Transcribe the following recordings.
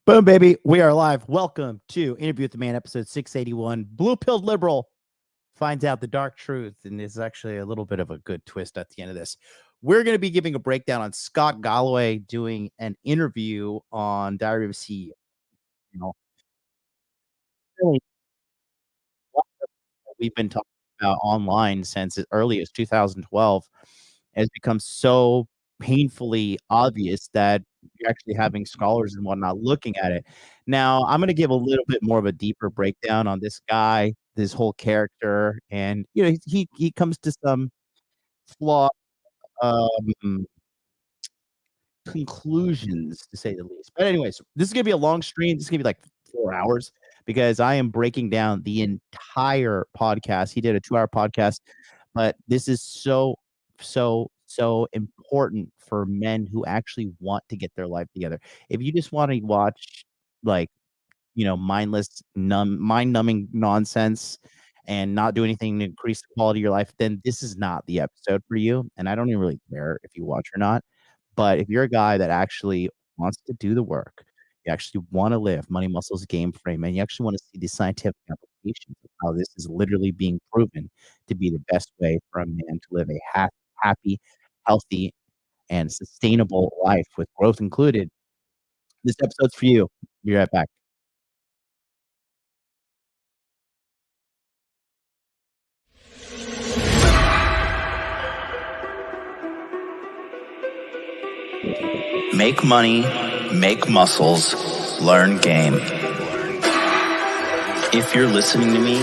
Boom, baby. We are live. Welcome to Interview with the Man, episode 681. Blue-pilled liberal finds out the dark truth, and there's actually a little bit of a good twist at the end of this. We're going to be giving a breakdown on Scott Galloway doing an interview on Diary of a CEO. You know, really, what we've been talking about online since as early as 2012 has become so painfully obvious that you're actually having scholars and whatnot looking at it. Now, I'm going to give a little bit more of a deeper breakdown on this guy, this whole character, and he comes to some flawed um, conclusions, to say the least. But anyways, this is gonna be a long stream. This is gonna be like 4 hours because I am breaking down the entire podcast. He did a 2-hour podcast, but this is so important for men who actually want to get their life together. If you just want to watch like mindless, mind-numbing nonsense and not do anything to increase the quality of your life, then this is not the episode for you. And I don't even really care if you watch or not. But if you're a guy that actually wants to do the work, you actually want to live money, muscles, game frame, and you actually want to see the scientific applications of how this is literally being proven to be the best way for a man to live a happy, healthy, and sustainable life with growth included, this episode's for you. Be right back. Make money, make muscles, learn game. If you're listening to me,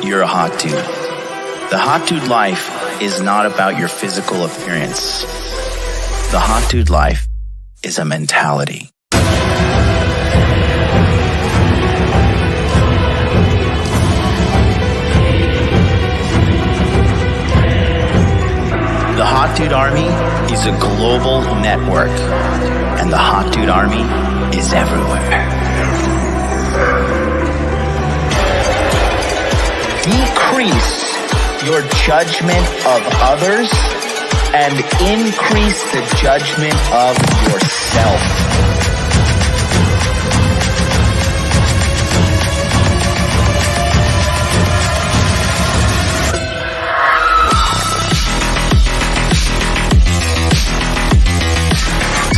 you're a hot dude. The hot dude life is not about your physical appearance. The hot dude life is a mentality. The Hot Dude Army is a global network, and the Hot Dude Army is everywhere. Decrease your judgment of others and increase the judgment of yourself.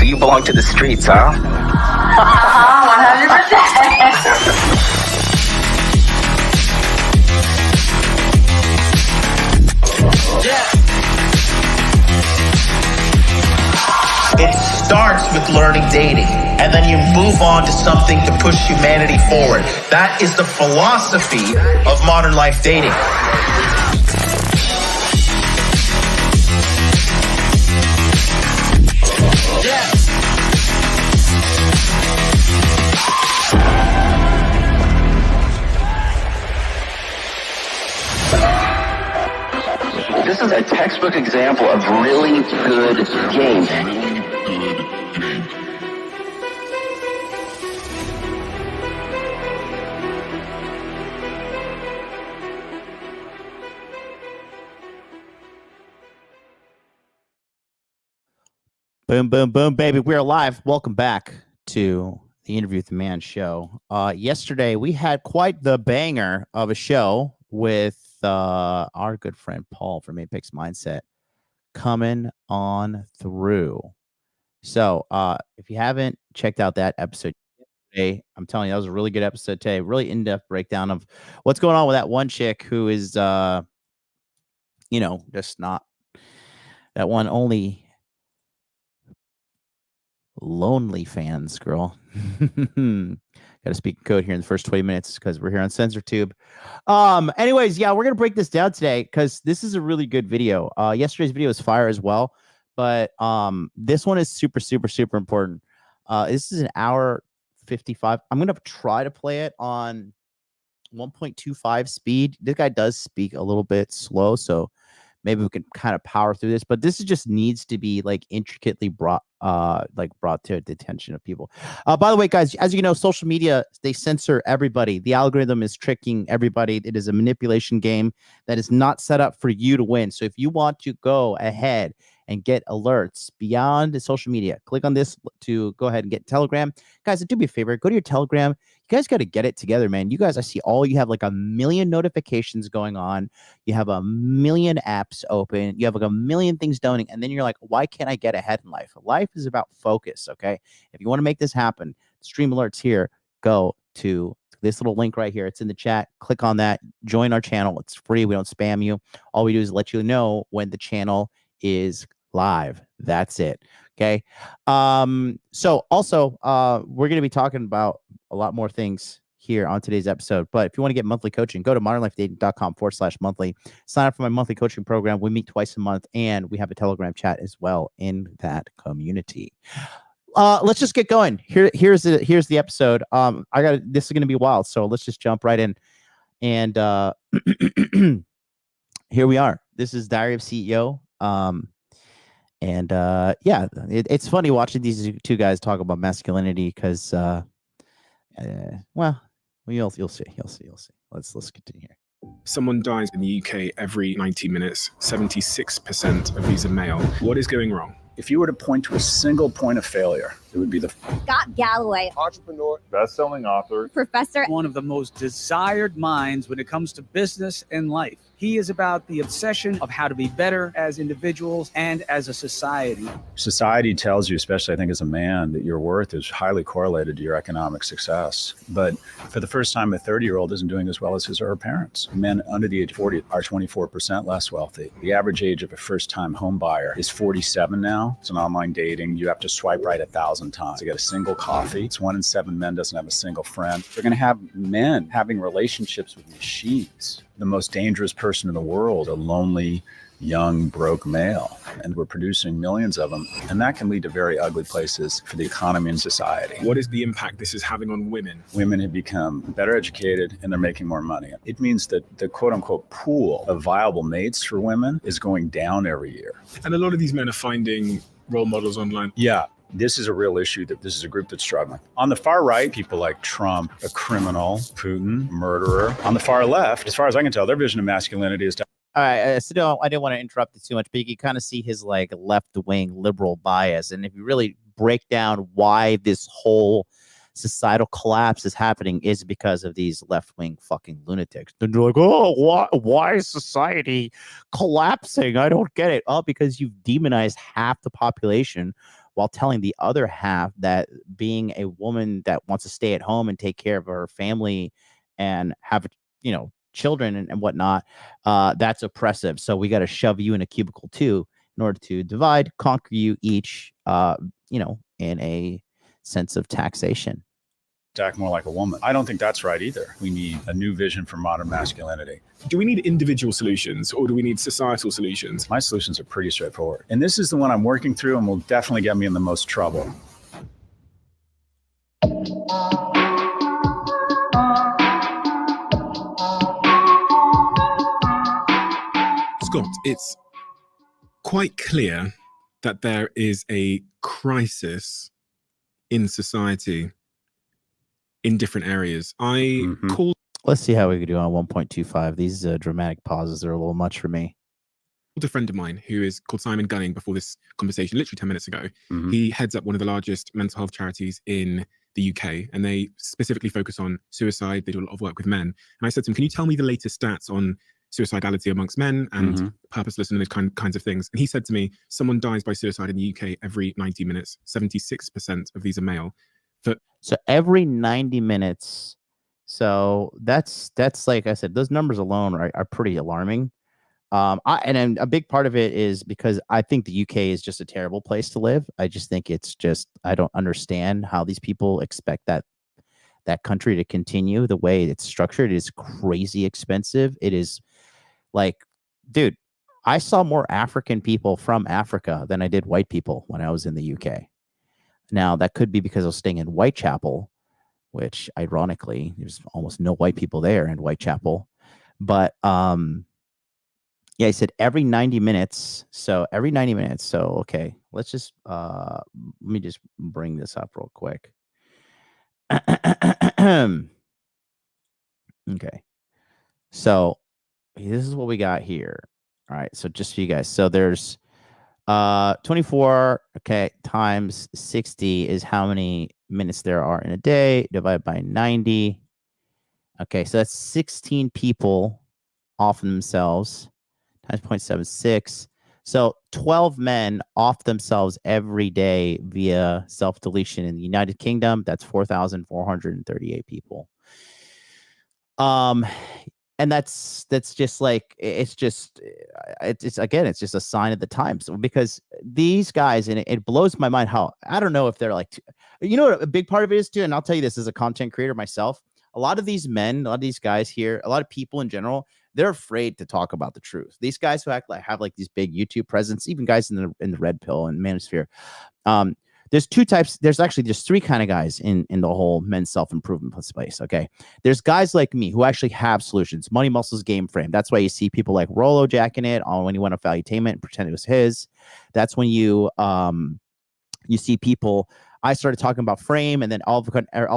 You belong to the streets, huh? 100%. It starts with learning dating, and then you move on to something to push humanity forward. That is the philosophy of modern life dating. This is a textbook example of really good game. Boom, boom, boom, baby. We're live. Welcome back to the Interview with the Man show. Yesterday, we had quite the banger of a show with our good friend Paul from Apex Mindset coming on through. So if you haven't checked out that episode today, I'm telling you, that was a really good episode today. Really in-depth breakdown of what's going on with that one chick who is, just not that one only lonely fans, girl. Got to speak code here in the first 20 minutes because we're here on CensorTube. Anyways, yeah, we're gonna break this down today because this is a really good video. Yesterday's video was fire as well, but this one is super, super, super important. This is an hour 55. I'm gonna try to play it on 1.25 speed. This guy does speak a little bit slow, so maybe we can kind of power through this, but this just needs to be like intricately brought to the attention of people. By the way, guys, as you know, social media, they censor everybody. The algorithm is tricking everybody. It is a manipulation game that is not set up for you to win. So if you want to go ahead and get alerts beyond social media. Click on this to go ahead and get Telegram. Guys, do me a favor. Go to your Telegram. You guys got to get it together, man. You guys, I see you have like a million notifications going on. You have a million apps open. You have like a million things doing. And then you're like, why can't I get ahead in life? Life is about focus, okay? If you want to make this happen, stream alerts here. Go to this little link right here. It's in the chat. Click on that. Join our channel. It's free. We don't spam you. All we do is let you know when the channel is live. That's it. Okay. So also, we're going to be talking about a lot more things here on today's episode. But if you want to get monthly coaching, go to modernlifedating.com/monthly. Sign up for my monthly coaching program. We meet twice a month, and we have a Telegram chat as well in that community. Let's just get going. Here's the episode. This is gonna be wild, so let's just jump right in. And here we are. This is Diary of CEO. Yeah, it's funny watching these two guys talk about masculinity because well, you'll see. Let's continue here. Someone dies in the UK every 90 minutes. 76% of these are male. What is going wrong? If you were to point to a single point of failure, it would be the Scott Galloway, entrepreneur, best-selling author, professor, one of the most desired minds when it comes to business and life. He is about the obsession of how to be better as individuals and as a society. Society tells you, especially I think as a man, that your worth is highly correlated to your economic success. But for the first time, a 30-year-old isn't doing as well as his or her parents. Men under the age of 40 are 24% less wealthy. The average age of a first-time home buyer is 47 now. It's an online dating. You have to swipe right 1,000 times to get a single coffee. It's 1 in 7 men doesn't have a single friend. They're going to have men having relationships with machines. The most dangerous person in the world, a lonely, young, broke male. And we're producing millions of them. And that can lead to very ugly places for the economy and society. What is the impact this is having on women? Women have become better educated and they're making more money. It means that the quote unquote pool of viable mates for women is going down every year. And a lot of these men are finding role models online. Yeah. This is a real issue. That this is a group that's struggling. On the far right, people like Trump, a criminal, Putin, murderer. On the far left, as far as I can tell, their vision of masculinity is to... All right, so I didn't want to interrupt it too much, but you can kind of see his like left-wing liberal bias. And if you really break down why this whole societal collapse is happening, is because of these left-wing fucking lunatics. They're like, oh, why is society collapsing? I don't get it. Oh, because you've demonized half the population while telling the other half that being a woman that wants to stay at home and take care of her family and have, children and whatnot, that's oppressive. So we got to shove you in a cubicle too in order to divide, conquer you each, in a sense of taxation. Act more like a woman. I don't think that's right either. We need a new vision for modern masculinity. Do we need individual solutions or do we need societal solutions? My solutions are pretty straightforward. And this is the one I'm working through and will definitely get me in the most trouble. Scott, it's quite clear that there is a crisis in society in different areas. Let's see how we can do on 1.25. These dramatic pauses are a little much for me. A friend of mine who is called Simon Gunning before this conversation, literally 10 minutes ago. He heads up one of the largest mental health charities in the UK, and they specifically focus on suicide. They do a lot of work with men. And I said to him, can you tell me the latest stats on suicidality amongst men and purposeless and those kinds of things? And he said to me, someone dies by suicide in the UK every 90 minutes. 76% of these are male. So every 90 minutes. So that's like I said, those numbers alone are pretty alarming. And a big part of it is because I think the UK is just a terrible place to live. I just think I don't understand how these people expect that country to continue the way it's structured. It is crazy expensive. It is like, dude, I saw more African people from Africa than I did white people when I was in the UK. Now, that could be because I was staying in Whitechapel, which ironically, there's almost no white people there in Whitechapel. But yeah, I said every 90 minutes. So every 90 minutes. So, okay, let's just let me just bring this up real quick. Okay. So this is what we got here. All right. So just for you guys. So there's 24, okay, times 60 is how many minutes there are in a day, divided by 90. Okay, so that's 16 people off themselves, times 0.76. So 12 men off themselves every day via self-deletion in the United Kingdom. That's 4,438 people. And that's just like, it's just a sign of the times, because these guys, and it blows my mind how, I don't know if they're like, what a big part of it is too, and I'll tell you this as a content creator myself, a lot of these men, a lot of these guys here, a lot of people in general, they're afraid to talk about the truth. These guys who act like have like these big YouTube presence, even guys in the Red Pill and Manosphere, there's two types. There's actually just three kind of guys in the whole men's self-improvement space. Okay. There's guys like me who actually have solutions, money, muscles, game frame. That's why you see people like Rolo jacking it on when he went off Valuetainment and pretend it was his. That's when you see people. I started talking about frame, and then all of a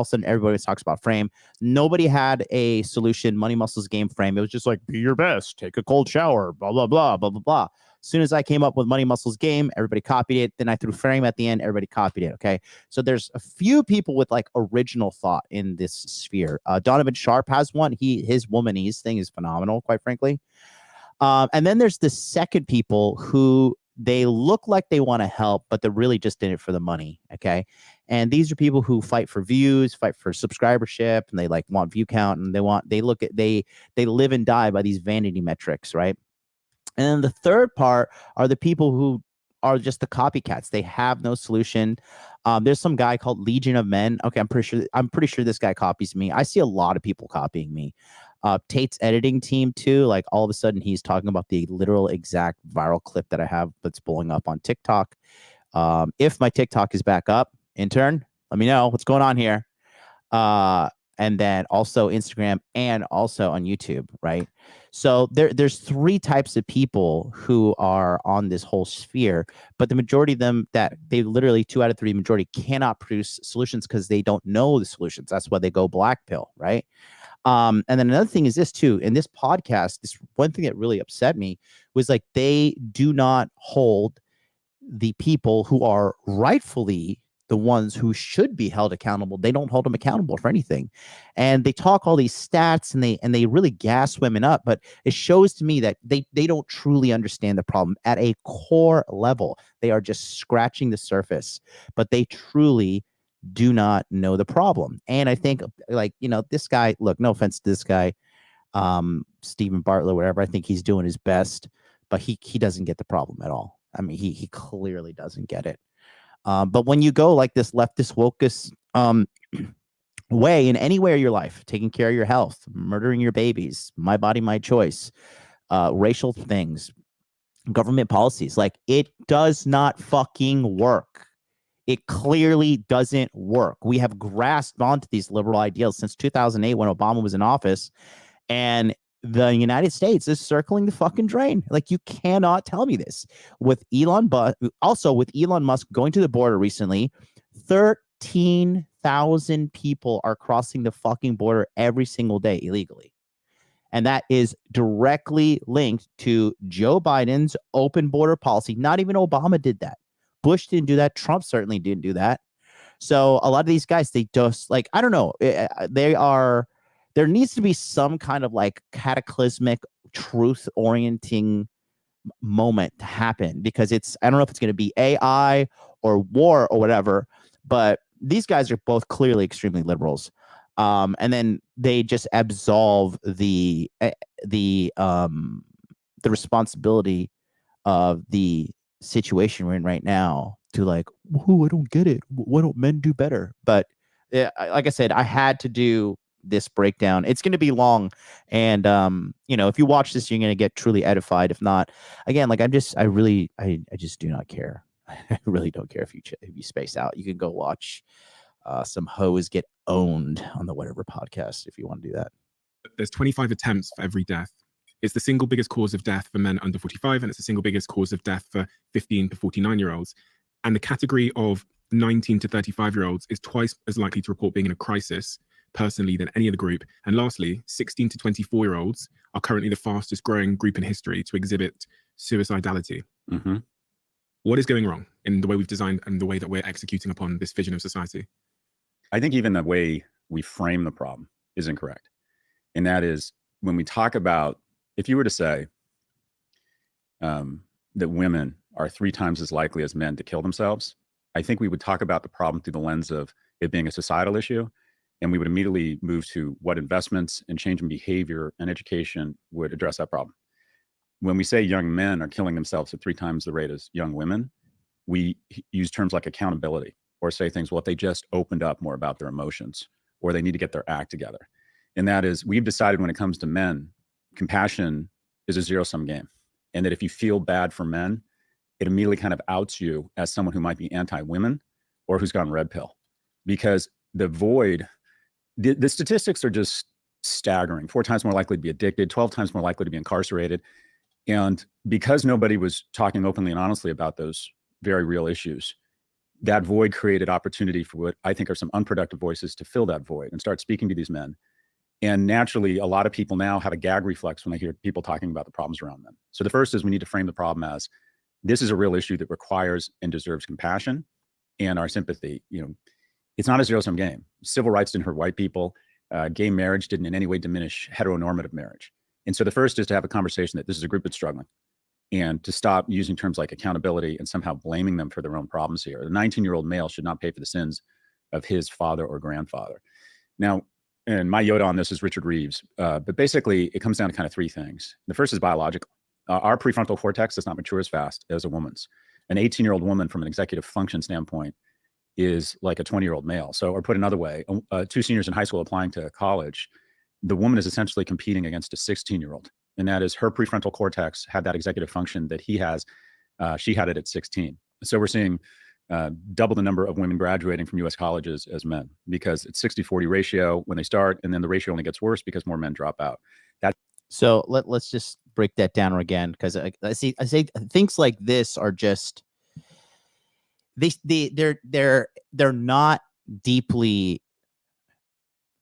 sudden everybody talks about frame. Nobody had a solution, money, muscles, game frame. It was just like, be your best, take a cold shower, blah, blah, blah, blah, blah, blah. As soon as I came up with money, muscles, game, everybody copied it. Then I threw frame at the end, everybody copied it. Okay. So there's a few people with like original thought in this sphere. Donovan Sharp has one. His womanese thing is phenomenal, quite frankly. And then there's the second people who they look like they want to help, but they're really just in it for the money. Okay. And these are people who fight for views, fight for subscribership, and they like want view count, and they live and die by these vanity metrics. Right. And then the third part are the people who are just the copycats. They have no solution. There's some guy called Legion of Men. Okay. I'm pretty sure this guy copies me. I see a lot of people copying me. Tate's editing team too, like all of a sudden he's talking about the literal exact viral clip that I have that's blowing up on TikTok. If my TikTok is back up, intern, let me know what's going on here. And then also Instagram and also on YouTube, right? So there's three types of people who are on this whole sphere, but the majority of them, that they literally 2 out of 3 majority cannot produce solutions because they don't know the solutions. That's why they go black pill, right? And then another thing is this too, in this podcast, this one thing that really upset me was like, they do not hold the people who are rightfully the ones who should be held accountable. They don't hold them accountable for anything. And they talk all these stats and they really gas women up, but it shows to me that they don't truly understand the problem at a core level. They are just scratching the surface, but they truly do not know the problem. And I think, like, this guy, look, no offense to this guy, Stephen Bartlett, whatever, I think he's doing his best, but he doesn't get the problem at all. I mean, he clearly doesn't get it. But when you go like this leftist wokest way in anywhere in your life, taking care of your health, murdering your babies, my body, my choice, racial things, government policies, like, it does not fucking work. It clearly doesn't work. We have grasped onto these liberal ideals since 2008 when Obama was in office, and the United States is circling the fucking drain. Like, you cannot tell me this. With Elon Musk going to the border recently, 13,000 people are crossing the fucking border every single day illegally. And that is directly linked to Joe Biden's open border policy. Not even Obama did that. Bush didn't do that. Trump certainly didn't do that. So a lot of these guys, they just, like, I don't know. There needs to be some kind of like cataclysmic truth orienting moment to happen, because I don't know if it's going to be AI or war or whatever, but these guys are both clearly extremely liberals. And then they just absolve the responsibility of the situation we're in right now to like, I don't get it. Why don't men do better? But like I said, I had to do this breakdown. It's going to be long, and if you watch this, you're going to get truly edified. If not, again, like, I just do not care. I really don't care if you space out. You can go watch some hoes get owned on the whatever podcast if you want to do that. There's 25 attempts for every death. It's the single biggest cause of death for men under 45, and it's the single biggest cause of death for 15 to 49-year-olds. And the category of 19 to 35-year-olds is twice as likely to report being in a crisis personally than any other group. And lastly, 16 to 24-year-olds are currently the fastest growing group in history to exhibit suicidality. Mm-hmm. What is going wrong in the way we've designed and the way that we're executing upon this vision of society? I think even the way we frame the problem is incorrect. And that is when we talk about, if you were to say that women are 3 times as likely as men to kill themselves, I think we would talk about the problem through the lens of it being a societal issue. And we would immediately move to what investments and change in behavior and education would address that problem. When we say young men are killing themselves at 3 times the rate as young women, we use terms like accountability, or say things, well, if they just opened up more about their emotions, or they need to get their act together. And that is, we've decided when it comes to men, compassion is a zero-sum game. And that if you feel bad for men, it immediately kind of outs you as someone who might be anti-women or who's gone red pill. Because the void, the statistics are just staggering. 4 times more likely to be addicted, 12 times more likely to be incarcerated. And because nobody was talking openly and honestly about those very real issues, that void created opportunity for what I think are some unproductive voices to fill that void and start speaking to these men. And naturally, a lot of people now have a gag reflex when they hear people talking about the problems around them. So the first is we need to frame the problem as this is a real issue that requires and deserves compassion and our sympathy. You know, it's not a zero-sum game. Civil rights didn't hurt white people. Gay marriage didn't in any way diminish heteronormative marriage. And so the first is to have a conversation that this is a group that's struggling, and to stop using terms like accountability and somehow blaming them for their own problems here. A 19-year-old male should not pay for the sins of his father or grandfather. Now, and my Yoda on this is Richard Reeves, but basically it comes down to kind of 3 things. The first is biological. Our prefrontal cortex does not mature as fast as a woman's. An 18-year-old woman from an executive function standpoint is like a 20-year-old male. So, or put another way, 2 seniors in high school applying to college, the woman is essentially competing against a 16-year-old. And that is her prefrontal cortex had that executive function that he has. She had it at 16. So we're seeing double the number of women graduating from US colleges as men, because it's 60-40 ratio when they start, and then the ratio only gets worse because more men drop out. So let's just break that down again, because I say things like this are just they're not deeply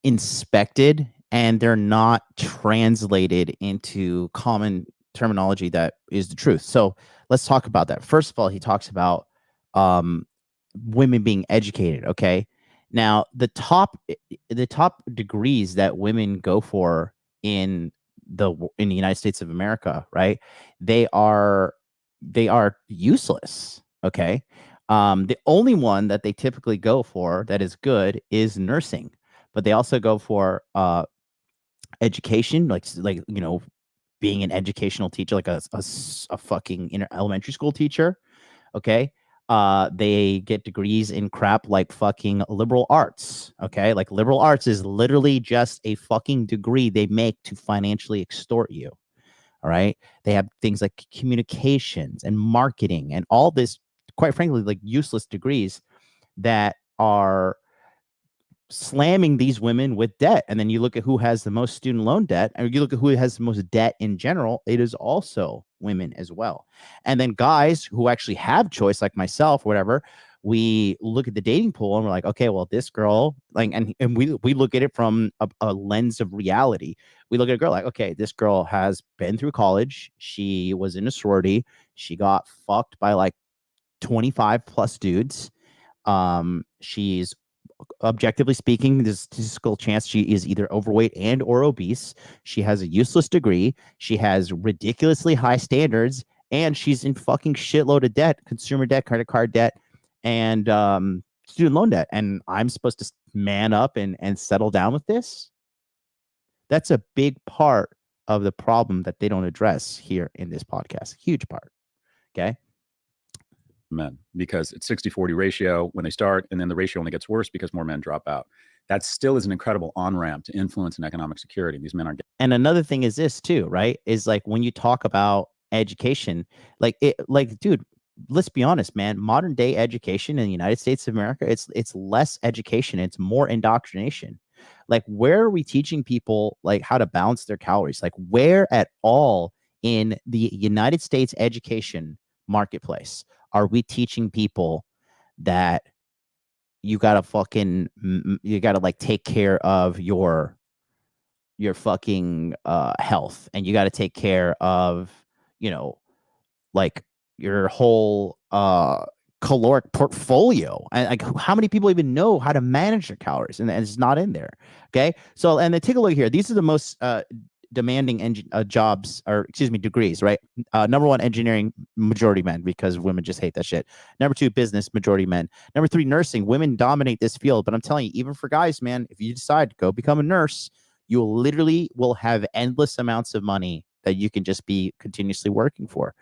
inspected, and they're not translated into common terminology that is the truth. So let's talk about that. First of all, he talks about women being educated. Okay, now the top degrees that women go for in the United States of America, right? They are useless. Okay, the only one that they typically go for that is good is nursing, but they also go for education, like you know, being an educational teacher, like a fucking elementary school teacher. Okay, they get degrees in crap like fucking liberal arts. Okay, like liberal arts is literally just a fucking degree they make to financially extort you. All right, they have things like communications and marketing and all this, quite frankly, like useless degrees that are slamming these women with debt. And then you look at who has the most student loan debt, and you look at who has the most debt in general, it is also women as well. And then guys who actually have choice, like myself, whatever, we look at the dating pool and we're like, okay, well, this girl, like, and we look at it from a lens of reality. We look at a girl like, okay, this girl has been through college. She was in a sorority. She got fucked by like 25 plus dudes. She's, objectively speaking, there's a statistical chance she is either overweight and or obese. She has a useless degree. She has ridiculously high standards, and she's in fucking shitload of debt, consumer debt, credit card debt, and student loan debt. And I'm supposed to man up and settle down with this? That's a big part of the problem that they don't address here in this podcast. Huge part. Okay. Men, because it's 60-40 ratio when they start, and then the ratio only gets worse because more men drop out. That still is an incredible on-ramp to influence and economic security. These men are getting. And another thing is this too, right? Is like when you talk about education, like dude, let's be honest, man, modern day education in the United States of America, it's less education, it's more indoctrination. Like, where are we teaching people like how to balance their calories? Like, where at all in the United States education marketplace are we teaching people that you gotta like take care of your fucking health, and you gotta take care of, you know, like your whole caloric portfolio. And like, how many people even know how to manage their calories? And it's not in there. Okay. So, and then take a look here. These are the most demanding jobs, or excuse me, degrees, right? Number one, engineering, majority men, because women just hate that shit. Number two, business, majority men. Number three, nursing. Women dominate this field. But I'm telling you, even for guys, man, if you decide to go become a nurse, you literally will have endless amounts of money that you can just be continuously working for.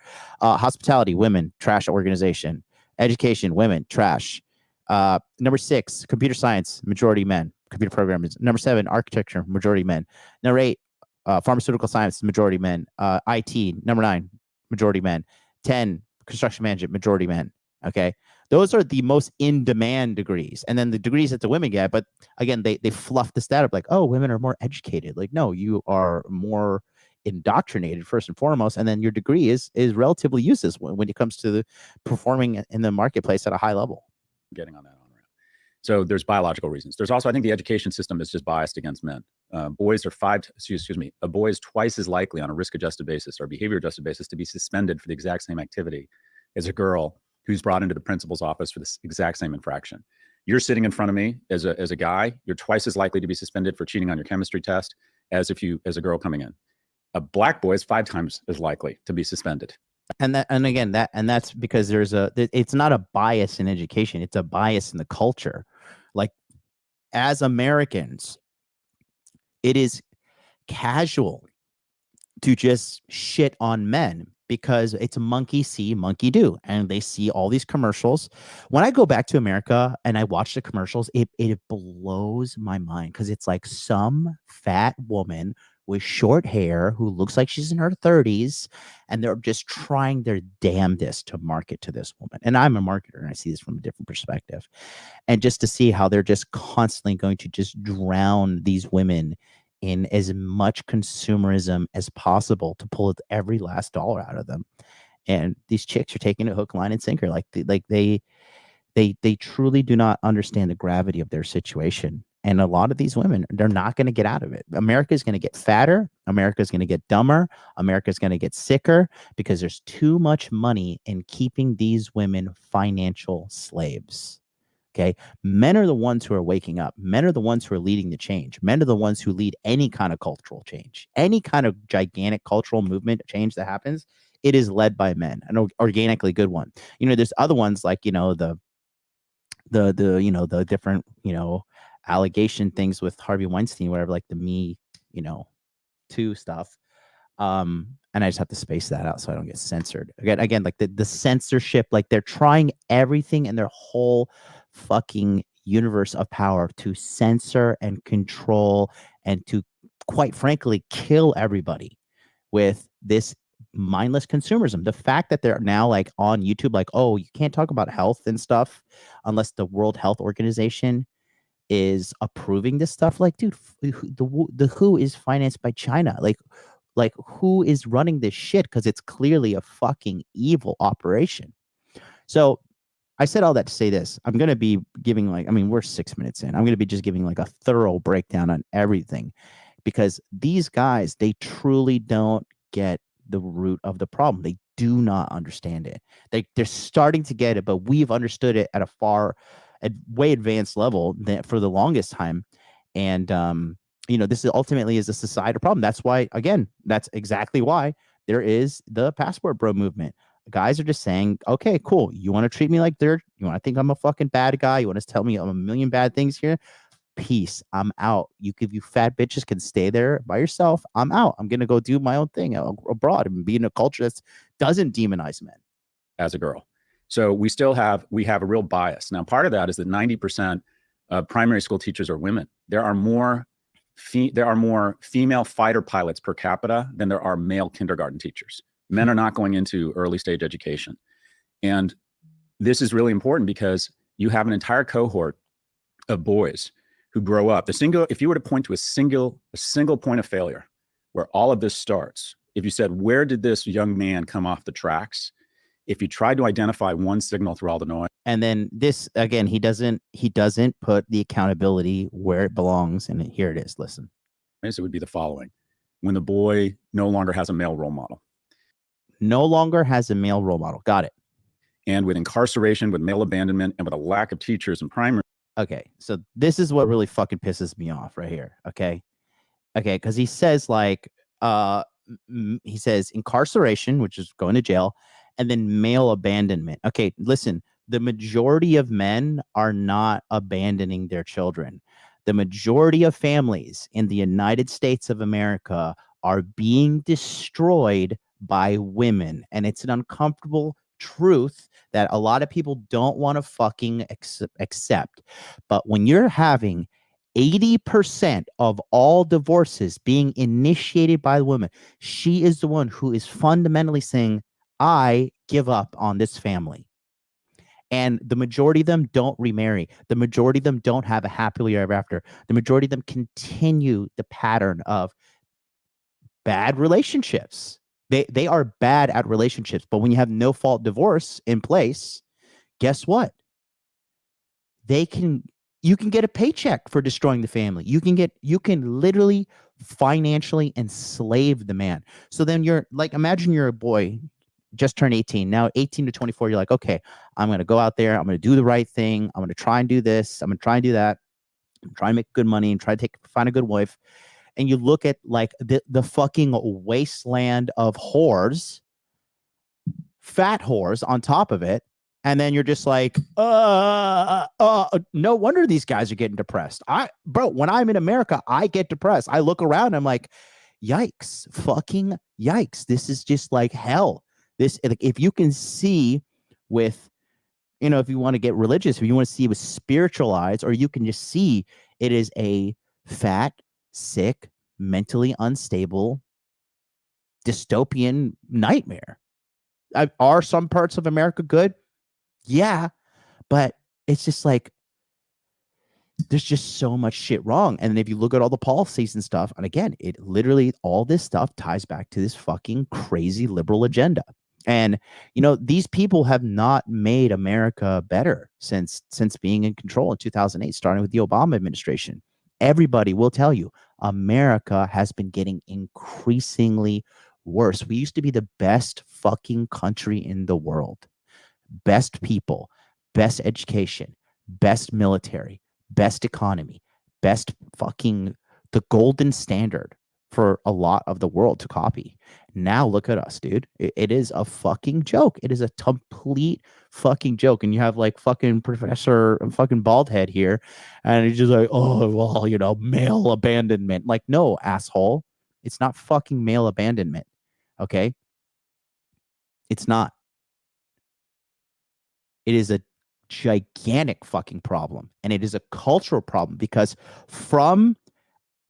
Hospitality, women, trash organization. Education, women, trash. Number six, computer science, majority men, computer programmers. Number seven, architecture, majority men. Number eight, pharmaceutical science, majority men. IT, number nine, majority men. 10, construction management, majority men. Okay. Those are the most in-demand degrees. And then the degrees that the women get, but again, they fluff the stat up like, oh, women are more educated. Like, no, you are more indoctrinated first and foremost, and then your degree is relatively useless when it comes to the performing in the marketplace at a high level. Getting on that on ramp. So there's biological reasons. There's also, I think the education system is just biased against men. Boys are a boy is twice as likely on a risk-adjusted basis or behavior-adjusted basis to be suspended for the exact same activity as a girl who's brought into the principal's office for this exact same infraction. You're sitting in front of me as a guy, you're twice as likely to be suspended for cheating on your chemistry test as a girl coming in. A black boy is 5 times as likely to be suspended. And that's because it's not a bias in education. It's a bias in the culture. Like, as Americans, it is casual to just shit on men because it's monkey see, monkey do. And they see all these commercials. When I go back to America and I watch the commercials, it blows my mind because it's like some fat woman with short hair who looks like she's in her 30s, and they're just trying their damnedest to market to this woman. And I'm a marketer and I see this from a different perspective. And just to see how they're just constantly going to just drown these women in as much consumerism as possible to pull every last dollar out of them. And these chicks are taking it hook, line, and sinker. They truly do not understand the gravity of their situation. And a lot of these women, they're not going to get out of it. America is going to get fatter. America is going to get dumber. America is going to get sicker because there's too much money in keeping these women financial slaves. Okay. Men are the ones who are waking up. Men are the ones who are leading the change. Men are the ones who lead any kind of cultural change, any kind of gigantic cultural movement change that happens. It is led by men, an organically good one. There's other ones like, the different, allegation things with Harvey Weinstein, whatever, like the Me Too stuff. And I just have to space that out so I don't get censored. Again, like the censorship, like they're trying everything in their whole fucking universe of power to censor and control and to, quite frankly, kill everybody with this mindless consumerism. The fact that they're now like on YouTube, like, oh, you can't talk about health and stuff unless the World Health Organization is approving this stuff. Like, dude, the WHO is financed by China. Like who is running this shit? Because it's clearly a fucking evil operation. So I said all that to say this. I'm going to be giving we're 6 minutes in. I'm going to be just giving like a thorough breakdown on everything because these guys, they truly don't get the root of the problem. They do not understand it. They're starting to get it, but we've understood it at a way advanced level for the longest time. And, this ultimately is a societal problem. That's why, again, that's exactly why there is the passport bro movement. Guys are just saying, okay, cool. You want to treat me like dirt? You want to think I'm a fucking bad guy? You want to tell me I'm a million bad things here? Peace. I'm out. You fat bitches can stay there by yourself. I'm out. I'm going to go do my own thing abroad and be in a culture that doesn't demonize men. As a girl. So we have a real bias. Now, part of that is that 90% of primary school teachers are women. There are more female fighter pilots per capita than there are male kindergarten teachers. Men are not going into early stage education. And this is really important because you have an entire cohort of boys who grow up. If you were to point to a single point of failure where all of this starts, if you said, where did this young man come off the tracks? If you tried to identify one signal through all the noise. And then this, again, he doesn't put the accountability where it belongs. And here it is. Listen. It would be the following. When the boy no longer has a male role model. no longer has a male role model. Got it. And with incarceration, with male abandonment, and with a lack of teachers in primary. Okay, so this is what really fucking pisses me off right here. Okay, because he says like, he says incarceration, which is going to jail, and then male abandonment. Okay, listen, the majority of men are not abandoning their children. The majority of families in the United States of America are being destroyed by women, and it's an uncomfortable truth that a lot of people don't want to fucking accept. But when you're having 80% of all divorces being initiated by the woman, she is the one who is fundamentally saying, I give up on this family. And the majority of them don't remarry. The majority of them don't have a happily ever after. The majority of them continue the pattern of bad relationships. They are bad at relationships. But when you have no fault divorce in place, guess what? You can get a paycheck for destroying the family. You can literally financially enslave the man. So then you're like, imagine you're a boy, just turned 18. Now 18 to 24, you're like, okay, I'm going to go out there. I'm going to do the right thing. I'm going to try and do this. I'm going to try and do that. I'm trying to make good money and try to find a good wife. And you look at like the fucking wasteland of whores, fat whores on top of it. And then you're just like, no wonder these guys are getting depressed. Bro, when I'm in America, I get depressed. I look around, I'm like, yikes, fucking yikes. This is just like hell. This, if you can see with, if you want to get religious, if you want to see with spiritual eyes, or you can just see it is a fat, sick, mentally unstable, dystopian nightmare. Are some parts of America good? Yeah, but it's just like there's just so much shit wrong. And then if you look at all the policies and stuff, and again, it literally, all this stuff ties back to this fucking crazy liberal agenda. And these people have not made America better since being in control in 2008, starting with the Obama administration. Everybody will tell you America has been getting increasingly worse. We used to be the best fucking country in the world. Best people, best education, best military, best economy, best fucking, the golden standard for a lot of the world to copy. Now look at us, dude. It is a fucking joke. It is a complete fucking joke. And you have like fucking Professor fucking Baldhead here, and he's just like, oh, well, male abandonment. Like, no, asshole. It's not fucking male abandonment. Okay? It's not. It is a gigantic fucking problem. And it is a cultural problem, because from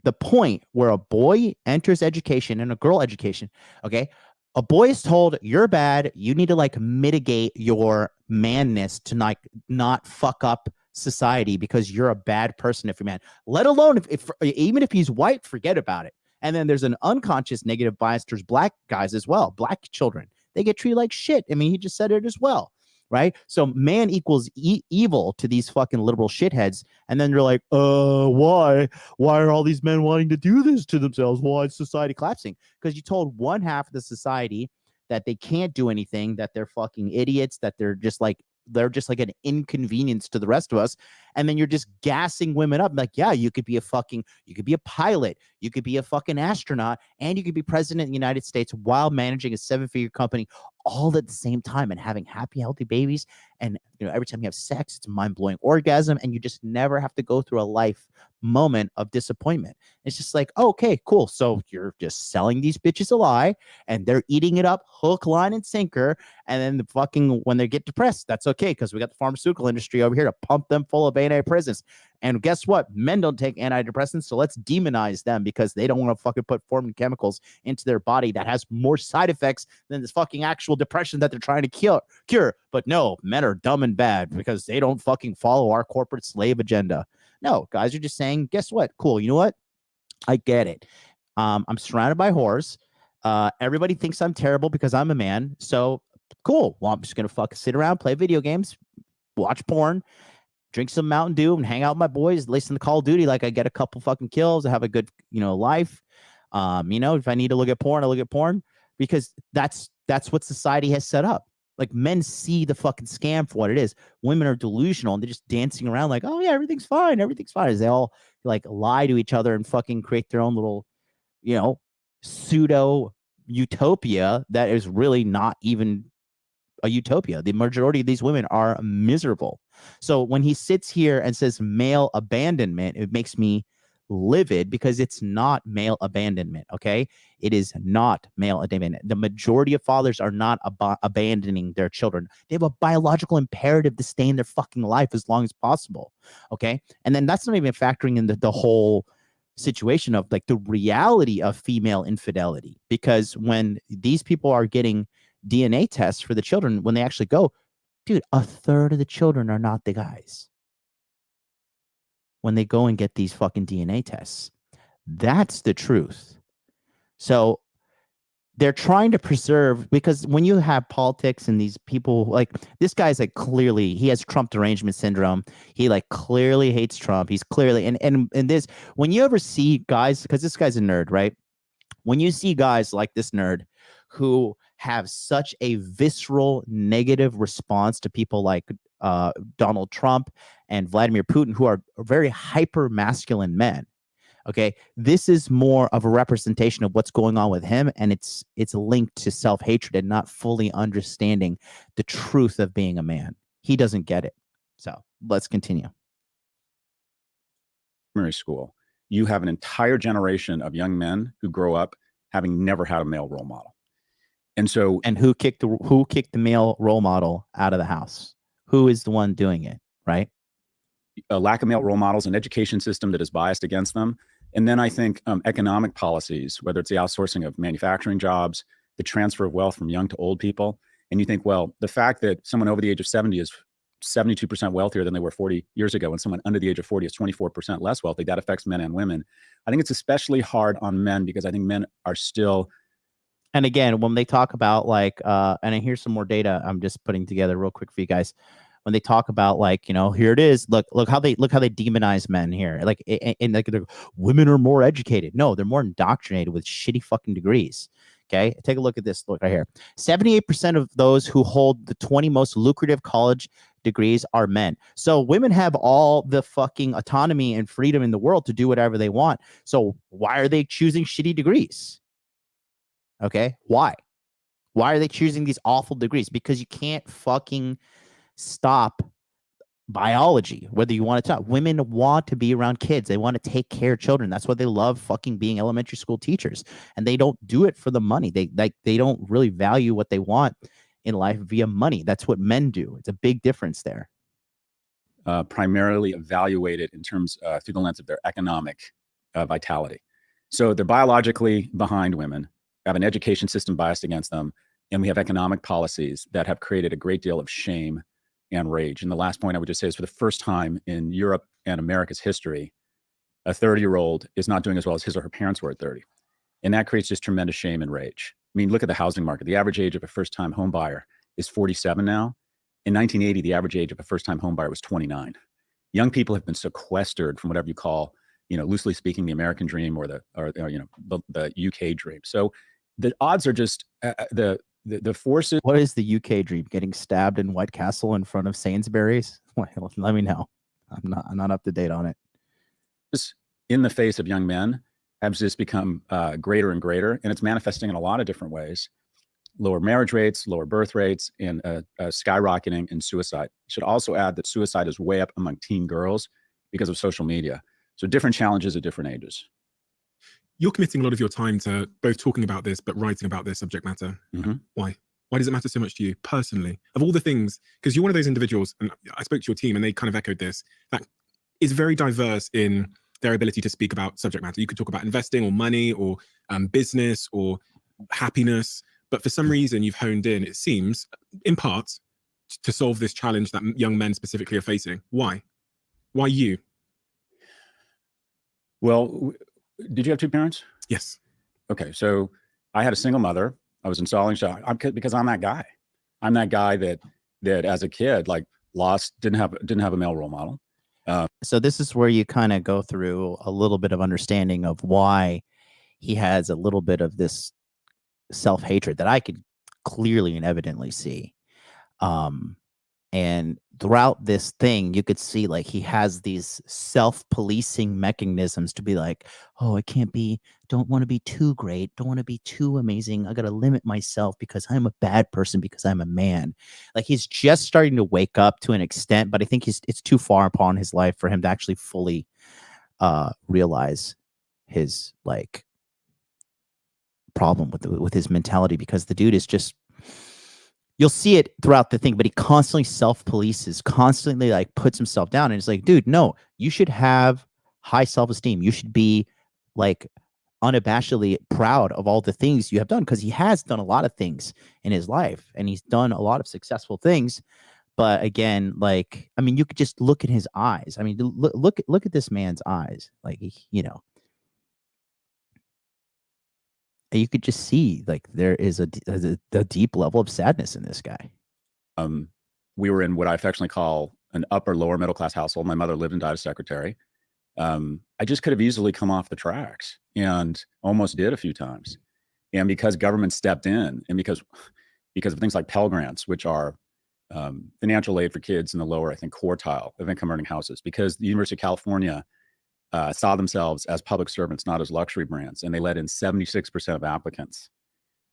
the point where a boy enters education and a girl education, okay, a boy is told, you're bad, you need to like mitigate your manness to not fuck up society because you're a bad person if you're man, let alone if even if he's white, forget about it. And then there's an unconscious negative bias towards black guys as well. Black children, they get treated like shit. I mean, he just said it as well. Right? So man equals evil to these fucking liberal shitheads. And then you're like, why are all these men wanting to do this to themselves? Why is society collapsing? Because you told one half of the society that they can't do anything, that they're fucking idiots, that they're just like an inconvenience to the rest of us. And then you're just gassing women up. Like, yeah, you could be a pilot, you could be a fucking astronaut, and you could be president of the United States while managing a 7-figure company all at the same time and having happy, healthy babies. And every time you have sex, it's a mind-blowing orgasm, and you just never have to go through a life moment of disappointment. It's just like, oh, okay, cool. So you're just selling these bitches a lie, and they're eating it up hook, line, and sinker. And then when they get depressed, that's okay, because we got the pharmaceutical industry over here to pump them full of antidepressants. And guess what? Men don't take antidepressants, so let's demonize them because they don't want to fucking put foreign chemicals into their body that has more side effects than this fucking actual depression that they're trying to cure. But no, men are dumb and bad because they don't fucking follow our corporate slave agenda. No, guys are just saying, guess what? Cool. You know what? I get it. I'm surrounded by whores. Everybody thinks I'm terrible because I'm a man. So cool. Well, I'm just going to fucking sit around, play video games, watch porn, drink some Mountain Dew, and hang out with my boys, listen to Call of Duty. Like, I get a couple fucking kills. I have a good, life. If I need to look at porn, I look at porn, because that's That's what society has set up. Like, men see the fucking scam for what it is. Women are delusional and they're just dancing around like, oh yeah, everything's fine. Everything's fine. As they all like lie to each other and fucking create their own little, pseudo utopia that is really not even a utopia. The majority of these women are miserable. So when he sits here and says male abandonment, it makes me livid because it's not male abandonment. Okay, it is not male abandonment. The majority of fathers are not abandoning their children. They have a biological imperative to stay in their fucking life as long as possible. Okay, and then that's not even factoring in the whole situation of like the reality of female infidelity, because when these people are getting DNA tests for the children, when they actually go, dude, a third of the children are not the guys. When they go and get these fucking DNA tests, that's the truth. So they're trying to preserve, because when you have politics and these people, like this guy's like clearly he has Trump derangement syndrome. He like clearly hates Trump. He's clearly and this, when you ever see guys, because this guy's a nerd, right? When you see guys like this nerd who have such a visceral negative response to people like Donald Trump and Vladimir Putin, who are very hyper masculine men. Okay, this is more of a representation of what's going on with him, and it's linked to self-hatred and not fully understanding the truth of being a man. He doesn't get it. So let's continue. Primary school, you have an entire generation of young men who grow up having never had a male role model. And so, and who kicked the male role model out of the house? Who is the one doing it, right? A lack of male role models, an education system that is biased against them. And then I think economic policies, whether it's the outsourcing of manufacturing jobs, the transfer of wealth from young to old people. And you think, well, the fact that someone over the age of 70 is 72% wealthier than they were 40 years ago, and someone under the age of 40 is 24% less wealthy, that affects men and women. I think it's especially hard on men because I think men are still. And again, when they talk about like, and here's some more data I'm just putting together real quick for you guys. When they talk about like, here it is, look how they demonize men here. Like, and like women are more educated. No, they're more indoctrinated with shitty fucking degrees. Okay, take a look at this. Look right here. 78% of those who hold the 20 most lucrative college degrees are men. So women have all the fucking autonomy and freedom in the world to do whatever they want. So why are they choosing shitty degrees? Okay, why are they choosing these awful degrees? Because you can't fucking stop biology, whether you want to talk. Women want to be around kids. They want to take care of children. That's why they love fucking being elementary school teachers. And they don't do it for the money. They don't really value what they want in life via money. That's what men do. It's a big difference there. Primarily evaluated in terms through the lens of their economic vitality. So they're biologically behind women, have an education system biased against them, and we have economic policies that have created a great deal of shame and rage. And the last point I would just say is, for the first time in Europe and America's history, a 30-year-old is not doing as well as his or her parents were at 30. And that creates just tremendous shame and rage. I mean, look at the housing market. The average age of a first-time home buyer is 47 now. In 1980, the average age of a first-time home buyer was 29. Young people have been sequestered from whatever you call, loosely speaking, the American dream or the UK dream. So the odds are just the forces. What is the UK dream? Getting stabbed in White Castle in front of Sainsbury's? Let me know. I'm not up to date on it. In the face of young men has just become greater and greater, and it's manifesting in a lot of different ways. Lower marriage rates, lower birth rates, and skyrocketing in suicide. Should also add that suicide is way up among teen girls because of social media. So different challenges at different ages. You're committing a lot of your time to both talking about this, but writing about this subject matter. Mm-hmm. Why? Why does it matter so much to you personally? Of all the things, because you're one of those individuals, and I spoke to your team and they kind of echoed this, that is very diverse in their ability to speak about subject matter. You could talk about investing or money or business or happiness, but for some reason you've honed in, it seems, in part, to solve this challenge that young men specifically are facing. Why? Why you? Well, did you have two parents? Yes. Okay, so I had a single mother. I was installing stuff because I'm that guy. I'm that guy that as a kid, like, didn't have a male role model. So this is where you kind of go through a little bit of understanding of why he has a little bit of this self-hatred that I could clearly and evidently see. And throughout this thing, you could see like he has these self-policing mechanisms to be like, oh, I can't be, don't want to be too great, don't want to be too amazing. I got to limit myself because I'm a bad person because I'm a man. Like he's just starting to wake up to an extent, but I think it's too far upon his life for him to actually fully realize his like problem with his mentality, because the dude is just, you'll see it throughout the thing, but he constantly self-polices, constantly like puts himself down. And it's like, dude, no, you should have high self-esteem. You should be like unabashedly proud of all the things you have done, because he has done a lot of things in his life and he's done a lot of successful things. But again, like, I mean, you could just look at his eyes. I mean, look at this man's eyes. Like, you know, you could just see like there is a deep level of sadness in this guy. We were in what I affectionately call an upper lower middle class household. My mother lived and died as secretary. I just could have easily come off the tracks, and almost did a few times. And because government stepped in, and because of things like Pell Grants, which are financial aid for kids in the lower, I think, quartile of income earning houses, because the University of California saw themselves as public servants, not as luxury brands. And they let in 76% of applicants,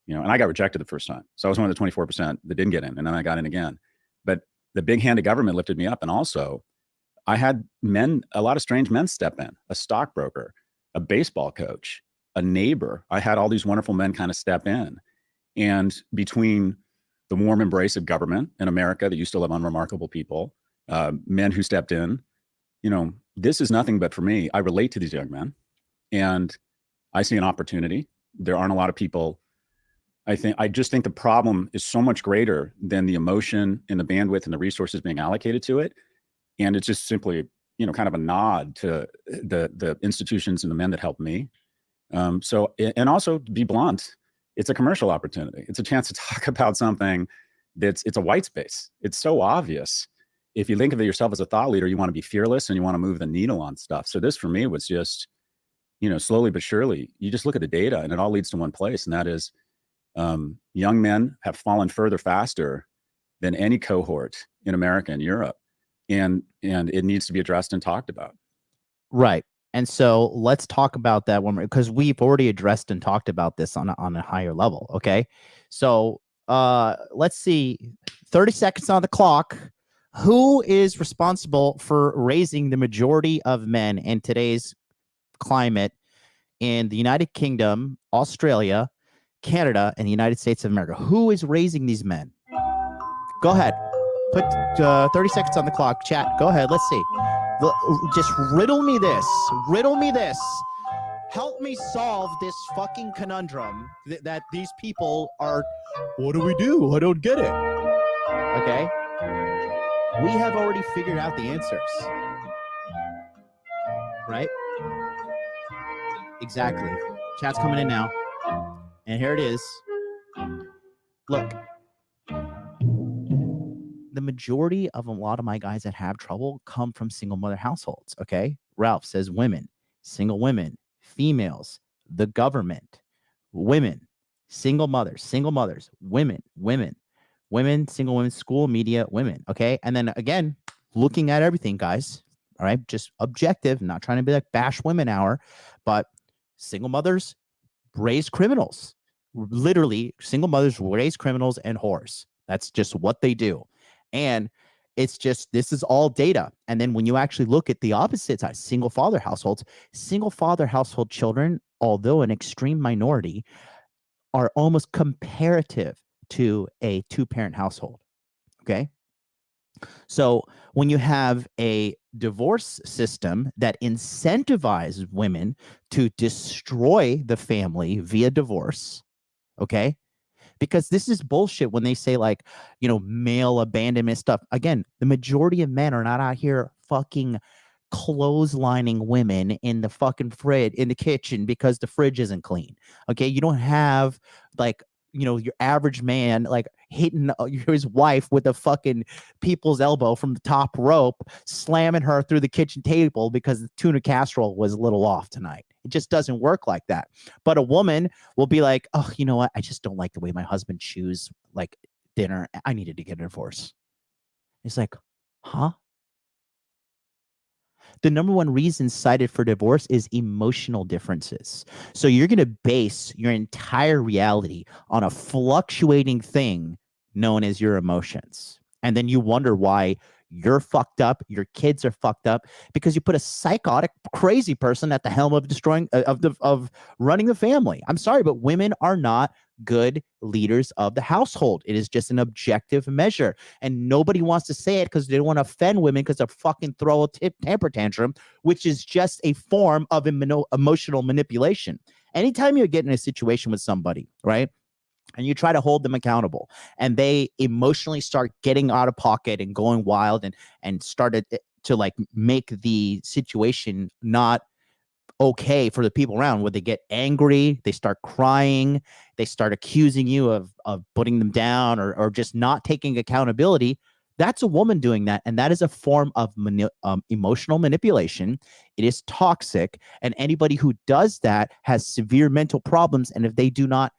you know, and I got rejected the first time. So I was one of the 24% that didn't get in, and then I got in again. But the big hand of government lifted me up. And also I had a lot of strange men step in, a stockbroker, a baseball coach, a neighbor. I had all these wonderful men kind of step in. And between the warm embrace of government in America that used to love unremarkable people, men who stepped in, you know, this is nothing but, for me, I relate to these young men and I see an opportunity. There aren't a lot of people. I just think the problem is so much greater than the emotion and the bandwidth and the resources being allocated to it. And it's just simply, you know, kind of a nod to the institutions and the men that helped me. So, and also, to be blunt, it's a commercial opportunity. It's a chance to talk about something it's a white space. It's so obvious. If you think of yourself as a thought leader, you want to be fearless and you want to move the needle on stuff. So this for me was just, you know, slowly but surely, you just look at the data and it all leads to one place. And that is young men have fallen further faster than any cohort in America and Europe. And it needs to be addressed and talked about. Right. And so let's talk about that one, because we've already addressed and talked about this on a higher level. Okay. So let's see, 30 seconds on the clock. Who is responsible for raising the majority of men in today's climate in the United Kingdom, Australia, Canada, and the United States of America? Who is raising these men? Go ahead. Put 30 seconds on the clock. Chat. Go ahead. Let's see. Just riddle me this. Riddle me this. Help me solve this fucking conundrum that these people are. What do we do? I don't get it. Okay. We have already figured out the answers. Right? Exactly. Chat's coming in now. And here it is. Look. The majority of a lot of my guys that have trouble come from single mother households. Okay. Ralph says women, single women, females, the government, women, single mothers, women, single women, school, media, women. Okay. And then again, looking at everything, guys. All right. Just objective, not trying to be like bash women hour, but single mothers raise criminals. Literally, single mothers raise criminals and whores. That's just what they do. And it's just, this is all data. And then when you actually look at the opposite side, single father households, single father household children, although an extreme minority, are almost comparative to a two-parent household. Okay. So when you have a divorce system that incentivizes women to destroy the family via divorce, okay, because this is bullshit when they say, like, you know, male abandonment stuff. Again, the majority of men are not out here fucking clotheslining women in the fucking fridge, in the kitchen, because the fridge isn't clean. Okay. You don't have like your average man, like hitting his wife with a fucking people's elbow from the top rope, slamming her through the kitchen table because the tuna casserole was a little off tonight. It just doesn't work like that. But a woman will be like, oh, you know what? I just don't like the way my husband chews like dinner. I needed to get a divorce. It's like, huh? The number one reason cited for divorce is emotional differences. So you're going to base your entire reality on a fluctuating thing known as your emotions. And then you wonder why you're fucked up, your kids are fucked up, because you put a psychotic, crazy person at the helm of of running the family. I'm sorry, but women are not good leaders of the household. It is just an objective measure. And nobody wants to say it because they don't want to offend women because they'll fucking throw a temper tantrum, which is just a form of emotional manipulation. Anytime you get in a situation with somebody, right, and you try to hold them accountable and they emotionally start getting out of pocket and going wild and started to like make the situation not okay for the people around, where they get angry, they start crying, they start accusing you of putting them down or just not taking accountability. That's a woman doing that, and that is a form of emotional manipulation. It is toxic, and anybody who does that has severe mental problems, and if they do not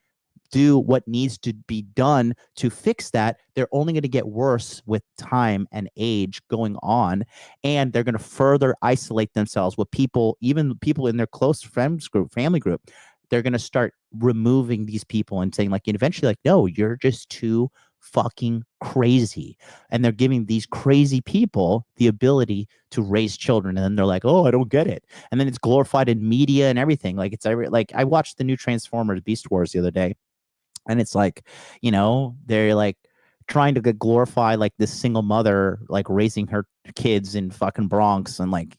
do what needs to be done to fix that, they're only going to get worse with time and age going on, and they're going to further isolate themselves with people, even people in their close friends group, family group. They're going to start removing these people and saying, like, eventually, like, no, you're just too fucking crazy. And they're giving these crazy people the ability to raise children, and then they're like, oh, I don't get it. And then it's glorified in media and everything. Like, it's like, I watched the new Transformers Beast Wars the other day. And it's like, they're like trying to glorify like this single mother, like raising her kids in fucking Bronx and like,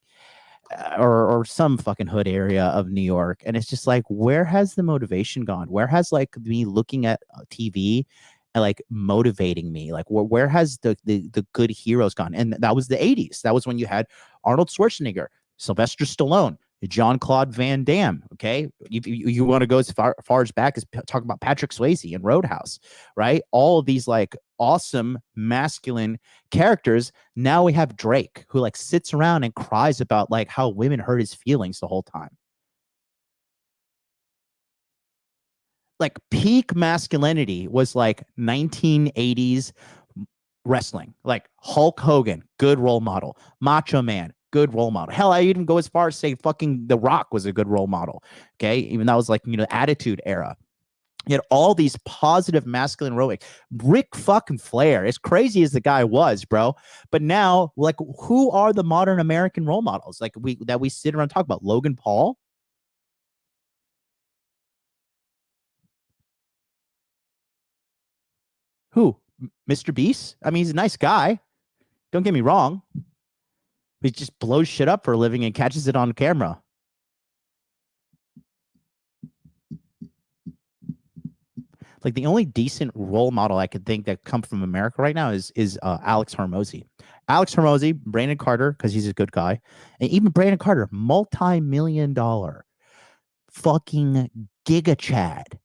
or some fucking hood area of New York. And it's just like, where has the motivation gone? Where has like me looking at TV and like motivating me? Like, where has the good heroes gone? And that was the 80s. That was when you had Arnold Schwarzenegger, Sylvester Stallone, Jean-Claude Van Damme. Okay, you want to go as far as back as talk about Patrick Swayze and Roadhouse, right? All of these like awesome masculine characters. Now we have Drake, who like sits around and cries about like how women hurt his feelings the whole time. Like peak masculinity was like 1980s wrestling, like Hulk Hogan, good role model. Macho Man, good role model. Hell, I even go as far as say fucking The Rock was a good role model. Okay, even that was like Attitude Era. You had all these positive masculine heroic. Ric fucking Flair, as crazy as the guy was, bro. But now, like, who are the modern American role models? Like that we sit around and talk about? Logan Paul. Who? Mr. Beast? I mean, he's a nice guy. Don't get me wrong. He just blows shit up for a living and catches it on camera. Like the only decent role model I could think that come from America right now is Alex Hormozy. Alex Hormozy, Brandon Carter, because he's a good guy, and even Brandon Carter, multi-million-dollar fucking giga chad,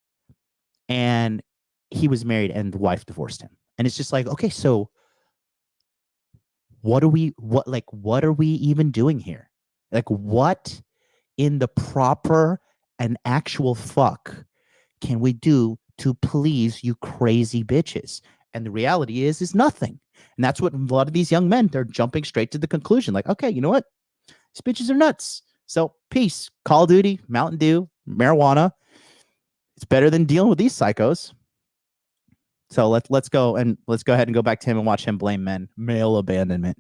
and he was married and the wife divorced him, and it's just like, okay, so what are we even doing here? Like, what in the proper and actual fuck can we do to please you crazy bitches? And the reality is nothing. And that's what a lot of these young men, they're jumping straight to the conclusion. Like, okay, you know what? These bitches are nuts. So peace. Call of Duty, Mountain Dew, marijuana. It's better than dealing with these psychos. So let's go ahead and go back to him and watch him blame men. Male abandonment.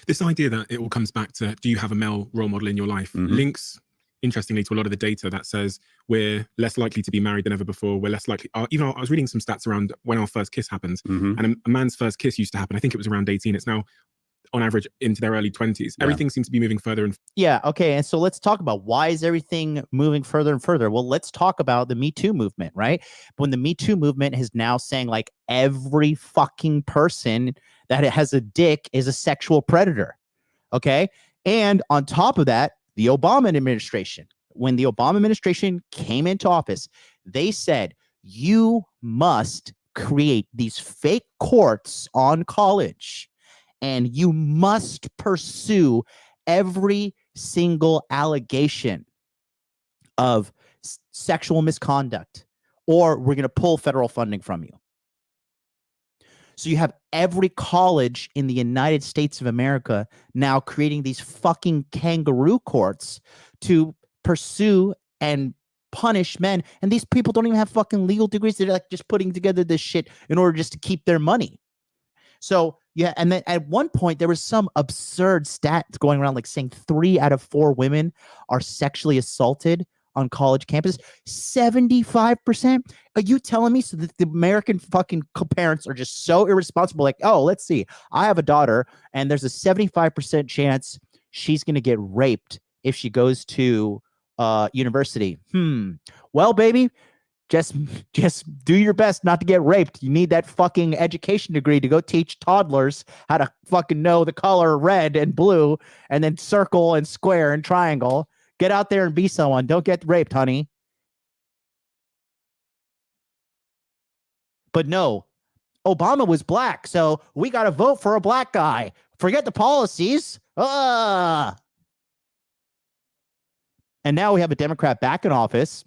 This idea that it all comes back to, do you have a male role model in your life? Mhm. Links, interestingly, to a lot of the data that says we're less likely to be married than ever before. We're less likely, even I was reading some stats around when our first kiss happens. Mhm. And a man's first kiss used to happen, I think it was around 18. It's now on average into their early 20s. Yeah. Everything seems to be moving further and Yeah, okay. And so let's talk about, why is everything moving further and further? Well, let's talk about the MeToo movement, right? When the MeToo movement is now saying like every fucking person that has a dick is a sexual predator, okay? And on top of that, the Obama administration, when the Obama administration came into office, they said, You must create these fake courts on college, and you must pursue every single allegation of sexual misconduct, or we're going to pull federal funding from you. So you have every college in the United States of America now creating these fucking kangaroo courts to pursue and punish men. And these people don't even have fucking legal degrees. They're like just putting together this shit in order just to keep their money. So yeah, and then at one point there was some absurd stats going around like saying 3 out of 4 women are sexually assaulted on college campus. 75%. Are you telling me so that the American fucking parents are just so irresponsible? Like, oh, let's see, I have a daughter and there's a 75% chance she's going to get raped if she goes to university. Well, baby, just do your best not to get raped. You need that fucking education degree to go teach toddlers how to fucking know the color red and blue and then circle and square and triangle. Get out there and be someone. Don't get raped, honey. But no, Obama was black, so we got to vote for a black guy. Forget the policies. And now we have a Democrat back in office.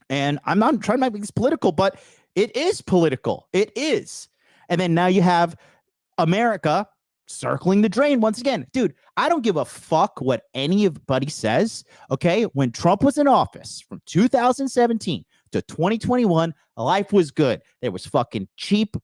And I'm not trying to make this political, but it is political. It is. And then now you have America circling the drain once again. Dude, I don't give a fuck what anybody says. Okay. When Trump was in office from 2017 to 2021, life was good. There was fucking cheap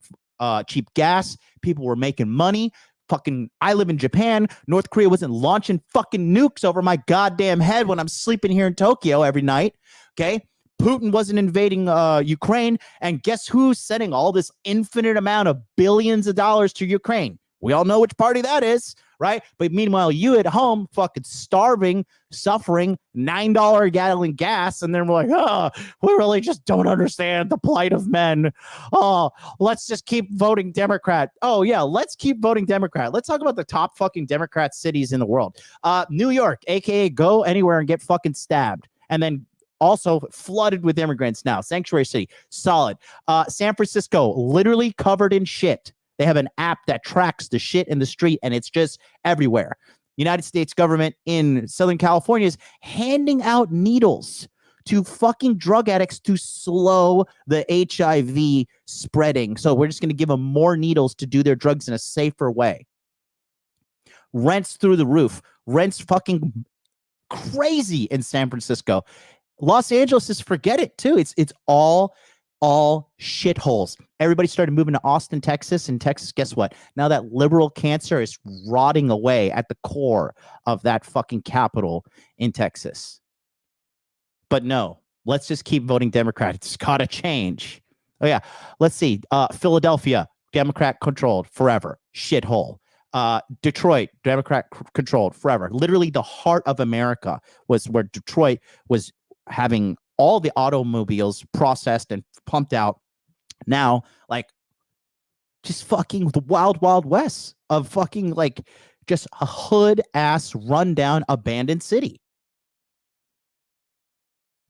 gas. People were making money. Fucking, I live in Japan. North Korea wasn't launching fucking nukes over my goddamn head when I'm sleeping here in Tokyo every night. Okay. Putin wasn't invading Ukraine. And guess who's sending all this infinite amount of billions of dollars to Ukraine? We all know which party that is, right? But meanwhile, you at home fucking starving, suffering, $9 a gallon gas. And then we're like, oh, we really just don't understand the plight of men. Oh, let's just keep voting Democrat. Oh, yeah, let's keep voting Democrat. Let's talk about the top fucking Democrat cities in the world. New York, a.k.a. go anywhere and get fucking stabbed. And then also flooded with immigrants now. Sanctuary city, solid. San Francisco, literally covered in shit. They have an app that tracks the shit in the street, and it's just everywhere. United States government in Southern California is handing out needles to fucking drug addicts to slow the HIV spreading. So we're just going to give them more needles to do their drugs in a safer way. Rents through the roof. Rents fucking crazy in San Francisco. Los Angeles is forget it too. It's all shitholes. Everybody started moving to Austin, Texas, and Texas, guess what? Now that liberal cancer is rotting away at the core of that fucking capital in Texas. But no, let's just keep voting Democrat. It's gotta change. Oh yeah, let's see. Philadelphia, Democrat controlled forever. Shithole. Detroit, Democrat controlled forever. Literally the heart of America was where Detroit was having all the automobiles processed and pumped out. Now, like, just fucking the wild, wild west of fucking, like, just a hood ass rundown abandoned city.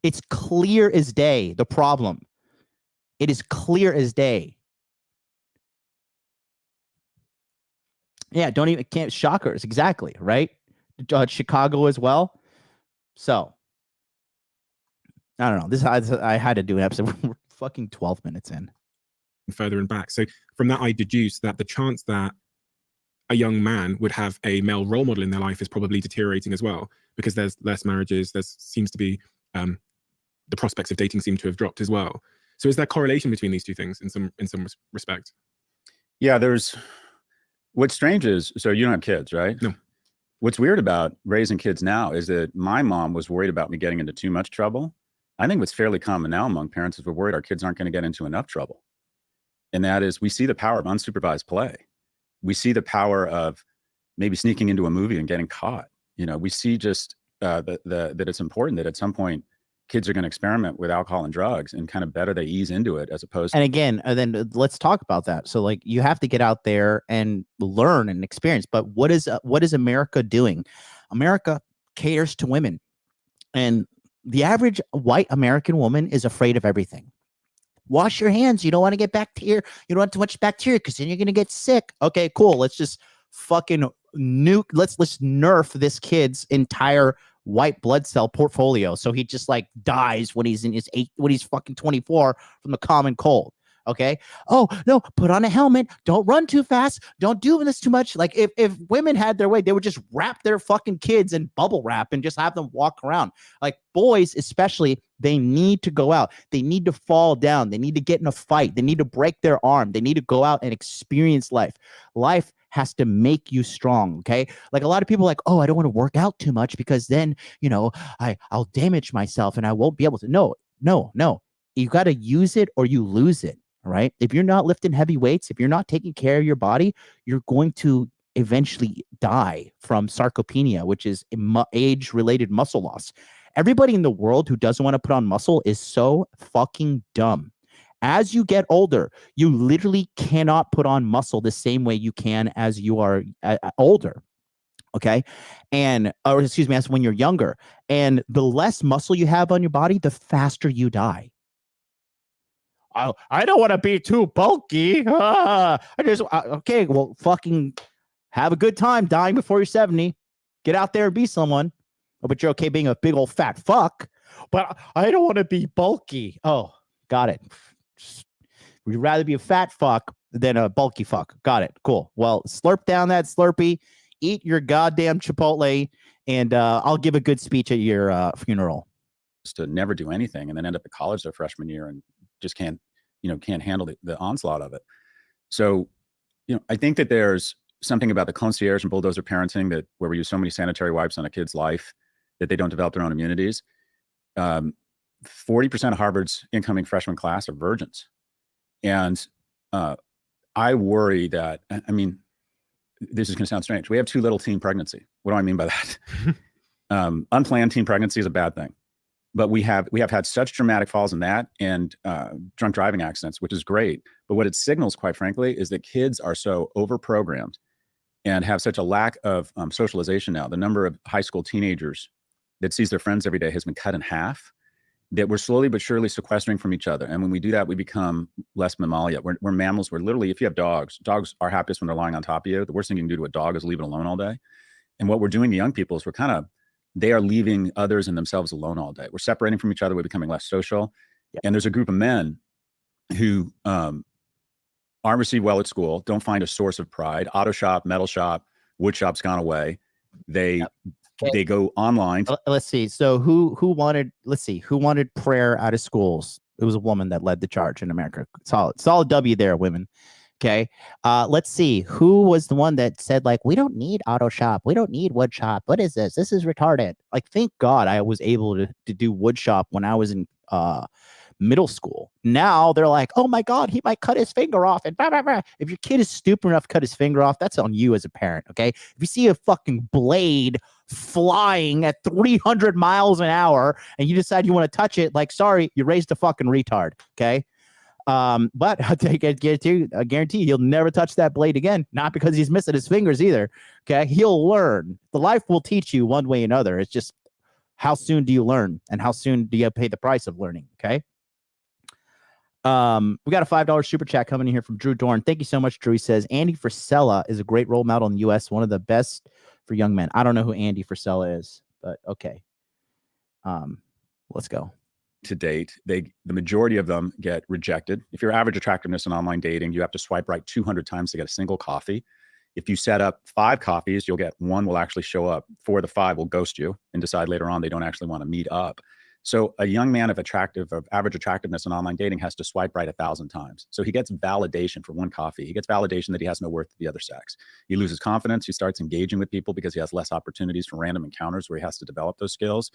It's clear as day, the problem. It is clear as day. Yeah, can't shockers, exactly, right? Chicago as well. So I don't know. I had to do an episode. We're fucking 12 minutes in. Further and back. So from that, I deduce that the chance that a young man would have a male role model in their life is probably deteriorating as well, because there's less marriages. There seems to be the prospects of dating seem to have dropped as well. So is there correlation between these two things in some respect? Yeah, what's strange is, so you don't have kids, right? No. What's weird about raising kids now is that my mom was worried about me getting into too much trouble. I think what's fairly common now among parents is we're worried our kids aren't going to get into enough trouble. And that is, we see the power of unsupervised play. We see the power of maybe sneaking into a movie and getting caught. You know, we see just that it's important that at some point kids are going to experiment with alcohol and drugs, and kind of better they ease into it as opposed to. And again, then let's talk about that. So like, you have to get out there and learn and experience. But what is America doing? America caters to women, and the average white American woman is afraid of everything. wash your hands. You don't want to get bacteria. You don't want too much bacteria because then you're going to get sick. Okay, cool. Let's just fucking nuke. Let's nerf this kid's entire white blood cell portfolio. So he just like dies when he's when he's fucking 24 from the common cold. Okay. Oh no, put on a helmet. Don't run too fast. Don't do this too much. Like if women had their way, they would just wrap their fucking kids in bubble wrap and just have them walk around. Like boys, especially, they need to go out. They need to fall down. They need to get in a fight. They need to break their arm. They need to go out and experience life. Life has to make you strong. Okay. Like a lot of people are like, oh, I don't want to work out too much because then, I'll damage myself and I won't be able to. No. You got to use it or you lose it. Right? If you're not lifting heavy weights, if you're not taking care of your body, you're going to eventually die from sarcopenia, which is age-related muscle loss. Everybody in the world who doesn't want to put on muscle is so fucking dumb. As you get older, you literally cannot put on muscle the same way you can as you are older. Okay. As when you're younger. And the less muscle you have on your body, the faster you die. I don't want to be too bulky. Okay, well, fucking have a good time dying before you're 70. Get out there and be someone. Oh, but you're okay being a big old fat fuck. But I don't want to be bulky. Oh, got it. We'd rather be a fat fuck than a bulky fuck. Got it. Cool. Well, slurp down that Slurpee. Eat your goddamn Chipotle. And I'll give a good speech at your funeral. Just to never do anything and then end up at college their freshman year and just can't handle the onslaught of it. So, I think that there's something about the concierge and bulldozer parenting where we use so many sanitary wipes on a kid's life that they don't develop their own immunities. 40% of Harvard's incoming freshman class are virgins. And I worry that, this is going to sound strange. We have too little teen pregnancy. What do I mean by that? Unplanned teen pregnancy is a bad thing. But we have had such dramatic falls in that and drunk driving accidents, which is great. But what it signals, quite frankly, is that kids are so overprogrammed and have such a lack of socialization now. The number of high school teenagers that sees their friends every day has been cut in half, that we're slowly but surely sequestering from each other. And when we do that, we become less mammalia. We're mammals. We're literally, if you have dogs are happiest when they're lying on top of you. The worst thing you can do to a dog is leave it alone all day. And what we're doing to young people is they are leaving others and themselves alone all day. We're separating from each other. We're becoming less social. Yeah. And there's a group of men who aren't received well at school, don't find a source of pride. Auto shop, metal shop, wood shop's gone away. They go online. Let's see. So who wanted prayer out of schools? It was a woman that led the charge in America. Solid W there, women. Okay. Let's see. Who was the one that said, like, we don't need auto shop. We don't need wood shop. What is this? This is retarded. Like, thank God I was able to do wood shop when I was in middle school. Now they're like, oh my God, he might cut his finger off. And blah, blah, blah. If your kid is stupid enough to cut his finger off, that's on you as a parent. Okay. If you see a fucking blade flying at 300 miles an hour and you decide you want to touch it, like, sorry, you raised a fucking retard. Okay. But I guarantee you, he'll never touch that blade again. Not because he's missing his fingers either. Okay. He'll learn. The life will teach you one way or another. It's just, how soon do you learn and how soon do you pay the price of learning? Okay. We got a $5 super chat coming in here from Drew Dorn. Thank you so much, Drew. He says, Andy Frisella is a great role model in the U.S., one of the best for young men. I don't know who Andy Frisella is, but okay. Let's go. To date, the majority of them get rejected. If you're average attractiveness in online dating, you have to swipe right 200 times to get a single coffee. If you set up 5 coffees, you'll get 1 will actually show up. 4 of the 5 will ghost you and decide later on they don't actually want to meet up. So a young man of average attractiveness in online dating has to swipe right 1,000 times. So he gets validation for 1 coffee. He gets validation that he has no worth to the other sex. He loses confidence. He starts engaging with people because he has less opportunities for random encounters where he has to develop those skills.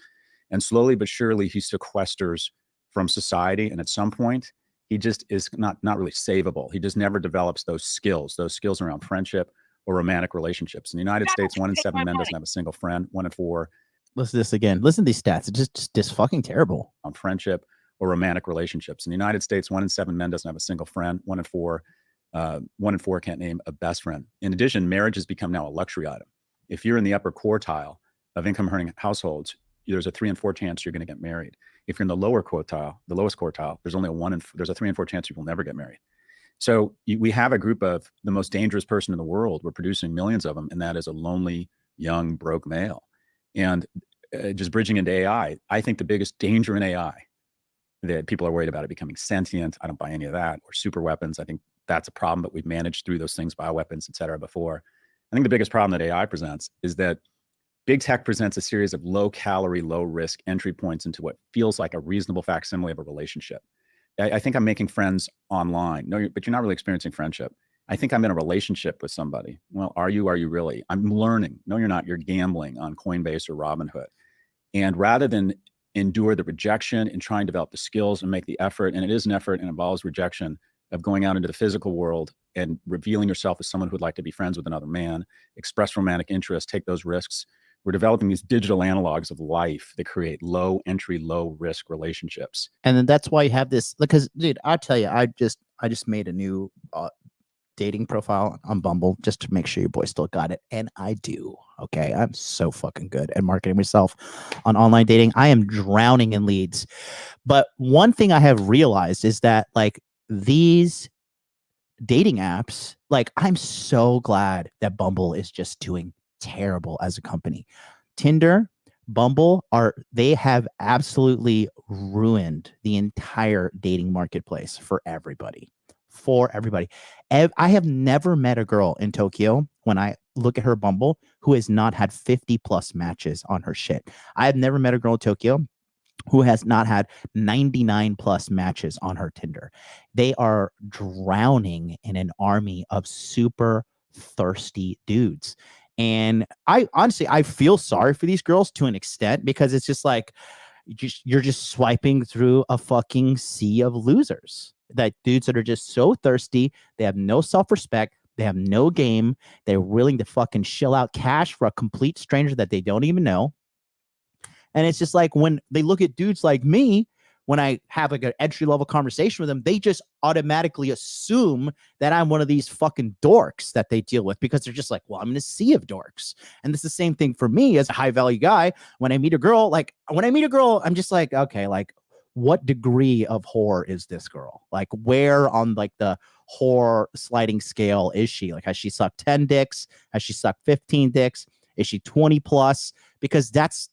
And slowly but surely he sequesters from society. And at some point, he just is not really savable. He just never develops those skills around friendship or romantic relationships. In the United States, 1 in 7 men doesn't have a single friend. 1 in 4. Listen to this again. Listen to these stats. It's just fucking terrible. On friendship or romantic relationships. In the United States, 1 in 7 men doesn't have a single friend. 1 in 4 can't name a best friend. In addition, marriage has become now a luxury item. If you're in the upper quartile of income earning households, there's a 3 in 4 chance you're going to get married. If you're in the lower quartile, the lowest quartile, there's only there's a 3 in 4 chance you will never get married. So we have a group of the most dangerous person in the world. We're producing millions of them, and that is a lonely, young, broke male. And just bridging into AI, I think the biggest danger in AI that people are worried about it becoming sentient. I don't buy any of that. Or super weapons. I think that's a problem, but we've managed through those things, bioweapons, et cetera, before. I think the biggest problem that AI presents is that big tech presents a series of low calorie, low risk entry points into what feels like a reasonable facsimile of a relationship. I think I'm making friends online. No, but you're not really experiencing friendship. I think I'm in a relationship with somebody. Well, are you really? I'm learning. No, you're not. You're gambling on Coinbase or Robinhood. And rather than endure the rejection and try and develop the skills and make the effort, and it is an effort and involves rejection of going out into the physical world and revealing yourself as someone who would like to be friends with another man, express romantic interest, take those risks. We're developing these digital analogs of life that create low entry, low risk relationships. And then that's why you have this, because dude, I'll tell you, I just made a new dating profile on Bumble just to make sure your boy still got it. And I do. Okay. I'm so fucking good at marketing myself on online dating. I am drowning in leads. But one thing I have realized is that like these dating apps, like I'm so glad that Bumble is just doing terrible as a company. Tinder, Bumble they have absolutely ruined the entire dating marketplace for everybody. I have never met a girl in Tokyo when I look at her Bumble who has not had 50 plus matches on her shit. I have never met a girl in Tokyo who has not had 99 plus matches on her Tinder. They are drowning in an army of super thirsty dudes. And I honestly feel sorry for these girls to an extent, because it's just like you're just swiping through a fucking sea of losers. That dudes that are just so thirsty, they have no self-respect, they have no game, they're willing to fucking shill out cash for a complete stranger that they don't even know. And it's just like when they look at dudes like me, when I have like an entry level conversation with them, they just automatically assume that I'm one of these fucking dorks that they deal with, because they're just like, well, I'm in a sea of dorks. And it's the same thing for me as a high value guy. When I meet a girl, I'm just like, okay, like what degree of whore is this girl? Like where on like the whore sliding scale is she? Like, has she sucked 10 dicks? Has she sucked 15 dicks? Is she 20 plus? Because that's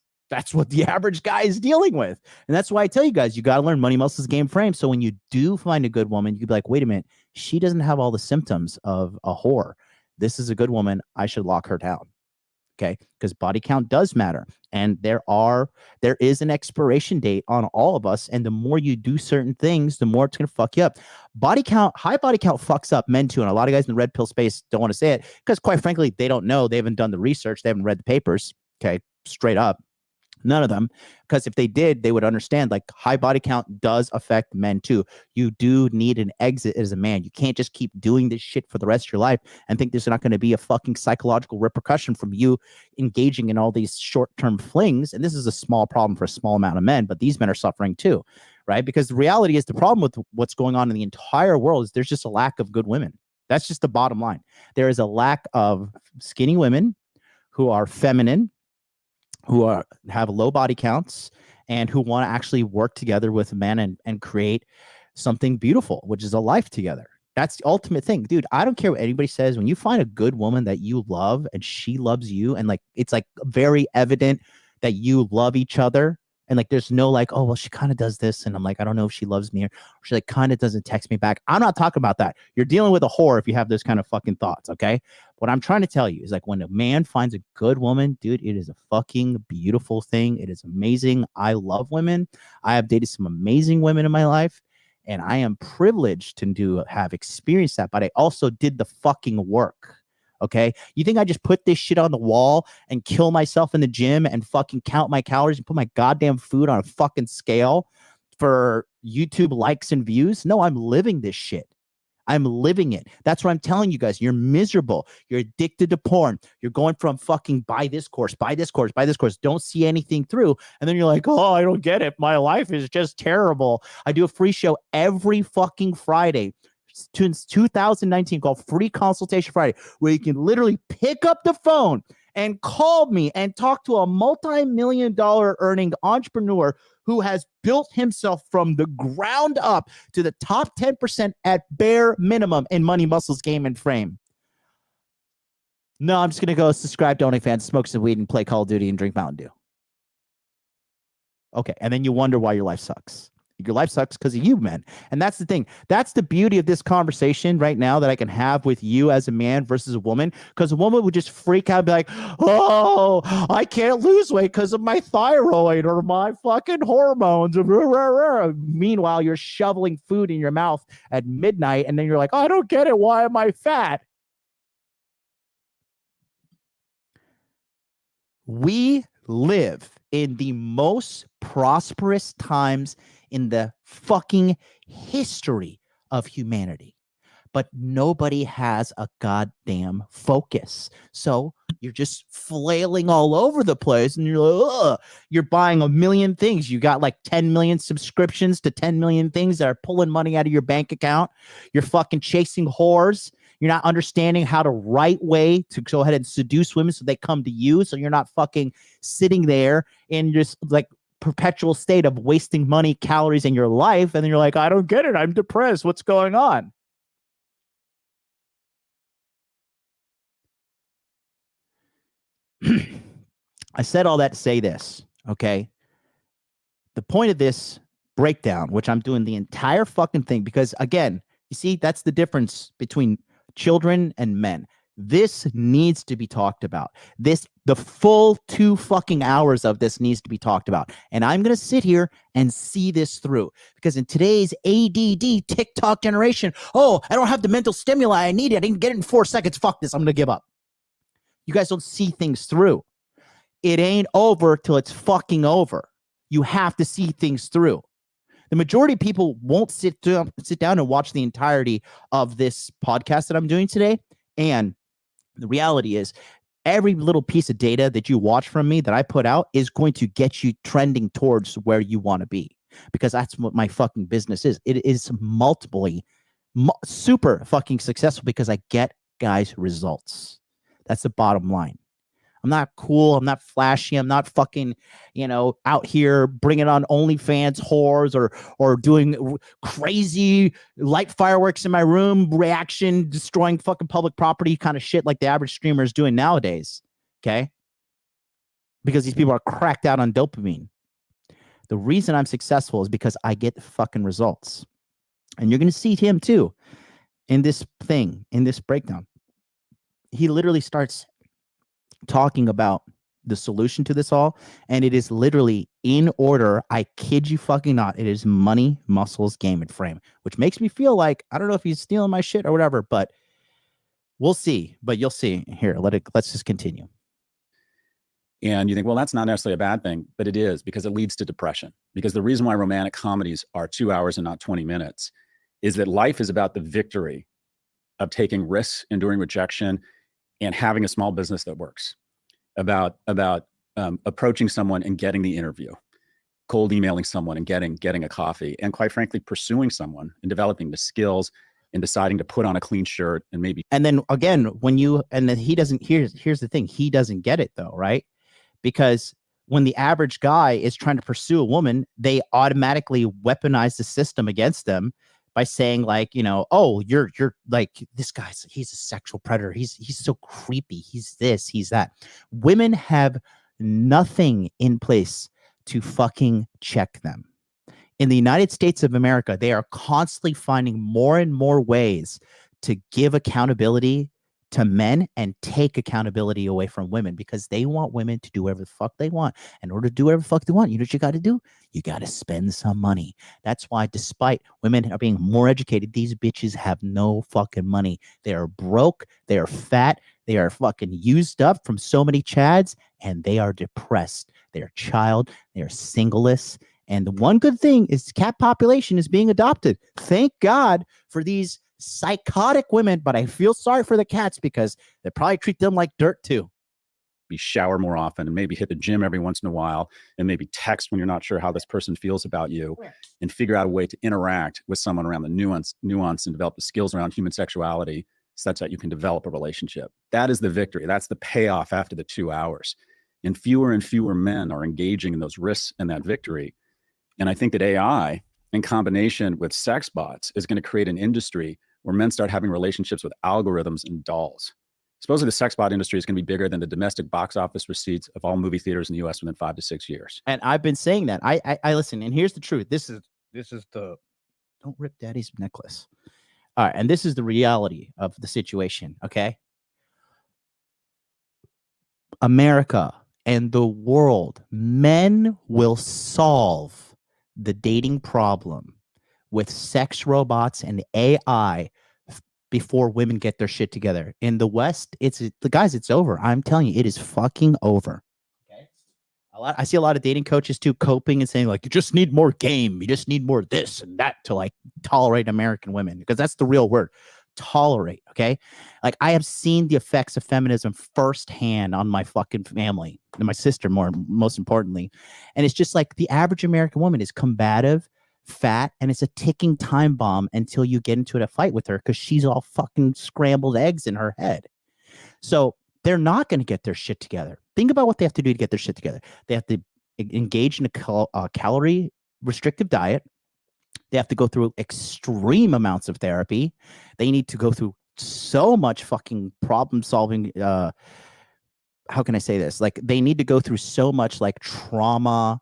what the average guy is dealing with. And that's why I tell you guys, you got to learn money muscles game frame. So when you do find a good woman, you can be like, wait a minute, she doesn't have all the symptoms of a whore. This is a good woman. I should lock her down. Okay. Because body count does matter. And there is an expiration date on all of us. And the more you do certain things, the more it's going to fuck you up. High body count fucks up men too. And a lot of guys in the red pill space don't want to say it because quite frankly, they don't know. They haven't done the research. They haven't read the papers. Okay. Straight up. None of them, because if they did, they would understand like high body count does affect men too. You do need an exit as a man. You can't just keep doing this shit for the rest of your life and think there's not going to be a fucking psychological repercussion from you engaging in all these short-term flings. And this is a small problem for a small amount of men, but these men are suffering too, right? Because the reality is the problem with what's going on in the entire world is there's just a lack of good women. That's just the bottom line. There is a lack of skinny women who are feminine, who have low body counts, and who want to actually work together with men and create something beautiful, which is a life together. That's the ultimate thing. Dude, I don't care what anybody says. When you find a good woman that you love and she loves you, and like it's like very evident that you love each other, and like there's no like, oh, well, she kind of does this, and I'm like, I don't know if she loves me, or she like kind of doesn't text me back. I'm not talking about that. You're dealing with a whore if you have those kind of fucking thoughts, okay? What I'm trying to tell you is like when a man finds a good woman, dude, it is a fucking beautiful thing. It is amazing. I love women. I have dated some amazing women in my life, and I am privileged to have experienced that, but I also did the fucking work. Okay. You think I just put this shit on the wall and kill myself in the gym and fucking count my calories and put my goddamn food on a fucking scale for YouTube likes and views? No, I'm living this shit. I'm living it. That's what I'm telling you guys. You're miserable. You're addicted to porn. You're going from fucking buy this course, don't see anything through. And then you're like, oh, I don't get it. My life is just terrible. I do a free show every fucking Friday since 2019 called Free Consultation Friday, where you can literally pick up the phone and called me and talked to a multi-million-dollar earning entrepreneur who has built himself from the ground up to the top 10% at bare minimum in money, muscles, game, and frame. No, I'm just going to go subscribe to OnlyFans, smoke some weed, and play Call of Duty and drink Mountain Dew. Okay, and then you wonder why your life sucks. Your life sucks because of you, man. And that's the thing. That's the beauty of this conversation right now that I can have with you as a man versus a woman. Because a woman would just freak out and be like, oh, I can't lose weight because of my thyroid or my fucking hormones. Meanwhile, you're shoveling food in your mouth at midnight and then you're like, oh, I don't get it. Why am I fat? We live in the most prosperous times in the fucking history of humanity, but nobody has a goddamn focus. So you're just flailing all over the place and you're like, ugh. You're buying a million things. You got like 10 million subscriptions to 10 million things that are pulling money out of your bank account. You're fucking chasing whores. You're not understanding how to right way to go ahead and seduce women so they come to you. So you're not fucking sitting there in just like perpetual state of wasting money, calories in your life. And then you're like, I don't get it. I'm depressed. What's going on? I said all that to say this, okay? The point of this breakdown, which I'm doing the entire fucking thing, because again, you see, that's the difference between children and men. This needs to be talked about. The full 2 fucking hours of this needs to be talked about. And I'm going to sit here and see this through because in today's ADD TikTok generation, oh, I don't have the mental stimuli I needed. I didn't get it in 4 seconds. Fuck this. I'm going to give up. You guys don't see things through. It ain't over till it's fucking over. You have to see things through. The majority of people won't sit down and watch the entirety of this podcast that I'm doing today. And the reality is every little piece of data that you watch from me that I put out is going to get you trending towards where you want to be, because that's what my fucking business is. It is super fucking successful because I get guys results. That's the bottom line. I'm not cool. I'm not flashy. I'm not fucking, out here bringing on OnlyFans whores or doing crazy light fireworks in my room, reaction, destroying fucking public property kind of shit like the average streamer is doing nowadays. Okay? Because these people are cracked out on dopamine. The reason I'm successful is because I get fucking results. And you're going to see him too in this thing, in this breakdown. He literally starts talking about the solution to this all, and it is literally in order. I kid you fucking not. It is money, muscles, game, and frame, which makes me feel like I don't know if he's stealing my shit or whatever, but we'll see. But you'll see here. Let's just continue. And you think, well, that's not necessarily a bad thing, but it is, because it leads to depression. Because the reason why romantic comedies are 2 hours and not 20 minutes is that life is about the victory of taking risks, enduring rejection, and having a small business that works, about approaching someone and getting the interview, cold emailing someone and getting a coffee, and quite frankly, pursuing someone and developing the skills and deciding to put on a clean shirt and maybe. And then again, he doesn't, here's the thing. He doesn't get it though, right? Because when the average guy is trying to pursue a woman, they automatically weaponize the system against them by saying like, oh, you're like, this guy's, he's a sexual predator. He's so creepy. He's this, he's that. Women have nothing in place to fucking check them. In the United States of America, they are constantly finding more and more ways to give accountability to men and take accountability away from women, because they want women to do whatever the fuck they want. In order to do whatever the fuck they want, you know what you got to do? You got to spend some money. That's why, despite women are being more educated, these bitches have no fucking money. They are broke. They are fat. They are fucking used up from so many chads, and they are depressed. They are child. They are singleless. And the one good thing is cat population is being adopted. Thank God for these psychotic women, but I feel sorry for the cats because they probably treat them like dirt too. Be shower more often and maybe hit the gym every once in a while, and maybe text when you're not sure how this person feels about you, and figure out a way to interact with someone around the nuance and develop the skills around human sexuality such that you can develop a relationship. That is the victory. That's the payoff after the 2 hours. And fewer men are engaging in those risks and that victory. And I think that AI, in combination with sex bots, is going to create an industry where men start having relationships with algorithms and dolls. Supposedly the sex bot industry is going to be bigger than the domestic box office receipts of all movie theaters in the US within 5 to 6 years. And I've been saying that. I listen, and here's the truth. This is the don't rip daddy's necklace. All right, and this is the reality of the situation, okay? America and the world, men will solve the dating problem with sex robots and AI before women get their shit together. In the West, it's over. I'm telling you, it is fucking over. Okay. I see a lot of dating coaches too coping and saying like, you just need more game. You just need more this and that to like tolerate American women, because that's the real word. Tolerate. Okay. Like, I have seen the effects of feminism firsthand on my fucking family and my sister, most importantly. And it's just like the average American woman is combative, fat, and it's a ticking time bomb until you get into a fight with her, because she's all fucking scrambled eggs in her head. So they're not going to get their shit together. Think about what they have to do to get their shit together. They have to engage in a calorie restrictive diet. They have to go through extreme amounts of therapy. They need to go through so much fucking problem solving. How can I say this? Like, they need to go through so much like trauma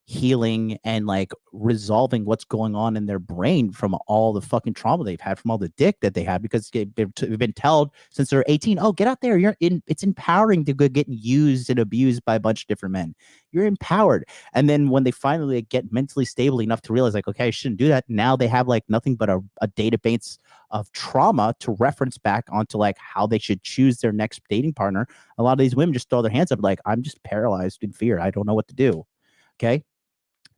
healing and like resolving what's going on in their brain from all the fucking trauma they've had, from all the dick that they had, because they've been told since they're 18, oh, get out there. It's empowering to go get used and abused by a bunch of different men. You're empowered. And then when they finally like, get mentally stable enough to realize like, okay, I shouldn't do that. Now they have like nothing but a database of trauma to reference back onto like how they should choose their next dating partner. A lot of these women just throw their hands up like, I'm just paralyzed in fear. I don't know what to do. Okay.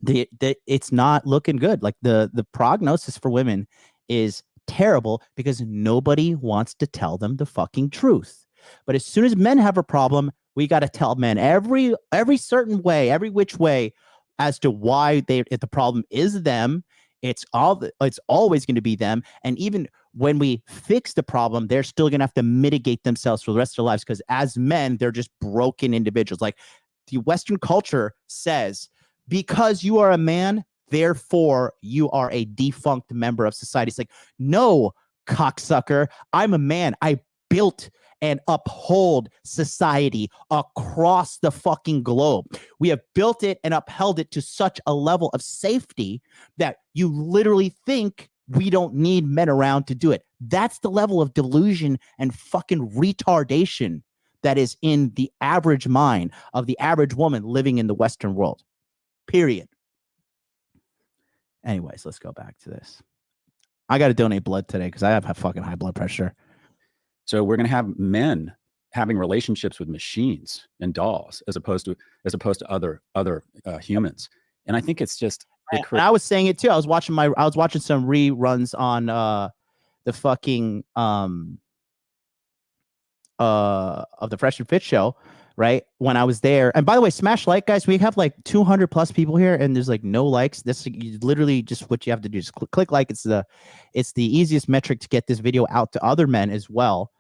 It's not looking good. Like the prognosis for women is terrible because nobody wants to tell them the fucking truth. But as soon as men have a problem, we got to tell men every certain way, every which way as to why if the problem is them. It's always going to be them. And even when we fix the problem, they're still going to have to mitigate themselves for the rest of their lives, because as men, they're just broken individuals. Like, the Western culture says, because you are a man, therefore you are a defunct member of society. It's like, no, cocksucker. I'm a man. I built and uphold society across the fucking globe. We have built it and upheld it to such a level of safety that you literally think we don't need men around to do it. That's the level of delusion and fucking retardation that is in the average mind of the average woman living in the Western world. Period. Anyways, let's go back to this. I got to donate blood today because I have fucking high blood pressure. So we're going to have men having relationships with machines and dolls as opposed to other humans. And I think it's just. And I was saying it too. I was watching some reruns on the fucking of the Fresh and Fit show, right? When I was there. And by the way, smash like, guys. We have like 200 plus people here, and there's like no likes. This is literally just what you have to do. Just click like. It's the easiest metric to get this video out to other men as well.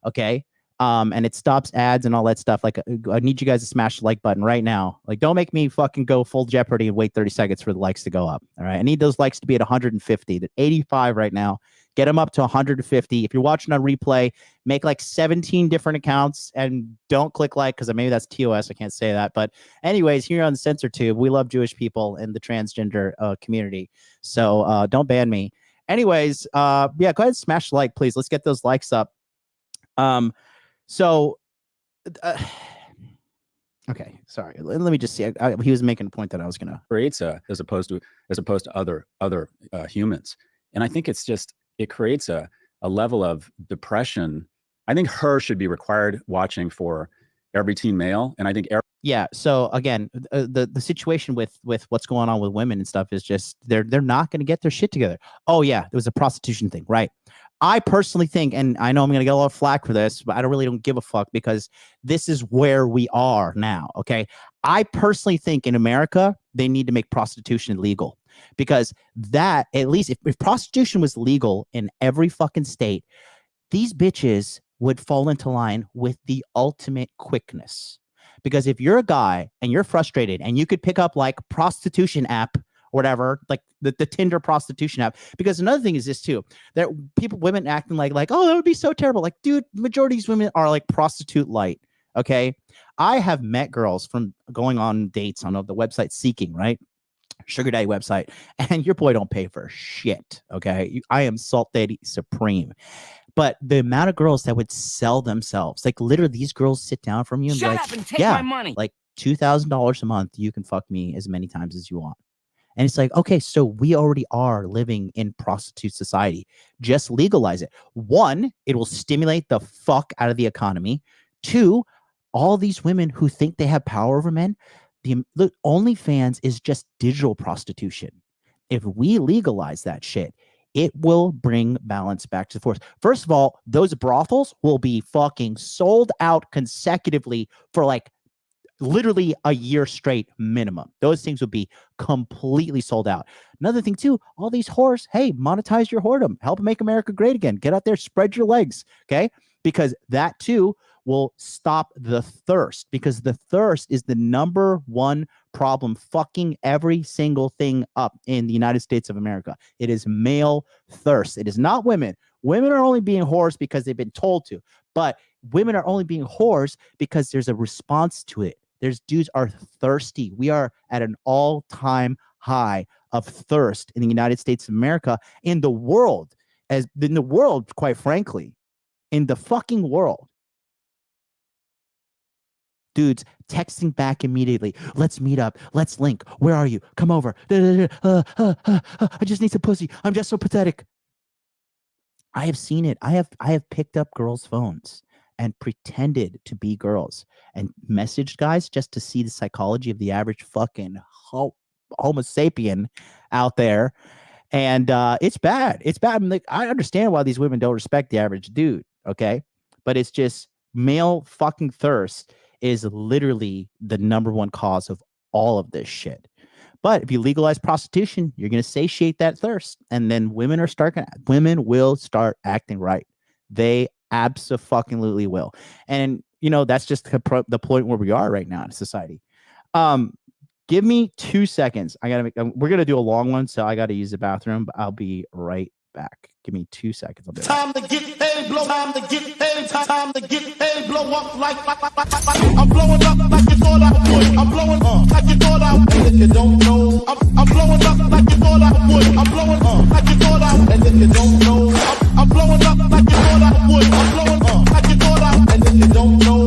Okay. And it stops ads and all that stuff. Like, I need you guys to smash the like button right now. Like, don't make me fucking go full Jeopardy and wait 30 seconds for the likes to go up. All right. I need those likes to be at 150. They're 85 right now. Get them up to 150. If you're watching on replay, make like 17 different accounts and don't click like, because maybe that's TOS. I can't say that. But anyways, here on the Censor Tube, we love Jewish people and the transgender community. So don't ban me. Anyways, yeah, go ahead and smash like, please. Let's get those likes up. So, okay, sorry. Let me just see. He was making a point that I was gonna creates as opposed to other humans, and I think it creates a level of depression. I think her should be required watching for every teen male, and I think yeah. So again, the situation with what's going on with women and stuff is just they're not going to get their shit together. Oh yeah, there was a prostitution thing, right? I personally think, and I know I'm going to get a lot of flack for this, but I don't give a fuck, because this is where we are now. Okay. I personally think in America, they need to make prostitution illegal, because that, at least if prostitution was legal in every fucking state, these bitches would fall into line with the ultimate quickness. Because if you're a guy and you're frustrated and you could pick up like prostitution app or whatever, like the Tinder prostitution app. Because another thing is this too, that women acting like, oh, that would be so terrible. Like, dude, majority of these women are like prostitute light. Okay. I have met girls from going on dates on the website Seeking, right? Sugar daddy website, and your boy don't pay for shit. Okay. I am salt daddy supreme. But the amount of girls that would sell themselves, like literally these girls sit down from you and be like, up and take my money. Like $2,000 a month, you can fuck me as many times as you want. And it's like, okay, so we already are living in prostitute society. Just legalize it. 1, it will stimulate the fuck out of the economy. 2, all these women who think they have power over men, the OnlyFans is just digital prostitution. If we legalize that shit, it will bring balance back to the force. First of all, those brothels will be fucking sold out consecutively for like literally a year straight minimum. Those things would be completely sold out. Another thing too, all these whores, hey, monetize your whoredom. Help make America great again. Get out there, spread your legs, okay? Because that too will stop the thirst, because the thirst is the number one problem fucking every single thing up in the United States of America. It is male thirst. It is not women. Women are only being whores because they've been told to, but women are only being whores because there's a response to it. There's dudes are thirsty. We are at an all-time high of thirst in the United States of America, in the world, quite frankly, in the fucking world. Dudes texting back immediately. Let's meet up. Let's link. Where are you? Come over. I just need some pussy. I'm just so pathetic. I have seen it. I have picked up girls' phones and pretended to be girls and messaged guys just to see the psychology of the average fucking Homo sapien out there. And it's bad. It's bad. I'm like, I understand why these women don't respect the average dude. Okay. But it's just male fucking thirst is literally the number one cause of all of this shit. But if you legalize prostitution, you're going to satiate that thirst. And then women will start acting right. They absolutely will. And, you know, that's just the point where we are right now in society. Give me 2 seconds. We're going to do a long one, so I got to use the bathroom, but I'll be right back. Give me 2 seconds. I'll be time to get paid, blow. Time to get paid. Time to get paid, blow up like I'm blowing up like you thought I would. I'm blowing up like you thought I would. And if you don't know, I'm blowing up like you thought I would. I'm blowing up like you thought I would. And if you don't know, I'm blowing up like you thought I would. I'm blowing up like you thought I would. And if you don't know,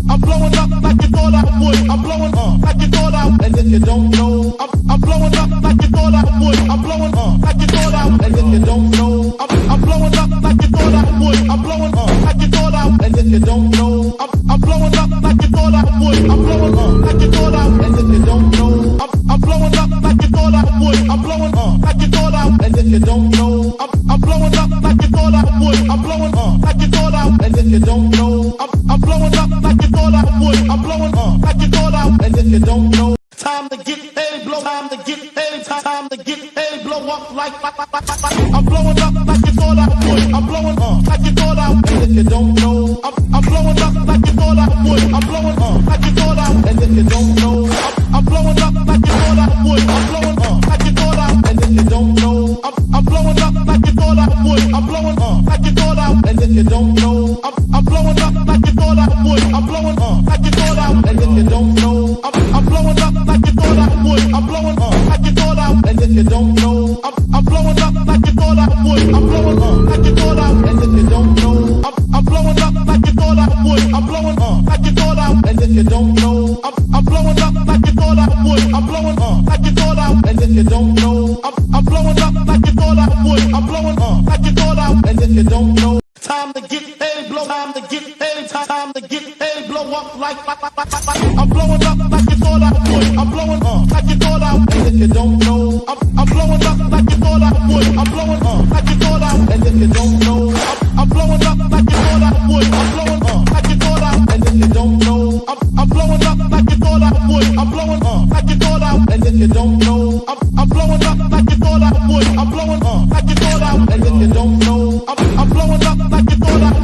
I'm blowing up like you thought I would. I'm blowing up like you thought I would. And if you don't know, I'm blowing up like you thought I would. I'm blowing up like you thought I would. And if you don't know, I'm blowing up like you thought I would. I'm blowing up like you thought I would. And if you don't know, I'm blowing up like you thought I would. I'm blowing up like you thought I would. And if you don't know, I'm blowing up like you thought I would. I'm blowing up like you thought I would. And if you don't know, I'm blowing up like you thought I would. I'm blowing up like you thought I would. And if you don't know, I'm blowing up like you thought I would. I'm blowing up like you thought I would. And if you don't know, time to get paid, blow. Time to get paid. Time to get paid, blow up like I'm blowing up like you thought I would. I'm blowing up like you thought I would. And if you don't know, I'm blowing up like you thought I would. I'm blowing up like you thought I would. And if you don't know, I'm blowing up like you thought I would. I'm blowing up like you thought I would. And if you don't know, I'm blowing up like you thought I would. I'm blowing up like you thought I would. And if you don't know, I'm blowing up like you thought I would. I'm blowing up like you thought I would. And if you don't know, I'm blowing up like you thought I would. I'm blowing up like you thought I would. And if you don't know, I'm blowing up like you thought I would. I'm blowing up like you thought I would. And if you don't know, I'm blowing up like you thought I would. I'm blowing up like you thought I would. And if you don't know, I'm blowing up like you thought I would. I'm blowing up like you thought I would. And if you don't know, I'm blowing up like you thought I would. I'm blowing up like you thought I would. And if you don't know, time to get paid, blow. Time to get paid. Time to get paid, blow up like I'm blowing up like you thought I would. I'm blowing up like you thought I would. And if you don't know, I'm blowing up like you thought I would. I'm blowing up like you thought I would. And if you don't know, I'm blowing up like you thought I would. I'm blowing up like you thought I would. And if you don't know, I'm blowing up like you thought I would. I'm blowing up like you thought I would. And if you don't know, I'm blowing up like you thought I would. I'm blowing up like you thought I would. And if you don't know, I'm blowing up like you thought I would.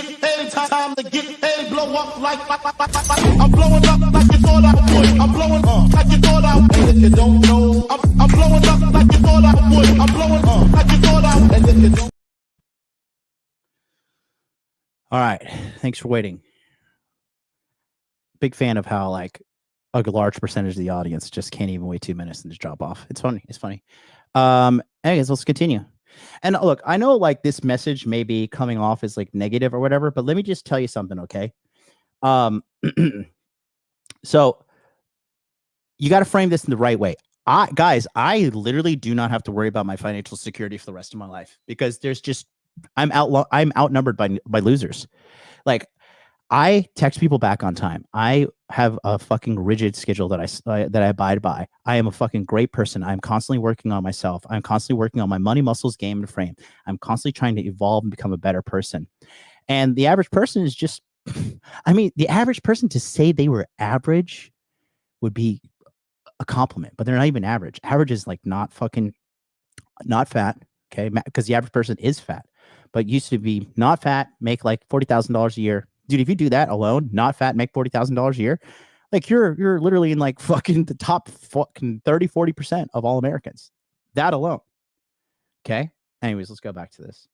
get paid, time to get paid, blow up like I'm blowing up like you thought I would. I'm blowing up like you thought I would. And if you don't know, I'm blowing up like you thought I would. I'm blowing up like you thought I would. And if you don't. All right. Thanks for waiting. Big fan of how like a large percentage of the audience just can't even wait 2 minutes and just drop off. It's funny. It's funny. Anyways, let's continue. And look, I know like this message may be coming off as like negative or whatever, but let me just tell you something, okay? So you got to frame this in the right way. I literally do not have to worry about my financial security for the rest of my life because there's just I'm outnumbered by losers. Like I text people back on time. I have a fucking rigid schedule that I abide by. I am a fucking great person. I'm constantly working on myself. I'm constantly working on my money, muscles, game, and frame. I'm constantly trying to evolve and become a better person. And the average person is just, I mean, the average person to say they were average would be a compliment, but they're not even average. Average is like not fat, okay? Because the average person is fat, but used to be not fat, make like $40,000 a year. Dude, if you do that alone, not fat, make $40,000 a year, like you're literally in like fucking the top fucking 30-40% of all Americans. That alone. Okay. Anyways, let's go back to this.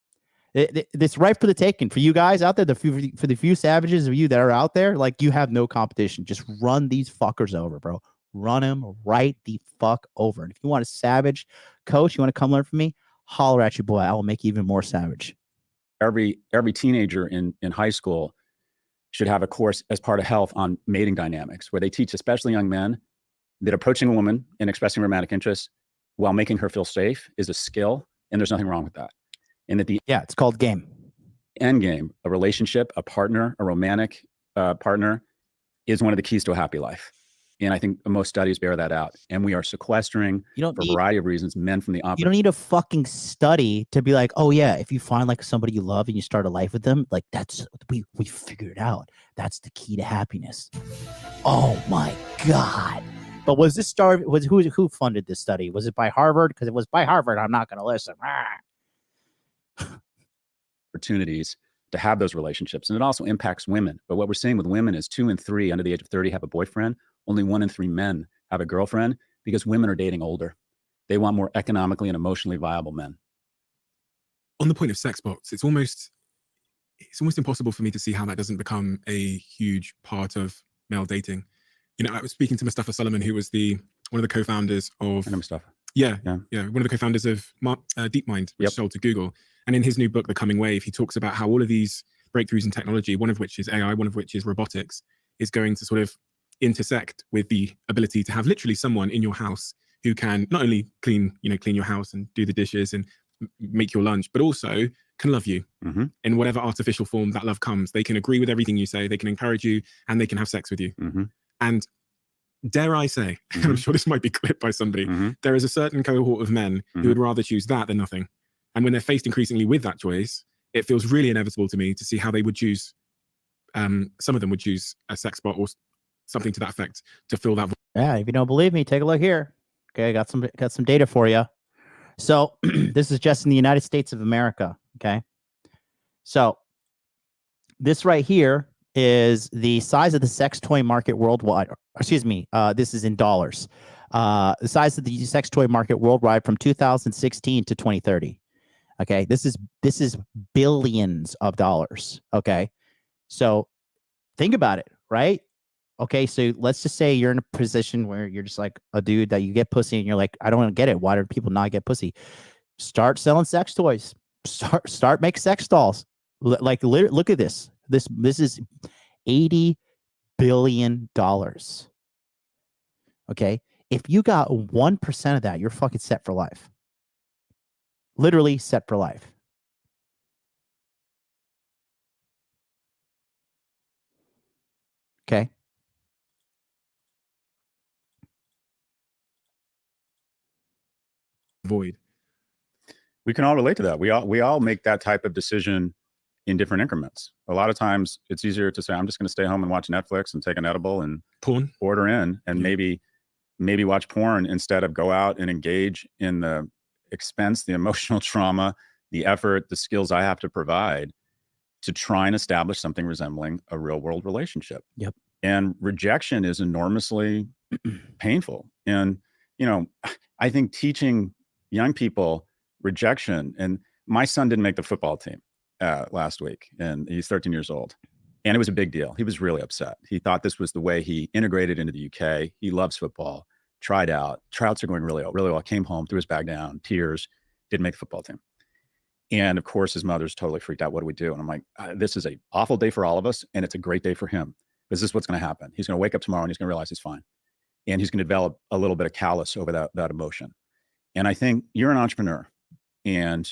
It's ripe for the taking for you guys out there. For the few savages of you that are out there, like you have no competition. Just run these fuckers over, bro. Run them right the fuck over. And if you want a savage coach, you want to come learn from me, holler at your boy. I will make you even more savage. Every teenager in high school should have a course as part of health on mating dynamics, where they teach especially young men that approaching a woman and expressing romantic interest while making her feel safe is a skill, and there's nothing wrong with that. And that it's called game. End game, a relationship, a partner, a romantic partner is one of the keys to a happy life. And I think most studies bear that out. And we are sequestering, for a variety of reasons, men from the opposite. You don't need a fucking study to be like, oh yeah, if you find like somebody you love and you start a life with them, like that's we figured it out. That's the key to happiness. Oh my God. But was this who funded this study? Was it by Harvard? Because it was by Harvard, I'm not gonna listen. Opportunities to have those relationships. And it also impacts women. But what we're seeing with women is 2 in 3 under the age of 30 have a boyfriend. Only 1 in 3 men have a girlfriend because women are dating older. They want more economically and emotionally viable men. On the point of sex bots, it's almost impossible for me to see how that doesn't become a huge part of male dating. You know, I was speaking to Mustafa Solomon, who was one of the co-founders of... I know Mustafa. Yeah, one of the co-founders of DeepMind, which sold to Google. And in his new book, The Coming Wave, he talks about how all of these breakthroughs in technology, one of which is AI, one of which is robotics, is going to sort of intersect with the ability to have literally someone in your house who can not only clean your house and do the dishes and make your lunch, but also can love you in whatever artificial form that love comes. They can agree with everything you say, they can encourage you, and they can have sex with you. And dare I say, and I'm sure this might be clipped by somebody, there is a certain cohort of men who would rather choose that than nothing. And when they're faced increasingly with that choice, it feels really inevitable to me to see how they would choose, some of them would choose a sex bot or something to that effect to fill that void. Yeah, if you don't believe me, take a look here. Okay, I got some data for you. So this is just in the United States of America. Okay, so this right here is the size of the sex toy market worldwide. Excuse me, this is in dollars. The size of the sex toy market worldwide from 2016 to 2030. Okay, this is billions of dollars. Okay, so think about it, right? Okay, so let's just say you're in a position where you're just like a dude that you get pussy and you're like, I don't get it. Why do people not get pussy? Start selling sex toys. Start make sex dolls. Like look at this. This is $80 billion. Okay, if you got 1% of that, you're fucking set for life. Literally set for life. Okay. Void. We can all relate to that. We all make that type of decision in different increments. A lot of times it's easier to say, I'm just going to stay home and watch Netflix and take an edible and order in and maybe watch porn instead of go out and engage in the expense, the emotional trauma, the effort, the skills I have to provide to try and establish something resembling a real world relationship. Yep. And rejection is enormously painful. And, you know, I think teaching young people rejection, and my son didn't make the football team last week, and he's 13 years old. And it was a big deal. He was really upset. He thought this was the way he integrated into the UK. He loves football, tried out. Tryouts are going really well. Came home, threw his bag down, tears, didn't make the football team. And of course, his mother's totally freaked out. What do we do? And I'm like, this is an awful day for all of us. And it's a great day for him. Because this is what's going to happen. He's going to wake up tomorrow and he's going to realize he's fine. And he's going to develop a little bit of callous over that emotion. And I think you're an entrepreneur, and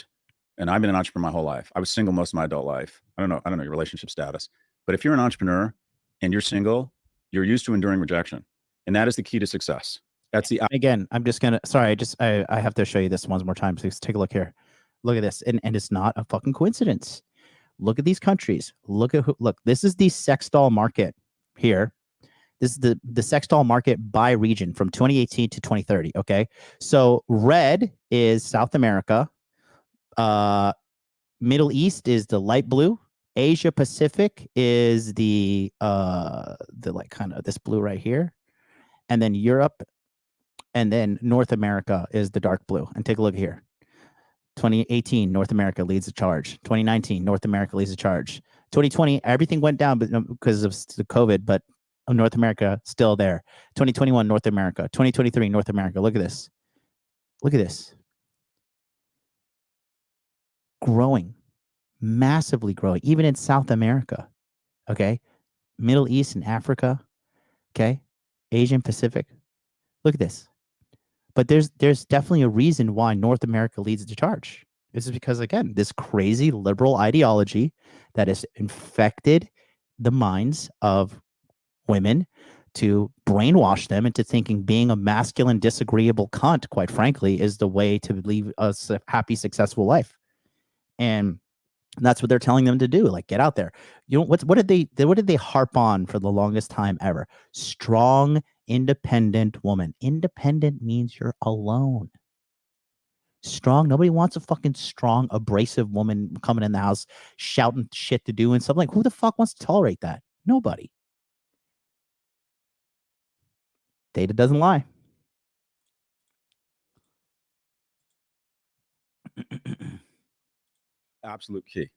I've been an entrepreneur my whole life. I was single most of my adult life. I don't know your relationship status, but if you're an entrepreneur and you're single, you're used to enduring rejection. And that is the key to success. That's the, again, I'm just going to, sorry, I have to show you this one more time. Please take a look here. Look at this. And it's not a fucking coincidence. Look at these countries. Look, this is the sex doll market here. This is the sex doll market by region from 2018 to 2030. Okay. So red is South America. Middle East is the light blue. Asia Pacific is the like kind of this blue right here. And then Europe, and then North America is the dark blue. And take a look here. 2018, North America leads the charge. 2019, North America leads the charge. 2020, everything went down because of the COVID, but North America still there. 2021, North America. 2023, North America. Look at this. Look at this. Growing, massively growing, even in South America. Okay. Middle East and Africa. Okay. Asian Pacific. Look at this. But there's definitely a reason why North America leads the charge. This is because, again, this crazy liberal ideology that has infected the minds of women to brainwash them into thinking being a masculine, disagreeable cunt, quite frankly, is the way to lead a happy, successful life. And that's what they're telling them to do. Like, get out there. You know, what did they harp on for the longest time ever? Strong, independent woman. Independent means you're alone. Strong. Nobody wants a fucking strong, abrasive woman coming in the house shouting shit to do and stuff. Like, who the fuck wants to tolerate that? Nobody. Data doesn't lie. absolute key,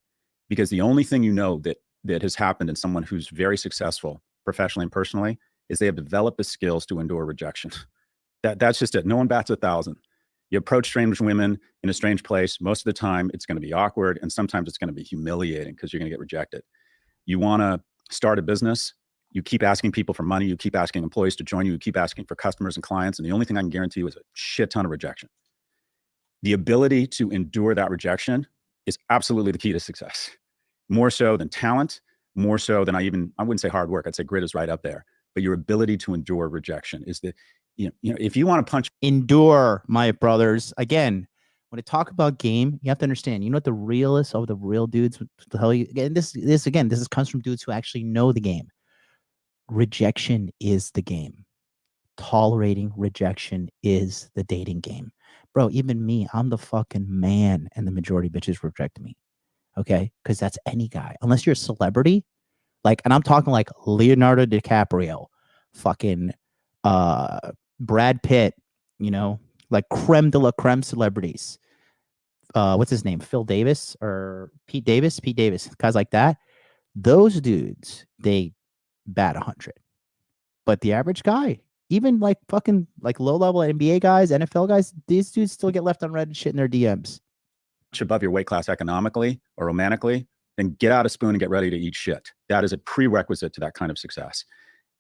because the only thing you know that has happened in someone who's very successful professionally and personally is they have developed the skills to endure rejection. That's just it. No one bats 1,000. You approach strange women in a strange place. Most of the time it's going to be awkward, and sometimes it's going to be humiliating because you're going to get rejected. You want to start a business, you keep asking people for money, you keep asking employees to join you, you keep asking for customers and clients, and the only thing I can guarantee you is a shit ton of rejection. The ability to endure that rejection is absolutely the key to success. More so than talent, more so than I wouldn't say hard work. I'd say grit is right up there. But your ability to endure rejection is you know, if you want to punch. Endure, my brothers. Again, when I talk about game, you have to understand, you know what the realest of the real dudes tell you? And this comes from dudes who actually know the game. Rejection is the game. Tolerating rejection is the dating game. Bro, even me, I'm the fucking man, and the majority of bitches reject me. Okay? Because that's any guy. Unless you're a celebrity, like, and I'm talking like Leonardo DiCaprio, fucking Brad Pitt, you know, like creme de la creme celebrities. What's his name? Phil Davis or Pete Davis? Pete Davis. Guys like that. Those dudes, they bat 100. But the average guy, even like fucking like low-level NBA guys, NFL guys, these dudes still get left unread and shit in their DMs. Above your weight class economically or romantically, then get out a spoon and get ready to eat shit. That is a prerequisite to that kind of success.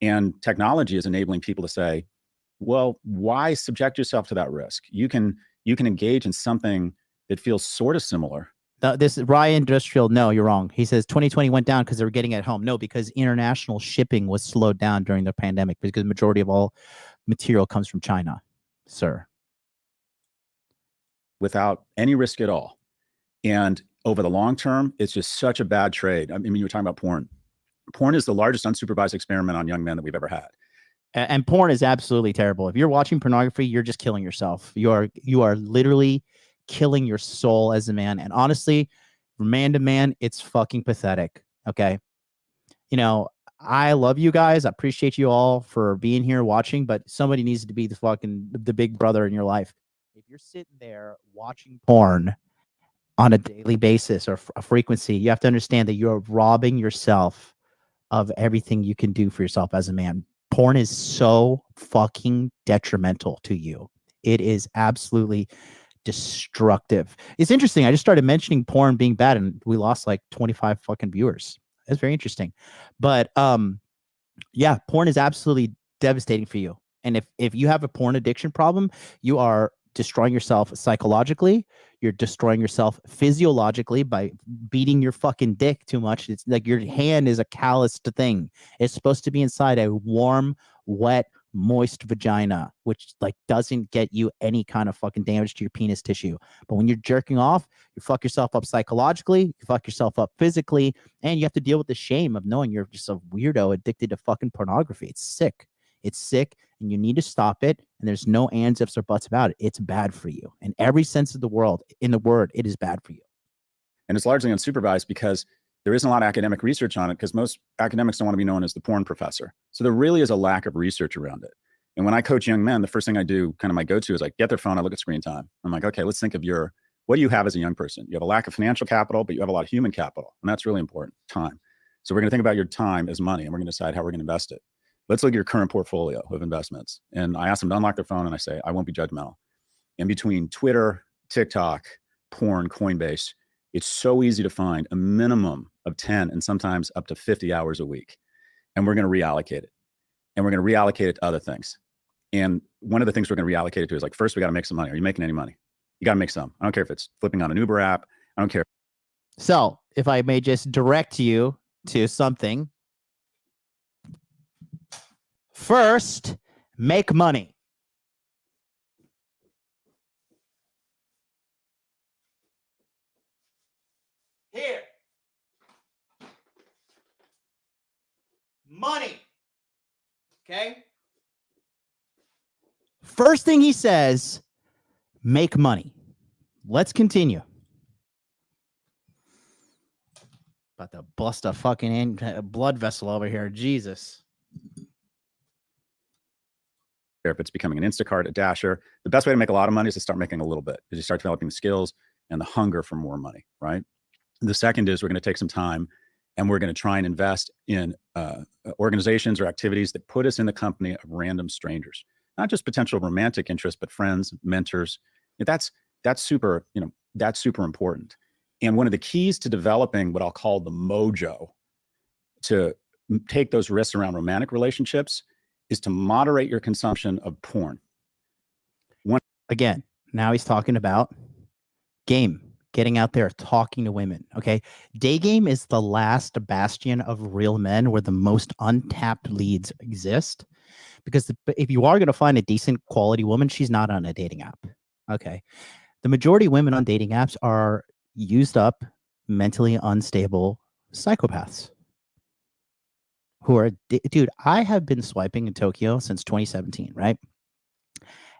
And technology is enabling people to say, well, why subject yourself to that risk? You can engage in something that feels sort of similar. This Ryan Dressfield, no, you're wrong. He says 2020 went down because they were getting it at home. No, because international shipping was slowed down during the pandemic because the majority of all material comes from China, sir. Without any risk at all. And over the long term, it's just such a bad trade. I mean, you were talking about porn. Porn is the largest unsupervised experiment on young men that we've ever had. And porn is absolutely terrible. If you're watching pornography, you're just killing yourself. You are literally killing your soul as a man. And honestly, from man to man, it's fucking pathetic. Okay. You know, I love you guys. I appreciate you all for being here watching, but somebody needs to be the big brother in your life. If you're sitting there watching porn on a daily basis or a frequency, you have to understand that you're robbing yourself of everything you can do for yourself as a man. Porn is so fucking detrimental to you. It is absolutely destructive. It's interesting. I just started mentioning porn being bad and we lost like 25 fucking viewers. That's very interesting. But yeah, porn is absolutely devastating for you. And if you have a porn addiction problem, you are destroying yourself psychologically. You're destroying yourself physiologically by beating your fucking dick too much. It's like your hand is a calloused thing. It's supposed to be inside a warm, wet, moist vagina, which like doesn't get you any kind of fucking damage to your penis tissue. But when you're jerking off, you fuck yourself up psychologically, you fuck yourself up physically, and you have to deal with the shame of knowing you're just a weirdo addicted to fucking pornography. It's sick. It's sick, and you need to stop it. And there's no ands, ifs, or buts about it. It's bad for you. In every sense of the world, in the word, it is bad for you. And it's largely unsupervised because there isn't a lot of academic research on it because most academics don't want to be known as the porn professor. So there really is a lack of research around it. And when I coach young men, the first thing I do, kind of my go-to is like, get their phone, I look at screen time. I'm like, okay, let's think of what do you have as a young person? You have a lack of financial capital, but you have a lot of human capital. And that's really important, time. So we're going to think about your time as money, and we're going to decide how we're going to invest it. Let's look at your current portfolio of investments. And I ask them to unlock their phone and I say, I won't be judgmental. In between Twitter, TikTok, porn, Coinbase, it's so easy to find a minimum of 10 and sometimes up to 50 hours a week. And we're going to reallocate it. And we're going to reallocate it to other things. And one of the things we're going to reallocate it to is like, first, we got to make some money. Are you making any money? You got to make some. I don't care if it's flipping on an Uber app. I don't care. So if I may just direct you to something. First, make money. Here. Money. Okay. First thing he says, make money. Let's continue. About to bust a fucking blood vessel over here. Jesus. If it's becoming an Instacart, a Dasher, the best way to make a lot of money is to start making a little bit because you start developing the skills and the hunger for more money, right? The second is we're going to take some time and we're going to try and invest in organizations or activities that put us in the company of random strangers, not just potential romantic interests, but friends, mentors. That's super, that's super important. And one of the keys to developing what I'll call the mojo to take those risks around romantic relationships is to moderate your consumption of porn. Again, now he's talking about game, getting out there, talking to women. Okay. Day game is the last bastion of real men where the most untapped leads exist. Because if you are going to find a decent quality woman, she's not on a dating app. Okay. The majority of women on dating apps are used up, mentally unstable psychopaths. Who are, dude, I have been swiping in Tokyo since 2017, right?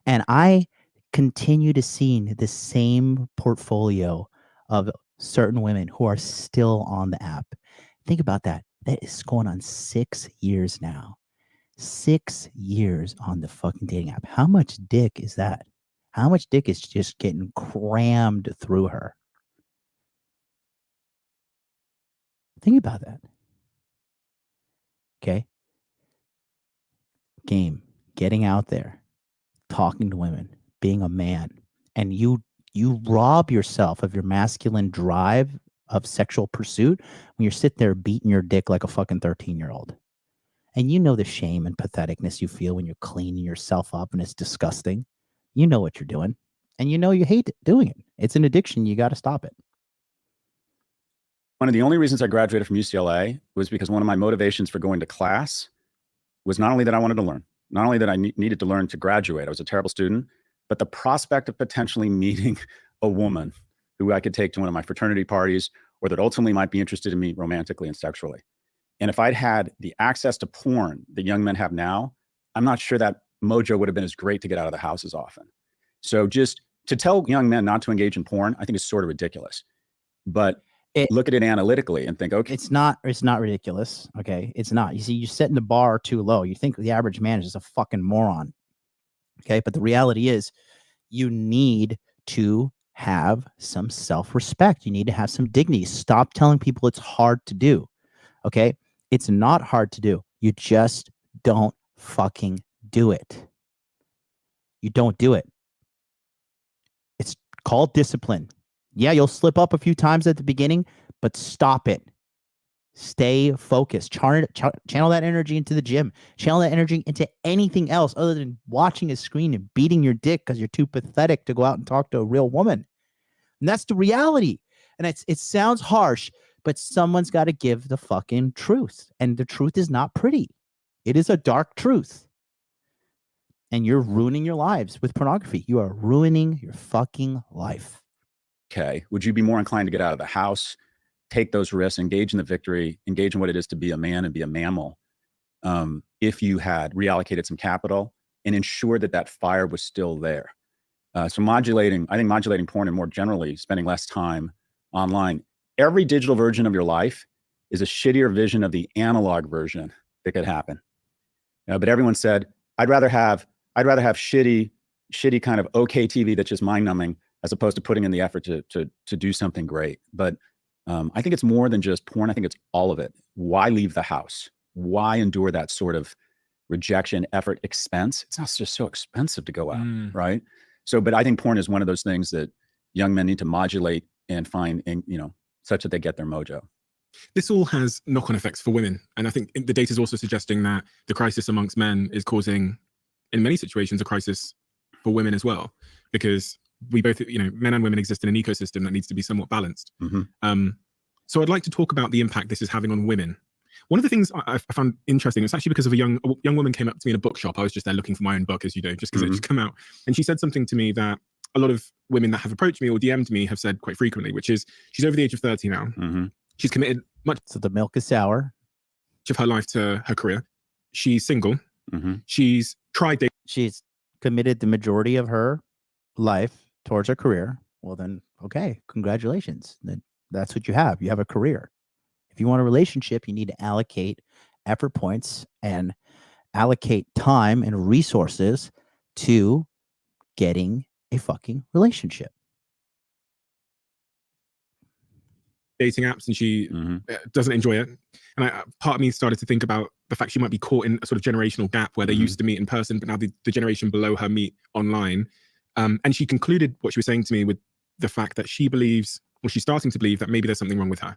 And I continue to see the same portfolio of certain women who are still on the app. Think about that. That is going on 6 years now. 6 years on the fucking dating app. How much dick is that? How much dick is just getting crammed through her? Think about that. Okay. Game, getting out there, talking to women, being a man, and you rob yourself of your masculine drive of sexual pursuit when you're sitting there beating your dick like a fucking 13-year-old. And you know the shame and patheticness you feel when you're cleaning yourself up and it's disgusting. You know what you're doing. And you know you hate doing it. It's an addiction. You got to stop it. One of the only reasons I graduated from UCLA was because one of my motivations for going to class was not only that I wanted to learn, not only that I needed to learn to graduate, I was a terrible student, but the prospect of potentially meeting a woman who I could take to one of my fraternity parties or that ultimately might be interested in me romantically and sexually. And if I'd had the access to porn that young men have now, I'm not sure that mojo would have been as great to get out of the house as often. So just to tell young men not to engage in porn, I think is sort of ridiculous. But look at it analytically and think, okay, it's not ridiculous. Okay. It's not. You see, you're setting the bar too low. You think the average man is just a fucking moron. Okay. But the reality is you need to have some self-respect. You need to have some dignity. Stop telling people it's hard to do. Okay. It's not hard to do. You just don't fucking do it. You don't do it. It's called discipline. Yeah, you'll slip up a few times at the beginning, but stop it. Stay focused. Channel that energy into the gym. Channel that energy into anything else other than watching a screen and beating your dick because you're too pathetic to go out and talk to a real woman. And that's the reality. And it sounds harsh, but someone's got to give the fucking truth. And the truth is not pretty. It is a dark truth. And you're ruining your lives with pornography. You are ruining your fucking life. okay, would you be more inclined to get out of the house, take those risks, engage in the victory, engage in what it is to be a man and be a mammal, if you had reallocated some capital and ensured that that fire was still there? So modulating porn and more generally spending less time online. Every digital version of your life is a shittier vision of the analog version that could happen. But everyone said, I'd rather have shitty kind of okay TV that's just mind numbing as opposed to putting in the effort to do something great. But I think it's more than just porn. I think it's all of it. Why leave the house? Why endure that sort of rejection, effort, expense? It's not just so expensive to go out, right? So, but I think porn is one of those things that young men need to modulate and find, such that they get their mojo. This all has knock-on effects for women. And I think the data is also suggesting that the crisis amongst men is causing, in many situations, a crisis for women as well. Because we both, men and women exist in an ecosystem that needs to be somewhat balanced. So I'd like to talk about the impact this is having on women. One of the things I found interesting, it's actually because of a young woman came up to me in a bookshop. I was just there looking for my own book, as you do, just because it just come out. And she said something to me that a lot of women that have approached me or DM'd me have said quite frequently, which is she's over the age of 30 now. She's committed much So the milk is sour. of her life to her career. She's single. She's tried dating. She's committed the majority of her life towards her career. Well, then, okay, congratulations. Then that's what you have. You have a career. If you want a relationship, you need to allocate effort points and allocate time and resources to getting a fucking relationship. Dating apps, and she doesn't enjoy it. And part of me started to think about the fact she might be caught in a sort of generational gap where they used to meet in person, but now the generation below her meet online. And she concluded what she was saying to me with the fact that she believes, or she's starting to believe, that maybe there's something wrong with her.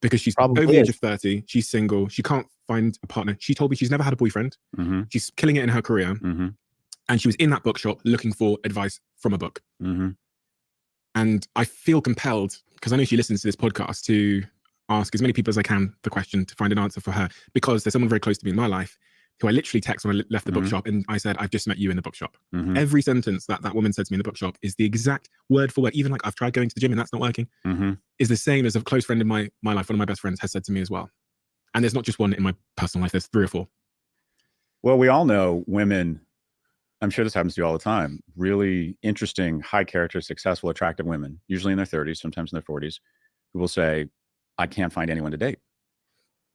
Because she's Probably over the age is. of 30, she's single, she can't find a partner. She told me she's never had a boyfriend. She's killing it in her career. And she was in that bookshop looking for advice from a book. And I feel compelled, because I know she listens to this podcast, to ask as many people as I can the question to find an answer for her, because there's someone very close to me in my life who I literally texted when I left the bookshop and I said, I've just met you in the bookshop. Every sentence that woman said to me in the bookshop is the exact word for word, even like I've tried going to the gym and that's not working, is the same as a close friend in my life, one of my best friends, has said to me as well. And there's not just one in my personal life, there's 3 or 4. Well, we all know women, I'm sure this happens to you all the time, really interesting, high character, successful, attractive women, usually in their 30s, sometimes in their 40s, who will say, I can't find anyone to date.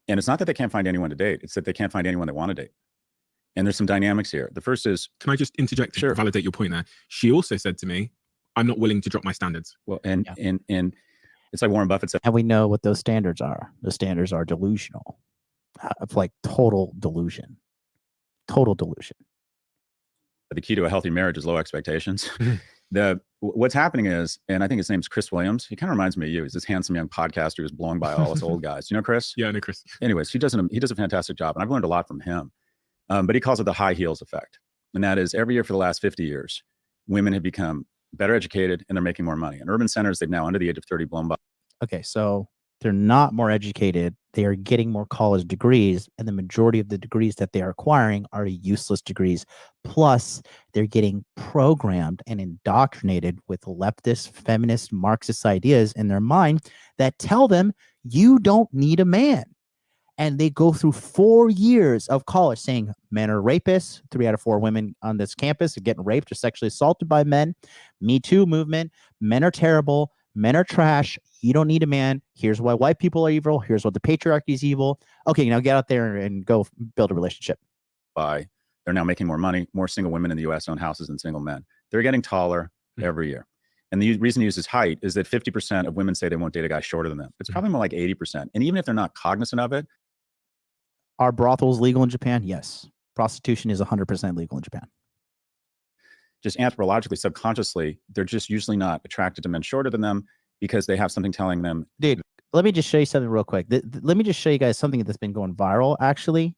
And it's not that they can't find anyone to date, it's that they can't find anyone they want to date. And there's some dynamics here. The first is, can I just interject to validate your point there? She also said to me, I'm not willing to drop my standards. well, and it's like Warren Buffett said, And we know what those standards are. The standards are delusional. It's like total delusion. Total delusion. the key to a healthy marriage is low expectations. What's happening is, and I think his name's Chris Williams. He kind of reminds me of you. He's this handsome young podcaster who's blown by all us old guys. You know Chris? Yeah, I know Chris. Anyways, he does a fantastic job, and I've learned a lot from him. But he calls it the high heels effect, and that is every year for the last 50 years, women have become better educated and they're making more money. In urban centers, they've now under the age of 30 blown by. Okay, so they're not more educated. They are getting more college degrees, and the majority of the degrees that they are acquiring are useless degrees. Plus, they're getting programmed and indoctrinated with leftist, feminist, Marxist ideas in their mind that tell them you don't need a man. And they go through 4 years of college saying men are rapists. 3 out of 4 women on this campus are getting raped or sexually assaulted by men. MeToo movement. Men are terrible. Men are trash. You don't need a man. Here's why white people are evil. Here's what the patriarchy is evil. Okay, now get out there and go build a relationship. They're now making more money. More single women in the U.S. own houses than single men. They're getting taller every year. And the reason he uses height is that 50% of women say they won't date a guy shorter than them. It's probably more like 80%. And even if they're not cognizant of it. Are brothels legal in Japan? Yes. Prostitution is 100% legal in Japan. Just anthropologically, subconsciously, they're just usually not attracted to men shorter than them because they have something telling them. Dude, let me just show you something real quick. Let me just show you guys something that's been going viral, actually.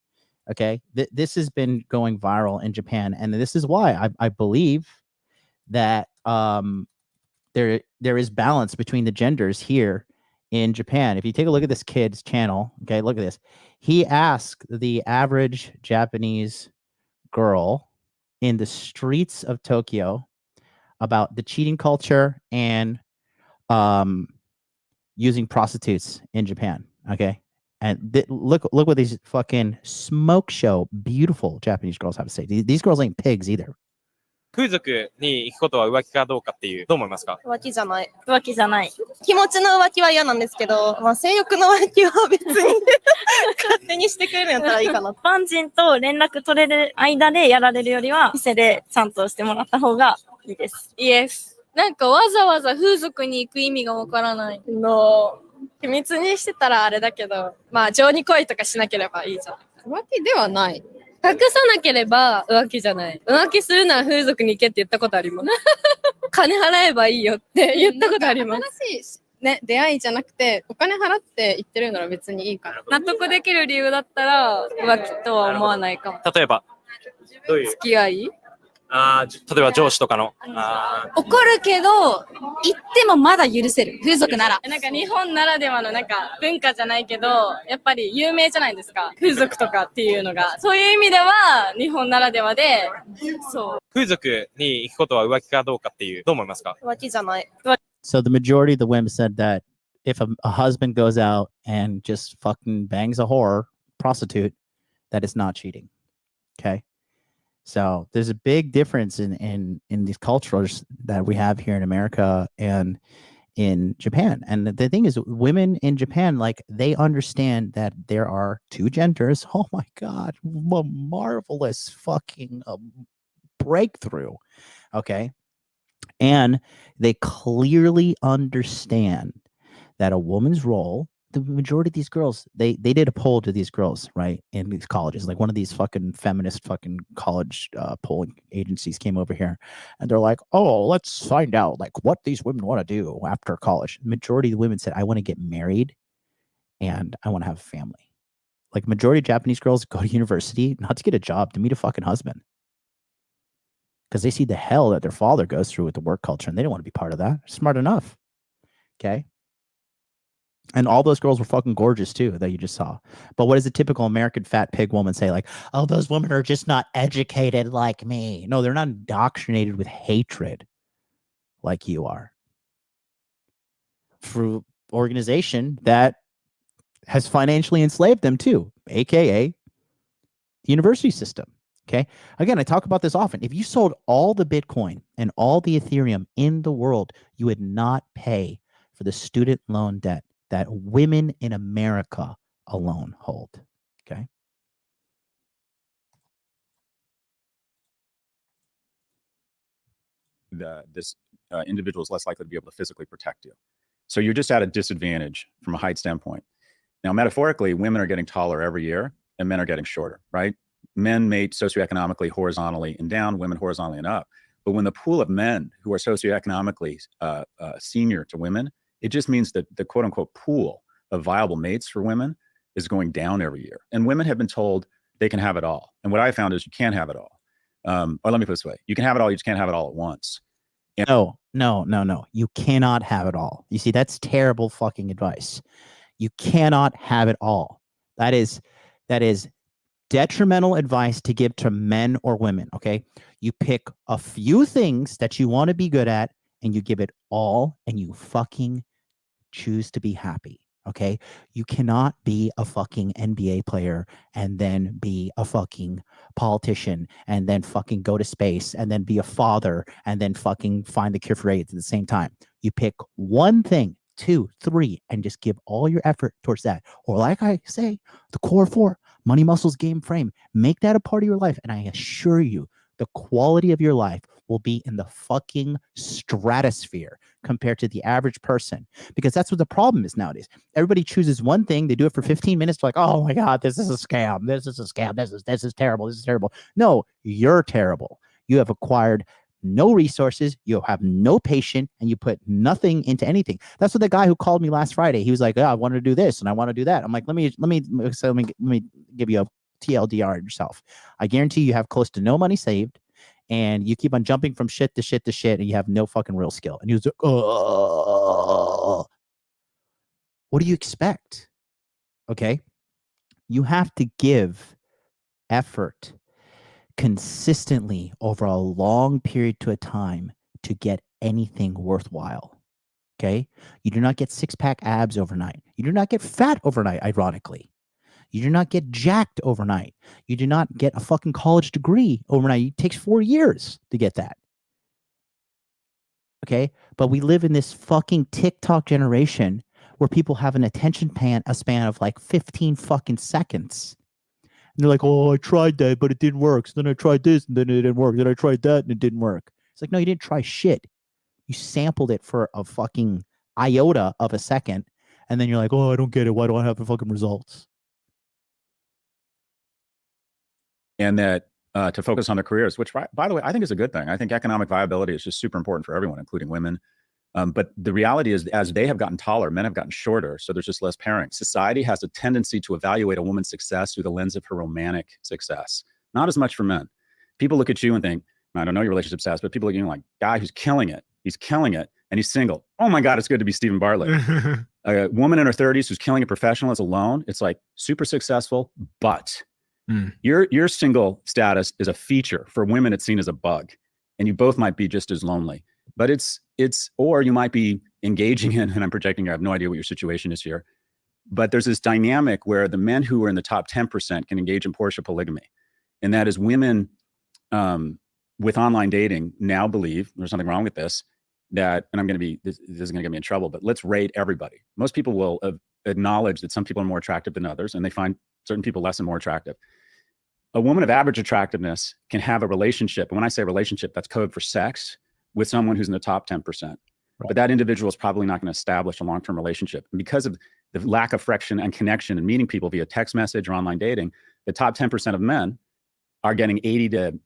Okay. This has been going viral in Japan. And this is why I believe that there is balance between the genders here in Japan. If you take a look at this kid's channel, okay, look at this. He asked the average Japanese girl in the streets of Tokyo about the cheating culture and using prostitutes in Japan. Okay. And look what these fucking smoke show beautiful Japanese girls have to say. These girls ain't pigs either. 風俗に行くことは浮気かどうかっていう、どう思いますか？浮気じゃない。浮気じゃない。気持ちの浮気は嫌なんですけど、まあ性欲の浮気は別に勝手にしてくれるんやったらいいかな。一般人と連絡取れる間でやられるよりは、店でちゃんとしてもらった方がいいです。イエス。なんかわざわざ風俗に行く意味がわからない。秘密にしてたらあれだけど、まあ情に恋とかしなければいいじゃん。浮気ではない。隠さなければ浮気じゃない。浮気するなら風俗に行けって言ったことあります。金払えばいいよって言ったことあります。新しいね、出会いじゃなくて、お金払って言ってるなら別にいいから。納得できる理由だったら浮気とは思わないかも。例えば、どういう付き合い？例えば上司とかの。怒るけど、言ってもまだ許せる。風俗なら。なんか日本ならではのなんか文化じゃないけど、やっぱり有名じゃないですか。風俗とかっていうのが。そういう意味では、日本ならではで、そう。風俗に行くことは浮気かどうかっていう、どう思いますか？浮気じゃない。So the majority of the women said that if a husband goes out and just fucking bangs a whore, prostitute, that is not cheating. Okay? So there's a big difference in these cultures that we have here in America and in Japan. And the thing is, women in Japan, like, they understand that there are two genders. Oh my God, a marvelous fucking breakthrough. Okay. And they clearly understand that a woman's role, the majority of these girls, they did a poll to these girls, right, in these colleges. Like one of these fucking feminist fucking college polling agencies came over here, and they're like, oh, let's find out like what these women want to do after college. The majority of the women said, I want to get married and I want to have a family. Like majority of Japanese girls go to university not to get a job, to meet a fucking husband, because they see the hell that their father goes through with the work culture and they don't want to be part of that. They're smart enough. Okay. And all those girls were fucking gorgeous too that you just saw. But what does a typical American fat pig woman say? Like, oh, those women are just not educated like me. No, they're not indoctrinated with hatred like you are. Through organization that has financially enslaved them too, aka the university system. Okay. Again, I talk about this often. If you sold all the Bitcoin and all the Ethereum in the world, you would not pay for the student loan debt that women in America alone hold. Okay. This individual is less likely to be able to physically protect you. So you're just at a disadvantage from a height standpoint. Now, metaphorically, women are getting taller every year and men are getting shorter, right? Men mate socioeconomically horizontally and down, women horizontally and up. But when the pool of men who are socioeconomically senior to women, it just means that the quote unquote pool of viable mates for women is going down every year. And women have been told they can have it all. And what I found is you can't have it all. Or let me put it this way. You can have it all. You just can't have it all at once. And No. You cannot have it all. You see, that's terrible fucking advice. You cannot have it all. That is detrimental advice to give to men or women. Okay. You pick a few things that you want to be good at and you give it all and you fucking choose to be happy. Okay. You cannot be a fucking NBA player and then be a fucking politician and then fucking go to space and then be a father and then fucking find the cure for AIDS at the same time. You pick one thing 2, 3, and just give all your effort towards that. Or like I say, the core 4, money, muscles, game, frame. Make that a part of your life. And I assure you, the quality of your life will be in the fucking stratosphere compared to the average person. Because that's what the problem is nowadays. Everybody chooses one thing. They do it for 15 minutes. Like, oh my God, this is a scam. This is a scam. This is terrible. This is terrible. No, you're terrible. You have acquired no resources, you have no patience, and you put nothing into anything. That's what the guy who called me last Friday, he was like, oh, I want to do this and I want to do that. I'm like, let me give you a TLDR on yourself. I guarantee you have close to no money saved, and you keep on jumping from shit to shit to shit, and you have no fucking real skill. And he was like, oh, what do you expect? Okay. You have to give effort consistently over a long period to a time to get anything worthwhile. Okay. You do not get 6-pack abs overnight. You do not get fat overnight, ironically. You do not get jacked overnight. You do not get a fucking college degree overnight. It takes 4 years to get that. Okay. But we live in this fucking TikTok generation where people have an attention span of like 15 fucking seconds. And they're like, oh, I tried that, but it didn't work. So then I tried this, and then it didn't work. Then I tried that, and it didn't work. It's like, no, you didn't try shit. You sampled it for a fucking iota of a second, and then you're like, oh, I don't get it. Why do I have the fucking results? And that to focus on their careers, which, by the way, I think is a good thing. I think economic viability is just super important for everyone, including women. But the reality is, as they have gotten taller, men have gotten shorter, so there's just less pairing. Society has a tendency to evaluate a woman's success through the lens of her romantic success. Not as much for men. People look at you and think, I don't know your relationship status, but people look at you like, guy who's killing it. He's killing it, and he's single. Oh my God, it's good to be Stephen Bartlett. A woman in her 30s who's killing it professional as alone. It's like super successful, but your single status is a feature. For women, it's seen as a bug, and you both might be just as lonely. But or you might be engaging in, and I'm projecting, I have no idea what your situation is here, but there's this dynamic where the men who are in the top 10% can engage in Porsche polygamy. And that is women with online dating now believe, there's nothing wrong with this, that, and this is going to get me in trouble, but let's rate everybody. Most people will acknowledge that some people are more attractive than others, and they find certain people less and more attractive. A woman of average attractiveness can have a relationship. And when I say relationship, that's code for sex, with someone who's in the top 10%. Right. But that individual is probably not going to establish a long-term relationship. And because of the lack of friction and connection and meeting people via text message or online dating, the top 10% of men are getting 80+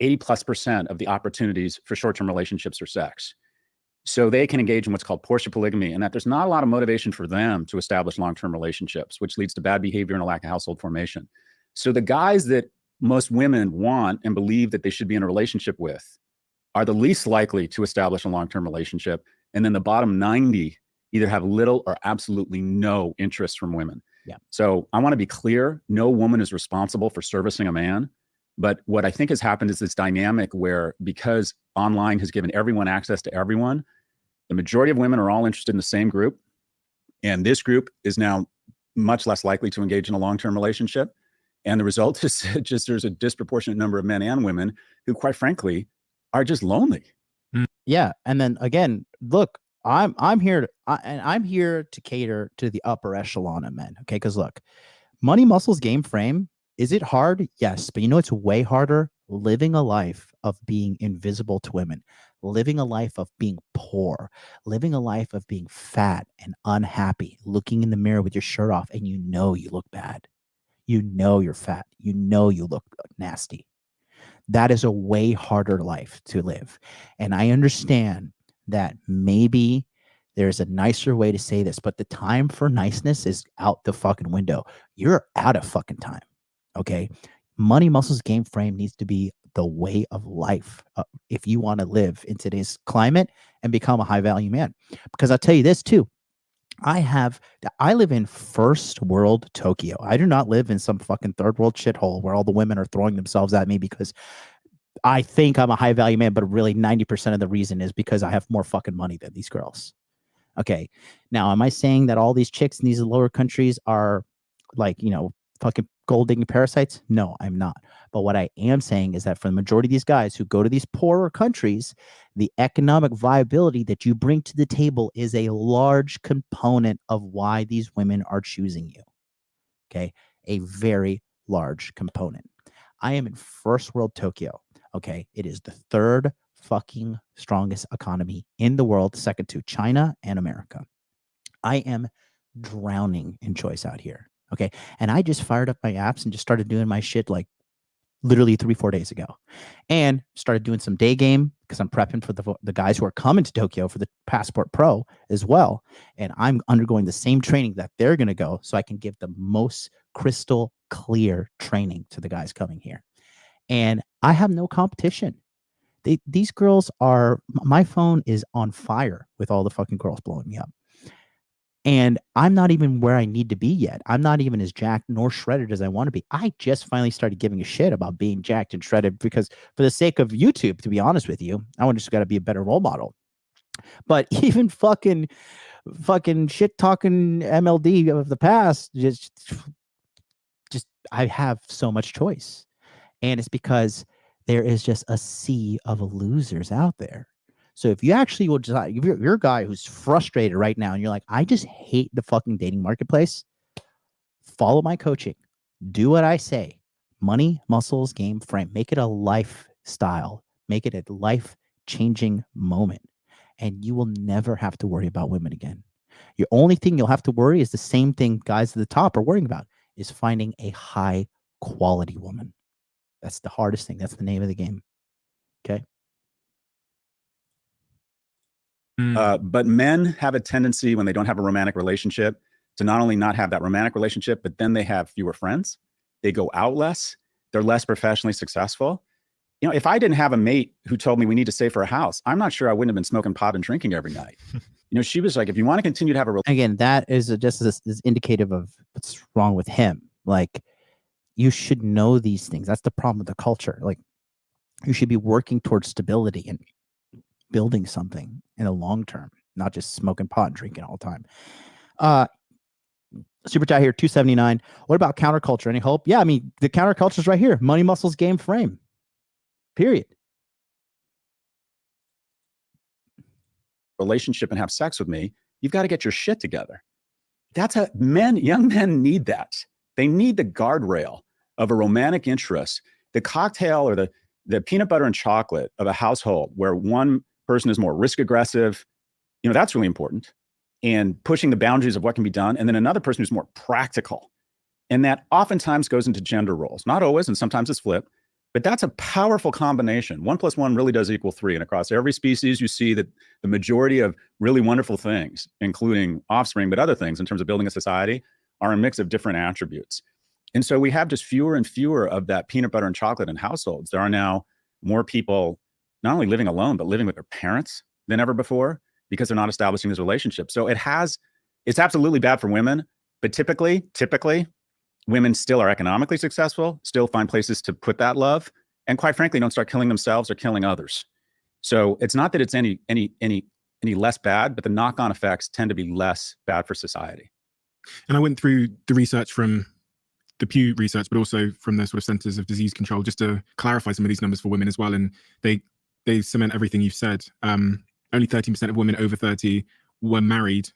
% of the opportunities for short-term relationships or sex. So they can engage in what's called Porsche polygamy, and that there's not a lot of motivation for them to establish long-term relationships, which leads to bad behavior and a lack of household formation. So the guys that most women want and believe that they should be in a relationship with are the least likely to establish a long-term relationship. And then the bottom 90 either have little or absolutely no interest from women. Yeah. So I want to be clear, no woman is responsible for servicing a man. But what I think has happened is this dynamic where, because online has given everyone access to everyone, the majority of women are all interested in the same group. And this group is now much less likely to engage in a long-term relationship. And the result is just there's a disproportionate number of men and women who, quite frankly, are just lonely. Yeah. And then again, look, I'm here to cater to the upper echelon of men. Okay. Because look, money, muscles, game, frame. Is it hard? Yes. But you know, it's way harder living a life of being invisible to women, living a life of being poor, living a life of being fat and unhappy, looking in the mirror with your shirt off, and you know you look bad. You know you're fat. You know you look nasty. That is a way harder life to live. And I understand that maybe there's a nicer way to say this, but the time for niceness is out the fucking window. You're out of fucking time. Okay. Money, muscles, game, frame needs to be the way of life if you want to live in today's climate and become a high value man. Because I'll tell you this too. I live in first world Tokyo. I do not live in some fucking third world shithole where all the women are throwing themselves at me because I think I'm a high value man, but really 90% of the reason is because I have more fucking money than these girls. Okay. Now, am I saying that all these chicks in these lower countries are like, you know, fucking gold digging parasites? No, I'm not. But what I am saying is that for the majority of these guys who go to these poorer countries, the economic viability that you bring to the table is a large component of why these women are choosing you. Okay. A very large component. I am in first world Tokyo. Okay. It is the third fucking strongest economy in the world, second to China and America. I am drowning in choice out here. Okay. And I just fired up my apps and just started doing my shit like literally 3-4 days ago, and started doing some day game because I'm prepping for the guys who are coming to Tokyo for the Passport Pro as well. And I'm undergoing the same training that they're going to go, so I can give the most crystal clear training to the guys coming here. And I have no competition. These girls are, my phone is on fire with all the fucking girls blowing me up. And I'm not even where I need to be yet. I'm not even as jacked nor shredded as I want to be. I just finally started giving a shit about being jacked and shredded because for the sake of YouTube, to be honest with you, I just got to be a better role model. But even fucking shit talking MLD of the past, just I have so much choice. And it's because there is just a sea of losers out there. So if you actually will decide, if you're a guy who's frustrated right now and you're like, I just hate the fucking dating marketplace, follow my coaching. Do what I say. Money, muscles, game, frame. Make it a lifestyle. Make it a life-changing moment. And you will never have to worry about women again. Your only thing you'll have to worry is the same thing guys at the top are worrying about, is finding a high-quality woman. That's the hardest thing. That's the name of the game. Okay? But men have a tendency when they don't have a romantic relationship to not only not have that romantic relationship, but then they have fewer friends. They go out less. They're less professionally successful. You know, if I didn't have a mate who told me we need to save for a house, I'm not sure I wouldn't have been smoking pot and drinking every night. You know, she was like, if you want to continue to have a relationship. Again, that is just is indicative of what's wrong with him. Like, you should know these things. That's the problem with the culture. Like, you should be working towards stability and building something in the long term, not just smoking pot and drinking all the time. Super chat here, 279. What about counterculture? Any hope? Yeah, I mean, the counterculture is right here. Money, muscles, game, frame. Period. Relationship and have sex with me, you've got to get your shit together. That's a young men need that. They need the guardrail of a romantic interest, the cocktail or the peanut butter and chocolate of a household where one person is more risk aggressive. You know, that's really important. And pushing the boundaries of what can be done. And then another person who's more practical. And that oftentimes goes into gender roles. Not always, and sometimes it's flipped. But that's a powerful combination. 1 + 1 really does equal 3. And across every species, you see that the majority of really wonderful things, including offspring, but other things in terms of building a society, are a mix of different attributes. And so we have just fewer and fewer of that peanut butter and chocolate in households. There are now more people not only living alone, but living with their parents than ever before because they're not establishing these relationships. So it's absolutely bad for women, but typically, women still are economically successful, still find places to put that love, and quite frankly, don't start killing themselves or killing others. So it's not that it's any less bad, but the knock-on effects tend to be less bad for society. And I went through the research from the Pew research, but also from the sort of Centers of Disease Control, just to clarify some of these numbers for women as well. And they cement everything you've said. Only 13% of women over 30 were married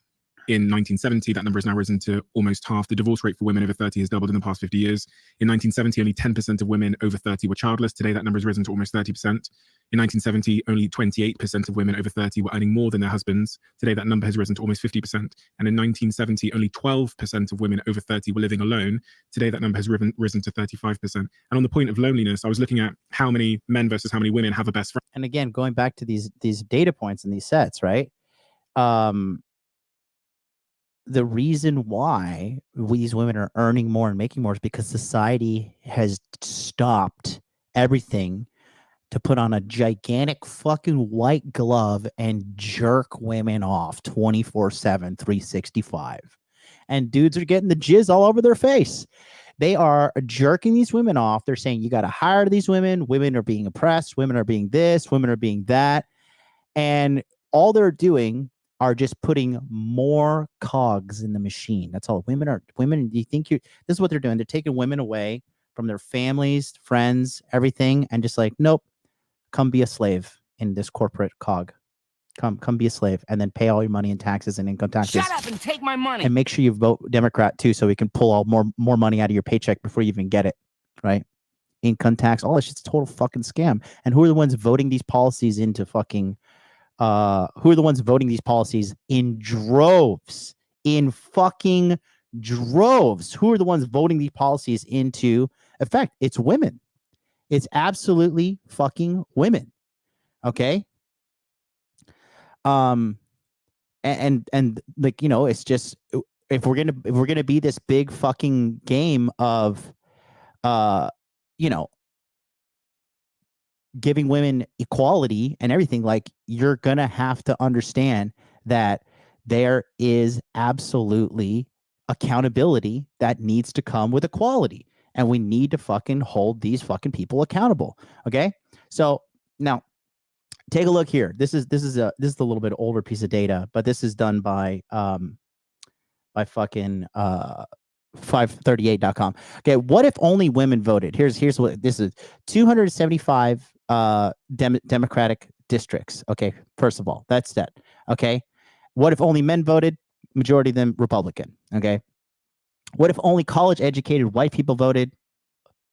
in 1970. That number has now risen to almost half. The divorce rate for women over 30 has doubled in the past 50 years. In 1970, only 10% of women over 30 were childless. Today, that number has risen to almost 30%. In 1970, only 28% of women over 30 were earning more than their husbands. Today, that number has risen to almost 50%. And in 1970, only 12% of women over 30 were living alone. Today, that number has risen to 35%. And on the point of loneliness, I was looking at how many men versus how many women have a best friend. And again, going back to these data points and these sets, right? The reason why these women are earning more and making more is because society has stopped everything to put on a gigantic fucking white glove and jerk women off 24/7, 365. And dudes are getting the jizz all over their face. They are jerking these women off. They're saying, you got to hire these women. Women are being oppressed. Women are being this. Women are being that. And all they're doing are just putting more cogs in the machine. That's all. Women. Do you think this is what they're doing? They're taking women away from their families, friends, everything, and just like, nope, come be a slave in this corporate cog. Come be a slave, and then pay all your money in taxes and income taxes. Shut up and take my money. And make sure you vote Democrat too, so we can pull all more money out of your paycheck before you even get it, right? Income tax, all that shit's a total fucking scam. And who are the ones voting these policies into fucking? Who are the ones voting these policies in droves? In fucking droves. Who are the ones voting these policies into effect? It's women. It's absolutely fucking women. Okay. And like, you know, it's just, if we're gonna be this big fucking game of you know, giving women equality and everything, like, you're gonna have to understand that there is absolutely accountability that needs to come with equality, and we need to fucking hold these fucking people accountable. Okay, so now take a look here. This is a little bit older piece of data, but this is done by fucking 538.com. Okay, what if only women voted? Here's what this is: 275 Democratic districts. Okay, first of all, that's that. Okay, what if only men voted? Majority of them Republican. Okay, what if only college-educated white people voted?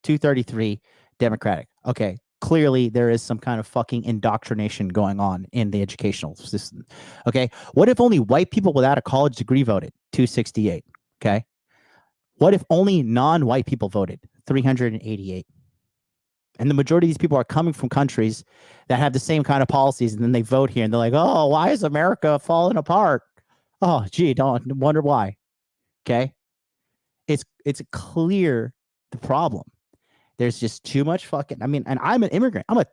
233 Democratic. Okay, clearly there is some kind of fucking indoctrination going on in the educational system. Okay, what if only white people without a college degree voted? 268. Okay, what if only non-white people voted? 388. And the majority of these people are coming from countries that have the same kind of policies, and then they vote here and they're like, oh, why is America falling apart? Oh, gee, don't wonder why. Okay, it's clear the problem. There's just too much fucking. I mean, and I'm an immigrant. I'm a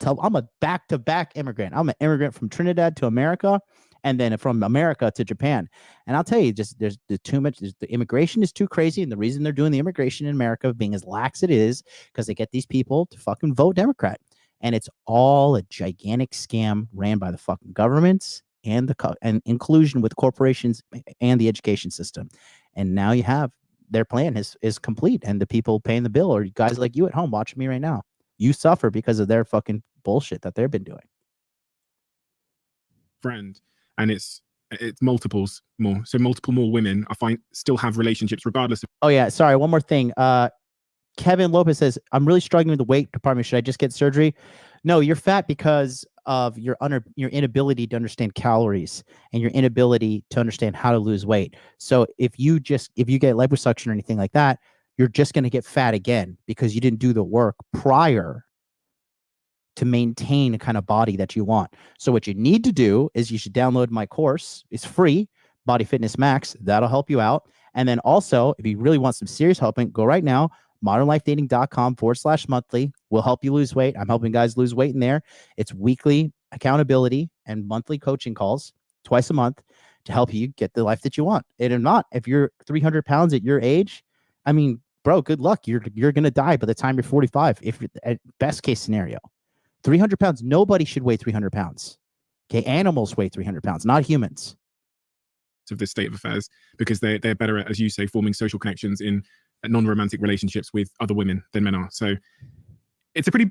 back-to-back immigrant. I'm an immigrant from Trinidad to America, and then from America to Japan. And I'll tell you, just there's too much. The immigration is too crazy, and the reason they're doing the immigration in America being as lax it is because they get these people to fucking vote Democrat, and it's all a gigantic scam ran by the fucking governments and and inclusion with corporations and the education system. And now you have. Their plan is complete, and the people paying the bill are guys like you at home watching me right now. You suffer because of their fucking bullshit that they've been doing. Friend, and it's multiples more. So multiple more women still have relationships regardless of. Oh yeah, sorry. One more thing. Kevin Lopez says, "I'm really struggling with the weight department. Should I just get surgery?" No, you're fat because of your inability to understand calories and your inability to understand how to lose weight. So if you get liposuction or anything like that, you're just going to get fat again because you didn't do the work prior to maintain a kind of body that you want. So what you need to do is you should download my course. It's free, Body Fitness Max. That'll help you out. And then also, if you really want some serious helping, go right now. modernlifedating.com/monthly will help you lose weight. I'm helping guys lose weight in there. It's weekly accountability and monthly coaching calls twice a month to help you get the life that you want. And if you're 300 pounds at your age, I mean, bro, good luck. You're going to die by the time you're 45. If you're at best case scenario, 300 pounds, nobody should weigh 300 pounds. Okay. Animals weigh 300 pounds, not humans. Of this state of affairs, because they're better at, as you say, forming social connections in non-romantic relationships with other women than men are. So it's a pretty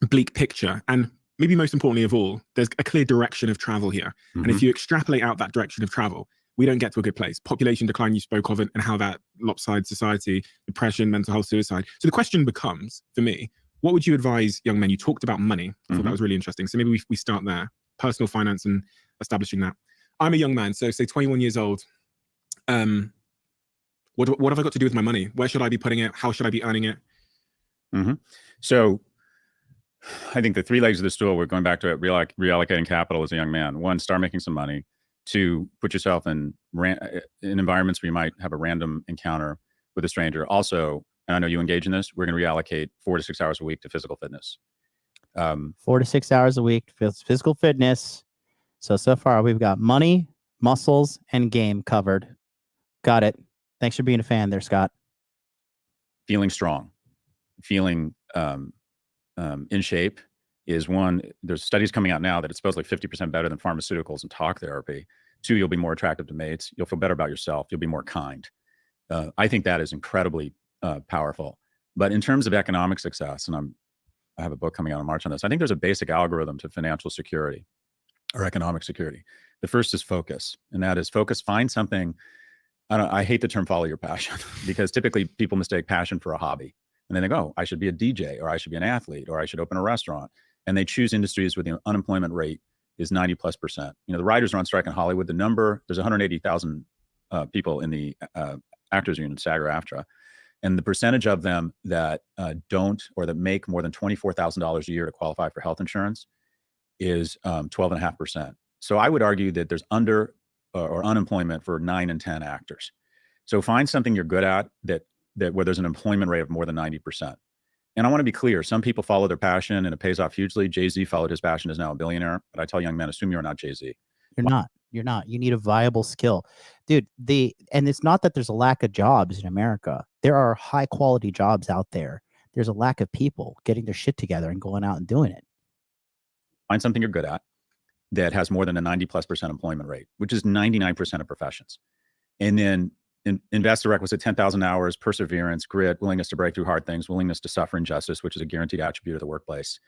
bleak picture, and maybe most importantly of all, there's a clear direction of travel here. And if you extrapolate out that direction of travel, we don't get to a good place. Population decline you spoke of, and how that lopsided society, depression, mental health, suicide. So the question becomes, for me, what would you advise young men? You talked about money. I thought that was really interesting. So maybe we start there, personal finance and establishing that. I'm a young man, so say 21 years old. What have I got to do with my money? Where should I be putting it? How should I be earning it? So I think the three legs of the stool, we're going back to it, reallocating capital as a young man. One, start making some money. Two, put yourself in environments where you might have a random encounter with a stranger. Also, and I know you engage in this, we're going to reallocate 4 to 6 hours a week to physical fitness. 4 to 6 hours a week, physical fitness. So far we've got money, muscles, and game covered. Got it. Thanks for being a fan there, Scott. Feeling strong, feeling in shape, is one, there's studies coming out now that it's supposedly 50% better than pharmaceuticals and talk therapy. Two, you'll be more attractive to mates. You'll feel better about yourself. You'll be more kind. I think that is incredibly powerful. But in terms of economic success, and I have a book coming out in March on this, I think there's a basic algorithm to financial security or economic security. The first is focus, and that is focus, find something. I hate the term follow your passion because typically people mistake passion for a hobby. And then they go, I should be a DJ, or I should be an athlete, or I should open a restaurant. And they choose industries where the unemployment rate is 90+%. You know, the writers are on strike in Hollywood. There's 180,000 people in the actors union, SAG-AFTRA. And the percentage of them that don't, or that make more than $24,000 a year to qualify for health insurance is 12.5%. So I would argue that there's under or unemployment for 9 in 10 actors. So find something you're good at that where there's an employment rate of more than 90%. And I want to be clear, some people follow their passion and it pays off hugely. Jay-Z followed his passion, is now a billionaire. But I tell young men, assume you're not Jay-Z. You're not. You need a viable skill. Dude, and it's not that there's a lack of jobs in America. There are high quality jobs out there. There's a lack of people getting their shit together and going out and doing it. Find something you're good at that has more than a 90+% employment rate, which is 99% of professions. And then invest the requisite 10,000 hours, perseverance, grit, willingness to break through hard things, willingness to suffer injustice, which is a guaranteed attribute of the workplace,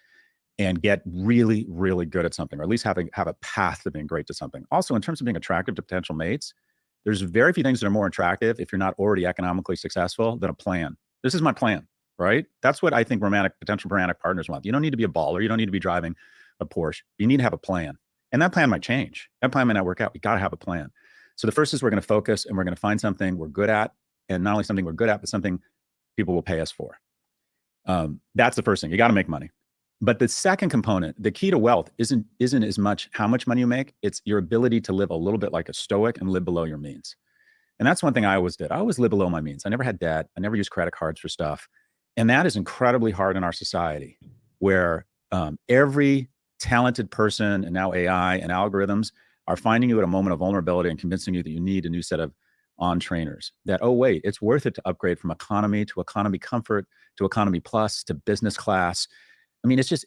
and get really, really good at something, or at least have a path to being great to something. Also, in terms of being attractive to potential mates, there's very few things that are more attractive if you're not already economically successful than a plan. This is my plan, right? That's what I think potential romantic partners want. You don't need to be a baller. You don't need to be driving a Porsche. You need to have a plan. And that plan might change. That plan might not work out. We got to have a plan. So the first is we're going to focus and we're going to find something we're good at, and not only something we're good at, but something people will pay us for. That's the first thing. You got to make money. But the second component, the key to wealth isn't as much how much money you make. It's your ability to live a little bit like a stoic and live below your means. And that's one thing I always did. I always lived below my means. I never had debt. I never used credit cards for stuff. And that is incredibly hard in our society, where every talented person and now AI and algorithms are finding you at a moment of vulnerability and convincing you that you need a new set of on-trainers. That, oh, wait, it's worth it to upgrade from economy to economy comfort to economy plus to business class. I mean, it's just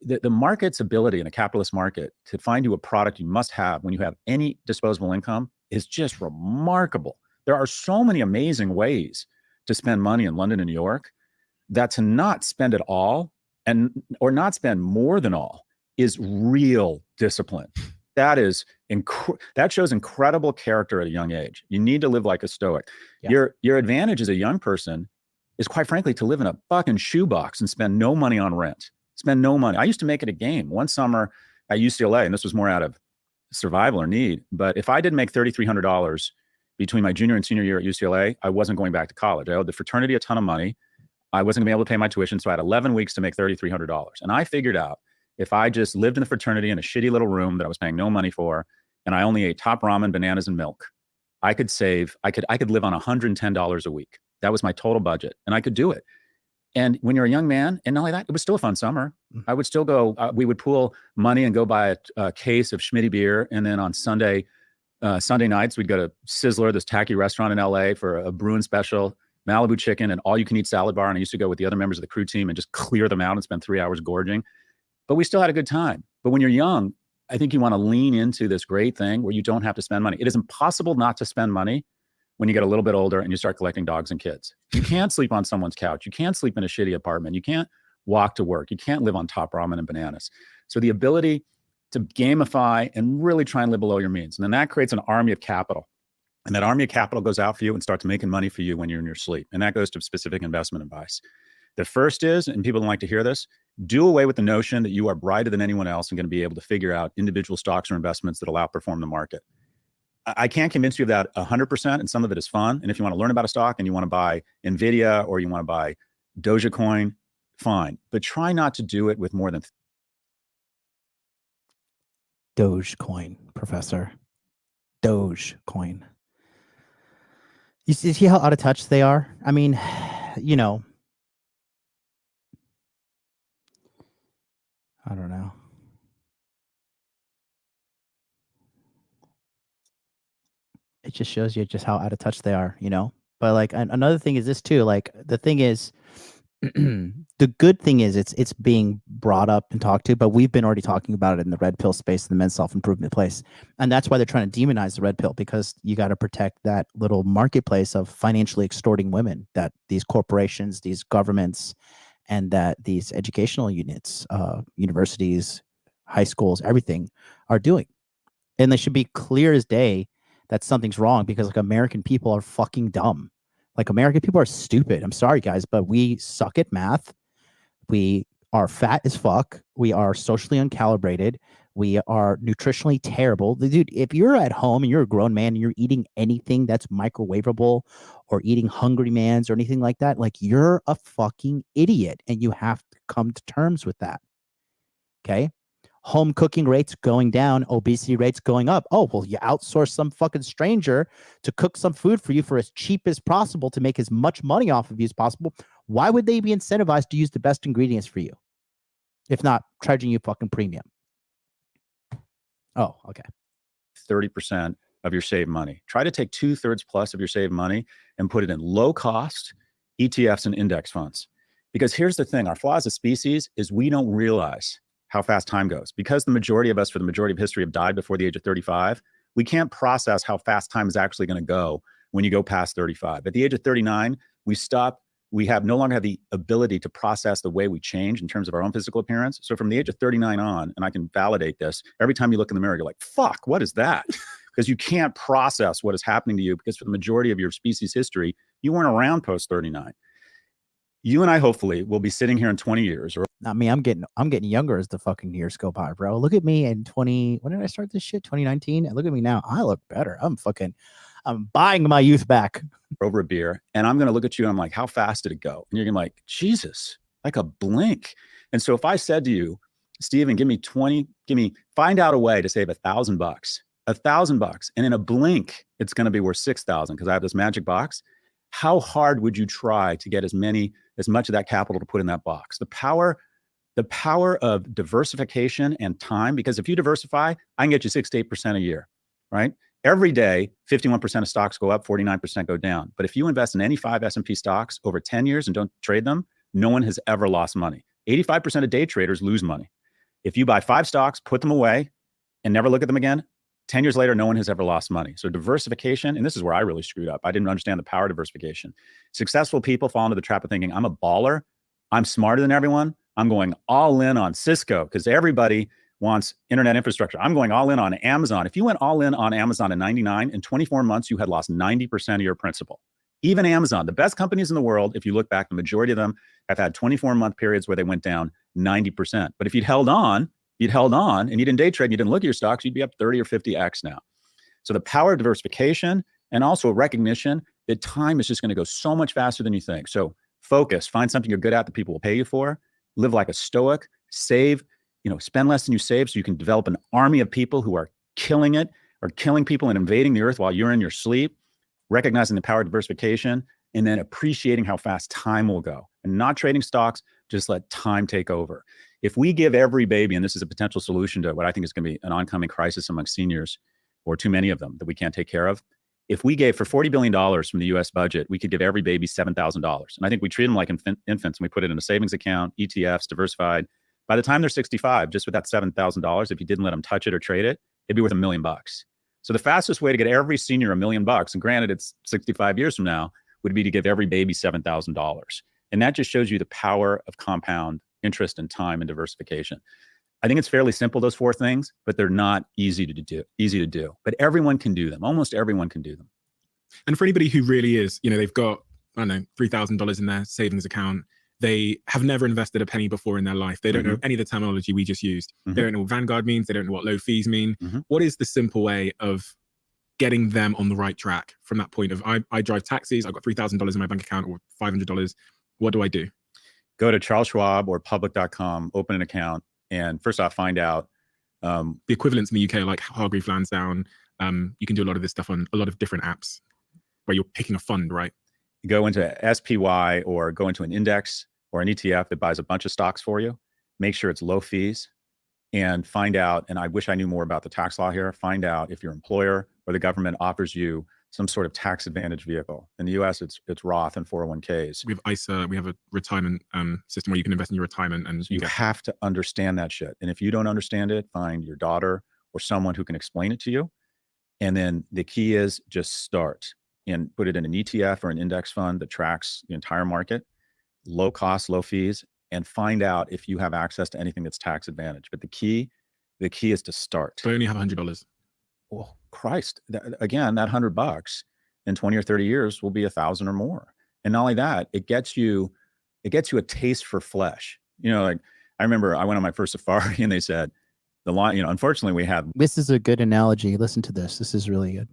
the market's ability in a capitalist market to find you a product you must have when you have any disposable income is just remarkable. There are so many amazing ways to spend money in London and New York that to not spend it all or not spend more than all is real discipline. That shows incredible character at a young age. You need to live like a stoic. Yeah. Your advantage as a young person is, quite frankly, to live in a fucking shoebox and spend no money on rent. Spend no money. I used to make it a game. One summer at UCLA, and this was more out of survival or need, but if I didn't make $3,300 between my junior and senior year at UCLA, I wasn't going back to college. I owed the fraternity a ton of money. I wasn't gonna be able to pay my tuition, so I had 11 weeks to make $3,300. And I figured out if I just lived in the fraternity in a shitty little room that I was paying no money for, and I only ate top ramen, bananas, and milk, I could live on $110 a week. That was my total budget, and I could do it. And when you're a young man, and not only that, it was still a fun summer. I would still go, we would pool money and go buy a case of Schmitty beer. And then on Sunday nights, we'd go to Sizzler, this tacky restaurant in LA, for a Bruin special, Malibu chicken, and all you can eat salad bar. And I used to go with the other members of the crew team and just clear them out and spend 3 hours gorging. But we still had a good time. But when you're young, I think you want to lean into this great thing where you don't have to spend money. It is impossible not to spend money when you get a little bit older and you start collecting dogs and kids. You can't sleep on someone's couch. You can't sleep in a shitty apartment. You can't walk to work. You can't live on top ramen and bananas. So the ability to gamify and really try and live below your means. And then that creates an army of capital. And that army of capital goes out for you and starts making money for you when you're in your sleep. And that goes to specific investment advice. The first is, and people don't like to hear this, do away with the notion that you are brighter than anyone else and going to be able to figure out individual stocks or investments that will outperform the market. I can't convince you of that 100%, and some of it is fun. And if you want to learn about a stock and you want to buy NVIDIA or you want to buy Dogecoin, fine. But try not to do it with more than Dogecoin, Professor. Dogecoin. You see how out of touch they are? I mean, you know, I don't know. It just shows you just how out of touch they are, you know? But like another thing is this too, like the thing is, the good thing is it's being brought up and talked to, but we've been already talking about it in the red pill space, in the men's self-improvement place. And that's why they're trying to demonize the red pill, because you got to protect that little marketplace of financially extorting women that these corporations, these governments, and that these educational units, universities, high schools, everything are doing. And they should be clear as day that something's wrong, because like American people are fucking dumb. Like American people are stupid. I'm sorry, guys, but we suck at math. We are fat as fuck. We are socially uncalibrated. We are nutritionally terrible. Dude, if you're at home and you're a grown man and you're eating anything that's microwavable or eating Hungry Man's or anything like that, like you're a fucking idiot, and you have to come to terms with that. Okay? Home cooking rates going down, obesity rates going up. Oh, well, you outsource some fucking stranger to cook some food for you for as cheap as possible to make as much money off of you as possible. Why would they be incentivized to use the best ingredients for you, if not charging you fucking premium? Oh, okay. 30% of your saved money. Try to take 2/3 plus of your saved money and put it in low cost ETFs and index funds. Because here's the thing, our flaw as a species is we don't realize how fast time goes. Because the majority of us for the majority of history have died before the age of 35, we can't process how fast time is actually going to go when you go past 35. At the age of 39, we no longer have the ability to process the way we change in terms of our own physical appearance. So from the age of 39 on, and I can validate this, every time you look in the mirror, you're like, fuck, what is that? Because you can't process what is happening to you, because for the majority of your species history, you weren't around post 39. You and I hopefully will be sitting here in 20 years. Or not me. I'm getting younger as the fucking years go by, bro. Look at me in when did I start this shit? 2019. And look at me now. I look better. I'm buying my youth back. Over a beer, and I'm going to look at you and I'm like, how fast did it go? And you're going to be like, Jesus, like a blink. And so if I said to you, Steven, find out a way to save $1,000, $1,000, and in a blink, it's going to be worth 6,000 because I have this magic box. How hard would you try to get as much of that capital to put in that box? The power of diversification and time, because if you diversify, I can get you 6 to 8% a year, right? Every day, 51% of stocks go up, 49% go down. But if you invest in any 5 S&P stocks over 10 years and don't trade them, no one has ever lost money. 85% of day traders lose money. If you buy 5 stocks, put them away, and never look at them again, 10 years later, no one has ever lost money. So diversification, and this is where I really screwed up. I didn't understand the power of diversification. Successful people fall into the trap of thinking, I'm a baller, I'm smarter than everyone, I'm going all in on Cisco because everybody wants internet infrastructure. I'm going all in on Amazon. If you went all in on Amazon in 99, in 24 months, you had lost 90% of your principal. Even Amazon, the best companies in the world, if you look back, the majority of them have had 24-month periods where they went down 90%. But if you'd held on and you didn't day trade, you didn't look at your stocks, you'd be up 30 or 50x now. So the power of diversification and also recognition that time is just going to go so much faster than you think. So focus, find something you're good at that people will pay you for, live like a stoic, save, spend less than you save so you can develop an army of people who are killing it or killing people and invading the earth while you're in your sleep, recognizing the power of diversification, and then appreciating how fast time will go and not trading stocks, just let time take over. If we give every baby, and this is a potential solution to what I think is going to be an oncoming crisis among seniors, or too many of them that we can't take care of. If we gave for $40 billion from the US budget, we could give every baby $7,000. And I think we treat them like infants and we put it in a savings account, ETFs, diversified. By the time they're 65, just with that $7,000, if you didn't let them touch it or trade it, it'd be worth $1 million. So the fastest way to get every senior $1 million, and granted it's 65 years from now, would be to give every baby $7,000. And that just shows you the power of compound interest and time and diversification. I think it's fairly simple, those 4 things, but they're not easy to do. But everyone can do them. Almost everyone can do them. And for anybody who really is, they've got, $3,000 in their savings account. They have never invested a penny before in their life. They don't know any of the terminology we just used. They don't know what Vanguard means. They don't know what low fees mean. What is the simple way of getting them on the right track from that point of, I drive taxis, I've got $3,000 in my bank account or $500. What do I do? Go to Charles Schwab or public.com, open an account, and first off, find out. The equivalents in the UK are like Hargreaves Lansdown. You can do a lot of this stuff on a lot of different apps where you're picking a fund, right? Go into SPY or go into an index or an ETF that buys a bunch of stocks for you. Make sure it's low fees and find out, and I wish I knew more about the tax law here, find out if your employer or the government offers you some sort of tax advantage vehicle. In the US, it's Roth and 401ks. We have ISA, we have a retirement system where you can invest in your retirement, and you have to understand that shit. And if you don't understand it, find your daughter or someone who can explain it to you. And then the key is just start and put it in an ETF or an index fund that tracks the entire market, low cost, low fees, and find out if you have access to anything that's tax advantage. But the key is to start. So I only have $100. Oh, Christ. Again, that $100 in 20 or 30 years will be 1,000 or more. And not only that, it gets you a taste for flesh. You know, like I remember I went on my first safari and they said, the lion, you know, unfortunately we had. This is a good analogy. Listen to this. This is really good.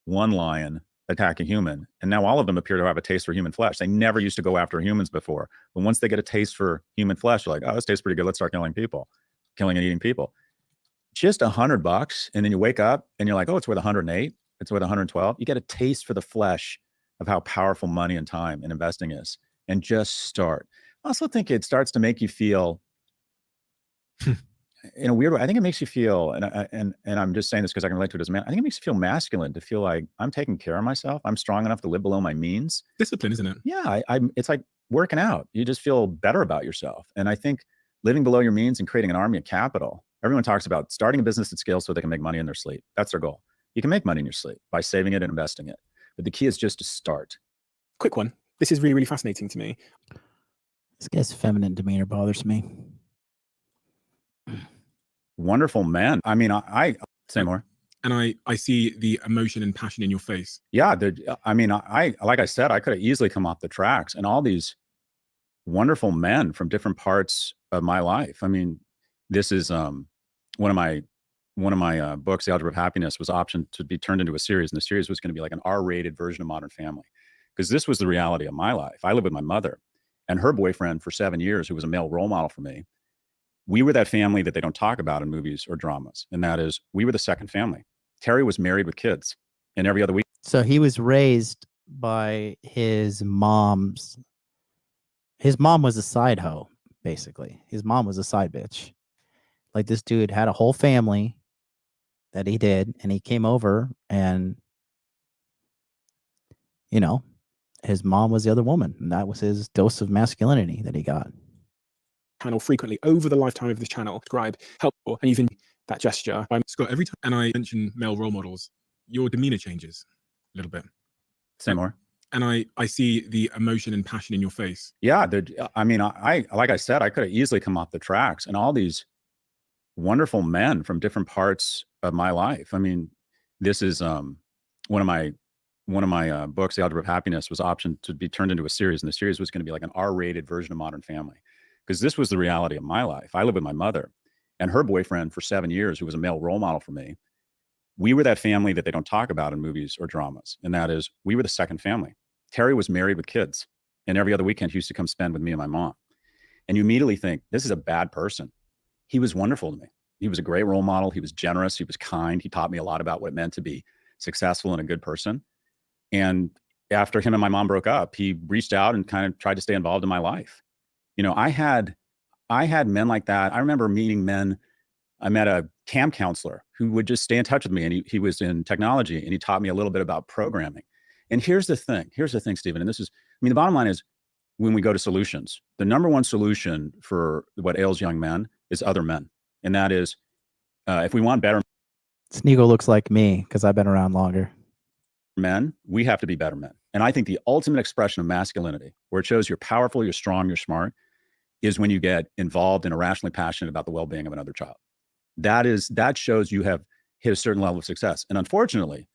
One lion attack a human, and now all of them appear to have a taste for human flesh. They never used to go after humans before, but once they get a taste for human flesh, they're like, oh, this tastes pretty good. Let's start killing and eating people. Just $100, and then you wake up and you're like, oh, it's worth 108. It's worth 112. You get a taste for the flesh of how powerful money and time and investing is, and just start. I also think it starts to make you feel in a weird way. I think it makes you feel, and I'm just saying this because I can relate to it as a man. I think it makes you feel masculine to feel like I'm taking care of myself. I'm strong enough to live below my means. Discipline, isn't it? Yeah, it's like working out. You just feel better about yourself. And I think living below your means and creating an army of capital. Everyone talks about starting a business that scales so they can make money in their sleep. That's their goal. You can make money in your sleep by saving it and investing it. But the key is just to start. Quick one. This is really, really fascinating to me. This guy's feminine demeanor bothers me. Wonderful men. I mean, I say more. And I see the emotion and passion in your face. Yeah. I mean, like I said, I could have easily come off the tracks, and all these wonderful men from different parts of my life. I mean, this is one of my books, The Algebra of Happiness, was optioned to be turned into a series, and the series was going to be like an R-rated version of Modern Family, because this was the reality of my life. I lived with my mother and her boyfriend for 7 years, who was a male role model for me. We were that family that they don't talk about in movies or dramas, and that is, we were the second family. Terry was married with kids, and every other week. So he was raised by his mom's. His mom was a side hoe, basically. His mom was a side bitch. Like, this dude had a whole family that he did, and he came over, and, you know, his mom was the other woman, and that was his dose of masculinity that he got. Channel frequently over the lifetime of this channel, subscribe, helpful, and even that gesture. Scott, every time and I mention male role models, your demeanor changes a little bit. Say more. And I see the emotion and passion in your face. Yeah, I mean, like I said, I could have easily come off the tracks, and all these wonderful men from different parts of my life. I mean, this is one of my books, The Algebra of Happiness, was optioned to be turned into a series, and the series was going to be like an R-rated version of Modern Family, because this was the reality of my life. I lived with my mother and her boyfriend for 7 years, who was a male role model for me. We were that family that they don't talk about in movies or dramas, and that is, we were the second family. Terry was married with kids, and every other weekend he used to come spend with me and my mom. And you immediately think, this is a bad person. He was wonderful to me. He was a great role model. He was generous. He was kind. He taught me a lot about what it meant to be successful and a good person. And after him and my mom broke up, he reached out and kind of tried to stay involved in my life. You know, I had men like that. I remember meeting men. I met a camp counselor who would just stay in touch with me, and he was in technology, and he taught me a little bit about programming. And here's the thing, Stephen, and this is, I mean, the bottom line is, when we go to solutions, the number one solution for what ails young men is other men. And that is, if we want better Sneagle looks like me because I've been around longer. Men, we have to be better men. And I think the ultimate expression of masculinity, where it shows you're powerful, you're strong, you're smart, is when you get involved and irrationally passionate about the well-being of another child. That shows you have hit a certain level of success. And unfortunately,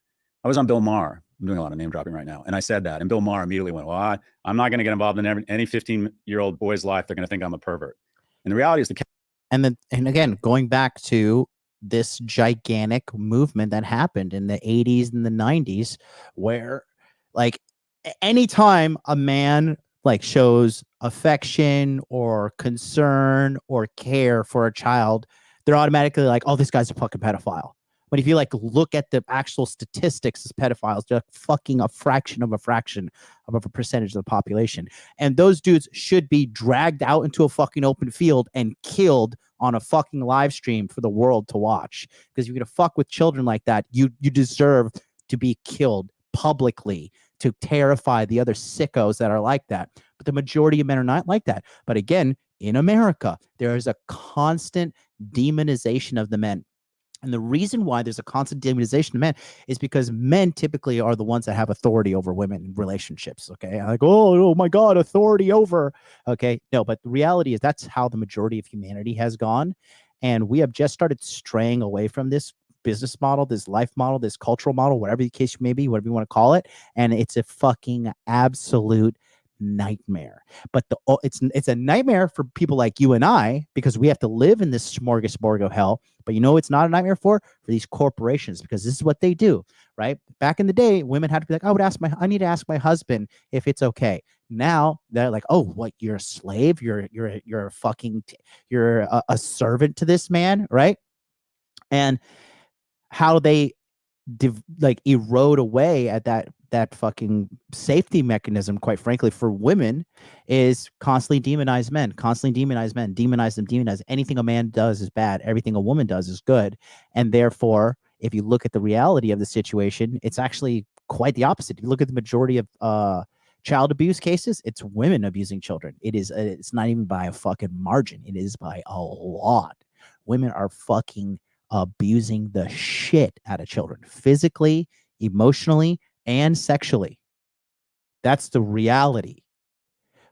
I was on Bill Maher. I'm doing a lot of name dropping right now. And I said that, and Bill Maher immediately went, well, I'm not going to get involved in any 15-year-old boy's life. They're going to think I'm a pervert. And the reality is and again, going back to this gigantic movement that happened in the 80s and the 90s, where like anytime a man like shows affection or concern or care for a child, they're automatically like, oh, this guy's a fucking pedophile. But if you like look at the actual statistics as pedophiles, they're fucking a fraction of a percentage of the population. And those dudes should be dragged out into a fucking open field and killed on a fucking live stream for the world to watch. Because if you're gonna fuck with children like that, you deserve to be killed publicly to terrify the other sickos that are like that. But the majority of men are not like that. But again, in America, there is a constant demonization of the men. And the reason why there's a constant demonization of men is because men typically are the ones that have authority over women in relationships. Okay. Like, oh my God, authority over. Okay. No, but the reality is that's how the majority of humanity has gone. And we have just started straying away from this business model, this life model, this cultural model, whatever the case may be, whatever you want to call it. And it's a fucking absolute nightmare. But it's a nightmare for people like you and I, because we have to live in this smorgasbord of hell. But you know, it's not a nightmare for these corporations, because this is what they do, right? Back in the day, women had to be like, I need to ask my husband if it's okay. Now they're like, oh, what? You're a slave? You're a fucking, you're a servant to this man, right? And how they erode away at that fucking safety mechanism, quite frankly, for women, is constantly demonize men, demonize them. Anything a man does is bad. Everything a woman does is good. And therefore, if you look at the reality of the situation, it's actually quite the opposite. If you look at the majority of child abuse cases, it's women abusing children. It's not even by a fucking margin. It is by a lot. Women are fucking abusing the shit out of children, physically, emotionally, and sexually. That's the reality.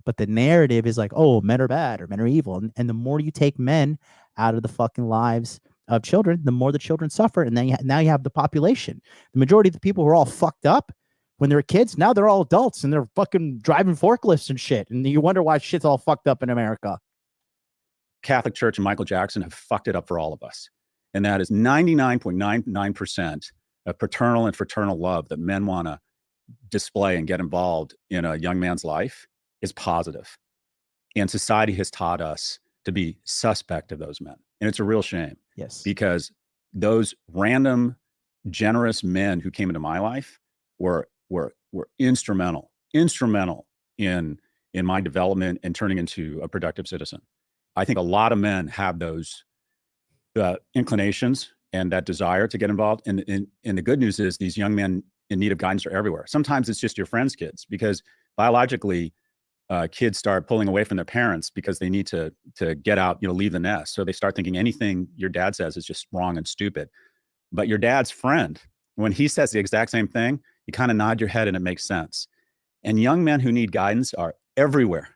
But the narrative is like, oh, men are bad or men are evil. And the more you take men out of the fucking lives of children, the more the children suffer. And then now you have the population. The majority of the people who are all fucked up when they were kids, now they're all adults and they're fucking driving forklifts and shit. And you wonder why shit's all fucked up in America. Catholic Church and Michael Jackson have fucked it up for all of us. And that is 99.99% of paternal and fraternal love that men want to display and get involved in a young man's life is positive. And society has taught us to be suspect of those men. And it's a real shame. Yes. Because those random, generous men who came into my life were instrumental in my development and turning into a productive citizen. I think a lot of men have those inclinations and that desire to get involved. And the good news is these young men in need of guidance are everywhere. Sometimes it's just your friends' kids, because biologically, kids start pulling away from their parents because they need to get out, leave the nest. So they start thinking anything your dad says is just wrong and stupid. But your dad's friend, when he says the exact same thing, you kind of nod your head and it makes sense. And young men who need guidance are everywhere.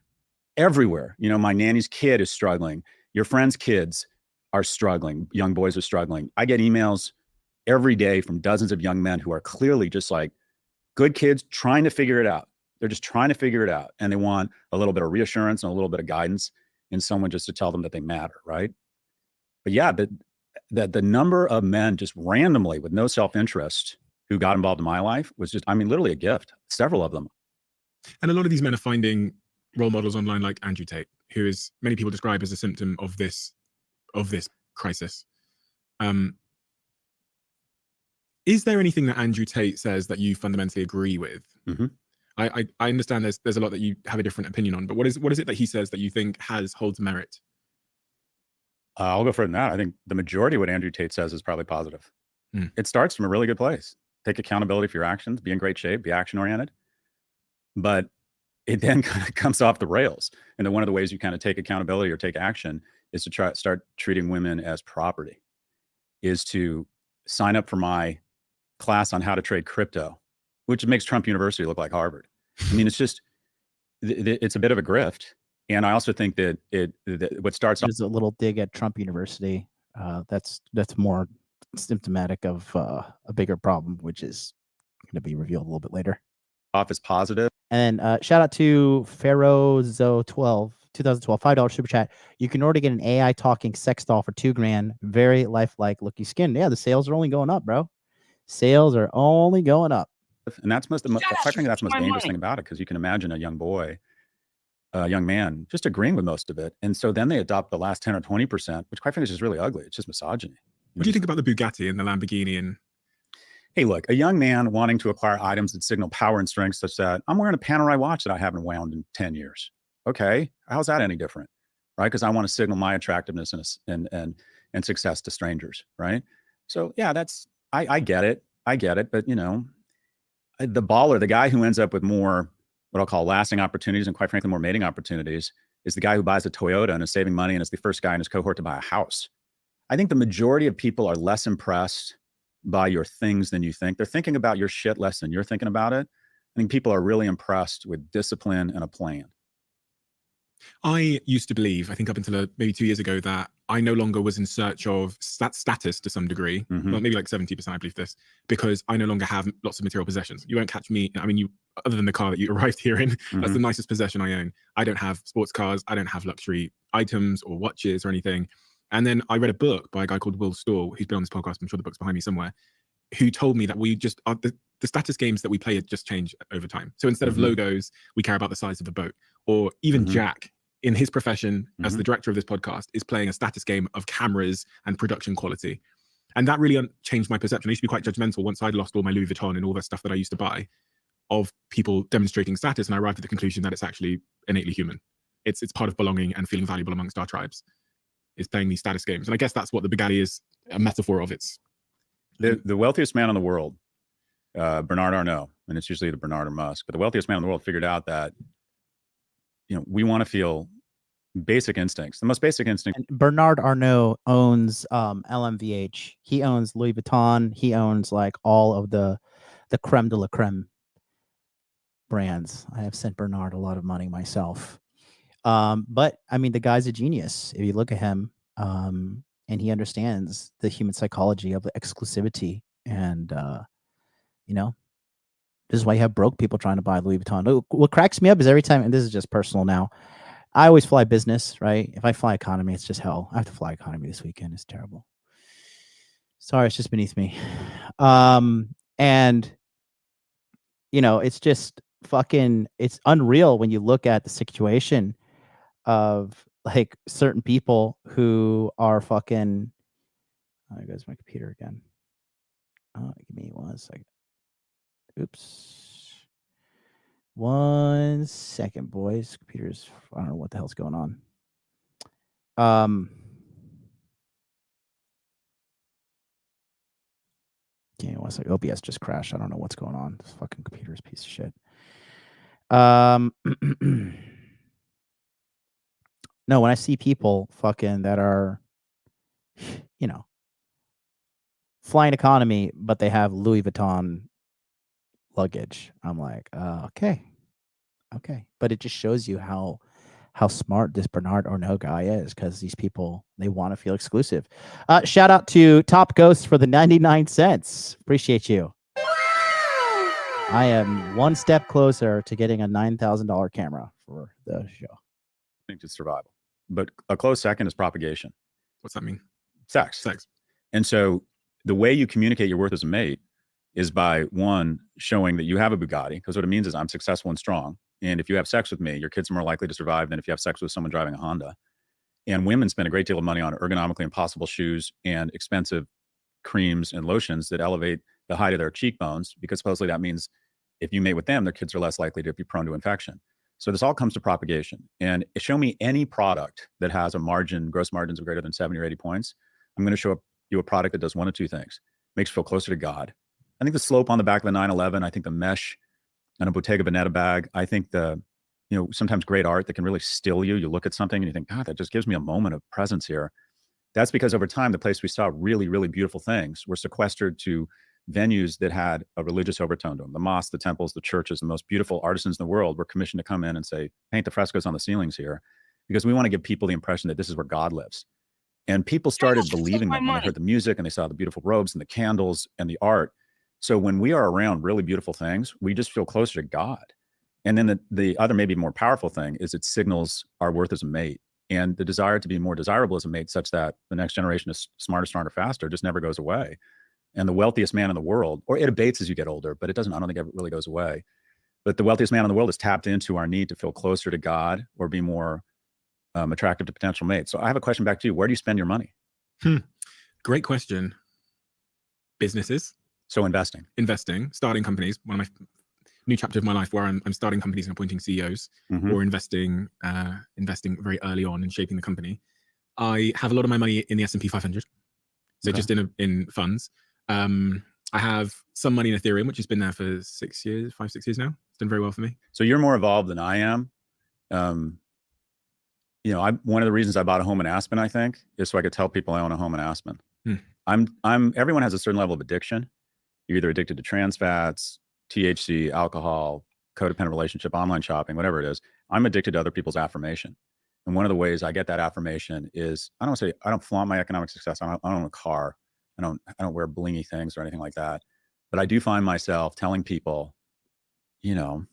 My nanny's kid is struggling. Your friend's kids are struggling. Young boys are struggling. I get emails every day from dozens of young men who are clearly just like good kids trying to figure it out. They're just trying to figure it out. And they want a little bit of reassurance and a little bit of guidance and someone just to tell them that they matter, right? But yeah, the number of men just randomly with no self-interest who got involved in my life was just, literally a gift. Several of them. And a lot of these men are finding role models online like Andrew Tate, who is many people describe as a symptom of this crisis. Is there anything that Andrew Tate says that you fundamentally agree with? Mm-hmm. I understand there's a lot that you have a different opinion on, but what is it that he says that you think holds merit? I'll go further than that. I think the majority of what Andrew Tate says is probably positive. It starts from a really good place. Take accountability for your actions, be in great shape, be action-oriented. But it then kind of comes off the rails. And then one of the ways you kind of take accountability or take action is to start treating women as property, is to sign up for my class on how to trade crypto, which makes Trump University look like Harvard. It's just, it's a bit of a grift. And I also think that what starts off is a little dig at Trump University. That's more symptomatic of a bigger problem, which is going to be revealed a little bit later. Off as positive. And shout out to Pharaohzo12, 2012, $5 super chat. You can order to get an AI talking sex doll for $2,000. Very lifelike looking skin. Yeah, the sales are only going up, bro. Sales are only going up. And that's quite frankly, that's the most dangerous thing about it, because you can imagine a young boy, a young man, just agreeing with most of it. And so then they adopt the last 10 or 20%, which quite frankly is just really ugly. It's just misogyny. What do you think about the Bugatti and the Lamborghini? And hey, look, a young man wanting to acquire items that signal power and strength, such that I'm wearing a Panerai watch that I haven't wound in 10 years. Okay, how's that any different, right? Because I want to signal my attractiveness and success to strangers, right? So yeah, I get it. But the baller, the guy who ends up with more, what I'll call lasting opportunities and quite frankly, more mating opportunities is the guy who buys a Toyota and is saving money and is the first guy in his cohort to buy a house. I think the majority of people are less impressed by your things than you think. They're thinking about your shit less than you're thinking about it. I think people are really impressed with discipline and a plan. I used to believe, I think up until maybe 2 years ago, that I no longer was in search of status to some degree. Mhm. Well, maybe like 70%, I believe this, because I no longer have lots of material possessions. You won't catch me. I mean, other than the car that you arrived here in, that's the nicest possession I own. I don't have sports cars. I don't have luxury items or watches or anything. And then I read a book by a guy called Will Storr, who's been on this podcast. I'm sure the book's behind me somewhere, who told me that we just are the status games that we play just change over time. So instead of logos, we care about the size of the boat. Or even Jack, in his profession as the director of this podcast, is playing a status game of cameras and production quality. And that really changed my perception. I used to be quite judgmental once I'd lost all my Louis Vuitton and all that stuff that I used to buy, of people demonstrating status. And I arrived at the conclusion that it's actually innately human. It's part of belonging and feeling valuable amongst our tribes, is playing these status games. And I guess that's what the Bugatti is a metaphor of. It's the wealthiest man in the world, Bernard Arnault, and it's usually the Bernard or Musk, but the wealthiest man in the world figured out that, we want to feel basic instincts, the most basic instinct. And Bernard Arnault owns LMVH. He owns Louis Vuitton. He owns like all of the creme de la creme brands. I have sent Bernard a lot of money myself. But I mean, the guy's a genius. If you look at him, and he understands the human psychology of exclusivity. And, this is why you have broke people trying to buy Louis Vuitton. What cracks me up is every time, and this is just personal now, I always fly business, right? If I fly economy, it's just hell. I have to fly economy this weekend. It's terrible. Sorry, it's just beneath me. And, it's just fucking, it's unreal when you look at the situation of like certain people who are fucking, there goes my computer again. Give me 1 second. Oops. 1 second, boys. Computer's, I don't know what the hell's going on. Give me 1 second. OBS just crashed. I don't know what's going on. This fucking computer's a piece of shit. No, when I see people fucking that are, flying economy, but they have Louis Vuitton luggage, I'm like, okay. But it just shows you how smart this Bernard Arnault guy is, because these people, they want to feel exclusive. Shout out to Top Ghost for the 99 cents. Appreciate you. I am one step closer to getting a $9,000 camera for the show. I think it's survival. But a close second is propagation. What's that mean? Sex. And so the way you communicate your worth as a mate is by, one, showing that you have a Bugatti, because what it means is I'm successful and strong. And if you have sex with me, your kids are more likely to survive than if you have sex with someone driving a Honda. And women spend a great deal of money on ergonomically impossible shoes and expensive creams and lotions that elevate the height of their cheekbones, because supposedly that means if you mate with them, their kids are less likely to be prone to infection. So this all comes to propagation. And show me any product that has a margin, gross margins of greater than 70 or 80 points. I'm going to show you a product that does one of two things. Makes you feel closer to God. I think the slope on the back of the 911, I think the mesh and a Bottega Veneta bag, I think the, sometimes great art that can really still you. You look at something and you think, God, that just gives me a moment of presence here. That's because over time, the place we saw really, really beautiful things were sequestered to venues that had a religious overtone to them. The mosques, the temples, the churches, the most beautiful artisans in the world were commissioned to come in and say, paint the frescoes on the ceilings here, because we want to give people the impression that this is where God lives. And people started believing them when they heard the music and they saw the beautiful robes and the candles and the art. So when we are around really beautiful things, we just feel closer to God. And then the other, maybe more powerful thing is it signals our worth as a mate and the desire to be more desirable as a mate, such that the next generation is smarter, stronger, faster, just never goes away. And the wealthiest man in the world, or it abates as you get older, but I don't think it really goes away. But the wealthiest man in the world is tapped into our need to feel closer to God or be more attractive to potential mates. So I have a question back to you. Where do you spend your money? Great question. Businesses. So investing, starting companies. One of my new chapter of my life where I'm starting companies and appointing CEOs, or investing very early on in shaping the company. I have a lot of my money in the S&P 500. So just in funds. I I have some money in Ethereum, which has been there for 6 years, 5-6 years now. It's done very well for me. So you're more evolved than I am. You know, one of the reasons I bought a home in Aspen, I think, is so I could tell people I own a home in Aspen. Everyone has a certain level of addiction. You're either addicted to trans fats, THC, alcohol, codependent relationship, online shopping, whatever it is. I'm addicted to other people's affirmation. And one of the ways I get that affirmation is, I don't flaunt my economic success. I don't own a car. I don't wear blingy things or anything like that. But I do find myself telling people, you know,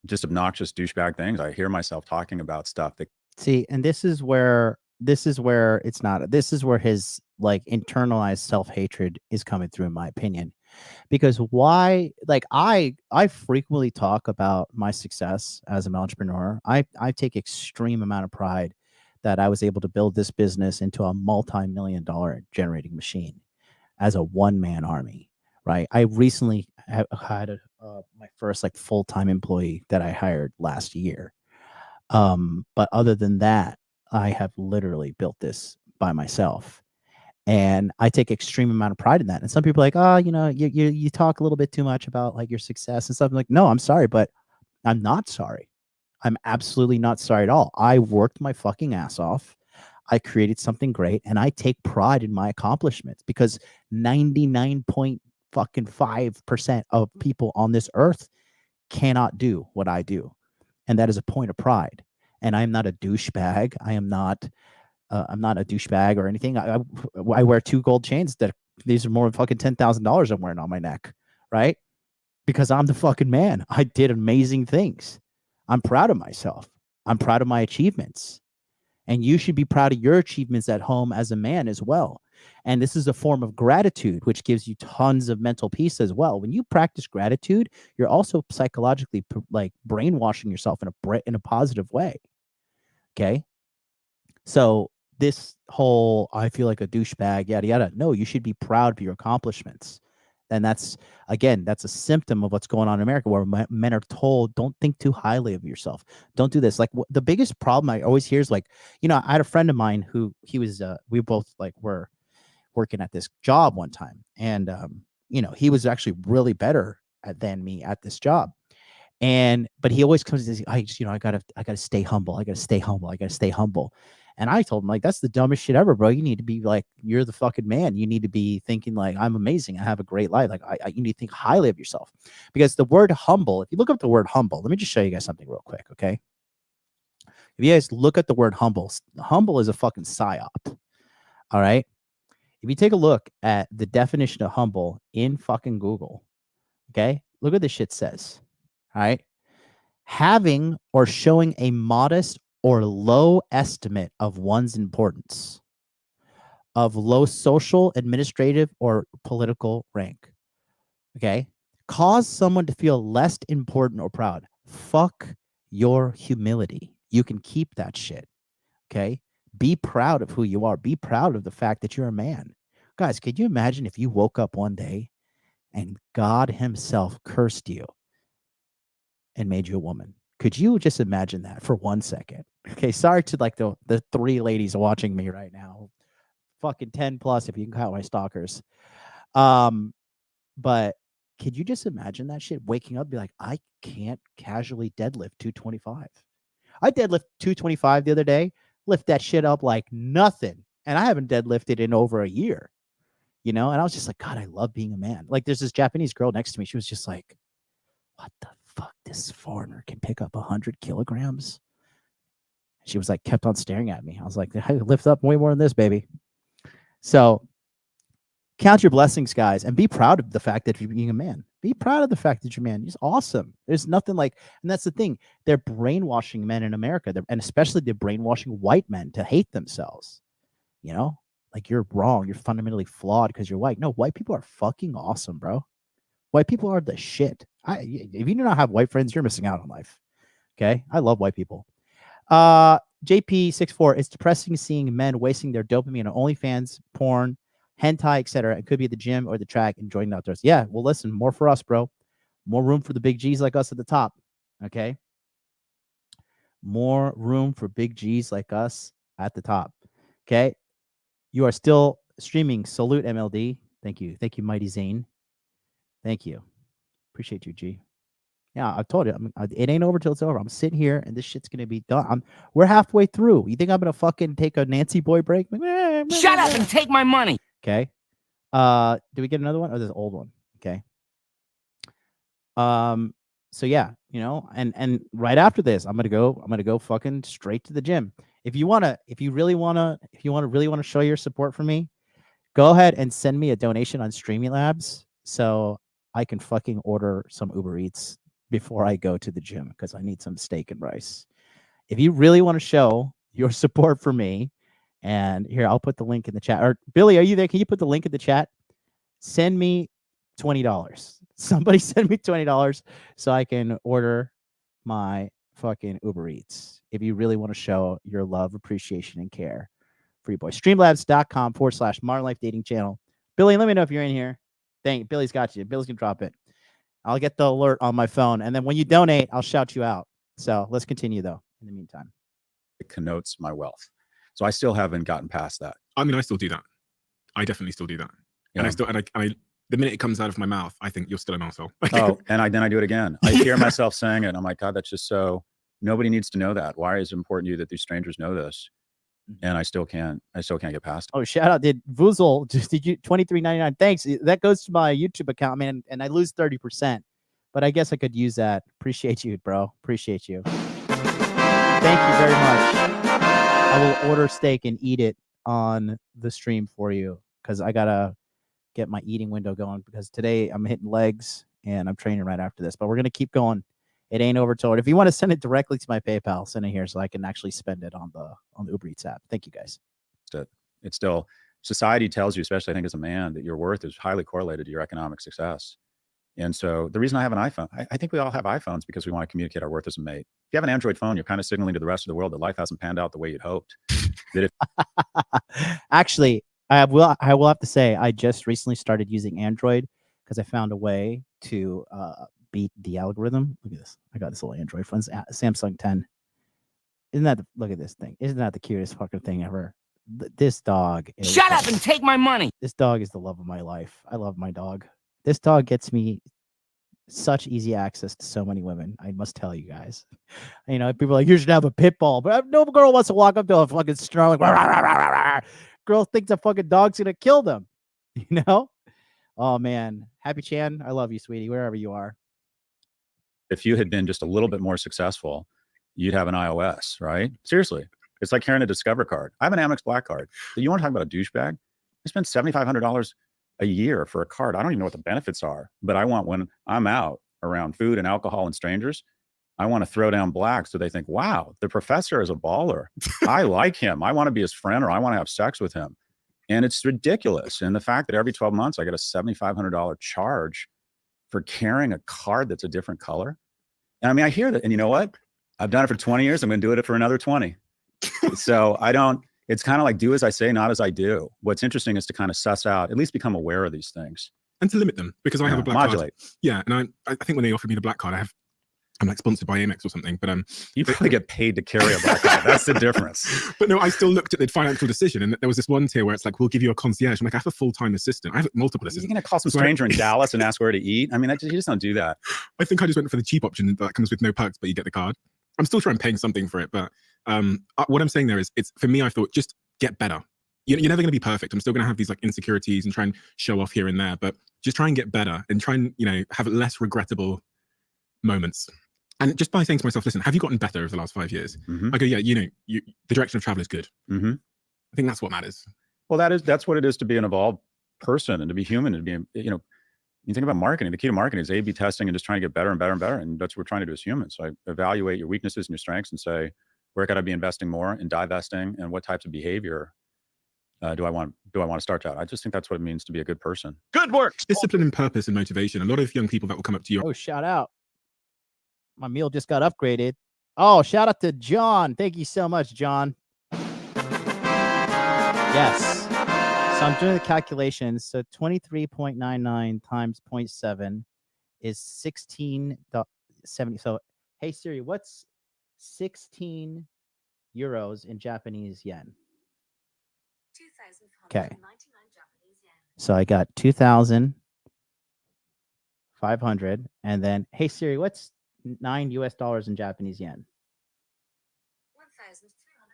just obnoxious douchebag things. I hear myself talking about stuff that. See, and this is where it's not. This is where his like internalized self-hatred is coming through, in my opinion. Because why, like I frequently talk about my success as an entrepreneur. I take extreme amount of pride that I was able to build this business into a multi-million-dollar generating machine as a one-man army, right? I recently had my first like full-time employee that I hired last year. But other than that, I have literally built this by myself. And I take extreme amount of pride in that. And some people are like, oh, you know, you talk a little bit too much about like your success and stuff. I'm like, no, I'm sorry, but I'm not sorry. I'm absolutely not sorry at all. I worked my fucking ass off. I created something great, and I take pride in my accomplishments because 99.5% of people on this earth cannot do what I do. And that is a point of pride. And I'm not a douchebag. I'm not a douchebag or anything. I wear 2 gold chains that these are more than fucking $10,000 I'm wearing on my neck, right? Because I'm the fucking man. I did amazing things. I'm proud of myself. I'm proud of my achievements. And you should be proud of your achievements at home as a man as well. And this is a form of gratitude, which gives you tons of mental peace as well. When you practice gratitude, you're also psychologically like brainwashing yourself in a positive way. Okay. So this whole, I feel like a douchebag, yada, yada. No, you should be proud of your accomplishments. And that's a symptom of what's going on in America, where men are told, don't think too highly of yourself. Don't do this. Like the biggest problem I always hear is like, you know, I had a friend of mine who we both like were working at this job one time. And, you know, he was actually really better than me at this job. But he always comes and says, I gotta stay humble. I gotta stay humble. I gotta stay humble. And I told him, like, that's the dumbest shit ever, bro. You need to be like, you're the fucking man. You need to be thinking like, I'm amazing. I have a great life. Like you need to think highly of yourself, because the word humble, if you look up the word humble, let me just show you guys something real quick. Okay. If you guys look at the word humble is a fucking psyop. All right. If you take a look at the definition of humble in fucking Google, okay, look what this shit says. All right. Having or showing a modest or low estimate of one's importance, of low social, administrative, or political rank. Okay. Cause someone to feel less important or proud. Fuck your humility. You can keep that shit. Okay. Be proud of who you are. Be proud of the fact that you're a man. Guys, could you imagine if you woke up one day and God himself cursed you and made you a woman? Could you just imagine that for 1 second? Okay, sorry to like the 3 ladies watching me right now. Fucking 10 plus if you can count my stalkers. But could you just imagine that shit? Waking up and be like, I can't casually deadlift 225. I deadlift 225 the other day, lift that shit up like nothing. And I haven't deadlifted in over a year. You know, and I was just like, God, I love being a man. Like there's this Japanese girl next to me. She was just like, what the fuck? This foreigner can pick up 100 kilograms. She was like, kept on staring at me. I was like, I lift up way more than this, baby. So count your blessings, guys, and be proud of the fact that you're being a man. Be proud of the fact that you're a man. It's awesome. There's nothing like, and that's the thing. They're brainwashing men in America, and especially they're brainwashing white men to hate themselves. You know, like you're wrong. You're fundamentally flawed because you're white. No, white people are fucking awesome, bro. White people are the shit. If you do not have white friends, you're missing out on life. Okay, I love white people. JP64, it's depressing seeing men wasting their dopamine on OnlyFans, porn, hentai, etc. It could be at the gym or the track, enjoying the outdoors. Yeah, well, listen, more for us, bro. More room for the big G's like us at the top. Okay, more room for big G's like us at the top. Okay, you are still streaming. Salute MLD. Thank you, Mighty Zane. Thank you. Appreciate you, G. Yeah, I told you, it ain't over till it's over. I'm sitting here, and this shit's gonna be done. We're halfway through. You think I'm gonna fucking take a Nancy Boy break? Shut up and take my money. Okay. Do we get another one or this old one? Okay. So yeah, you know, and right after this, I'm gonna go fucking straight to the gym. If you really wanna show your support for me, go ahead and send me a donation on Streamlabs so I can fucking order some Uber Eats before I go to the gym because I need some steak and rice. If you really want to show your support for me, and here, I'll put the link in the chat. Or Billy, are you there? Can you put the link in the chat? Send me $20. Somebody send me $20 so I can order my fucking Uber Eats. If you really want to show your love, appreciation, and care for your boy. Streamlabs.com/Modern Life Dating Channel. Billy, let me know if you're in here. Dang, Billy's got you. Billy's gonna drop it. I'll get the alert on my phone, and then when you donate, I'll shout you out. So let's continue though. In the meantime, it connotes my wealth. So I still haven't gotten past that. I mean, I still do that. I definitely still do that. Yeah. And I still, and I, the minute it comes out of my mouth, I think you're still an asshole. Oh, and then I do it again. I hear myself saying it. And I'm like, God, that's just so, nobody needs to know that. Why is it important to you that these strangers know this? And I still can't get past it. Oh, shout out. Did Vuzel, did you $23.99? Thanks. That goes to my YouTube account, man. And I lose 30%, but I guess I could use that. Appreciate you, bro. Appreciate you. Thank you very much. I will order steak and eat it on the stream for you because I gotta get my eating window going because today I'm hitting legs and I'm training right after this. But we're gonna keep going. It ain't over till. If you want to send it directly to my PayPal, send it here so I can actually spend it on the Uber Eats app. Thank you guys. It's still, society tells you, especially I think as a man, that your worth is highly correlated to your economic success. And so the reason I have an iPhone, I think we all have iPhones because we want to communicate our worth as a mate. If you have an Android phone, you're kind of signaling to the rest of the world that life hasn't panned out the way you'd hoped. That Actually, I will have to say I just recently started using Android because I found a way to beat the algorithm. Look at this. I got this little Android phone, Samsung 10. Look at this thing. Isn't that the cutest fucking thing ever? This dog. Shut up and take my money. This dog is the love of my life. I love my dog. This dog gets me such easy access to so many women. I must tell you guys. You know, people are like, you should have a pit bull, but no girl wants to walk up to a fucking snarling. Girl thinks a fucking dog's gonna kill them. You know? Oh man, Happy Chan, I love you, sweetie, wherever you are. if you had been just a little bit more successful, you'd have an iOS, right? Seriously. It's like carrying a Discover card. I have an Amex Black card. You want to talk about a douchebag? I spend $7,500 a year for a card. I don't even know what the benefits are, but I want, when I'm out around food and alcohol and strangers, I want to throw down black so they think, wow, the professor is a baller. I like him. I want to be his friend, or I want to have sex with him. And it's ridiculous. And the fact that every 12 months I get a $7,500 charge for carrying a card that's a different color. And I mean, I hear that. And you know what? I've done it for 20 years. I'm going to do it for another 20. So it's kind of like do as I say, not as I do. What's interesting is to kind of suss out, at least become aware of these things. And to limit them, because I have a black modulate. card. Yeah. And I think when they offered me the black card, I'm like sponsored by Amex or something, but you probably get paid to carry a black card. That's the difference. But no, I still looked at the financial decision, and there was this one tier where it's like, we'll give you a concierge. I'm like, I have a full-time assistant. I have multiple assistants. You're gonna call some stranger in Dallas and ask where to eat? I mean, you just don't do that. I think I just went for the cheap option that comes with no perks, but you get the card. I'm still trying paying something for it, but what I'm saying there is, it's for me. I thought just get better. You're never going to be perfect. I'm still going to have these like insecurities and try and show off here and there, but just try and get better and try and have less regrettable moments. And just by saying to myself, listen, have you gotten better over the last 5 years? Mm-hmm. I go, yeah, the direction of travel is good. Mm-hmm. I think that's what matters. Well, that's what it is to be an evolved person and to be human and to be, you think about marketing. The key to marketing is A/B testing and just trying to get better and better and better. And that's what we're trying to do as humans. So I evaluate your weaknesses and your strengths and say, where could I be investing more and divesting, and what types of behavior do I want to start out? I just think that's what it means to be a good person. Good work. Discipline and purpose and motivation. A lot of young people that will come up to you. Oh, shout out. My meal just got upgraded. Oh, shout out to John. Thank you so much, John. Yes. So I'm doing the calculations. So 23.99 times 0.7 is 16.70. So, hey, Siri, what's 16 euros in Japanese yen? Okay. So I got 2,000 500. And then, hey Siri, what's $9 US in Japanese yen?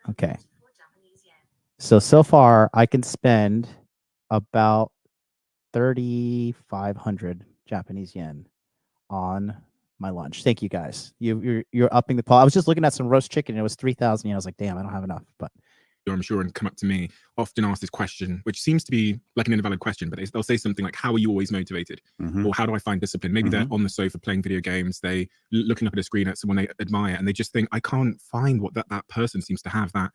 Okay. So far I can spend about 3,500 Japanese yen on my lunch. Thank you guys. You're upping the call. I was just looking at some roast chicken and it was 3,000 yen. I was like, damn, I don't have enough. But I'm sure, and come up to me, often ask this question, which seems to be like an invalid question, but they'll say something like, how are you always motivated? Or how do I find discipline? Maybe they're on the sofa playing video games, they looking up at a screen at someone they admire, and they just think, I can't find what that person seems to have, that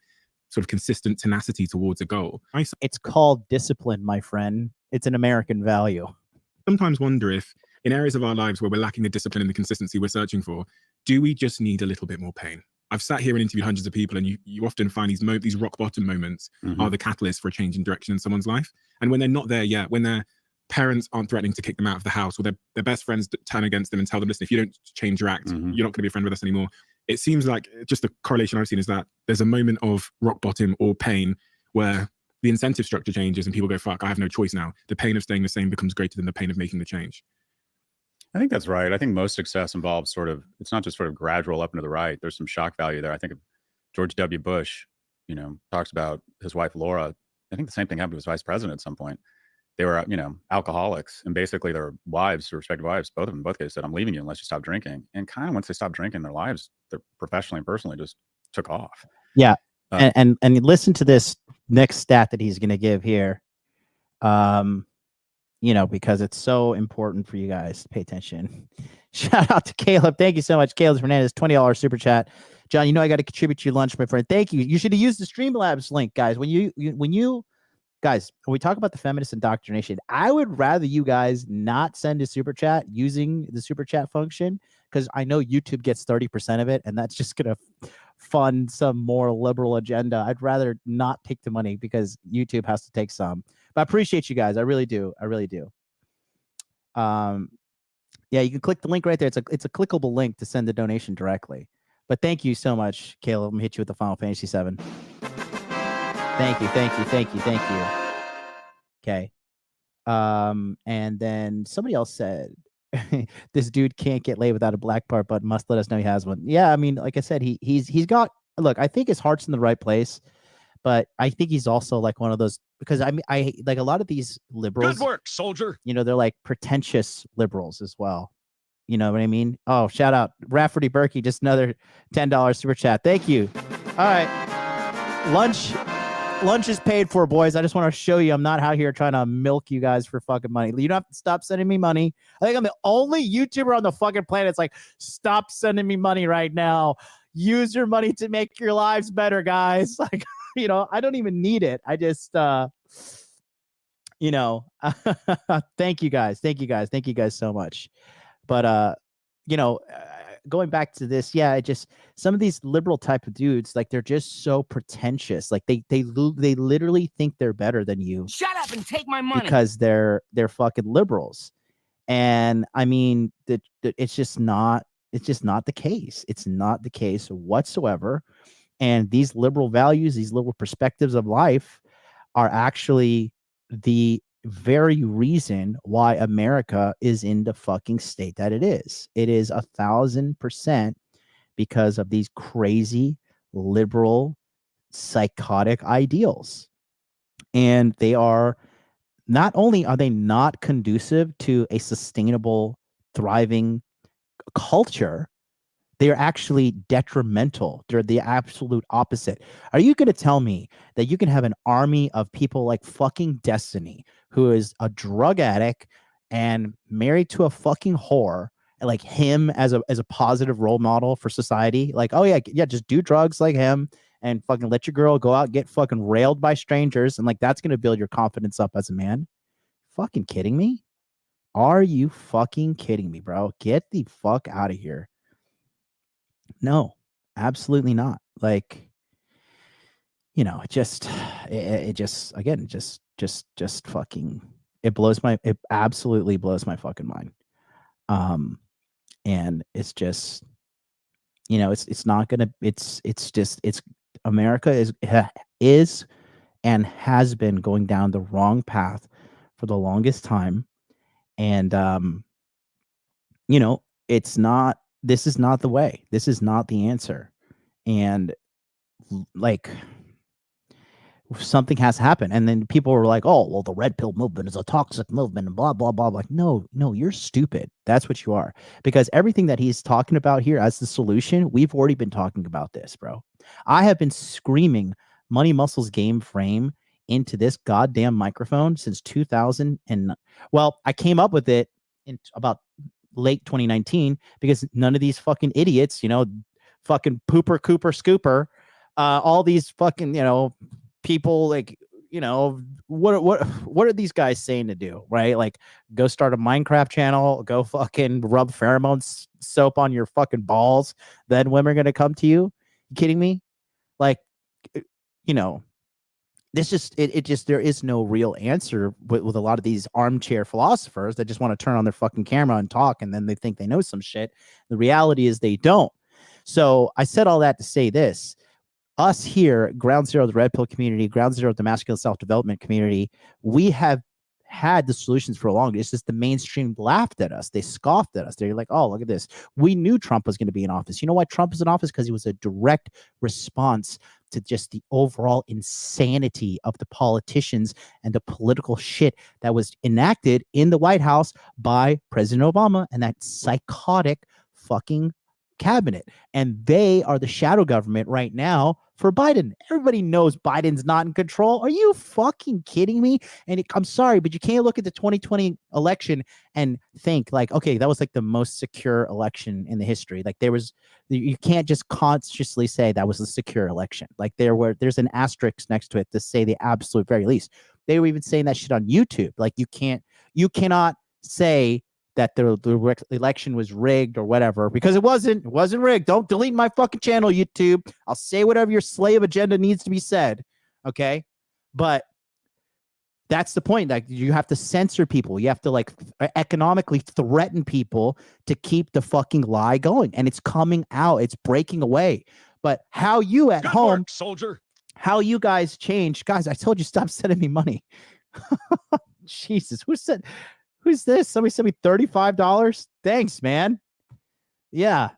sort of consistent tenacity towards a goal. It's called discipline, my friend. It's an American value. Sometimes wonder if in areas of our lives where we're lacking the discipline and the consistency we're searching for, do we just need a little bit more pain? I've sat here and interviewed hundreds of people, and you often find these rock bottom moments are the catalyst for a change in direction in someone's life. And when they're not there yet, when their parents aren't threatening to kick them out of the house, or their best friends turn against them and tell them, listen, if you don't change your act, you're not going to be a friend with us anymore. It seems like just the correlation I've seen is that there's a moment of rock bottom or pain where the incentive structure changes and people go, fuck, I have no choice now. The pain of staying the same becomes greater than the pain of making the change. I think that's right. I think most success involves it's not just sort of gradual up into the right. There's some shock value there. I think of George W. Bush, talks about his wife, Laura. I think the same thing happened to his vice president at some point. They were, alcoholics, and basically their wives, their respective wives, both of them, in both cases said, I'm leaving you unless you stop drinking. And kind of once they stopped drinking, their lives, professionally and personally, just took off. Yeah. And listen to this next stat that he's going to give here. Because it's so important for you guys to pay attention. Shout out to Caleb. Thank you so much. Caleb Fernandez, $20 super chat. John, I got to contribute to your lunch, my friend. Thank you. You should have used the Streamlabs link, guys. When we talk about the feminist indoctrination, I would rather you guys not send a super chat using the super chat function, because I know YouTube gets 30% of it, and that's just going to fund some more liberal agenda. I'd rather not take the money because YouTube has to take some. But I appreciate you guys. I really do. I really do. Yeah, you can click the link right there. It's a clickable link to send the donation directly. But thank you so much, Caleb. I'm gonna hit you with the Final Fantasy VII. Thank you. Okay. And then somebody else said, this dude can't get laid without a black part, but must let us know he has one. Yeah, I mean, like I said, he's got. Look, I think his heart's in the right place, but I think he's also like one of those, because I like a lot of these liberals. Good work, soldier. They're like pretentious liberals as well. You know what I mean? Oh, shout out Rafferty Berkey, just another $10 super chat. Thank you. All right, lunch is paid for, boys. I just want to show you I'm not out here trying to milk you guys for fucking money. You don't have to stop sending me money. I think I'm the only YouTuber on the fucking planet that's like, stop sending me money right now. Use your money to make your lives better, guys. Like, I don't even need it. I just, thank you guys. Thank you guys so much. But, going back to this, yeah, some of these liberal type of dudes, like, they're just so pretentious. Like they literally think they're better than you. Shut up and take my money. Because they're fucking liberals. And I mean, it's just not the case. It's not the case whatsoever. And these liberal values, these liberal perspectives of life are actually the very reason why America is in the fucking state that it is. It is 1,000% because of these crazy liberal psychotic ideals. And they are not only are they not conducive to a sustainable, thriving culture, they are actually detrimental. They're the absolute opposite. Are you going to tell me that you can have an army of people like fucking Destiny, who is a drug addict and married to a fucking whore, and like him as a positive role model for society? Like, oh yeah, just do drugs like him and fucking let your girl go out and get fucking railed by strangers, and like that's going to build your confidence up as a man? Fucking kidding me? Are you fucking kidding me, bro? Get the fuck out of here. No, absolutely not. Like, it just fucking, it absolutely blows my fucking mind. And it's just, America is and has been going down the wrong path for the longest time. And, this is not the way. This is not the answer. And like, something has to happen. And then people were like, oh, well, the red pill movement is a toxic movement and blah, blah, blah. Like, no, you're stupid. That's what you are. Because everything that he's talking about here as the solution, we've already been talking about this, bro. I have been screaming Money Muscles Game Frame into this goddamn microphone since 2000. And well, I came up with it in about late 2019 because none of these fucking idiots, fucking Pooper, Cooper, Scooper, all these fucking, people like, what are these guys saying to do, right? Like, go start a Minecraft channel, go fucking rub pheromone soap on your fucking balls, then women are gonna come to you. You kidding me? Like, this just there is no real answer with a lot of these armchair philosophers that just want to turn on their fucking camera and talk, and then they think they know some shit. The reality is they don't. So I said all that to say this. Us here, Ground Zero, the Red Pill community, Ground Zero, the masculine self-development community, we have had the solutions for a long time. It's just the mainstream laughed at us. They scoffed at us. They're like, oh, look at this. We knew Trump was going to be in office. You know why Trump was in office? Because he was a direct response to just the overall insanity of the politicians and the political shit that was enacted in the White House by President Obama and that psychotic fucking cabinet. And they are the shadow government right now for Biden. Everybody knows Biden's not in control. Are you fucking kidding me? And I'm sorry, but you can't look at the 2020 election and think like, okay, that was like the most secure election in the history. Like you can't just consciously say that was a secure election. Like there's an asterisk next to it to say the absolute very least. They were even saying that shit on YouTube. Like you cannot say that the election was rigged or whatever, because it wasn't rigged. Don't delete my fucking channel, YouTube. I'll say whatever your slave agenda needs to be said. Okay. But that's the point. Like, you have to censor people. You have to like economically threaten people to keep the fucking lie going. And it's coming out. It's breaking away. But how you at home, soldier, how you guys change, guys, I told you, stop sending me money. Jesus, who's this? Somebody sent me $35. Thanks, man. Yeah.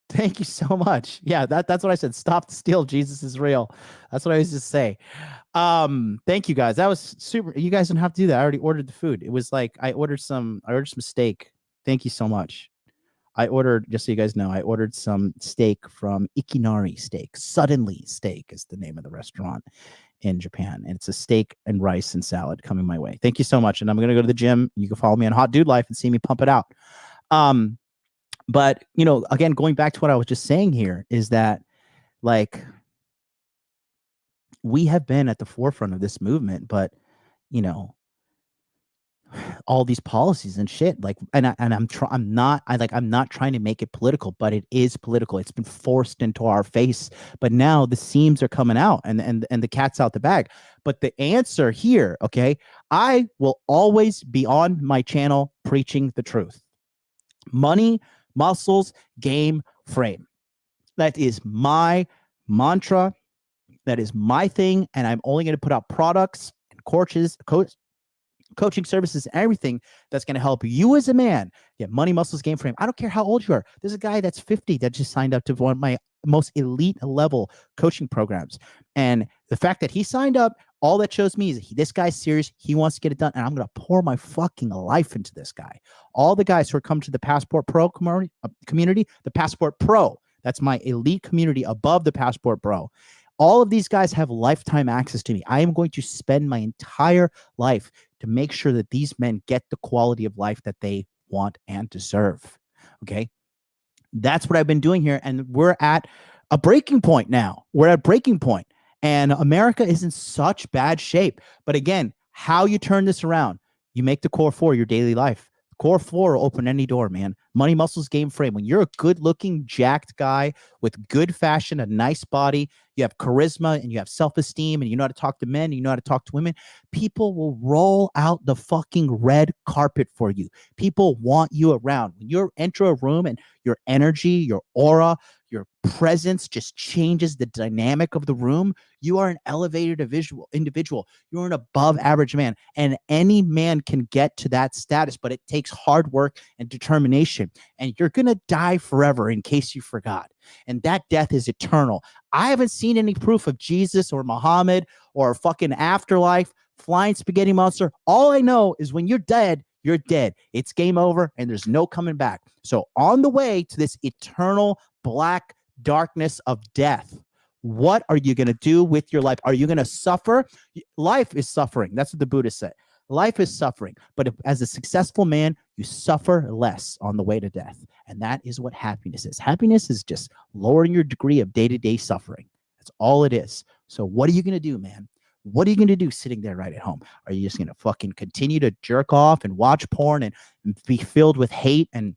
Thank you so much. Yeah, that's what I said. Stop the steal. Jesus is real. That's what I used to say. Thank you guys. That was super. You guys don't have to do that. I already ordered the food. It was like I ordered some steak. Thank you so much. Just so you guys know, I ordered some steak from Ikinari Steak. Suddenly Steak is the name of the restaurant in Japan, and it's a steak and rice and salad coming my way. Thank you so much. And I'm gonna go to the gym. You can follow me on Hot Dude Life and see me pump it out. But again, going back to what I was just saying here is that, like, we have been at the forefront of this movement, but all these policies and shit, like, I'm not trying to make it political, but it is political. It's been forced into our face, but now the seams are coming out and the cat's out the bag. But the answer here, okay, I will always be on my channel preaching the truth. Money, muscles, game, frame. That is my mantra. That is my thing. And I'm only going to put out products and coaching services, everything that's going to help you as a man get money, muscles, game, frame. I don't care how old you are. There's a guy that's 50 that just signed up to one of my most elite level coaching programs. And the fact that he signed up, all that shows me is this guy's serious. He wants to get it done. And I'm going to pour my fucking life into this guy. All the guys who are coming to the Passport Pro community, the Passport Pro, that's my elite community above the Passport Pro. All of these guys have lifetime access to me. I am going to spend my entire life to make sure that these men get the quality of life that they want and deserve. Okay. That's what I've been doing here. And we're at a breaking point now. We're at a breaking point. And America is in such bad shape. But again, how you turn this around, you make the core four your daily life. Core four will open any door, man. Money, muscles, game, frame. When you're a good-looking, jacked guy with good fashion, a nice body, you have charisma, and you have self-esteem, and you know how to talk to men, and you know how to talk to women, people will roll out the fucking red carpet for you. People want you around. When you enter a room and your energy, your aura, your presence just changes the dynamic of the room, you are an elevated individual. You're an above average man. And any man can get to that status, but it takes hard work and determination. And you're going to die forever, in case you forgot. And that death is eternal. I haven't seen any proof of Jesus or Muhammad or a fucking afterlife, flying spaghetti monster. All I know is when you're dead, you're dead. It's game over and there's no coming back. So on the way to this eternal black darkness of death, what are you going to do with your life? Are you going to suffer? Life is suffering. That's what the Buddha said. Life is suffering. But if, as a successful man, you suffer less on the way to death. And that is what happiness is. Happiness is just lowering your degree of day-to-day suffering. That's all it is. So what are you going to do, man? What are you going to do sitting there right at home? Are you just going to fucking continue to jerk off and watch porn and be filled with hate and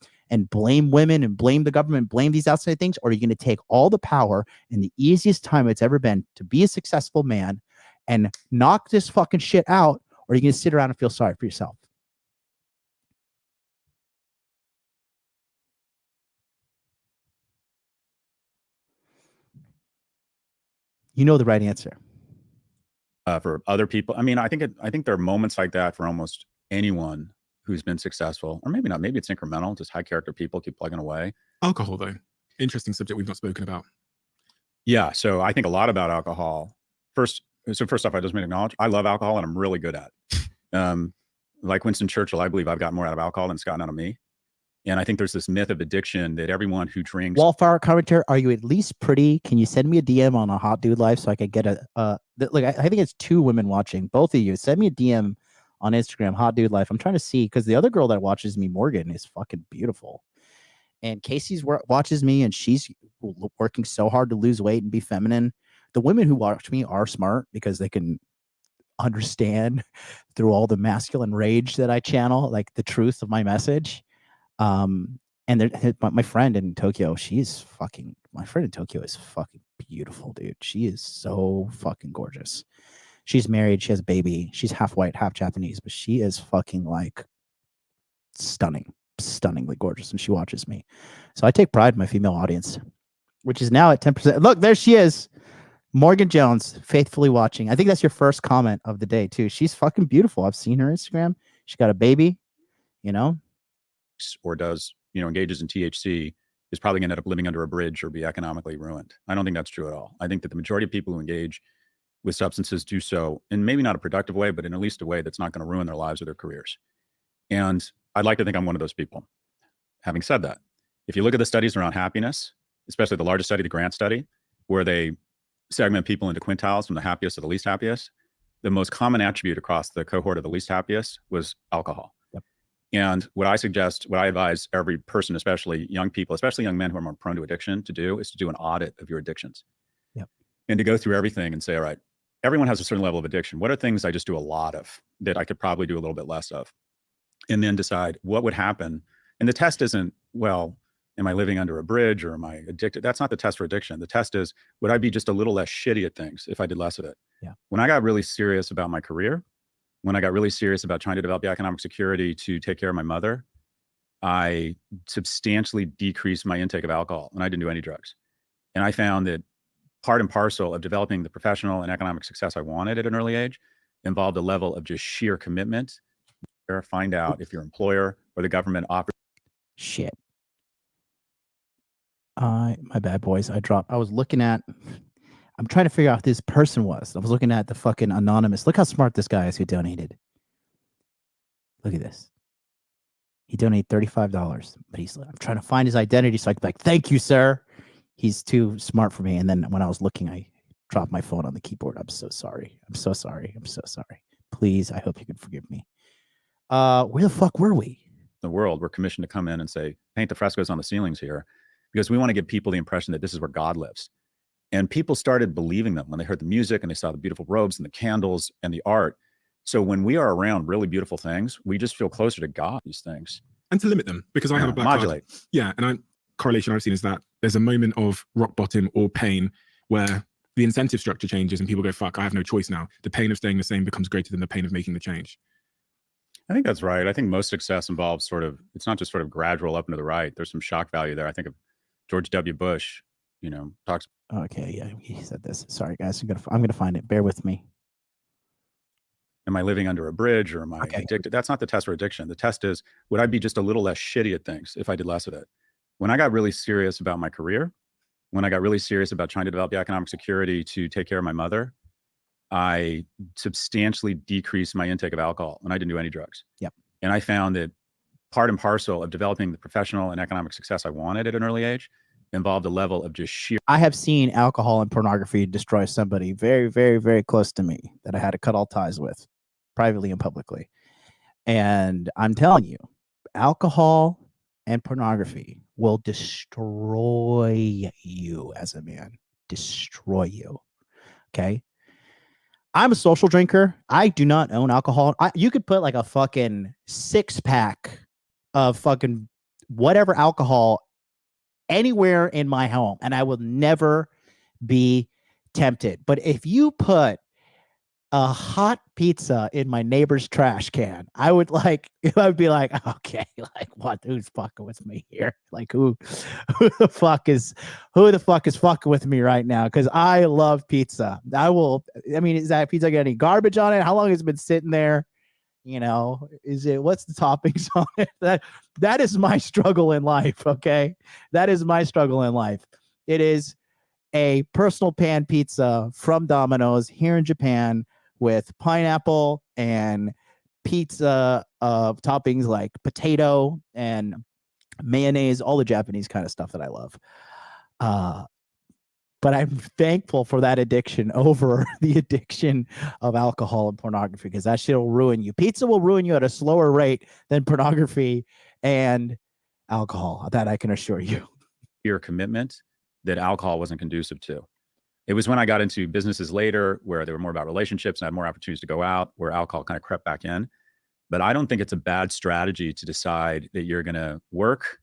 blame women and blame the government, blame these outside things? Or are you going to take all the power in the easiest time it's ever been to be a successful man and knock this fucking shit out? Or are you going to sit around and feel sorry for yourself? You know the right answer. For other people, I mean, I think there are moments like that for almost anyone who's been successful, or maybe not. Maybe it's incremental. Just high character people keep plugging away. Alcohol, though, interesting subject we've not spoken about. Yeah, so I think a lot about alcohol. First off, I just want to acknowledge I love alcohol and I'm really good at it. Like Winston Churchill, I believe I've got more out of alcohol than it's gotten out of me. And I think there's this myth of addiction that everyone who drinks. Wallflower commentary, are you at least pretty? Can you send me a DM on a Hot Dude Life so I could get look, I think it's 2 women watching. Both of you, send me a DM on Instagram, Hot Dude Life. I'm trying to see, because the other girl that watches me, Morgan, is fucking beautiful. And Casey's watches me, and she's working so hard to lose weight and be feminine. The women who watch me are smart because they can understand through all the masculine rage that I channel, like the truth of my message. And my friend in Tokyo, my friend in Tokyo is fucking beautiful, dude. She is so fucking gorgeous. She's married. She has a baby. She's half white, half Japanese, but she is fucking like stunningly gorgeous. And she watches me. So I take pride in my female audience, which is now at 10%. Look, there she is. Morgan Jones, faithfully watching. I think that's your first comment of the day too. She's fucking beautiful. I've seen her Instagram. She got a baby, you know, or does, engages in THC is probably going to end up living under a bridge or be economically ruined. I don't think that's true at all. I think that the majority of people who engage with substances do so in maybe not a productive way, but in at least a way that's not going to ruin their lives or their careers. And I'd like to think I'm one of those people. Having said that, if you look at the studies around happiness, especially the largest study, the Grant study, where they segment people into quintiles from the happiest to the least happiest, the most common attribute across the cohort of the least happiest was alcohol. Yep. And what I advise every person, especially young people, especially young men who are more prone to addiction, to do is to do an audit of your addictions. Yep. And to go through everything and say, all right, everyone has a certain level of addiction. What are things I just do a lot of that I could probably do a little bit less of? And then decide what would happen. And the test isn't, well, am I living under a bridge or am I addicted? That's not the test for addiction. The test is, would I be just a little less shitty at things if I did less of it? Yeah. When I got really serious about my career, when I got really serious about trying to develop the economic security to take care of my mother, I substantially decreased my intake of alcohol and I didn't do any drugs. And I found that part and parcel of developing the professional and economic success I wanted at an early age involved a level of just sheer commitment. Find out if your employer or the government offers. Shit. My bad, boys. I'm trying to figure out who this person was. I was looking at the fucking anonymous. Look how smart this guy is who donated. Look at this. He donated $35, but I'm trying to find his identity so I can be like, thank you, sir. He's too smart for me. And then when I was looking, I dropped my phone on the keyboard. I'm so sorry. I'm so sorry. Please, I hope you can forgive me. Where the fuck were we? The world, we're commissioned to come in and say, paint the frescoes on the ceilings here, because we want to give people the impression that this is where God lives. And people started believing them when they heard the music and they saw the beautiful robes and the candles and the art. So when we are around really beautiful things, we just feel closer to God, these things. And to limit them, because I have a black modulate. card. Yeah, and correlation I've seen is that there's a moment of rock bottom or pain where the incentive structure changes and people go, fuck, I have no choice now. The pain of staying the same becomes greater than the pain of making the change. I think that's right. I think most success involves it's not just sort of gradual up and to the right. There's some shock value there. I think of George W. Bush talks. Okay, yeah, he said this. Sorry, guys, I'm gonna find it. Bear with me. Am I living under a bridge or am I addicted? That's not the test for addiction. The test is, would I be just a little less shitty at things if I did less of it? When I got really serious about my career, when I got really serious about trying to develop the economic security to take care of my mother, I substantially decreased my intake of alcohol and I didn't do any drugs. Yep. And I found that part and parcel of developing the professional and economic success I wanted at an early age involved a level of just sheer. I have seen alcohol and pornography destroy somebody very, very, very close to me that I had to cut all ties with, privately and publicly. And I'm telling you, alcohol and pornography will destroy you as a man. Destroy you. Okay. I'm a social drinker. I do not own alcohol. You could put like a fucking 6-pack of fucking whatever alcohol anywhere in my home and I will never be tempted. But if you put a hot pizza in my neighbor's trash can, I would be like, okay, like what? Who's fucking with me here? Like who the fuck is fucking with me right now? Because I love pizza. Is that pizza got any garbage on it? How long has it been sitting there? What's the toppings on it? That is my struggle in life. Okay. That is my struggle in life. It is a personal pan pizza from Domino's here in Japan with pineapple and pizza toppings like potato and mayonnaise, all the Japanese kind of stuff that I love. But I'm thankful for that addiction over the addiction of alcohol and pornography, because that shit will ruin you. Pizza will ruin you at a slower rate than pornography and alcohol. That I can assure you. Your commitment that alcohol wasn't conducive to. It was when I got into businesses later where they were more about relationships and I had more opportunities to go out, where alcohol kind of crept back in. But I don't think it's a bad strategy to decide that you're going to work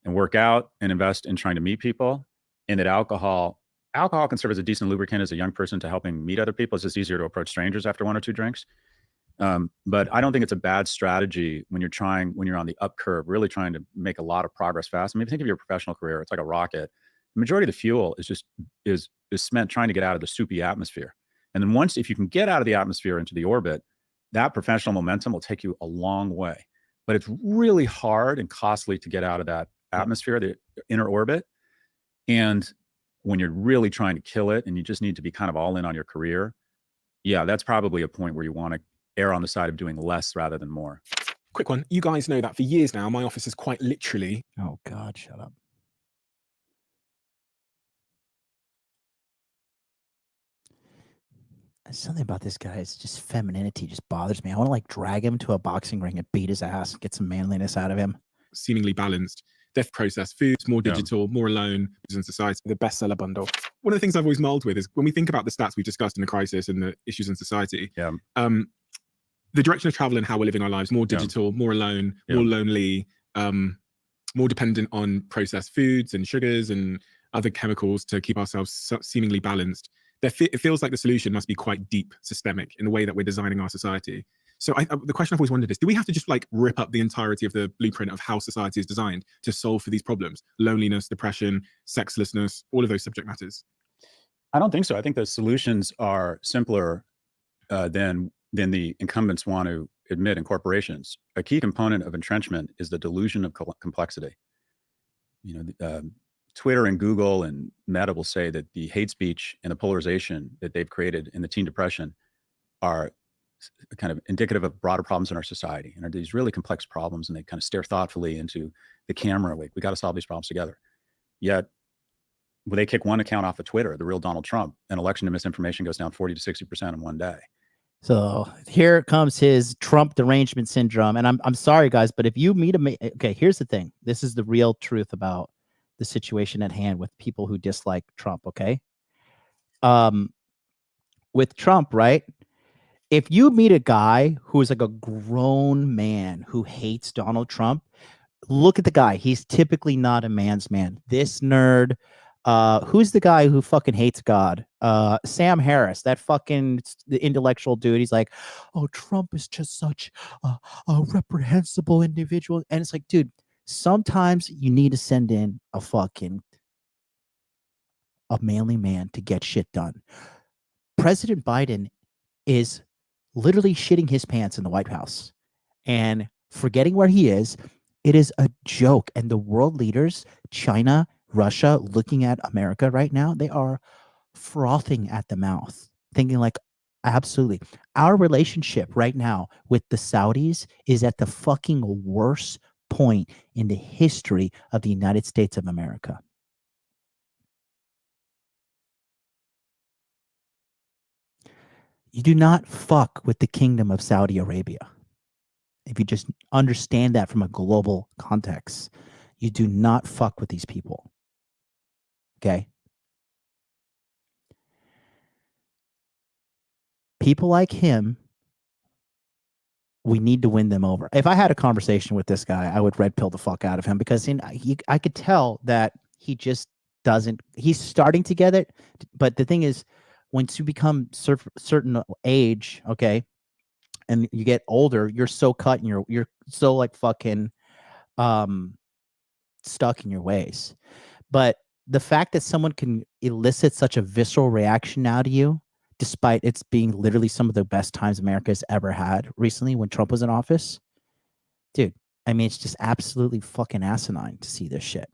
and work out and invest in trying to meet people, and that alcohol can serve as a decent lubricant as a young person to helping meet other people. It's just easier to approach strangers after 1 or 2 drinks. But I don't think it's a bad strategy when you're on the up curve, really trying to make a lot of progress fast. I mean, think of your professional career. It's like a rocket. The majority of the fuel is spent trying to get out of the soupy atmosphere. And then if you can get out of the atmosphere into the orbit, that professional momentum will take you a long way. But it's really hard and costly to get out of that atmosphere, the inner orbit. And when you're really trying to kill it and you just need to be kind of all in on your career, yeah, that's probably a point where you want to err on the side of doing less rather than more. Quick one. You guys know that for years now, my office is quite literally... Oh God, shut up. Something about this guy is just femininity just bothers me. I want to drag him to a boxing ring and beat his ass and get some manliness out of him. Seemingly balanced. They've processed foods, more digital, more alone in society. The bestseller bundle. One of the things I've always mulled with is when we think about the stats we've discussed in the crisis and the issues in society, the direction of travel and how we're living our lives, more digital, more alone, more lonely, more dependent on processed foods and sugars and other chemicals to keep ourselves seemingly balanced. It feels like the solution must be quite deep, systemic in the way that we're designing our society. So the question I've always wondered is, do we have to just rip up the entirety of the blueprint of how society is designed to solve for these problems? Loneliness, depression, sexlessness, all of those subject matters. I don't think so. I think the solutions are simpler than the incumbents want to admit in corporations. A key component of entrenchment is the delusion of complexity. Twitter and Google and Meta will say that the hate speech and the polarization that they've created in the teen depression are kind of indicative of broader problems in our society, and are these really complex problems, and they kind of stare thoughtfully into the camera. We got to solve these problems together. Yet, when they kick one account off of Twitter, the real Donald Trump, and election to misinformation goes down 40 to 60% in one day. So here comes his Trump derangement syndrome. And I'm sorry, guys, but if you meet him, okay, here's the thing. This is the real truth about the situation at hand with people who dislike Trump. Okay. With Trump, right? If you meet a guy who is like a grown man who hates Donald Trump, look at the guy. He's typically not a man's man. This nerd, who's the guy who fucking hates God? Sam Harris, that fucking the intellectual dude. He's like, oh, Trump is just such a reprehensible individual. And it's like, dude, sometimes you need to send in a fucking a manly man to get shit done. President Biden is literally shitting his pants in the White House and forgetting where he is. It is a joke. And the world leaders, China, Russia, looking at America right now, they are frothing at the mouth, thinking like, absolutely. Our relationship right now with the Saudis is at the fucking worst point in the history of the United States of America. You do not fuck with the kingdom of Saudi Arabia. If you just understand that from a global context, you do not fuck with these people. Okay? People like him, we need to win them over. If I had a conversation with this guy, I would red pill the fuck out of him because I could tell that he just doesn't, he's starting to get it. But the thing is, once you become certain age, okay, and you get older, you're so cut and you're so like fucking stuck in your ways. But the fact that someone can elicit such a visceral reaction now to you, despite it's being literally some of the best times America has ever had recently when Trump was in office, dude, I mean, it's just absolutely fucking asinine to see this shit.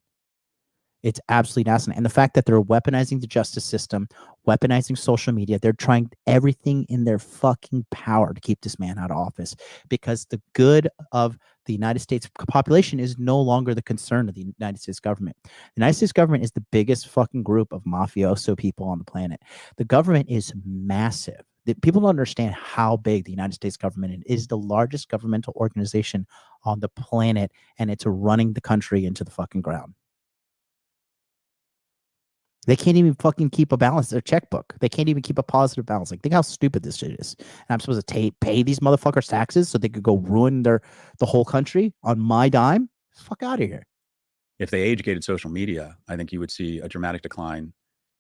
It's absolutely asinine. And the fact that they're weaponizing the justice system, weaponizing social media, they're trying everything in their fucking power to keep this man out of office because the good of the United States population is no longer the concern of the United States government. The United States government is the biggest fucking group of mafioso people on the planet. The government is massive. People don't understand how big the United States government is. It is the largest governmental organization on the planet, and it's running the country into the fucking ground. They can't even fucking keep a balance, their checkbook. They can't even keep a positive balance. Like, think how stupid this shit is. And I'm supposed to pay these motherfuckers taxes so they could go ruin the whole country on my dime? Fuck out of here. If they age-gated social media, I think you would see a dramatic decline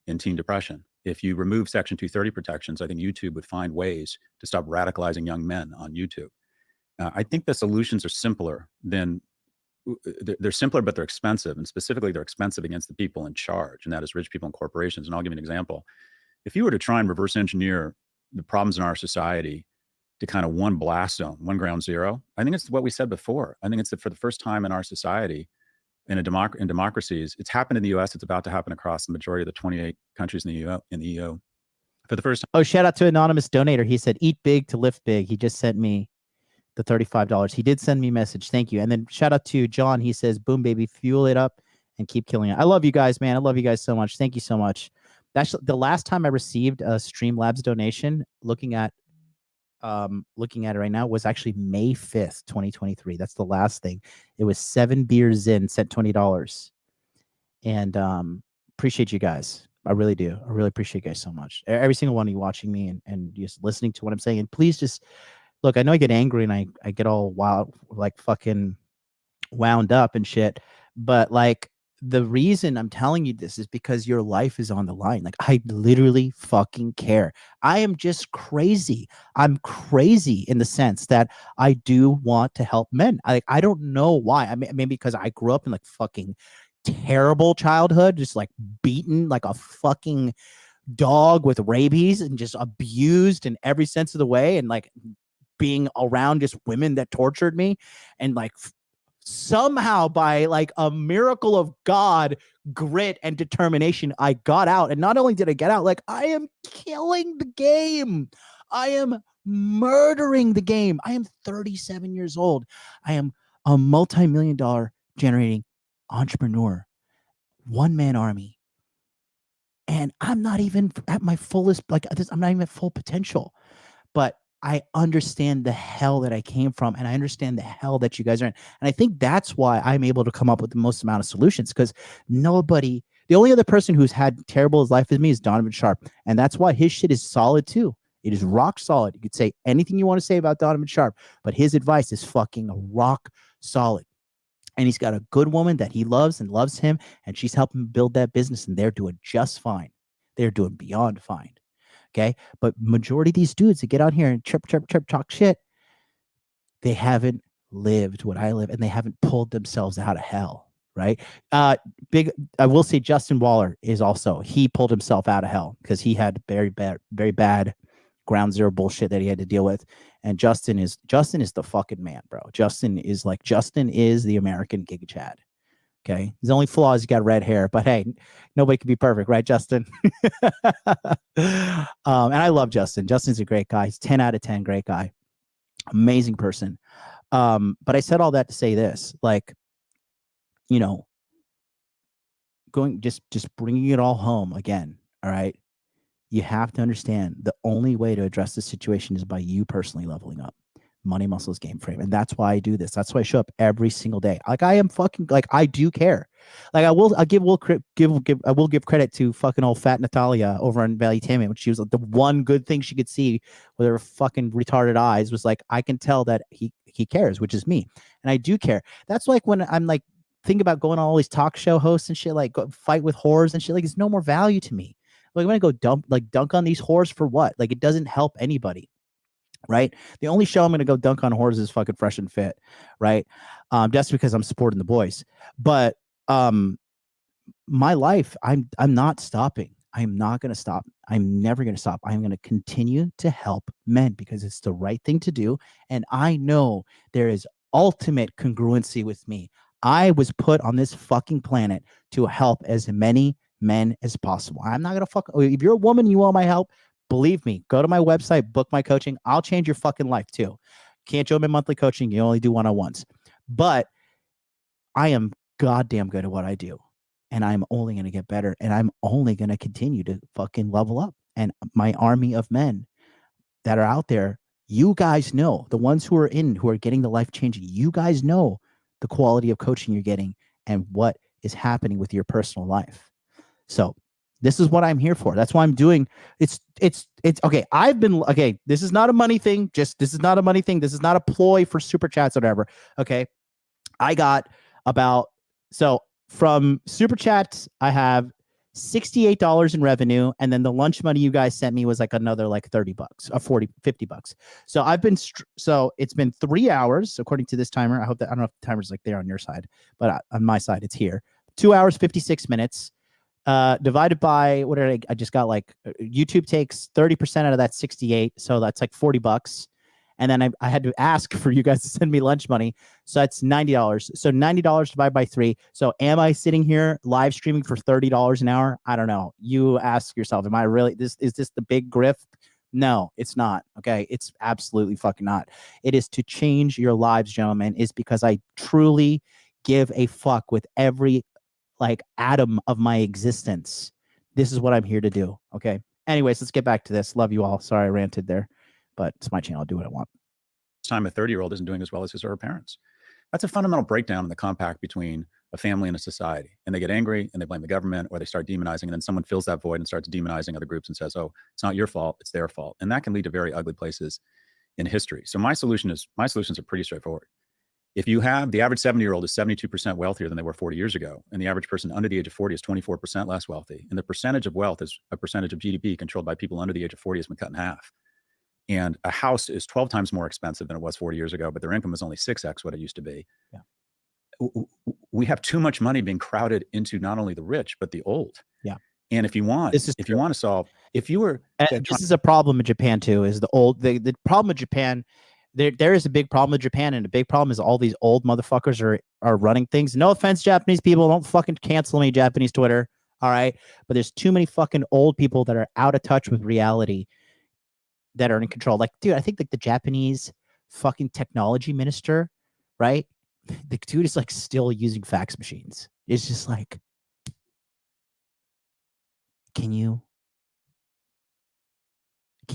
in teen depression. If you remove Section 230 protections, I think YouTube would find ways to stop radicalizing young men on YouTube. I think the solutions are simpler than they're simpler, but they're expensive. And specifically, they're expensive against the people in charge, and that is rich people and corporations. And I'll give you an example. If you were to try and reverse engineer the problems in our society to kind of one blast zone, one ground zero, I think it's what we said before. I think it's that for the first time in our society, in democracies, it's happened in the U.S. It's about to happen across the majority of the 28 countries in the EU. For the first time. Oh, shout out to anonymous donator. He said, "Eat big to lift big." He just sent me the $35. He did send me a message. Thank you. And then shout out to John. He says, "Boom, baby, fuel it up and keep killing it." I love you guys, man. I love you guys so much. Thank you so much. That's the last time I received a Streamlabs donation. Looking at it right now was actually May 5th, 2023. That's the last thing. It was 7 beers in, sent $20. And appreciate you guys. I really do. I really appreciate you guys so much. Every single one of you watching me and just listening to what I'm saying. And please just look, I know I get angry and I get all wild, like fucking wound up and shit. But like the reason I'm telling you this is because your life is on the line. Like, I literally fucking care. I am just crazy. I'm crazy in the sense that I do want to help men. I don't know why. I mean, maybe because I grew up in like fucking terrible childhood, just like beaten like a fucking dog with rabies and just abused in every sense of the way, and like being around just women that tortured me, and like somehow by like a miracle of God, grit and determination, I got out. And not only did I get out, like I am killing the game. I am murdering the game. I am 37 years old. I am a multi-million-dollar generating entrepreneur, one-man army. And I'm not even at my fullest, like I'm not even at full potential, but I understand the hell that I came from, and I understand the hell that you guys are in. And I think that's why I'm able to come up with the most amount of solutions, because the only other person who's had terrible as life as me is Donovan Sharp. And that's why his shit is solid too. It is rock solid. You could say anything you want to say about Donovan Sharp, but his advice is fucking rock solid. And he's got a good woman that he loves and loves him, and she's helping him build that business, and they're doing just fine. They're doing beyond fine. Okay. But majority of these dudes that get out here and chirp, talk shit, they haven't lived what I live, and they haven't pulled themselves out of hell. right? I will say Justin Waller is also, he pulled himself out of hell because he had very bad ground zero bullshit that he had to deal with. And Justin is the fucking man, bro. Justin is the American Giga Chad. Okay. His only flaw is he got red hair, but hey, nobody can be perfect, right, Justin? And I love Justin. Justin's a great guy. He's 10 out of 10, great guy. Amazing person. But I said all that to say this, like, you know, just bringing it all home again. All right. You have to understand the only way to address this situation is by you personally leveling up. Money Muscles Game Frame. And that's why I do this. That's why I show up every single day. Like I am fucking, like I do care. Like I will give credit to fucking old fat Natalia over on Valuetainment, which she was like the one good thing she could see with her fucking retarded eyes was like, I can tell that he cares, which is me. And I do care. That's like when I'm like, think about going on all these talk show hosts and shit, like go fight with whores and shit. Like it's no more value to me. Like I'm gonna go dunk on these whores for what? Like it doesn't help anybody. Right. The only show I'm going to go dunk on whores is fucking Fresh and Fit. Right. Just because I'm supporting the boys. But my life, I'm not stopping. I'm not going to stop. I'm never going to stop. I'm going to continue to help men because it's the right thing to do. And I know there is ultimate congruency with me. I was put on this fucking planet to help as many men as possible. I'm not going to if you're a woman, you want my help. Believe me, go to my website, book my coaching. I'll change your fucking life too. Can't join my monthly coaching. You only do one-on-ones. But I am goddamn good at what I do. And I'm only going to get better. And I'm only going to continue to fucking level up. And my army of men that are out there, you guys know, the ones who are getting the life changing, you guys know the quality of coaching you're getting and what is happening with your personal life. So this is what I'm here for. That's why I'm doing. It's okay. This is not a money thing. This is not a money thing. This is not a ploy for super chats or whatever. Okay. I got from super chats, I have $68 in revenue. And then the lunch money you guys sent me was like another like $30 or $50. So it's been 3 hours, according to this timer. I don't know if the timer's like there on your side, but on my side, it's here. 2 hours, 56 minutes. Divided by I just got like YouTube takes 30% out of that 68. So that's like $40. And then I had to ask for you guys to send me lunch money. So that's $90. So $90 divided by 3. So am I sitting here live streaming for $30 an hour? I don't know. You ask yourself, am I really, is this the big grift? No, it's not. Okay. It's absolutely fucking not. It is to change your lives, gentlemen, is because I truly give a fuck with every like atom of my existence. This is what I'm here to do. Okay. Anyways, let's get back to this. Love you all. Sorry I ranted there, but it's my channel. I'll do what I want. Time a 30-year-old isn't doing as well as his or her parents. That's a fundamental breakdown in the compact between a family and a society. And they get angry and they blame the government, or they start demonizing, and then someone fills that void and starts demonizing other groups and says, oh, it's not your fault, it's their fault. And that can lead to very ugly places in history. So my solutions are pretty straightforward. If you have the average 70-year-old is 72% wealthier than they were 40 years ago, and the average person under the age of 40 is 24% less wealthy, and the percentage of wealth is a percentage of GDP controlled by people under the age of 40 has been cut in half. And a house is 12 times more expensive than it was 40 years ago, but their income is only 6x what it used to be. Yeah. We have too much money being crowded into not only the rich, but the old. Yeah. And if you want to solve, this is a problem in Japan too, is the problem with Japan. There is a big problem with Japan, and the big problem is all these old motherfuckers are running things. No offense, Japanese people, don't fucking cancel me, Japanese Twitter. All right. But there's too many fucking old people that are out of touch with reality that are in control. Like, dude, I think like the Japanese fucking technology minister, right? The dude is like still using fax machines. It's just like, can you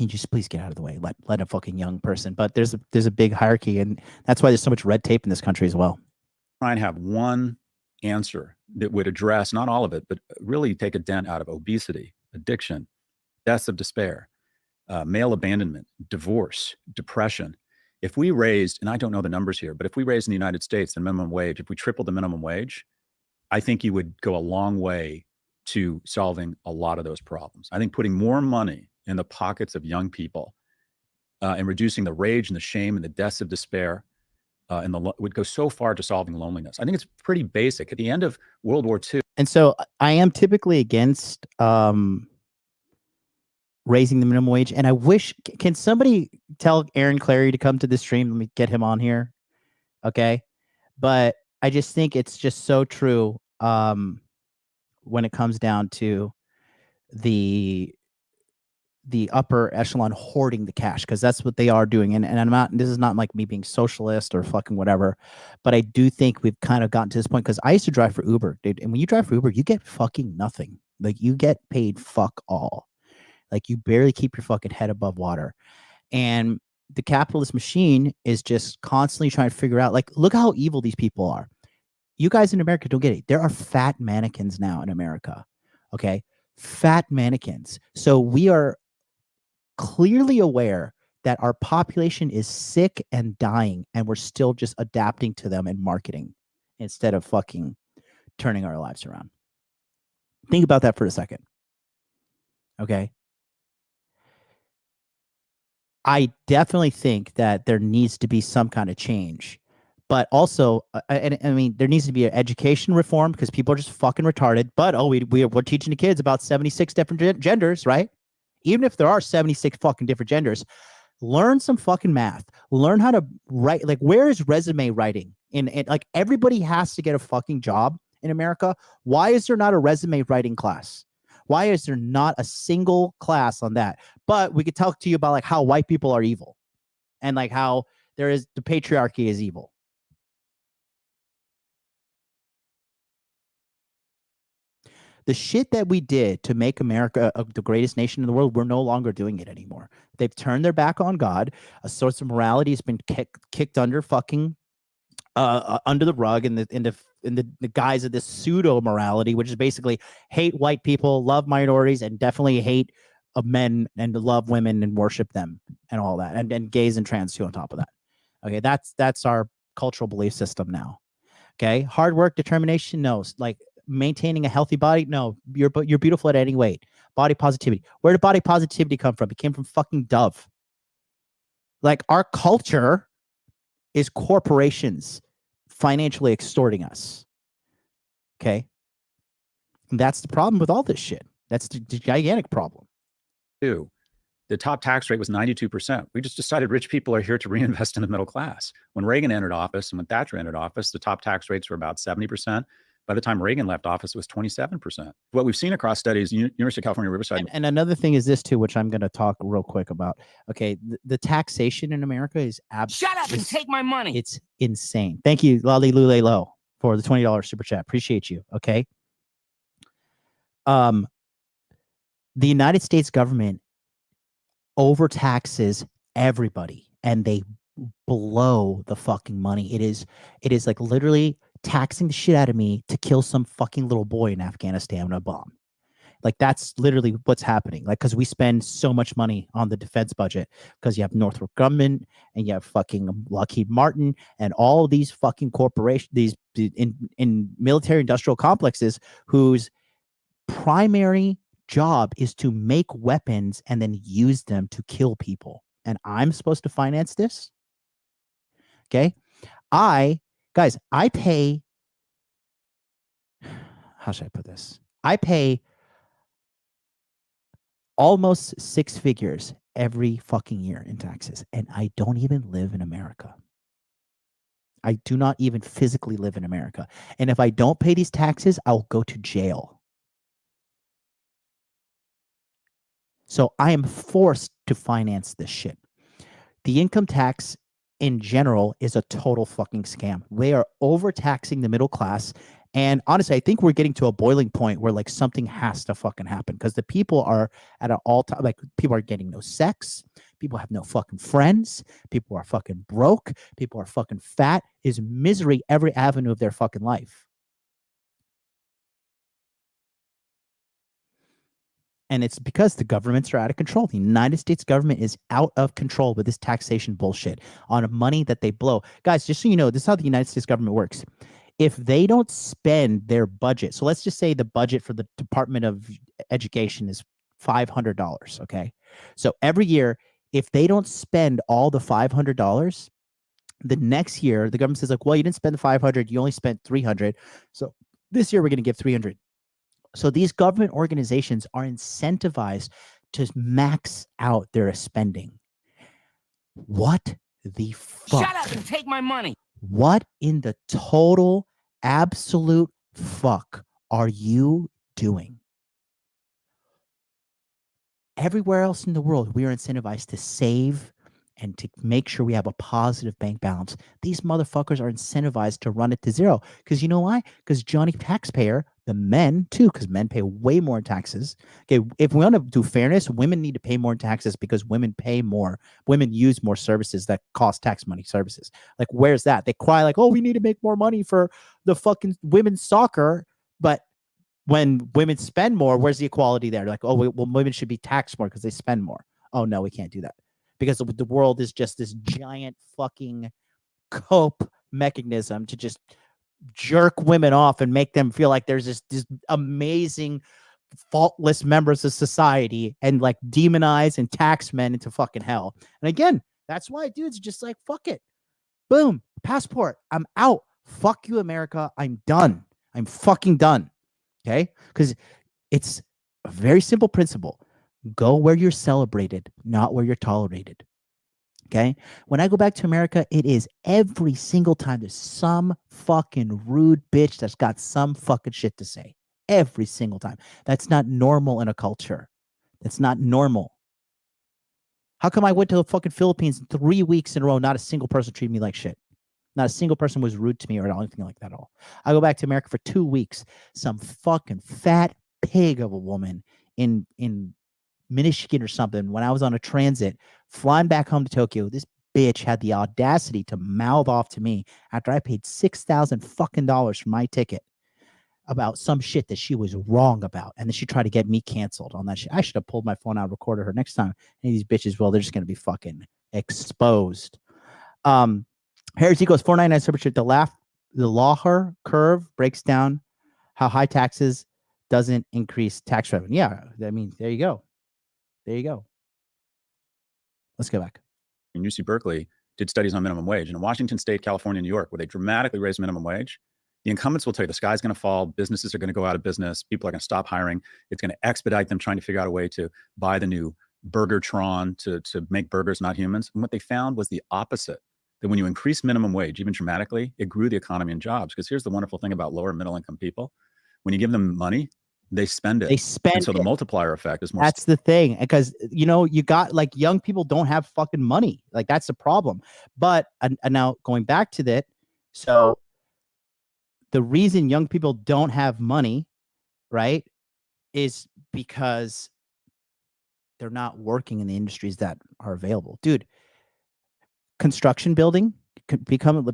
just please get out of the way? Let a fucking young person. But there's a big hierarchy, and that's why there's so much red tape in this country as well. Try and have one answer that would address not all of it, but really take a dent out of obesity, addiction, deaths of despair, male abandonment, divorce, depression. If we raised, and I don't know the numbers here, but if we raised in the United States the minimum wage, if we tripled the minimum wage, I think you would go a long way to solving a lot of those problems. I think putting more money in the pockets of young people and reducing the rage and the shame and the deaths of despair would go so far to solving loneliness. I think it's pretty basic. At the end of World War II. And so I am typically against raising the minimum wage. And I wish, can somebody tell Aaron Clary to come to the stream? Let me get him on here. Okay. But I just think it's just so true when it comes down to the upper echelon hoarding the cash, because that's what they are doing. And I'm not, this is not like me being socialist or fucking whatever, but I do think we've kind of gotten to this point, because I used to drive for Uber, dude. And when you drive for Uber, you get fucking nothing. Like, you get paid fuck all. Like, you barely keep your fucking head above water. And the capitalist machine is just constantly trying to figure out, like, look how evil these people are. You guys in America don't get it. There are fat mannequins now in America. Okay. Fat mannequins. So we are clearly aware that our population is sick and dying, and we're still just adapting to them and marketing instead of fucking turning our lives around. Think about that for a second. Okay. I definitely think that there needs to be some kind of change, but also, I mean, there needs to be an education reform, because people are just fucking retarded. But we're teaching the kids about 76 different genders, right? Even if there are 76 fucking different genders, learn some fucking math. Learn how to write. Like, where is resume writing? In like, everybody has to get a fucking job in America. Why is there not a resume writing class? Why is there not a single class on that? But we could talk to you about like how white people are evil, and like how the patriarchy is evil. The shit that we did to make America the greatest nation in the world, we're no longer doing it anymore. They've turned their back on God. A source of morality has been kicked under fucking under the rug in the guise of this pseudo morality, which is basically hate white people, love minorities, and definitely hate men, and love women and worship them and all that, and gays and trans too on top of that. Okay, that's our cultural belief system now. Okay, hard work, determination, no. Like, maintaining a healthy body, no. You're beautiful at any weight. Body positivity. Where did body positivity come from? It came from fucking Dove. Like, our culture is corporations financially extorting us. Okay, and that's the problem with all this shit. That's the gigantic problem. The top tax rate was 92%. We just decided rich people are here to reinvest in the middle class. When Reagan entered office and when Thatcher entered office, the top tax rates were about 70%. By the time Reagan left office, it was 27%. What we've seen across studies, University of California, Riverside. And another thing is this too, which I'm going to talk real quick about. Okay, the taxation in America is absolutely— Shut up and take my money. It's insane. Thank you, Lolly Lule Low, for the $20 super chat. Appreciate you. Okay. The United States government overtaxes everybody, and they blow the fucking money. It is like literally taxing the shit out of me to kill some fucking little boy in Afghanistan with a bomb. Like, that's literally what's happening. Like, because we spend so much money on the defense budget, because you have Northrop Grumman and you have fucking Lockheed Martin and all these fucking corporations, these in military industrial complexes, whose primary job is to make weapons and then use them to kill people. And I'm supposed to finance this? Okay. Guys, I pay, how should I put this? I pay almost 6 figures every fucking year in taxes, and I don't even live in America. I do not even physically live in America. And if I don't pay these taxes, I'll go to jail. So I am forced to finance this shit. The income tax in general is a total fucking scam. They are overtaxing the middle class. And honestly, I think we're getting to a boiling point where like something has to fucking happen, because the people are at an all-time, like, people are getting no sex. People have no fucking friends. People are fucking broke. People are fucking fat. Is misery every avenue of their fucking life. And it's because the governments are out of control. The United States government is out of control with this taxation bullshit on money that they blow. Guys, just so you know, this is how the United States government works. If they don't spend their budget, so let's just say the budget for the Department of Education is $500, okay? So every year, if they don't spend all the $500, The next year, the government says like, well, you didn't spend the 500, you only spent 300. So this year we're going to give 300. So these government organizations are incentivized to max out their spending. What the fuck? Shut up and take my money. What in the total absolute fuck are you doing? Everywhere else in the world, we are incentivized to save and to make sure we have a positive bank balance. These motherfuckers are incentivized to run it to zero. Because you know why? Because Johnny Taxpayer, the men too, because men pay way more in taxes. Okay, if we want to do fairness, women need to pay more in taxes because women pay more. Women use more services that cost tax money services. Like, where's that? They cry like, oh, we need to make more money for the fucking women's soccer. But when women spend more, where's the equality there? Like, oh, well, women should be taxed more because they spend more. Oh, no, we can't do that. Because the world is just this giant fucking cope mechanism to just jerk women off and make them feel like there's this amazing, faultless members of society and like demonize and tax men into fucking hell. And again, that's why dudes are just like, fuck it. Boom. Passport. I'm out. Fuck you, America. I'm done. I'm fucking done. Okay? Because it's a very simple principle. Go where you're celebrated, not where you're tolerated. Okay? When I go back to America, it is every single time there's some fucking rude bitch that's got some fucking shit to say. Every single time. That's not normal in a culture. That's not normal. How come I went to the fucking Philippines 3 weeks in a row, not a single person treated me like shit? Not a single person was rude to me or anything like that at all. I go back to America for 2 weeks. Some fucking fat pig of a woman in Michigan or something, when I was on a transit flying back home to Tokyo, this bitch had the audacity to mouth off to me after I paid $6,000 fucking dollars for my ticket about some shit that she was wrong about, and then she tried to get me canceled on that shit. I should have pulled my phone out and recorded her next time. And these bitches, well, they're just gonna be fucking exposed. Harris Eagles 499 super chat. The Lawher curve breaks down how high taxes doesn't increase tax revenue. Yeah, I mean, there you go. There you go. Let's go back. In UC Berkeley did studies on minimum wage. And in Washington State, California, New York, where they dramatically raised minimum wage, the incumbents will tell you the sky's going to fall, businesses are going to go out of business, people are going to stop hiring. It's going to expedite them trying to figure out a way to buy the new Burgertron to make burgers, not humans. And what they found was the opposite, that when you increase minimum wage, even dramatically, it grew the economy and jobs. Because here's the wonderful thing about lower middle income people. When you give them money, they spend it. They spend and so the multiplier effect is more. That's the thing. Because, you know, you got like young people don't have fucking money. Like that's the problem. But and now going back to that. So the reason young people don't have money, right, is because they're not working in the industries that are available. Dude, construction building could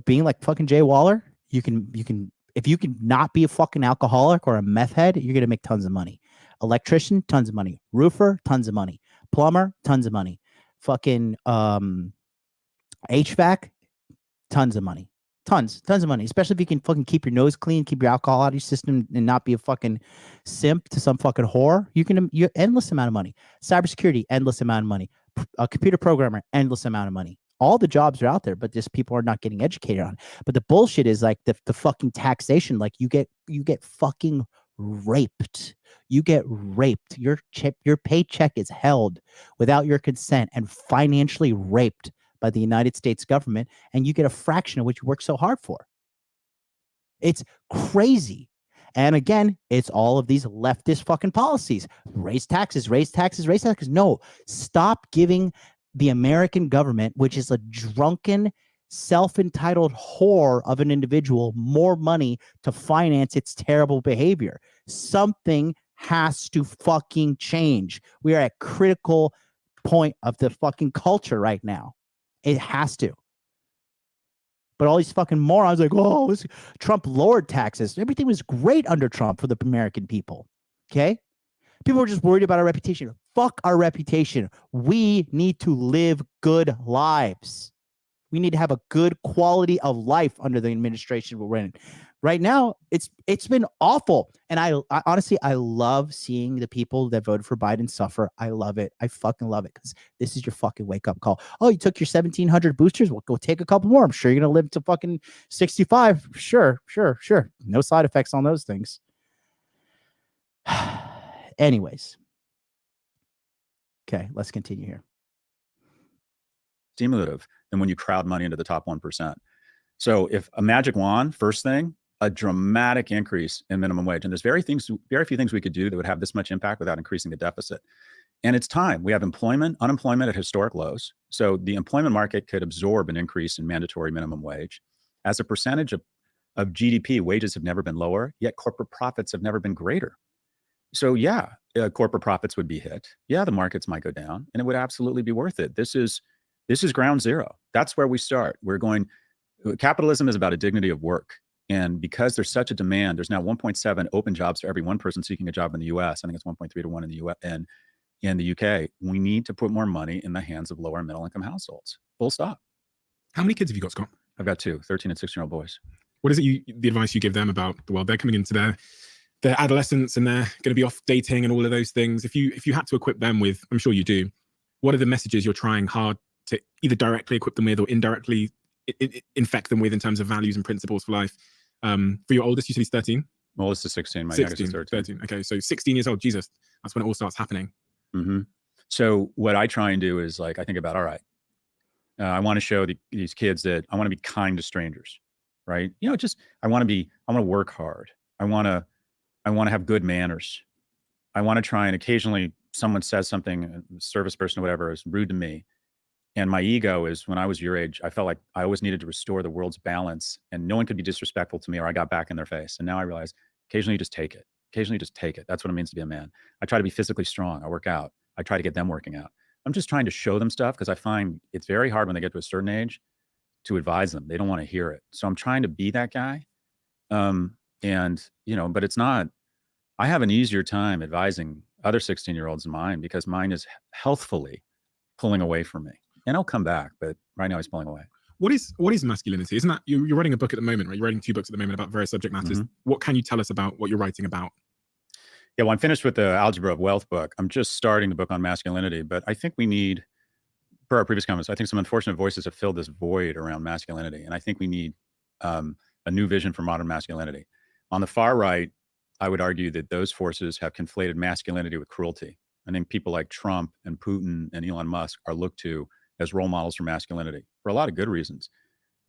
being like fucking Jay Waller. You can if you can not be a fucking alcoholic or a meth head, you're going to make tons of money. Electrician, tons of money. Roofer, tons of money. Plumber, tons of money. Fucking HVAC, tons of money. Tons of money. Especially if you can fucking keep your nose clean, keep your alcohol out of your system, and not be a fucking simp to some fucking whore. You endless amount of money. Cybersecurity, endless amount of money. A computer programmer, endless amount of money. All the jobs are out there, but just people are not getting educated on. But the bullshit is like the fucking taxation. Like you get fucking raped. You get raped. Your paycheck is held without your consent and financially raped by the United States government, and you get a fraction of what you work so hard for. It's crazy. And again, it's all of these leftist fucking policies. Raise taxes, raise taxes, raise taxes. No, stop giving the American government, which is a drunken, self-entitled whore of an individual, more money to finance its terrible behavior. Something has to fucking change. We are at a critical point of the fucking culture right now. It has to. But all these fucking morons like, oh, Trump lowered taxes. Everything was great under Trump for the American people. Okay? People are just worried about our reputation. Fuck our reputation. We need to live good lives. We need to have a good quality of life under the administration we're in. right now, it's been awful. And I honestly, I love seeing the people that voted for Biden suffer. I love it. I fucking love it, because this is your fucking wake up call. Oh, you took your 1,700 boosters? Well, go take a couple more. I'm sure you're gonna live to fucking 65. Sure. No side effects on those things. Anyways. Okay, let's continue here. Stimulative than when you crowd money into the top 1%. So if a magic wand, first thing, a dramatic increase in minimum wage. And there's very few things we could do that would have this much impact without increasing the deficit. And it's time. We have unemployment at historic lows. So the employment market could absorb an increase in mandatory minimum wage. As a percentage of GDP, wages have never been lower, yet corporate profits have never been greater. So yeah, corporate profits would be hit. Yeah, the markets might go down, and it would absolutely be worth it. This is ground zero. That's where we start. Capitalism is about a dignity of work. And because there's such a demand, there's now 1.7 open jobs for every one person seeking a job in the US. I think it's 1.3 to 1 in the US and in the UK. We need to put more money in the hands of lower and middle income households. Full stop. How many kids have you got, Scott? I've got 2, 13 and 16-year-old boys. What is it the advice you give them about the world? They're coming into their adolescence and they're going to be off dating and all of those things. If you had to equip them with, I'm sure you do, what are the messages you're trying hard to either directly equip them with or indirectly infect them with in terms of values and principles for life? For your oldest, you said he's 13? My oldest is 16. My youngest is 13. Okay, so 16 years old, Jesus, that's when it all starts happening. Mm-hmm. So what I try and do is I think about, all right, I want to show these kids that I want to be kind to strangers, right? I want to work hard. I want to have good manners. I want to try, and occasionally someone says something, a service person or whatever, is rude to me. And my ego is, when I was your age, I felt like I always needed to restore the world's balance, and no one could be disrespectful to me or I got back in their face. And now I realize occasionally you just take it. That's what it means to be a man. I try to be physically strong. I work out. I try to get them working out. I'm just trying to show them stuff, because I find it's very hard when they get to a certain age to advise them. They don't want to hear it. So I'm trying to be that guy. But it's not, I have an easier time advising other 16-year-olds than mine, because mine is healthfully pulling away from me. And I'll come back, but right now he's pulling away. What is masculinity? Isn't that, you're writing a book at the moment, right? You're writing 2 books at the moment about various subject matters. Mm-hmm. What can you tell us about what you're writing about? Yeah, well, I'm finished with the Algebra of Wealth book. I'm just starting the book on masculinity, but I think we need, per our previous comments, I think some unfortunate voices have filled this void around masculinity. And I think we need a new vision for modern masculinity. On the far right, I would argue that those forces have conflated masculinity with cruelty. I think people like Trump and Putin and Elon Musk are looked to as role models for masculinity for a lot of good reasons.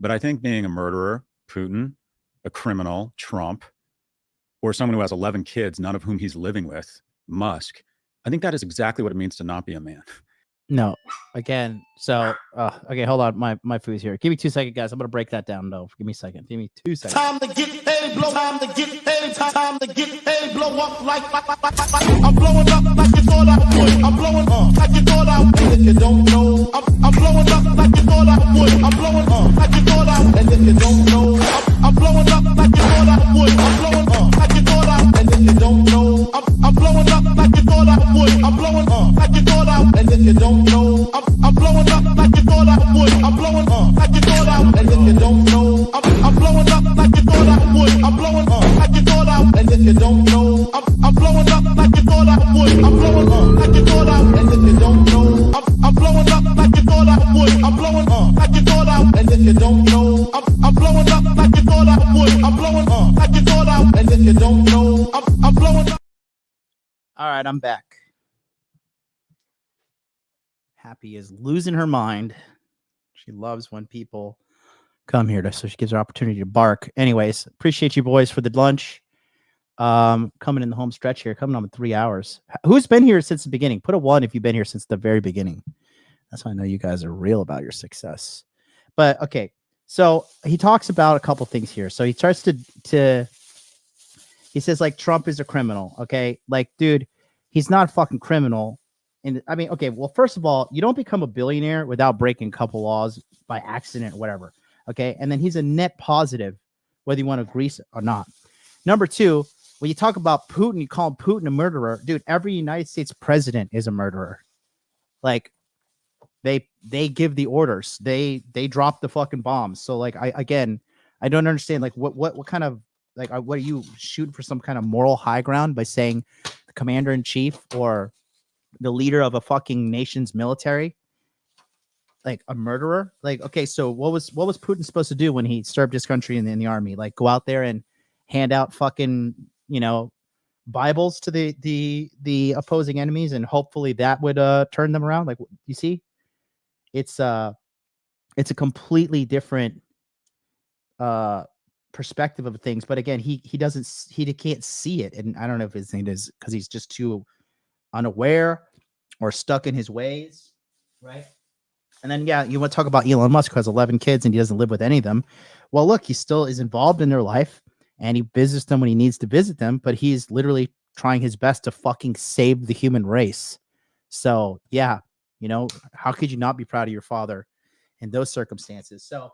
But I think being a murderer, Putin, a criminal, Trump, or someone who has 11 kids, none of whom he's living with, Musk, I think that is exactly what it means to not be a man. No, again. So, okay, hold on. My food's here. Give me 2 seconds, guys. I'm going to break that down, though. Give me a second. Give me 2 seconds. Time to get paid, blow. Time to get paid. Time to get paid, blow up like I'm blowing up like you thought I would. I'm blowing up like you thought I would. And if you don't know, I'm blowing up like you thought I would. I'm blowing up like you thought I would. And if you don't know, I'm blowing up like you thought I would. I'm blowing up like you thought I would. And if you don't know, I'm blowing up like you thought I would. I'm blowing up like you thought I would. And if you don't know, I'm blowing up like you thought I would. I'm blowing up like you thought I would. And if you don't know, I'm blowing up like you thought I would. I'm blowing up like you thought I would. And if you don't know, I'm blowing up like you thought I would. I'm blowing up like you thought I would. And if you don't know, I'm blowing up like you thought I would. I'm blowing up like you thought I would. And if you don't know, I'm blowing up like you thought I would. I'm blowing up like you thought I would. And if you don't know, I'm blowing up. All right, I'm back. Happy is losing her mind. She loves when people come here so she gives her opportunity to bark. Anyways, appreciate you boys for the lunch. Coming in the home stretch here, coming on with 3 hours. Who's been here since the beginning? Put a 1 if you've been here since the very beginning. That's how I know you guys are real about your success. But okay, so he talks about a couple things here. So he starts to he says like Trump is a criminal. Okay, like dude, he's not a fucking criminal. And I mean, okay, well, first of all, you don't become a billionaire without breaking a couple laws by accident or whatever. Okay. And then he's a net positive, whether you want to agree or not. Number 2, when you talk about Putin, you call Putin a murderer. Dude, every United States president is a murderer. Like they give the orders. They drop the fucking bombs. So like I don't understand like what kind of like, what are you shooting for some kind of moral high ground by saying the commander in chief or the leader of a fucking nation's military, like a murderer? Like, okay, so what was Putin supposed to do when he served his country in the army? Like, go out there and hand out fucking, Bibles to the opposing enemies, and hopefully that would turn them around? Like, you see, it's a completely different perspective of things. But again, he can't see it, and I don't know if his thing is because he's just too unaware or stuck in his ways, right? And then you want to talk about Elon Musk, who has 11 kids and he doesn't live with any of them. Well, look, he still is involved in their life and he visits them when he needs to visit them, but he's literally trying his best to fucking save the human race. So yeah, how could you not be proud of your father in those circumstances? So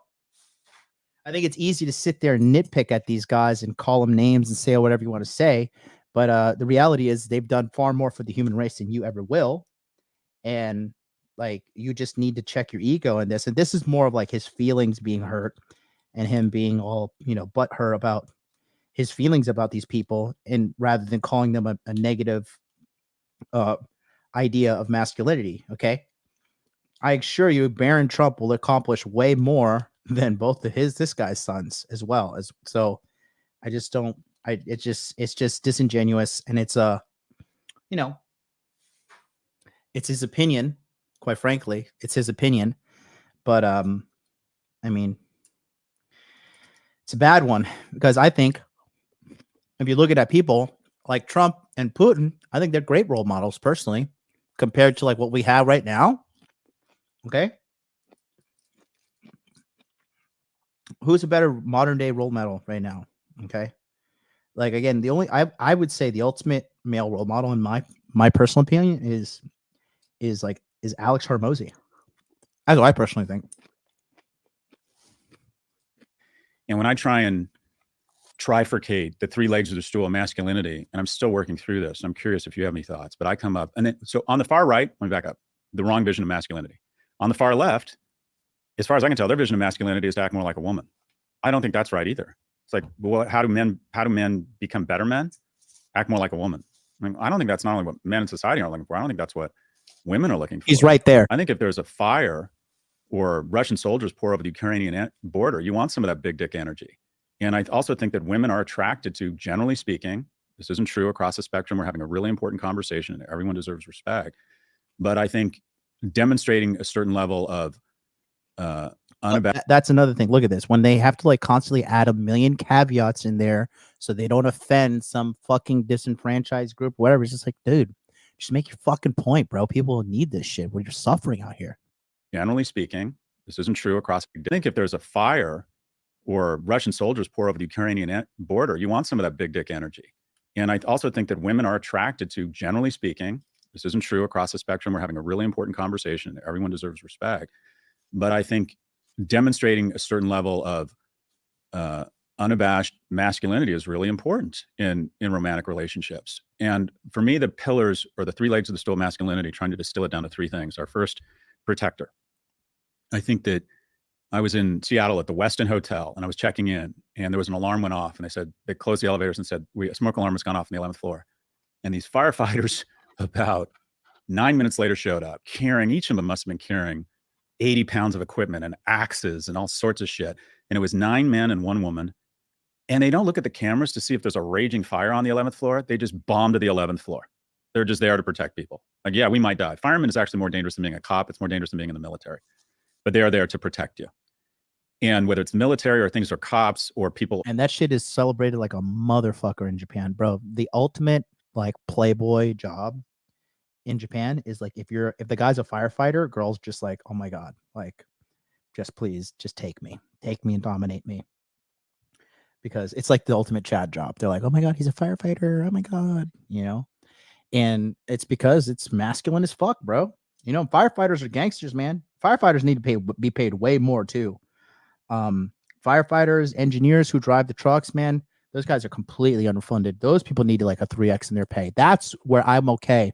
I think it's easy to sit there and nitpick at these guys and call them names and say whatever you want to say. But the reality is they've done far more for the human race than you ever will. And like, you just need to check your ego in this. And this is more of like his feelings being hurt and him being all, butthurt about his feelings about these people, and rather than calling them a negative idea of masculinity. Okay. I assure you, Barron Trump will accomplish way more than both of this guy's sons as well. So I just don't, it's just disingenuous, and it's it's his opinion, quite frankly. It's his opinion, but I mean, it's a bad one, because I think if you look at people like Trump and Putin, I think they're great role models personally compared to like what we have right now. Okay. Who's a better modern day role model right now? Okay. Like, again, I would say the ultimate male role model in my personal opinion is Alex Hormozy. That's what I personally think. And when I try and trifurcate the three legs of the stool of masculinity, and I'm still working through this, I'm curious if you have any thoughts, but I come up, and then, so on the far right, let me back up, the wrong vision of masculinity. On the far left, as far as I can tell, their vision of masculinity is to act more like a woman. I don't think that's right either. It's like, well, how do men become better men? Act more like a woman. I mean, I don't think that's not only what men in society are looking for. I don't think that's what women are looking for. He's right there. I think if there's a fire or Russian soldiers pour over the Ukrainian border, you want some of that big dick energy. And I also think that women are attracted to, generally speaking, this isn't true across the spectrum. We're having a really important conversation and everyone deserves respect. But I think demonstrating a certain level of that's another thing. Look at this. When they have to like constantly add a million caveats in there so they don't offend some fucking disenfranchised group, whatever. It's just like, dude, just make your fucking point, bro. People need this shit. We're just suffering out here. Generally speaking, this isn't true across. I think if there's a fire or Russian soldiers pour over the Ukrainian border, you want some of that big dick energy. And I also think that women are attracted to, generally speaking, this isn't true across the spectrum. We're having a really important conversation. Everyone deserves respect. But I think demonstrating a certain level of unabashed masculinity is really important in romantic relationships. And for me, the pillars or the three legs of the stool of masculinity, trying to distill it down to three things, are first, protector. I think that I was in Seattle at the Westin Hotel and I was checking in and there was an alarm went off and they closed the elevators and said, a smoke alarm has gone off on the 11th floor. And these firefighters about 9 minutes later showed up carrying, each of them must have been carrying 80 pounds of equipment and axes and all sorts of shit. And it was 9 men and 1 woman. And they don't look at the cameras to see if there's a raging fire on the 11th floor. They just bomb to the 11th floor. They're just there to protect people. Like, yeah, we might die. Fireman is actually more dangerous than being a cop. It's more dangerous than being in the military. But they are there to protect you. And whether it's military or things are cops or people. And that shit is celebrated like a motherfucker in Japan, bro. The ultimate like playboy job in Japan is like, if the guy's a firefighter, girls just like, oh my God, like, just please, just take me and dominate me. Because it's like the ultimate Chad job. They're like, oh my God, he's a firefighter. Oh my God, and it's because it's masculine as fuck, bro. Firefighters are gangsters, man. Firefighters need to be paid way more too. Firefighters, engineers who drive the trucks, man, those guys are completely underfunded. Those people need like a 3x in their pay. That's where I'm okay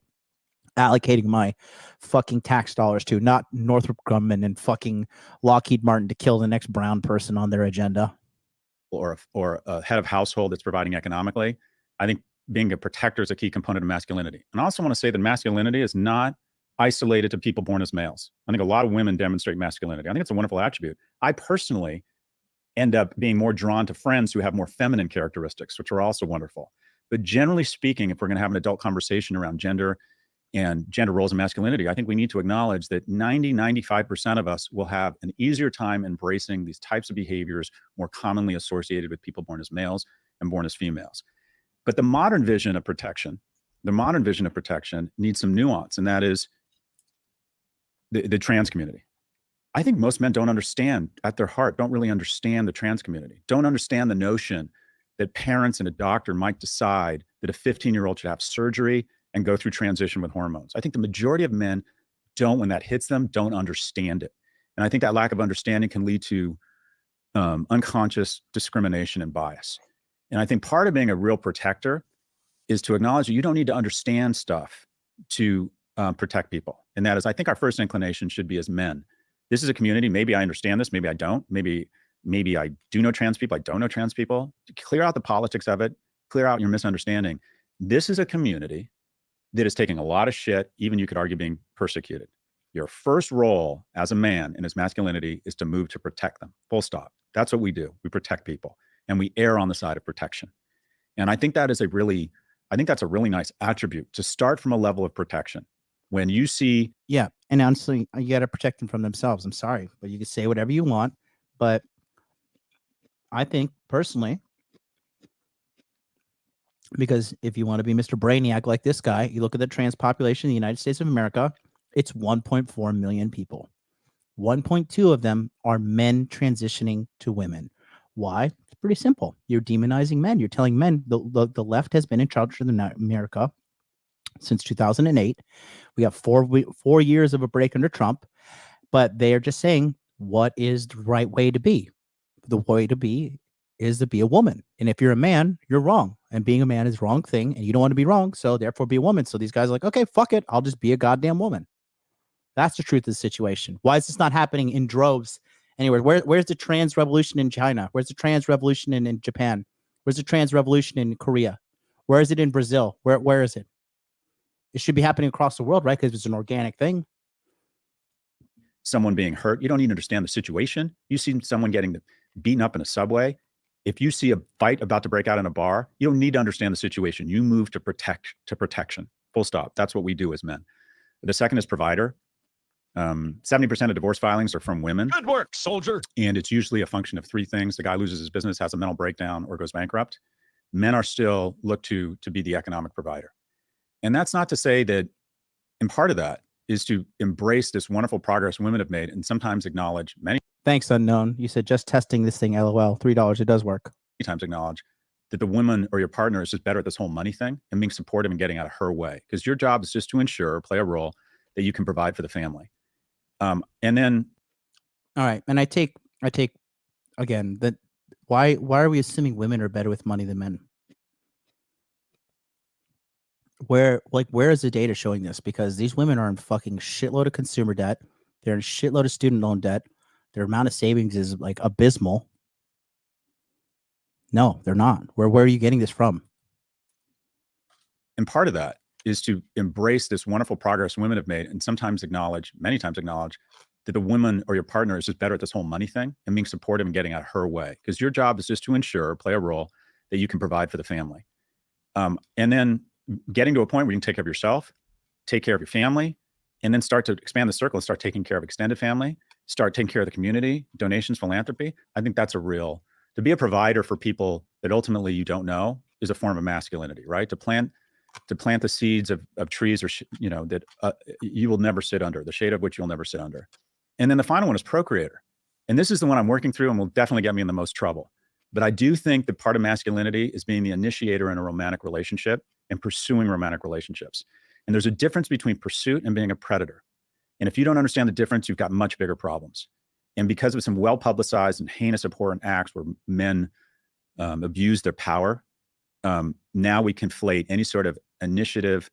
allocating my fucking tax dollars to, not Northrop Grumman and fucking Lockheed Martin to kill the next brown person on their agenda. or a head of household that's providing economically, I think being a protector is a key component of masculinity. And I also want to say that masculinity is not isolated to people born as males. I think a lot of women demonstrate masculinity. I think it's a wonderful attribute. I personally end up being more drawn to friends who have more feminine characteristics, which are also wonderful. But generally speaking, if we're going to have an adult conversation around gender and gender roles and masculinity, I think we need to acknowledge that 95% of us will have an easier time embracing these types of behaviors more commonly associated with people born as males and born as females. But the modern vision of protection needs some nuance, and that is the trans community. I think most men don't understand, at their heart, don't really understand the trans community, don't understand the notion that parents and a doctor might decide that a 15-year-old should have surgery and go through transition with hormones. I think the majority of men don't, when that hits them, don't understand it. And I think that lack of understanding can lead to unconscious discrimination and bias. And I think part of being a real protector is to acknowledge that you don't need to understand stuff to protect people. And that is, I think our first inclination should be as men. This is a community, maybe I understand this, maybe I don't, maybe I do know trans people, I don't know trans people. Clear out the politics of it, clear out your misunderstanding. This is a community that is taking a lot of shit, even you could argue being persecuted. Your first role as a man in his masculinity is to move to protect them, full stop. That's what we do, we protect people, and we err on the side of protection. And I think that is that's a really nice attribute, to start from a level of protection. When you see... Yeah, and honestly, you got to protect them from themselves. I'm sorry, but you can say whatever you want. But I think, personally, because if you want to be Mr. Brainiac like this guy, you look at the trans population in the United States of America, it's 1.4 million people. 1.2 of them are men transitioning to women. Why? It's pretty simple. You're demonizing men. You're telling men the left has been in charge of America since 2008. We have 4 years of a break under Trump, but they are just saying, what is the right way to be? The way to be is to be a woman. And if you're a man, you're wrong. And being a man is the wrong thing. And you don't want to be wrong. So therefore be a woman. So these guys are like, okay, fuck it. I'll just be a goddamn woman. That's the truth of the situation. Why is this not happening in droves anywhere? Where's the trans revolution in China? Where's the trans revolution in Japan? Where's the trans revolution in Korea? Where is it in Brazil? Where is it? It should be happening across the world, right? Because it's an organic thing. Someone being hurt, you don't even understand the situation. You see someone getting beaten up in a subway. If you see a fight about to break out in a bar, you don't need to understand the situation. You move to protection. Full stop. That's what we do as men. The second is provider. 70% of divorce filings are from women. Good work, soldier. And it's usually a function of three things. The guy loses his business, has a mental breakdown, or goes bankrupt. Men are still looked to be the economic provider. And that's not to say that, and part of that is to embrace this wonderful progress women have made and sometimes acknowledge many. Thanks, Unknown. You said just testing this thing, LOL. $3, it does work. Times acknowledge that the woman or your partner is just better at this whole money thing and being supportive and getting out of her way. Because your job is just to ensure, play a role that you can provide for the family. And then. All right. And I take again, that why are we assuming women are better with money than men? Where is the data showing this? Because these women are in fucking shitload of consumer debt. They're in shitload of student loan debt. Their amount of savings is like abysmal. No, they're not. Where are you getting this from? And part of that is to embrace this wonderful progress women have made and sometimes acknowledge, many times acknowledge, that the woman or your partner is just better at this whole money thing and being supportive and getting out of her way. Because your job is just to ensure, play a role that you can provide for the family. And then getting to a point where you can take care of yourself, take care of your family, and then start to expand the circle and start taking care of extended family, start taking care of the community, donations, philanthropy. I think that's to be a provider for people that ultimately you don't know is a form of masculinity, right? To plant the seeds of trees or, that you will never sit under, the shade of which you'll never sit under. And then the final one is procreator. And this is the one I'm working through and will definitely get me in the most trouble. But I do think that part of masculinity is being the initiator in a romantic relationship and pursuing romantic relationships. And there's a difference between pursuit and being a predator. And if you don't understand the difference, you've got much bigger problems. And because of some well-publicized and heinous, abhorrent acts where men abuse their power, now we conflate any sort of initiative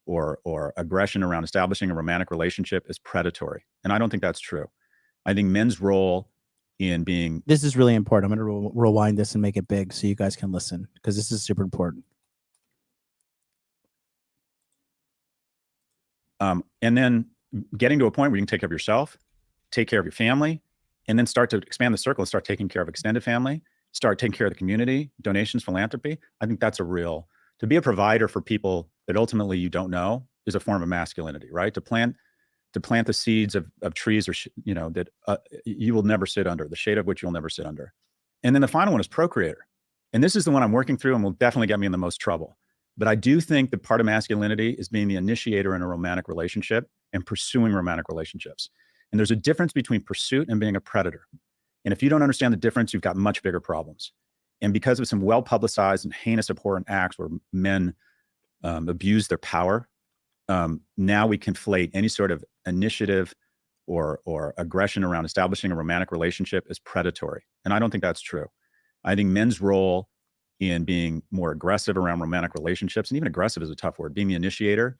or aggression around establishing a romantic relationship as predatory. And I don't think that's true. I think men's role in being. This is really important. I'm going to rewind this and make it big so you guys can listen, because this is super important. And then getting to a point where you can take care of yourself, take care of your family, and then start to expand the circle and start taking care of extended family, start taking care of the community, donations, philanthropy. I think that's to be a provider for people that ultimately you don't know is a form of masculinity, right? To plant the seeds of trees, or that you will never sit under, the shade of which you'll never sit under. And then the final one is procreator. And this is the one I'm working through and will definitely get me in the most trouble. But I do think that part of masculinity is being the initiator in a romantic relationship and pursuing romantic relationships. And there's a difference between pursuit and being a predator. And if you don't understand the difference, you've got much bigger problems. And because of some well-publicized and heinous, abhorrent acts where men abuse their power, now we conflate any sort of initiative or aggression around establishing a romantic relationship as predatory. And I don't think that's true. I think men's role in being more aggressive around romantic relationships, and even aggressive is a tough word, being the initiator,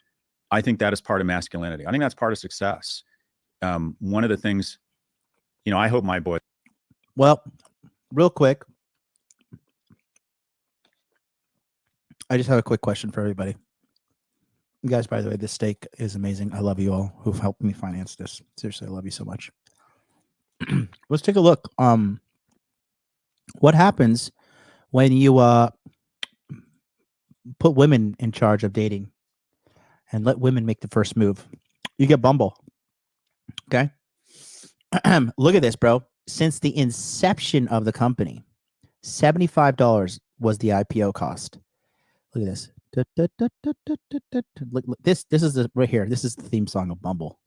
I think that is part of masculinity. I think that's part of success. One of the things, I hope my boy. Well, real quick, I just have a quick question for everybody. You guys, by the way, this steak is amazing. I love you all who've helped me finance this. Seriously, I love you so much. Let's take a look. What happens when you put women in charge of dating and let women make the first move? You get Bumble. Okay. Look at this, bro. Since the inception of the company, $75 was the IPO cost. Look at this. Look, this is right here. This is the theme song of Bumble.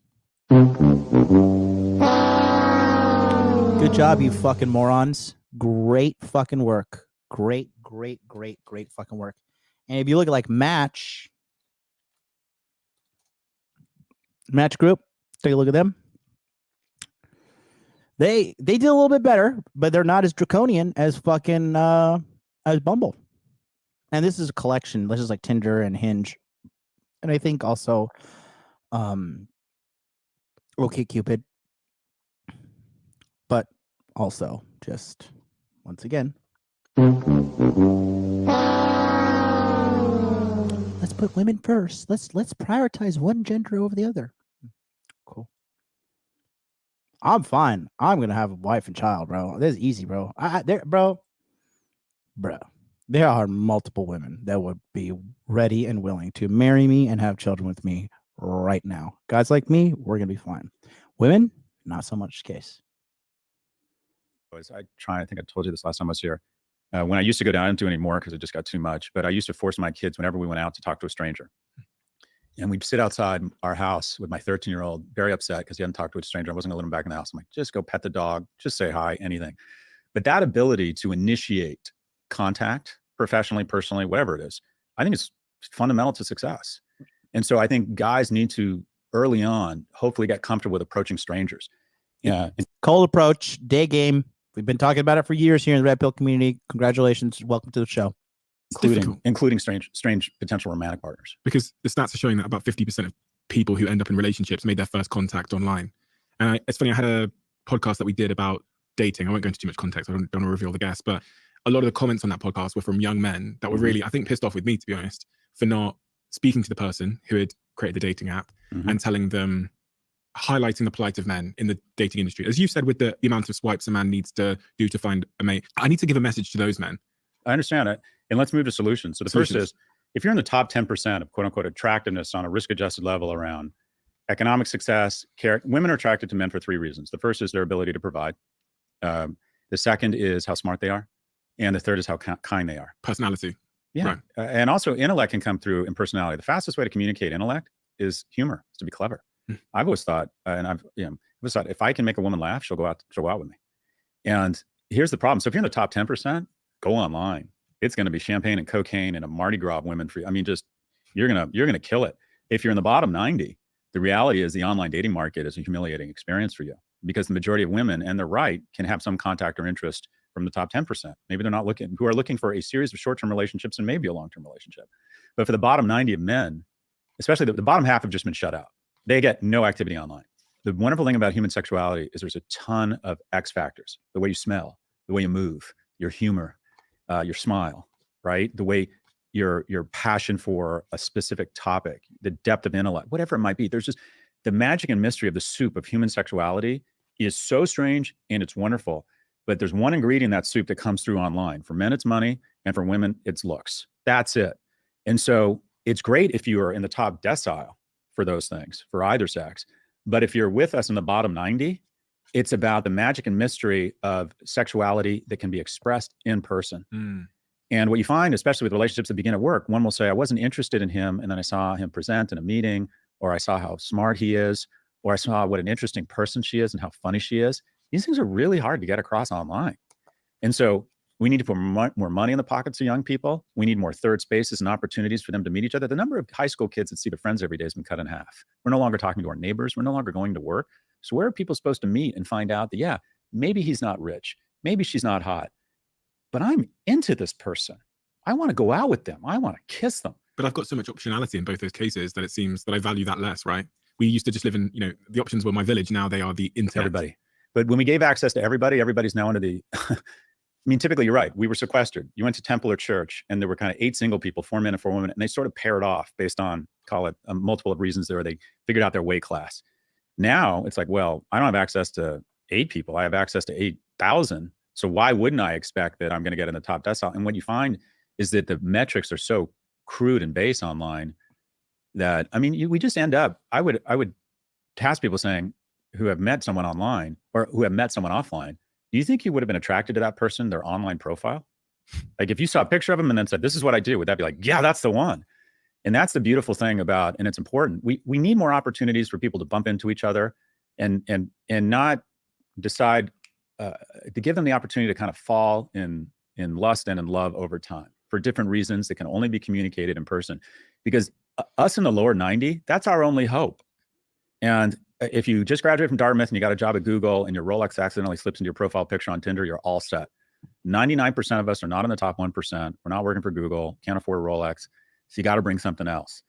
Good job, you fucking morons. Great fucking work. Great fucking work. And if you look at like Match Group, take a look at them. They did a little bit better, but they're not as draconian as fucking as Bumble. And this is a collection. This is like Tinder and Hinge, and I think also OkCupid, but also just once again, let's put women first. Let's prioritize one gender over the other. Cool. I'm fine. I'm gonna have a wife and child, bro. This is easy, bro. Bro. There are multiple women that would be ready and willing to marry me and have children with me right now. Guys like me, we're gonna be fine. Women, not so much the case. I think I told you this last time I was here. When I used to go down, I didn't do anymore because it just got too much. But I used to force my kids whenever we went out to talk to a stranger. And we'd sit outside our house with my 13-year-old, very upset because he hadn't talked to a stranger. I wasn't gonna let him back in the house. I'm like, just go pet the dog, just say hi, anything. But that ability to initiate contact professionally, personally, whatever it is, I think it's fundamental to success. And so I think guys need to early on, hopefully get comfortable with approaching strangers. Yeah. Cold approach, day game. We've been talking about it for years here in the Red Pill community. Congratulations. Welcome to the show. Including strange potential romantic partners. Because the stats are showing that about 50% of people who end up in relationships made their first contact online. And it's funny, I had a podcast that we did about dating. I won't go into too much context. I don't want to reveal the guest, but a lot of the comments on that podcast were from young men that were really, I think, pissed off with me, to be honest, for not speaking to the person who had created the dating app and telling them, highlighting the plight of men in the dating industry. As you said, with the amount of swipes a man needs to do to find a mate, I need to give a message to those men. I understand it. And let's move to solutions. So the first is, if you're in the top 10% of quote unquote attractiveness on a risk-adjusted level around economic success, care, women are attracted to men for three reasons. The first is their ability to provide. The second is how smart they are. And the third is how kind they are. Personality. Yeah. Right. And also intellect can come through in personality. The fastest way to communicate intellect is humor, is to be clever. I've always thought, if I can make a woman laugh, she'll go out with me. And here's the problem. So if you're in the top 10%, go online. It's going to be champagne and cocaine and a Mardi Gras of women for you. I mean, just, you're going to kill it. If you're in the bottom 90, the reality is the online dating market is a humiliating experience for you, because the majority of women, and they're right, can have some contact or interest from the top 10%. Maybe they're not who are looking for a series of short-term relationships and maybe a long-term relationship. But for the bottom 90 of men, especially the bottom half have just been shut out. They get no activity online. the wonderful thing about human sexuality is there's a ton of X factors: the way you smell, the way you move, your humor, your smile, right? The way your passion for a specific topic, the depth of intellect, whatever it might be. There's just the magic and mystery of the soup of human sexuality is so strange and it's wonderful. But there's one ingredient in that soup that comes through online. For men, it's money, and for women, it's looks. That's it. And so it's great if you are in the top decile for those things, for either sex. But if you're with us in the bottom 90, it's about the magic and mystery of sexuality that can be expressed in person. And what you find, especially with relationships that begin at work, one will say, I wasn't interested in him, and then I saw him present in a meeting, or I saw how smart he is, or I saw what an interesting person she is and how funny she is. These things are really hard to get across online. And so we need to put more money in the pockets of young people. We need more third spaces and opportunities for them to meet each other. The number of high school kids that see their friends every day has been cut in half. We're no longer talking to our neighbors. We're no longer going to work. So where are people supposed to meet and find out that, yeah, maybe he's not rich, maybe she's not hot, but I'm into this person. I want to go out with them. I want to kiss them. But I've got so much optionality in both those cases that it seems that I value that less, right? We used to just live in, the options were my village. Now they are the internet. Everybody. But when we gave access to everybody, everybody's now under the, I mean, typically you're right. We were sequestered. You went to temple or church and there were kind of 8 single people, 4 men and 4 women, and they sort of paired off based on, call it multiple of reasons there. They figured out their weight class. Now it's like, well, I don't have access to 8 people. I have access to 8,000. So why wouldn't I expect that I'm going to get in the top decile? And what you find is that the metrics are so crude and base online that, I mean, we just end up, I would task people saying, who have met someone online or who have met someone offline, do you think you would have been attracted to that person, their online profile? Like if you saw a picture of them and then said, this is what I do, would that be like, yeah, that's the one? And that's the beautiful thing about, and it's important. We need more opportunities for people to bump into each other and not decide to give them the opportunity to kind of fall in lust and in love over time for different reasons that can only be communicated in person. Because us in the lower 90, that's our only hope. And if you just graduated from Dartmouth and you got a job at Google and your Rolex accidentally slips into your profile picture on Tinder, you're all set. 99% of us are not in the top 1%. We're not working for Google, can't afford a Rolex. So you got to bring something else.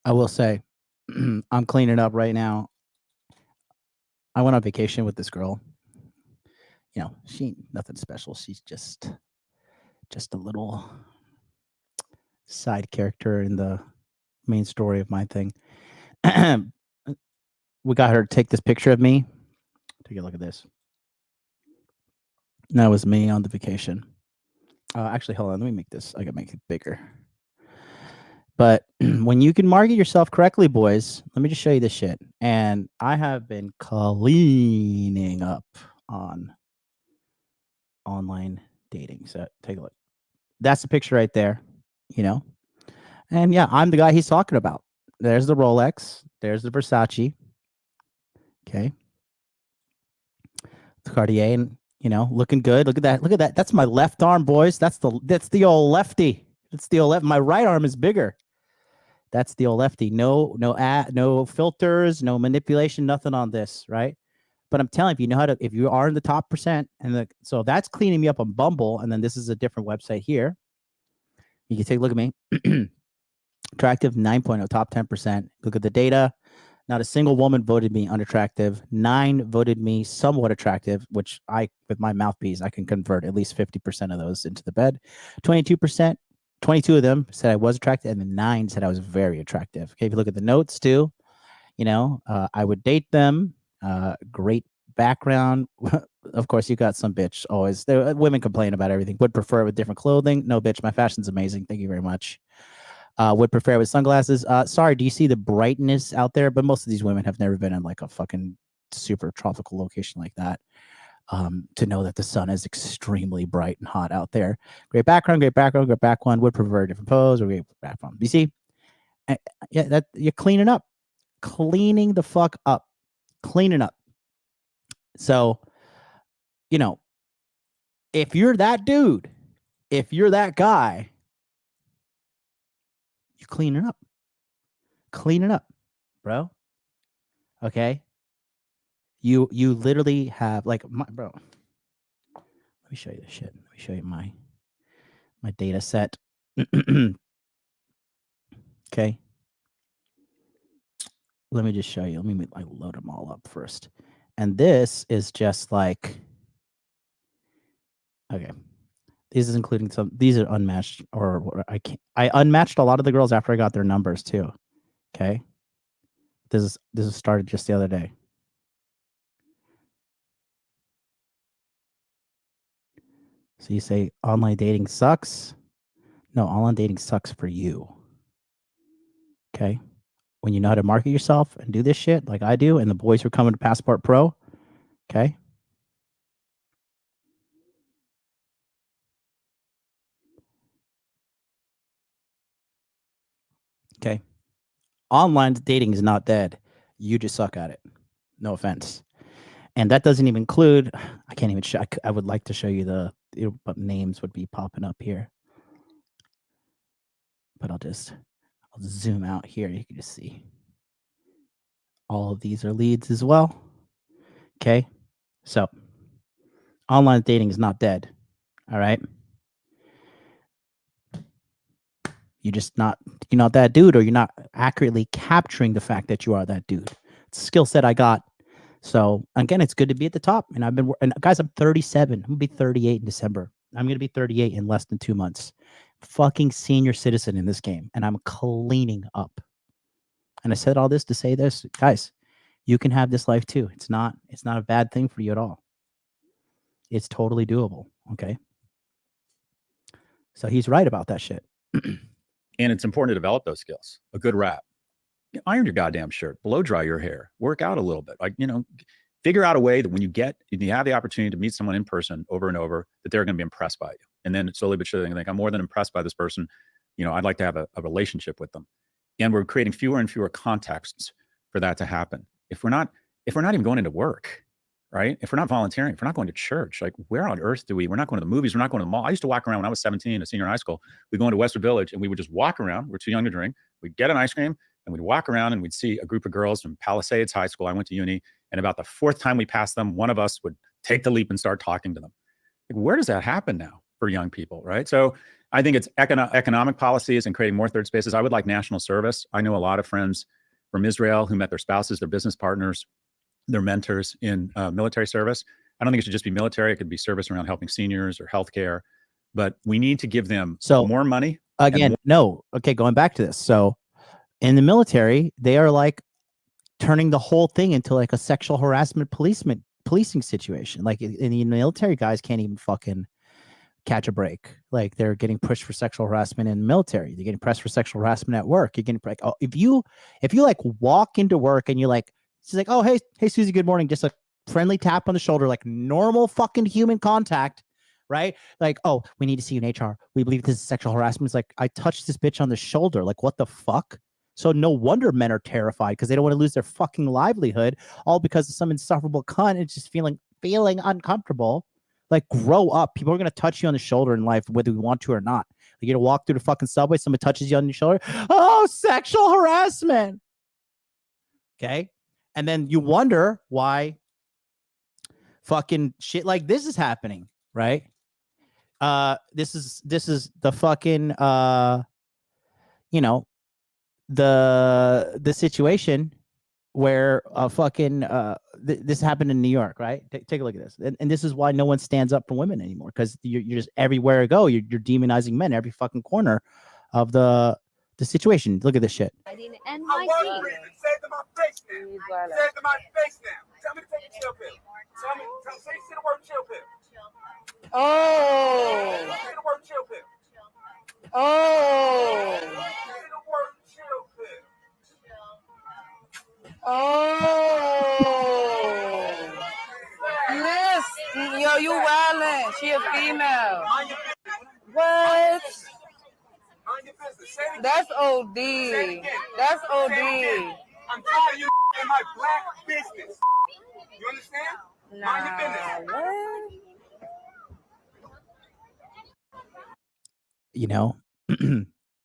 I will say, I'm cleaning up right now. I went on vacation with this girl. She ain't nothing special. She's just a little side character in the main story of my thing. We got her to take this picture of me. Take a look at this. That was me on the vacation. Actually, hold on. Let me make this. I gotta make it bigger. But when you can market yourself correctly, boys, let me just show you this shit. And I have been cleaning up on online dating. So take a look. That's the picture right there, And yeah, I'm the guy he's talking about. There's the Rolex. There's the Versace. Okay. The Cartier, and looking good. Look at that. Look at that. That's my left arm, boys. That's the old lefty. That's the old left. My right arm is bigger. That's the old lefty. No filters, no manipulation, nothing on this, right? But I'm telling you, if you are in the top percent, so that's cleaning me up on Bumble, and then this is a different website here. You can take a look at me. Attractive 9.0, top 10%. Look at the data. Not a single woman voted me unattractive. 9 voted me somewhat attractive, which with my mouthpiece, I can convert at least 50% of those into the bed. 22%, 22 of them said I was attractive, and then 9 said I was very attractive. Okay, if you look at the notes too, I would date them. Great background. Of course, you got some bitch always. Women complain about everything. Would prefer with different clothing. No, bitch, my fashion's amazing. Thank you very much. Would prefer with sunglasses. Sorry, do you see the brightness out there? But most of these women have never been in like a fucking super tropical location like that to know that the sun is extremely bright and hot out there. Great background, great back one. Would prefer a different pose or great background. You see? Yeah, that you're cleaning up. Cleaning the fuck up. Cleaning up. So, if you're that dude, if you're that guy, you're cleaning up. Cleaning up, bro. Okay? You literally have bro. Let me show you this shit. Let me show you my data set. Okay. let me just show you. Let me load them all up first. And this is just like, okay. This is including these are unmatched, or I unmatched a lot of the girls after I got their numbers too. Okay. This is started just the other day. So you say online dating sucks. No, online dating sucks for you. Okay. When you know how to market yourself and do this shit like I do, and the boys who are coming to Passport Pro. Okay. Okay. Online dating is not dead. You just suck at it. No offense. And that doesn't even include, I can't even show, I would like to show you but names would be popping up here. But I'll zoom out here. You can just see. All of these are leads as well. Okay. So online dating is not dead. All right. You're not that dude, or you're not accurately capturing the fact that you are that dude. It's a skill set I got. So again, it's good to be at the top. And guys, I'm 37. I'm gonna be 38 in December. I'm gonna be 38 in less than 2 months. Fucking senior citizen in this game, and I'm cleaning up. And I said all this to say this, guys. You can have this life too. It's not a bad thing for you at all. It's totally doable. Okay. So he's right about that shit. And it's important to develop those skills. A good rap. Iron your goddamn shirt. Blow dry your hair. Work out a little bit. Like, figure out a way that when you have the opportunity to meet someone in person over and over, that they're going to be impressed by you. And then slowly but surely, think, I'm more than impressed by this person. I'd like to have a relationship with them. And we're creating fewer and fewer contexts for that to happen. If we're not even going into work, right? If we're not volunteering, if we're not going to church, like where on earth we're not going to the movies, we're not going to the mall. I used to walk around when I was 17, a senior in high school. We'd go into Westwood Village and we would just walk around. We're too young to drink. We'd get an ice cream and we'd walk around and we'd see a group of girls from Palisades High School. I went to uni, and about the fourth time we passed them, one of us would take the leap and start talking to them. Like, where does that happen now for young people, right? So I think it's economic policies and creating more third spaces. I would like national service. I know a lot of friends from Israel who met their spouses, their business partners, their mentors in military service. I don't think it should just be military. It could be service around helping seniors or healthcare, but we need to give them more money. Again, no. Okay, going back to this. So in the military, they are like turning the whole thing into like a sexual harassment policing situation. Like in the military, guys can't even fucking catch a break. Like they're getting pushed for sexual harassment in the military. They're getting pressed for sexual harassment at work. You're getting like, oh, if you like walk into work and you're like, she's like, oh, hey Susie, good morning. Just a friendly tap on the shoulder, like normal fucking human contact, right? Like, oh, we need to see you in HR. We believe this is sexual harassment. It's like, I touched this bitch on the shoulder. Like, what the fuck? So no wonder men are terrified, because they don't want to lose their fucking livelihood, all because of some insufferable cunt and just feeling uncomfortable. Like, grow up. People are going to touch you on the shoulder in life, whether we want to or not. Like, you're going to walk through the fucking subway, someone touches you on your shoulder. Oh, sexual harassment. Okay. And then you wonder why fucking shit like this is happening, right? This is the fucking the situation where fucking this happened in New York, right? Take a look at this, and this is why no one stands up for women anymore, because you're just everywhere you go, you're demonizing men every fucking corner of the situation. Look at this shit. Say it to my face now. Say it to my face now. Tell me to take a chill pill. Say the word chill pill. Oh. Say the word chill pill. Oh. Say the word chill pill. Oh. Miss, yo, you wildin'. She a female. What? That's OD. That's OD. I'm tired of you in my black business. You understand? Mind your business. You know,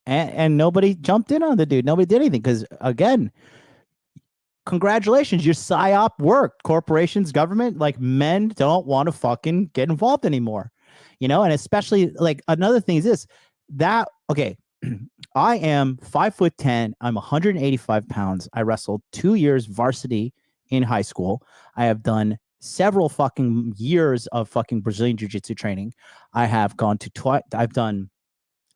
and nobody jumped in on the dude. Nobody did anything, because again, congratulations, your psyop worked. Corporations, government, like, men don't want to fucking get involved anymore. You know, and especially like another thing is this, that okay. I am 5'10". I'm 185 pounds. I wrestled 2 years varsity in high school. I have done several fucking years of fucking Brazilian jiu-jitsu training. I have gone to I've done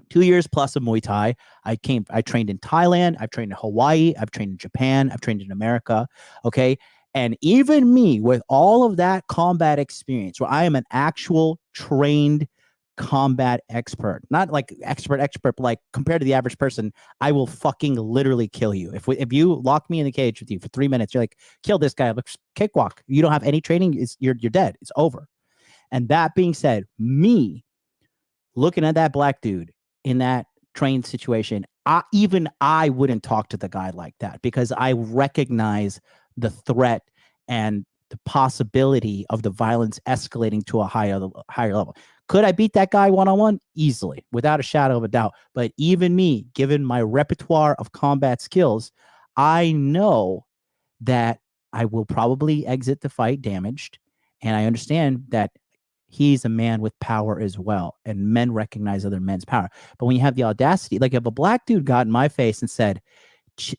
2 years plus of Muay Thai. I trained in Thailand. I've trained in Hawaii. I've trained in Japan. I've trained in America. Okay. And even me with all of that combat experience, where I am an actual trained combat expert, not like expert, but like compared to the average person, I will fucking literally kill you. If you lock me in the cage with you for 3 minutes, you're like, kill this guy, like cakewalk. You don't have any training, you're dead. It's over. And that being said, me looking at that black dude in that trained situation, I wouldn't talk to the guy like that, because I recognize the threat and the possibility of the violence escalating to a higher level. Could I beat that guy one-on-one? Easily, without a shadow of a doubt. But even me, given my repertoire of combat skills, I know that I will probably exit the fight damaged. And I understand that he's a man with power as well. And men recognize other men's power. But when you have the audacity, like if a black dude got in my face and said,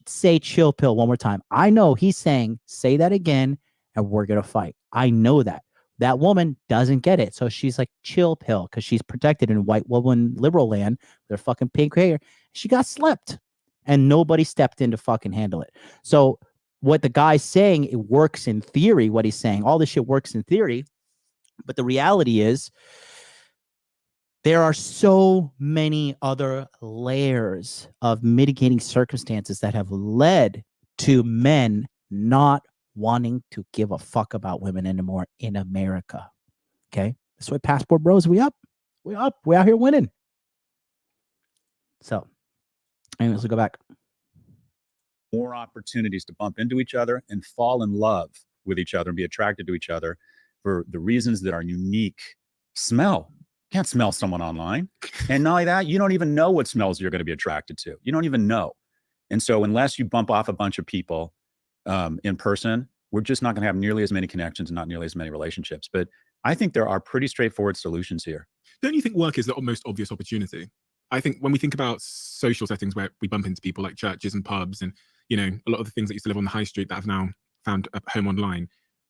say chill pill one more time, I know he's saying, say that again, and we're going to fight. I know that. That woman doesn't get it. So she's like, chill pill, because she's protected in white woman liberal land. Their fucking pink hair. She got slept and nobody stepped in to fucking handle it. So what the guy's saying, it works in theory. What he's saying, all this shit works in theory. But the reality is there are so many other layers of mitigating circumstances that have led to men not wanting to give a fuck about women anymore in America. Okay. That's why Passport Bros, we up. We out here winning. So anyways, we'll go back. More opportunities to bump into each other and fall in love with each other and be attracted to each other for the reasons that are unique. Smell. Can't smell someone online. And not only that, you don't even know what smells you're going to be attracted to. You don't even know. And so unless you bump off a bunch of people in person, we're just not going to have nearly as many connections and not nearly as many relationships. But I think there are pretty straightforward solutions here. Don't you think work is the most obvious opportunity? I think when we think about social settings where we bump into people like churches and pubs and, you know, a lot of the things that used to live on the high street that have now found a home online,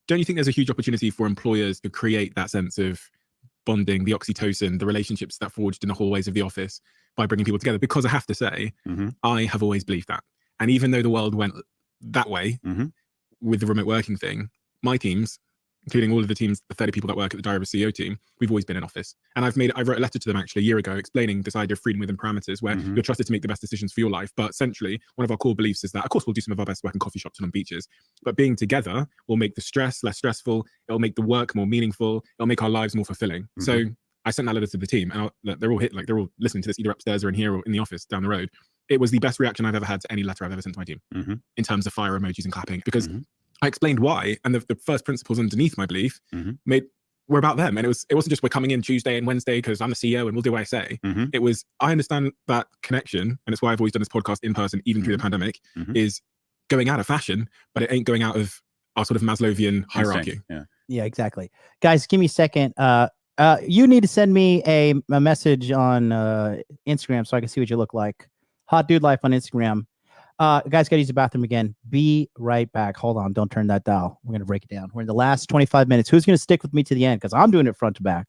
don't you think there's a huge opportunity for employers to create that sense of bonding, the oxytocin, the relationships that forged in the hallways of the office by bringing people together? Because I have to say, I have always believed that. And even though the world went that way with the remote working thing, my teams, including all of the teams, the 30 people that work at the Diary of a CEO team, we've always been in office. And I wrote a letter to them actually a year ago explaining this idea of freedom within parameters, where you're trusted to make the best decisions for your life. But essentially, one of our core beliefs is that, of course, we'll do some of our best work in coffee shops and on beaches, but being together will make the stress less stressful. It'll make the work more meaningful. It'll make our lives more fulfilling. So I sent that letter to the team, and they're all listening to this either upstairs or in here or in the office down the road. It was the best reaction I've ever had to any letter I've ever sent to my team in terms of fire emojis and clapping, because I explained why, and the first principles underneath my belief were about them. And it wasn't just we're coming in Tuesday and Wednesday because I'm the CEO and we'll do what I say. It was, I understand that connection, and it's why I've always done this podcast in person, even through the pandemic, is going out of fashion, but it ain't going out of our sort of Maslowian hierarchy. Yeah, exactly. Guys, give me a second. You need to send me a message on Instagram so I can see what you look like. Hot Dude Life on Instagram. Guys, gotta use the bathroom again. Be right back. Hold on. Don't turn that dial. We're gonna break it down. We're in the last 25 minutes. Who's gonna stick with me to the end? Because I'm doing it front to back.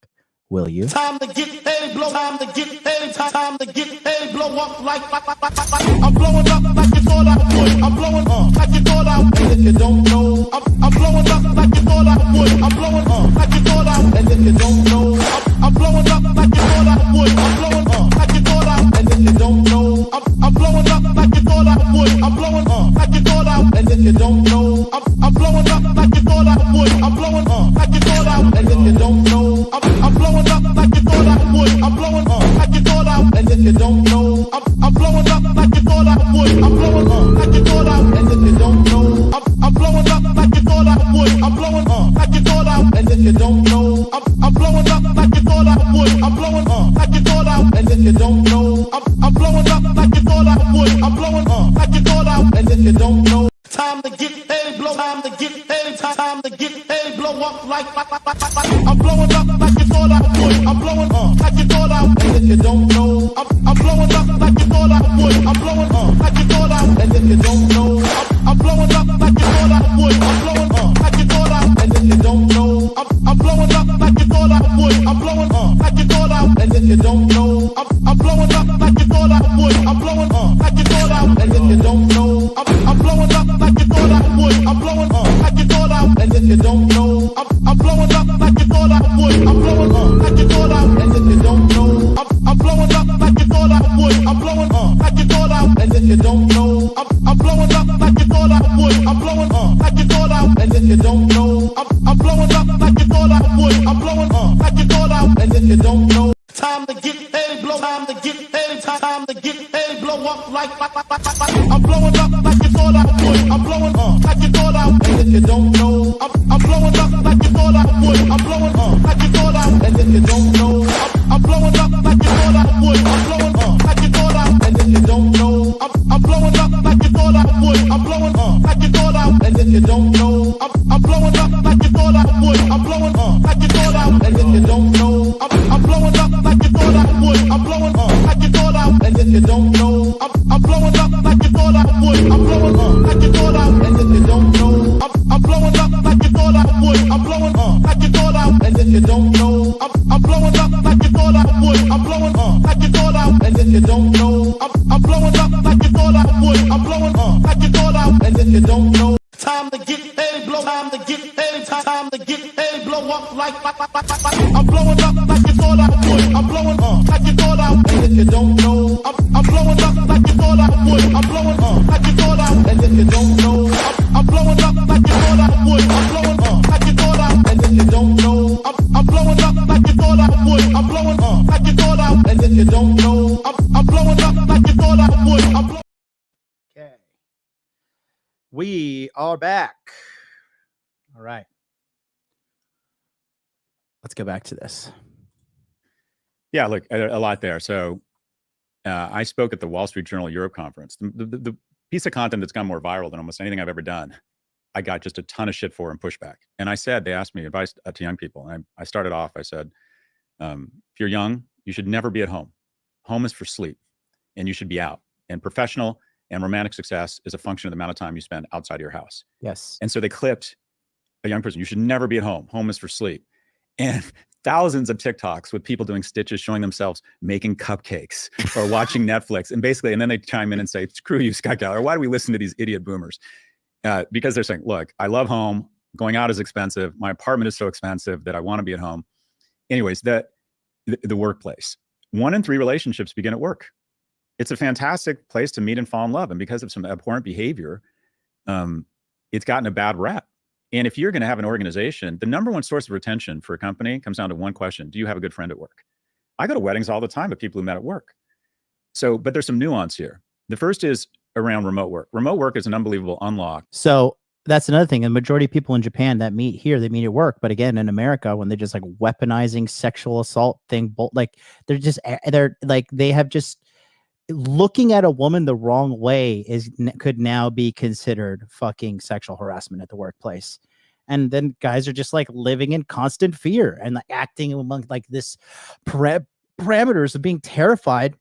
Will you? Time to get paid, blow. Time to get paid. Time to get paid, blow up like I'm blowing up like you thought I would. I'm blowing up like you thought I would. And if you don't know, I'm blowing up like you thought I would. I'm blowing up like you thought I would. And if you don't know, I'm blowing up like you thought I would. I'm blowing up like you thought I would. And if you don't know, I'm blowing up like you thought I would. I'm blowing up like you thought I would. And if you don't know, I'm blowing up like you thought I would. I'm blowing up like you thought I would. And if you don't know, I'm blowing up like you thought I would. I'm blowing up like you thought I would. And if you don't know, I'm blowing up like you thought I would. I'm blowing up like you thought I would. And if you don't know, I'm blowing up like you thought I would. I'm blowing up like you thought I would. And if you don't know, I'm blowing up like you thought I would. I'm blowing up like you thought I would. And if you don't know, I'm blowing up like you thought I would. I'm blowing up like you thought I would. And if you don't know, time to get paid, blow. Time to get paid. Time to get paid, blow up like I'm blowing up like you thought I would. I'm blowing up like you thought I would. And if you don't know, I'm blowing up like you thought like I'm blowing up like you thought I would. I'm blowing up like you thought I would. And if you don't know, I'm blowing up like you thought I would. I'm blowing up like you thought I would. And if you don't know, I'm blowing up like you thought I would. I'm blowing up like you thought I would. And if you don't know, I'm blowing up like you thought I would. I'm blowing up like you thought I would. And if you don't know, I'm blowing up like you thought I would. I'm blowing up like you thought I would. And if you don't know, I'm blowing up like you thought I would. I'm blowing up like you thought I would. And if you don't know, I'm blowing up like you thought I would. I'm blowing up like you thought I would. And if you don't know, I'm blowing up like you thought I would. I'm blowing up like you thought I would. And if you don't know, I'm blowing up like you thought I would. I'm blowing up like you thought I would. And if you don't know, I'm blowing up like you thought I would. I'm blowing up like you thought I would. And if you don't know, time to get paid, blow, time to get paid, time to get paid, blow up like I'm blowing up like you thought I would. I'm blowing up like you thought I would. And if you don't know, I'm blowing up like you thought I would. I'm blowing up like you thought I would. And if you don't know, I'm blowing up like you thought I would. I'm blowing up like you thought I would. And if you don't know, I'm blowing up like you thought I would. I'm blowing up like you thought I would. And if you don't know, I'm blowing up like you thought I would. Okay. We are back. All right. Let's go back to this. Yeah, look, a lot there. So I spoke at the Wall Street Journal Europe conference. The piece of content that's gone more viral than almost anything I've ever done, I got just a ton of shit for and pushback. And I said, they asked me advice to young people. And I started off, I said, if you're young, you should never be at home. Home is for sleep and you should be out. And professional and romantic success is a function of the amount of time you spend outside of your house. Yes. And so they clipped a young person. You should never be at home. Home is for sleep. And thousands of TikToks with people doing stitches, showing themselves making cupcakes or watching Netflix. And basically, and then they chime in and say, screw you, Scott Galloway. Why do we listen to these idiot boomers? Because they're saying, look, I love home. Going out is expensive. My apartment is so expensive that I want to be at home. Anyways, the workplace. 1 in 3 relationships begin at work. It's a fantastic place to meet and fall in love. And because of some abhorrent behavior, it's gotten a bad rap. And if you're going to have an organization, the number one source of retention for a company comes down to one question. Do you have a good friend at work? I go to weddings all the time of people who met at work. So, but there's some nuance here. The first is around remote work. Remote work is an unbelievable unlock. So that's another thing. The majority of people in Japan that meet here, they meet at work. But again, in America, when they're just like weaponizing sexual assault thing, like they have just looking at a woman the wrong way could now be considered fucking sexual harassment at the workplace. And then guys are just like living in constant fear and like acting among like this parameters of being terrified.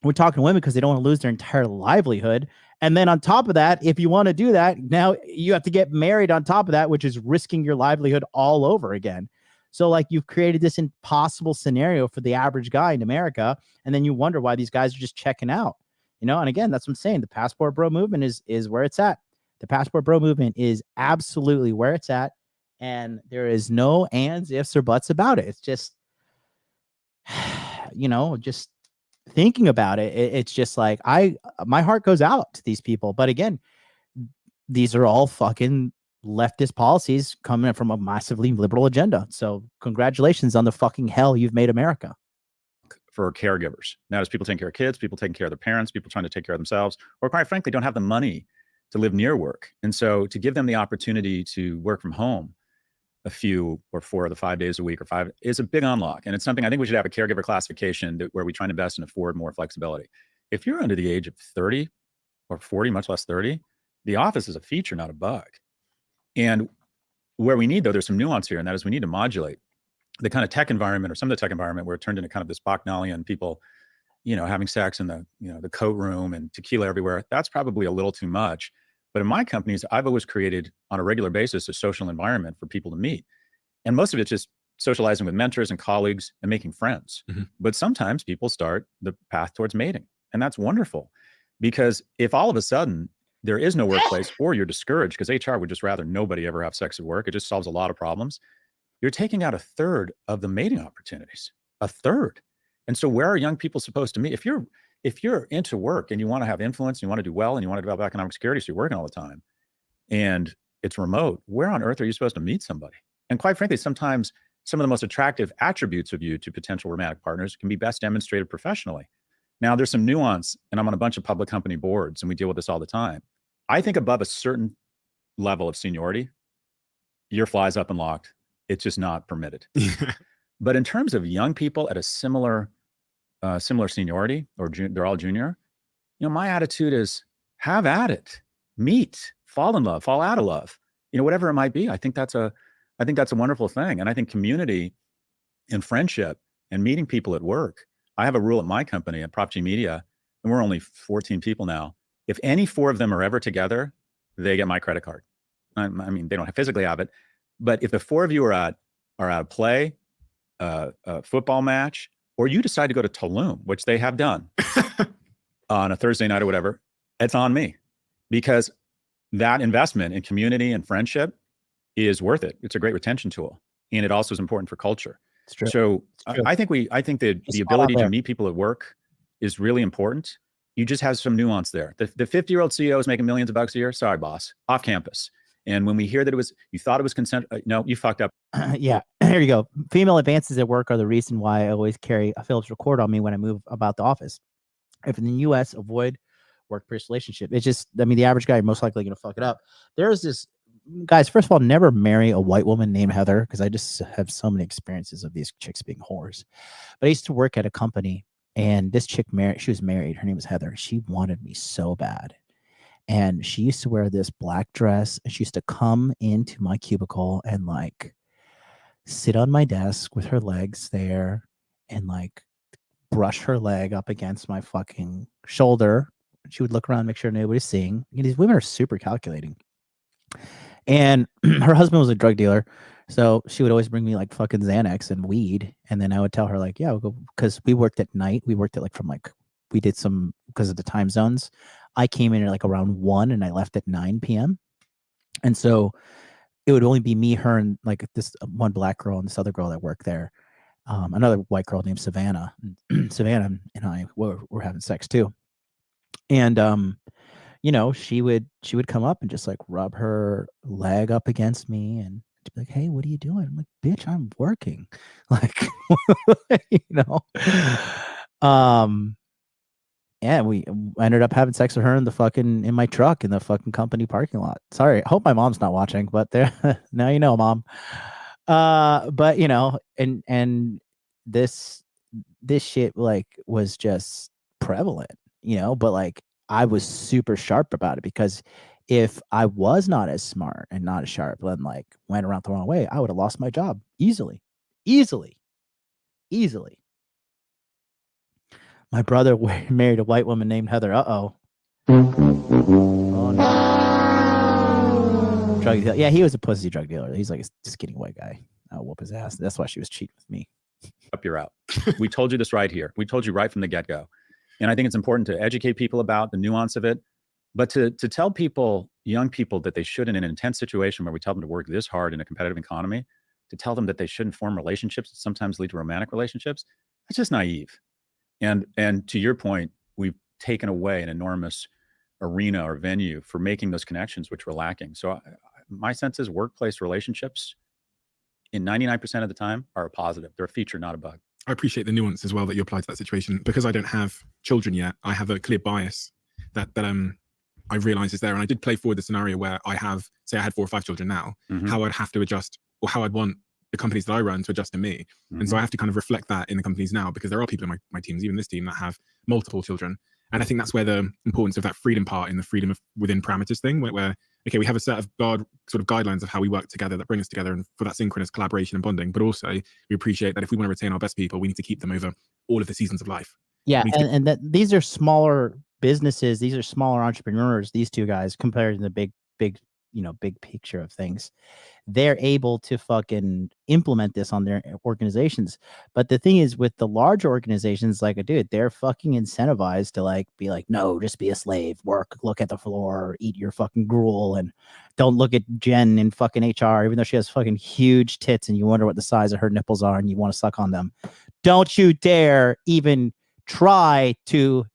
We're talking to women because they don't want to lose their entire livelihood. And then on top of that, if you want to do that, now you have to get married on top of that, which is risking your livelihood all over again. So like you've created this impossible scenario for the average guy in America. And then you wonder why these guys are just checking out, you know? And again, that's what I'm saying. The passport bro movement is where it's at. The passport bro movement is absolutely where it's at. And there is no ands, ifs, or buts about it. It's just, you know, just thinking about it. It's just like, my heart goes out to these people. But again, these are all fucking leftist policies coming from a massively liberal agenda. So congratulations on the fucking hell you've made America. For caregivers. Now, as people taking care of kids, people taking care of their parents, people trying to take care of themselves, or quite frankly, don't have the money to live near work. And so to give them the opportunity to work from home a few or 4 of the 5 days a week or 5 is a big unlock. And it's something I think we should have a caregiver classification where we try and invest and afford more flexibility. If you're under the age of 30 or 40, much less 30, the office is a feature, not a bug. And where we need, though, there's some nuance here, and that is we need to modulate the kind of tech environment or some of the tech environment where it turned into kind of this Bacchanalia people, you know, having sex in the, you know, the coat room and tequila everywhere. That's probably a little too much. But in my companies, I've always created on a regular basis a social environment for people to meet. And most of it's just socializing with mentors and colleagues and making friends. Mm-hmm. But sometimes people start the path towards mating. And that's wonderful, because if all of a sudden there is no workplace or you're discouraged because HR would just rather nobody ever have sex at work, it just solves a lot of problems. You're taking out 1/3 of the mating opportunities, 1/3. And so where are young people supposed to meet? If you're into work and you want to have influence, you want to do well, and you want to develop economic security, so you're working all the time and it's remote, where on earth are you supposed to meet somebody? And quite frankly, sometimes some of the most attractive attributes of you to potential romantic partners can be best demonstrated professionally. Now, there's some nuance, and I'm on a bunch of public company boards, and we deal with this all the time. I think above a certain level of seniority, your fly's up and locked. It's just not permitted. But in terms of young people at a similar seniority, or they're all junior, my attitude is have at it, meet, fall in love, fall out of love, whatever it might be. I think that's a wonderful thing. And I think community and friendship and meeting people at work. I have a rule at my company at Prop G Media, and we're only 14 people now. If any 4 of them are ever together, they get my credit card. I mean, they don't physically have it, but if the 4 of you are at a play, a football match, or you decide to go to Tulum, which they have done on a Thursday night or whatever, it's on me, because that investment in community and friendship is worth it. It's a great retention tool, and it also is important for culture. It's true. So It's true. I think the ability to meet people at work is really important. You just have some nuance there. The 50-year-old CEO is making millions of bucks a year. Sorry, boss, off campus. And when we hear that you thought it was consent, no, you fucked up. Yeah, here you go. Female advances at work are the reason why I always carry a Phillips recorder on me when I move about the office. If in the U.S., avoid workplace relationship. It's just, the average guy most likely going to fuck it up. There's this, guys, first of all, never marry a white woman named Heather, because I just have so many experiences of these chicks being whores. But I used to work at a company, and this chick she was married. Her name was Heather. She wanted me so bad. And she used to wear this black dress, and she used to come into my cubicle and sit on my desk with her legs there and brush her leg up against my fucking shoulder. She would look around, make sure nobody's seeing. These women are super calculating. And her husband was a drug dealer, so she would always bring me fucking Xanax and weed, and then I would tell her yeah, we'll go, because we worked at night. We worked at we did some, because of the time zones. I came in at around 1 and I left at 9 p.m. And so it would only be me, her, and this one black girl and this other girl that worked there. Another white girl named Savannah. Savannah and I were having sex too. And she would come up and just rub her leg up against me and be like, hey, what are you doing? I'm like, bitch, I'm working. Yeah, we ended up having sex with her in my truck in the fucking company parking lot. Sorry, I hope my mom's not watching, but now you know, mom. But and this shit was just prevalent, but I was super sharp about it, because if I was not as smart and not as sharp and went around the wrong way, I would have lost my job easily. My brother married a white woman named Heather. Oh no. Drug dealer. Yeah, he was a pussy drug dealer. He's a skinny white guy. I'll whoop his ass. That's why she was cheating with me. Up, you're out. We told you this right here. We told you right from the get-go. And I think it's important to educate people about the nuance of it, but to tell people, young people, that they shouldn't, in an intense situation where we tell them to work this hard in a competitive economy, to tell them that they shouldn't form relationships that sometimes lead to romantic relationships, that's just naive. And to your point, we've taken away an enormous arena or venue for making those connections, which we're lacking. So my sense is workplace relationships, in 99% of the time, are a positive. They're a feature, not a bug. I appreciate the nuance as well that you apply to that situation. Because I don't have children yet, I have a clear bias that I realize is there. And I did play forward the scenario where I had 4 or 5 children now, how I'd have to adjust, or how I'd want the companies that I run to adjust to me. And so I have to kind of reflect that in the companies now, because there are people in my teams, even this team, that have multiple children. And I think that's where the importance of that freedom part, in the freedom of within parameters thing, where okay, we have a set of guidelines of how we work together that bring us together, and for that synchronous collaboration and bonding. But also we appreciate that if we want to retain our best people, we need to keep them over all of the seasons of life. Yeah, and that these are smaller businesses, these are smaller entrepreneurs, these two guys, compared to the big picture of things. They're able to fucking implement this on their organizations. But the thing is, with the larger organizations, dude, they're fucking incentivized to be no, just be a slave, work, look at the floor, eat your fucking gruel, and don't look at Jen in fucking HR, even though she has fucking huge tits and you wonder what the size of her nipples are and you want to suck on them. Don't you dare even try to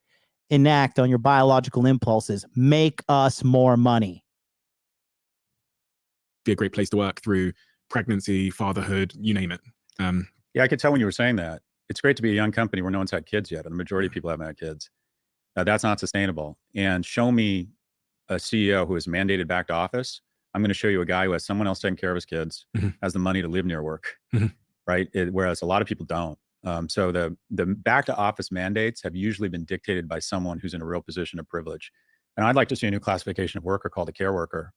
enact on your biological impulses. Make us more money. Be a great place to work through pregnancy, fatherhood, you name it. Yeah, I could tell when you were saying that. it's great to be a young company where no one's had kids yet, and the majority of people haven't had kids. That's not sustainable. And show me a CEO who is mandated back to office. I'm going to show you a guy who has someone else taking care of his kids, has the money to live near work, right? Whereas a lot of people don't. So the back to office mandates have usually been dictated by someone who's in a real position of privilege. And I'd like to see a new classification of worker called a care worker,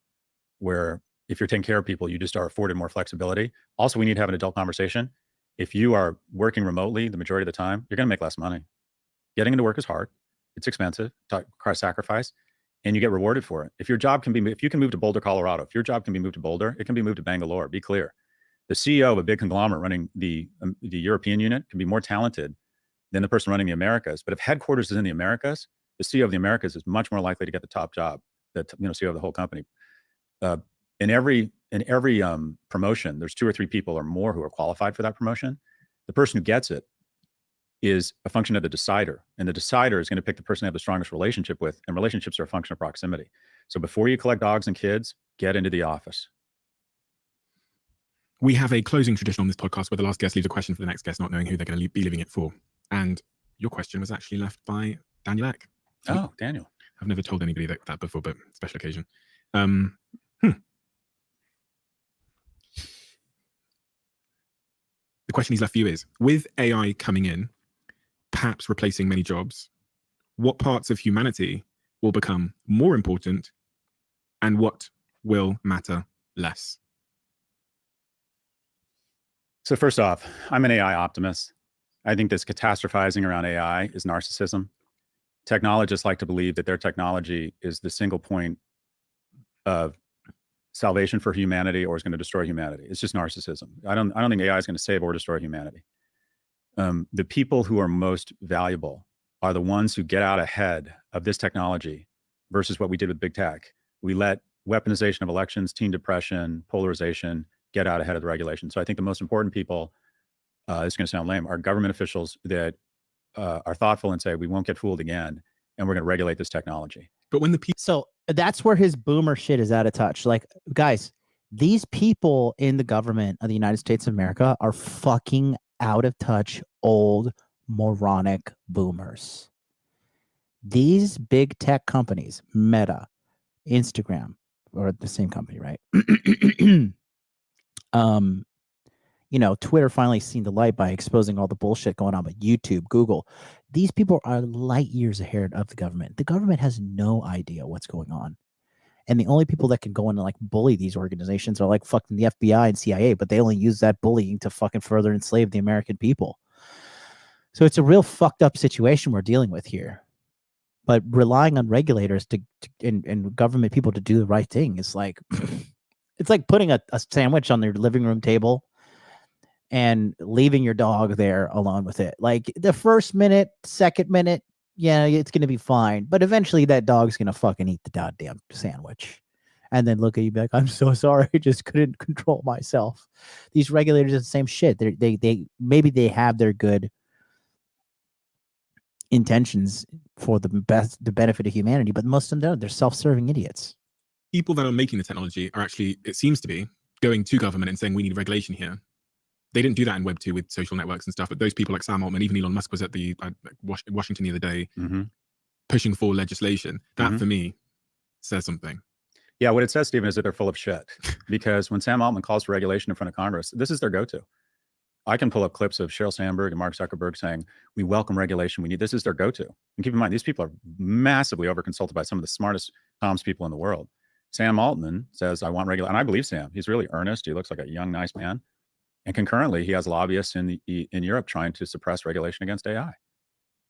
where if you're taking care of people, you just are afforded more flexibility. Also, we need to have an adult conversation. If you are working remotely the majority of the time, you're going to make less money. Getting into work is hard. It's expensive, requires sacrifice, and you get rewarded for it. If your job can be, if you can move to Boulder, Colorado, if your job can be moved to Boulder, it can be moved to Bangalore. Be clear. The CEO of a big conglomerate running the European unit can be more talented than the person running the Americas. But if headquarters is in the Americas, the CEO of the Americas is much more likely to get the top job, the CEO of the whole company. In every promotion, there's 2 or 3 people or more who are qualified for that promotion. The person who gets it is a function of the decider, and the decider is going to pick the person they have the strongest relationship with, and relationships are a function of proximity. So before you collect dogs and kids, get into the office. We have a closing tradition on this podcast where the last guest leaves a question for the next guest, not knowing who they're going to be leaving it for. And your question was actually left by Daniel Eck. Oh, Daniel. I've never told anybody that before, but special occasion. The question he's left for you is, with AI coming in, perhaps replacing many jobs, what parts of humanity will become more important and what will matter less? So first off, I'm an AI optimist. I think this catastrophizing around AI is narcissism. Technologists like to believe that their technology is the single point of salvation for humanity or is going to destroy humanity. It's just narcissism. I don't think AI is going to save or destroy humanity. The people who are most valuable are the ones who get out ahead of this technology versus what we did with big tech. We let weaponization of elections, teen depression, polarization get out ahead of the regulation. So I think the most important people, it's going to sound lame, are government officials that are thoughtful and say, we won't get fooled again, and we're going to regulate this technology. But when the people... So that's where his boomer shit is out of touch. Like, guys, these people in the government of the United States of America are fucking out of touch, old, moronic boomers. These big tech companies, Meta, Instagram, or the same company, right? Twitter finally seen the light by exposing all the bullshit going on with YouTube, Google. These people are light years ahead of the government. The government has no idea what's going on. And the only people that can go in and like bully these organizations are like fucking the FBI and CIA, but they only use that bullying to fucking further enslave the American people. So it's a real fucked up situation we're dealing with here. But relying on regulators and government people to do the right thing is like, it's like putting a sandwich on their living room table and leaving your dog there alone with it. Like the first minute, second minute, yeah, it's going to be fine. But eventually that dog's going to fucking eat the goddamn sandwich. And then look at you back, I'm so sorry, I just couldn't control myself. These regulators are the same shit. They maybe they have their good intentions for the benefit of humanity, but most of them don't. They're self-serving idiots. People that are making the technology are actually, it seems to be, going to government and saying we need regulation here. They didn't do that in Web 2 with social networks and stuff, but those people like Sam Altman, even Elon Musk was at the Washington the other day, pushing for legislation. That for me says something. Yeah, what it says, Stephen, is that they're full of shit. Because when Sam Altman calls for regulation in front of Congress, this is their go-to. I can pull up clips of Sheryl Sandberg and Mark Zuckerberg saying, we welcome regulation. This is their go-to. And keep in mind, these people are massively over-consulted by some of the smartest comms people in the world. Sam Altman says, I want regulation. And I believe Sam. He's really earnest. He looks like a young, nice man. And concurrently, he has lobbyists in Europe trying to suppress regulation against AI.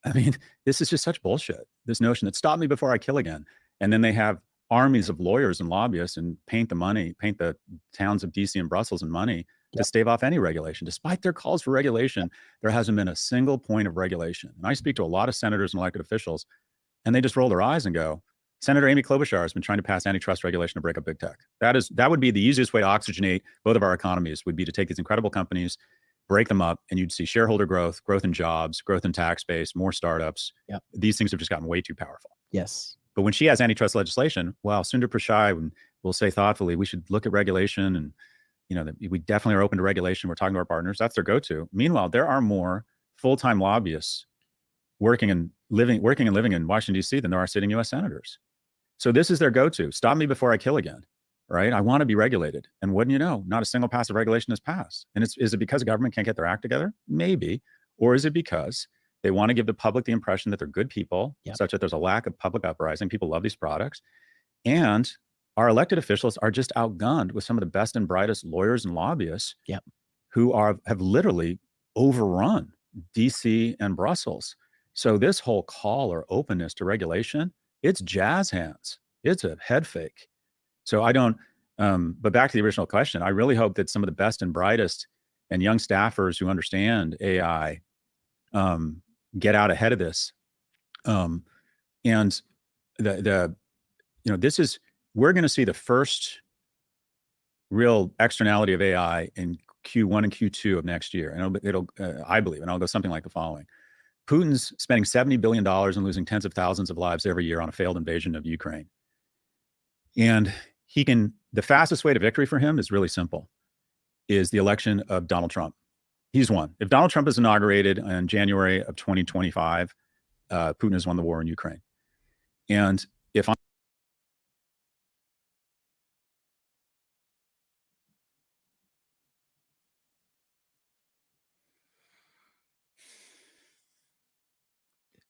I mean, this is just such bullshit. This notion that stop me before I kill again. And then they have armies of lawyers and lobbyists and paint the towns of DC and Brussels in money to stave off any regulation. Despite their calls for regulation, there hasn't been a single point of regulation. And I speak to a lot of senators and elected officials, and they just roll their eyes and go, Senator Amy Klobuchar has been trying to pass antitrust regulation to break up big tech. That would be the easiest way to oxygenate both of our economies, would be to take these incredible companies, break them up, and you'd see shareholder growth, growth in jobs, growth in tax base, more startups. Yep. These things have just gotten way too powerful. Yes. But when she has antitrust legislation, well, Sundar Pichai will say thoughtfully, we should look at regulation, and we definitely are open to regulation. We're talking to our partners. That's their go-to. Meanwhile, there are more full-time lobbyists working and living in Washington, D.C. than there are sitting U.S. senators. So this is their go-to. Stop me before I kill again, right? I want to be regulated. And wouldn't you know, not a single passive regulation has passed. And is it because the government can't get their act together? Maybe. Or is it because they want to give the public the impression that they're good people, such that there's a lack of public uprising? People love these products. And our elected officials are just outgunned with some of the best and brightest lawyers and lobbyists who have literally overrun DC and Brussels. So this whole call or openness to regulation, it's jazz hands. It's a head fake. So I don't, but back to the original question, I really hope that some of the best and brightest and young staffers who understand AI get out ahead of this. And this is, we're going to see the first real externality of AI in Q1 and Q2 of next year. And I believe, and I'll go something like the following. Putin's spending $70 billion and losing tens of thousands of lives every year on a failed invasion of Ukraine. And the fastest way to victory for him is really simple, is the election of Donald Trump. He's won. If Donald Trump is inaugurated in January of 2025, Putin has won the war in Ukraine. And if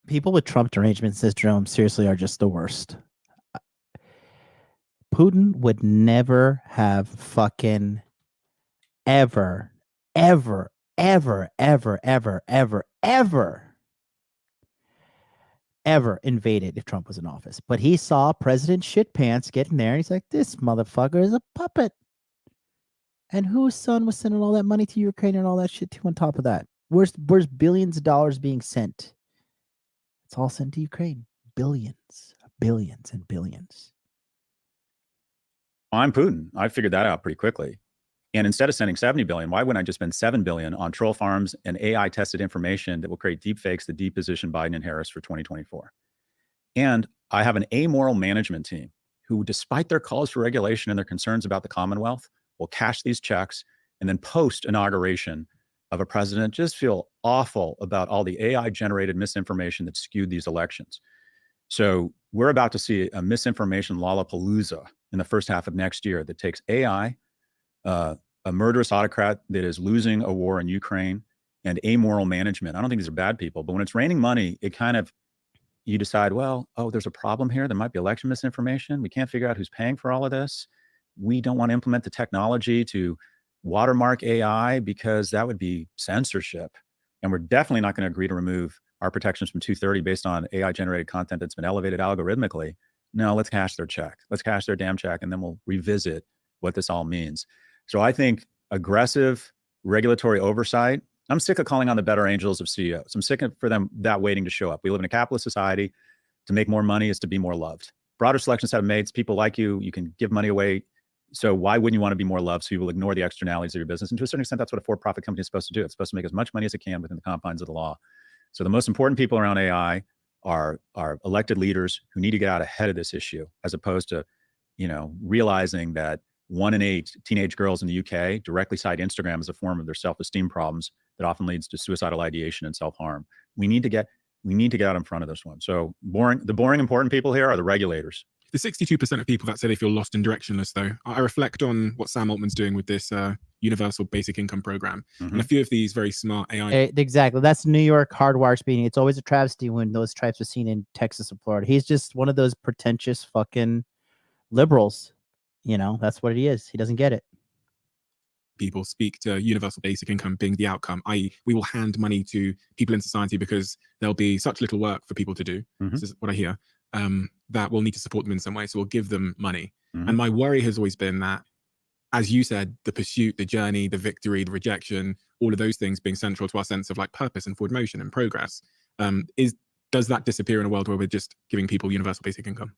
people with Trump derangement syndrome seriously are just the worst. Putin would never have fucking ever invaded if Trump was in office. But he saw President Shitpants get in there and he's like, this motherfucker is a puppet. And whose son was sending all that money to Ukraine and all that shit too on top of that? Where's billions of dollars being sent? It's all sent to Ukraine. Billions and billions. I'm Putin. I figured that out pretty quickly. And instead of sending 70 billion, why wouldn't I just spend 7 billion on troll farms and AI tested information that will create deep fakes that deposition Biden and Harris for 2024? And I have an amoral management team who, despite their calls for regulation and their concerns about the Commonwealth, will cash these checks and then post inauguration of a president just feel awful about all the AI generated misinformation that skewed these elections. So we're about to see a misinformation lollapalooza in the first half of next year that takes AI, a murderous autocrat that is losing a war in Ukraine, and amoral management. I don't think these are bad people, but when it's raining money, it kind of, you decide, well, oh, there's a problem here. There might be election misinformation. We can't figure out who's paying for all of this. We don't want to implement the technology to watermark AI because that would be censorship. And we're definitely not going to agree to remove our protections from 230 based on AI generated content that's been elevated algorithmically. No, let's cash their check. Let's cash their damn check, and then we'll revisit what this all means. So I think aggressive regulatory oversight. I'm sick of calling on the better angels of CEOs. I'm sick of for them that waiting to show up. We live in a capitalist society. To make more money is to be more loved. Broader selection set of mates, people like you, you can give money away. So why wouldn't you want to be more loved? So you will ignore the externalities of your business. And to a certain extent, that's what a for-profit company is supposed to do. It's supposed to make as much money as it can within the confines of the law. So the most important people around AI are elected leaders who need to get out ahead of this issue, as opposed to, realizing that 1 in 8 teenage girls in the UK directly cite Instagram as a form of their self-esteem problems that often leads to suicidal ideation and self-harm. We need to get out in front of this one. So the boring important people here are the regulators. The 62% of people that say they feel lost and directionless, though, I reflect on what Sam Altman's doing with this universal basic income program. Mm-hmm. And a few of these very smart AI. Exactly. That's New York hardwire speeding. It's always a travesty when those types are seen in Texas and Florida. He's just one of those pretentious fucking liberals. That's what he is. He doesn't get it. People speak to universal basic income being the outcome, i.e. we will hand money to people in society because there'll be such little work for people to do. Mm-hmm. This is what I hear. That we'll need to support them in some way. So we'll give them money. Mm-hmm. And my worry has always been that, as you said, the pursuit, the journey, the victory, the rejection, all of those things being central to our sense of like purpose and forward motion and progress. Does that disappear in a world where we're just giving people universal basic income?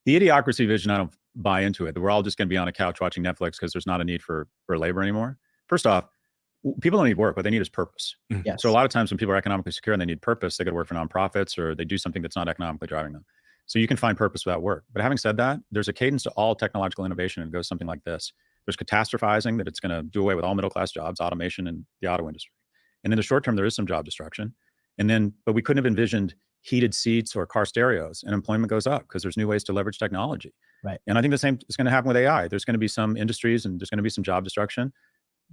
The idiocracy vision, I don't buy into it. We're all just going to be on a couch watching Netflix because there's not a need for labor anymore. First off, people don't need work. What they need is purpose. Mm-hmm. Yes. So a lot of times when people are economically secure and they need purpose, they go to work for nonprofits or they do something that's not economically driving them. So you can find purpose without work. But having said that, there's a cadence to all technological innovation, and it goes something like this. There's catastrophizing, that it's going to do away with all middle-class jobs, automation in the auto industry. And in the short term, there is some job destruction. But we couldn't have envisioned heated seats or car stereos, and employment goes up because there's new ways to leverage technology. Right. And I think the same is going to happen with AI. There's going to be some industries and there's going to be some job destruction,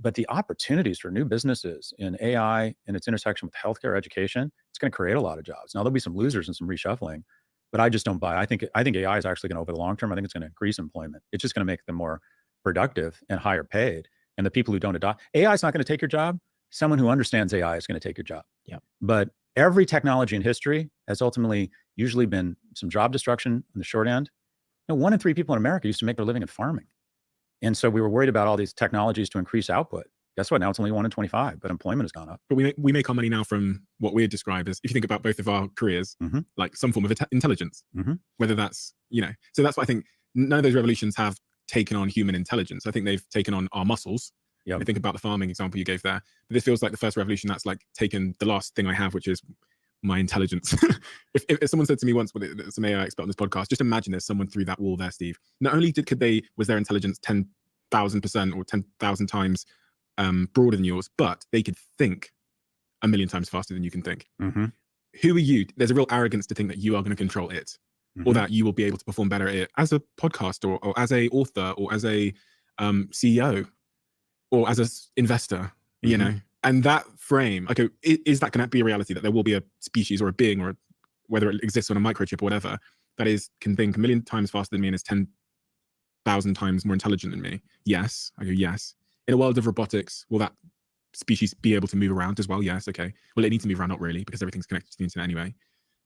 but the opportunities for new businesses in AI and its intersection with healthcare, education, it's going to create a lot of jobs. Now there'll be some losers and some reshuffling, but I just don't buy. I think AI is actually going to, over the long term, I think it's going to increase employment. It's just going to make them more productive and higher paid. And the people who don't adopt AI is not going to take your job. Someone who understands AI is going to take your job. Yeah. But every technology in history has ultimately usually been some job destruction on the short end. 1 in 3 people in America used to make their living in farming. And so we were worried about all these technologies to increase output. Guess what? Now it's only 1 in 25, but employment has gone up. But we make our money now from what we describe as, if you think about both of our careers, like some form of intelligence, whether that's, so that's what I think. None of those revolutions have taken on human intelligence. I think they've taken on our muscles. Yeah. I think about the farming example you gave there. But this feels like the first revolution that's like taken the last thing I have, which is my intelligence. if someone said to me once, some AI expert on this podcast, just imagine there's someone through that wall there, Steve. Not only was their intelligence 10,000% or 10,000 times broader than yours, but they could think 1 million times faster than you can think. Who are you? There's a real arrogance to think that you are going to control it, or that you will be able to perform better at it as a podcaster, or as a author, or as a CEO, or as an investor, and that frame, okay, is that going to be a reality, that there will be a species or a being, or whether it exists on a microchip or whatever, that can think 1 million times faster than me and is 10,000 times more intelligent than me? Yes. I go, yes. In a world of robotics, will that species be able to move around as well? Yes. Okay. Will it need to move around? Not really, because everything's connected to the internet anyway. And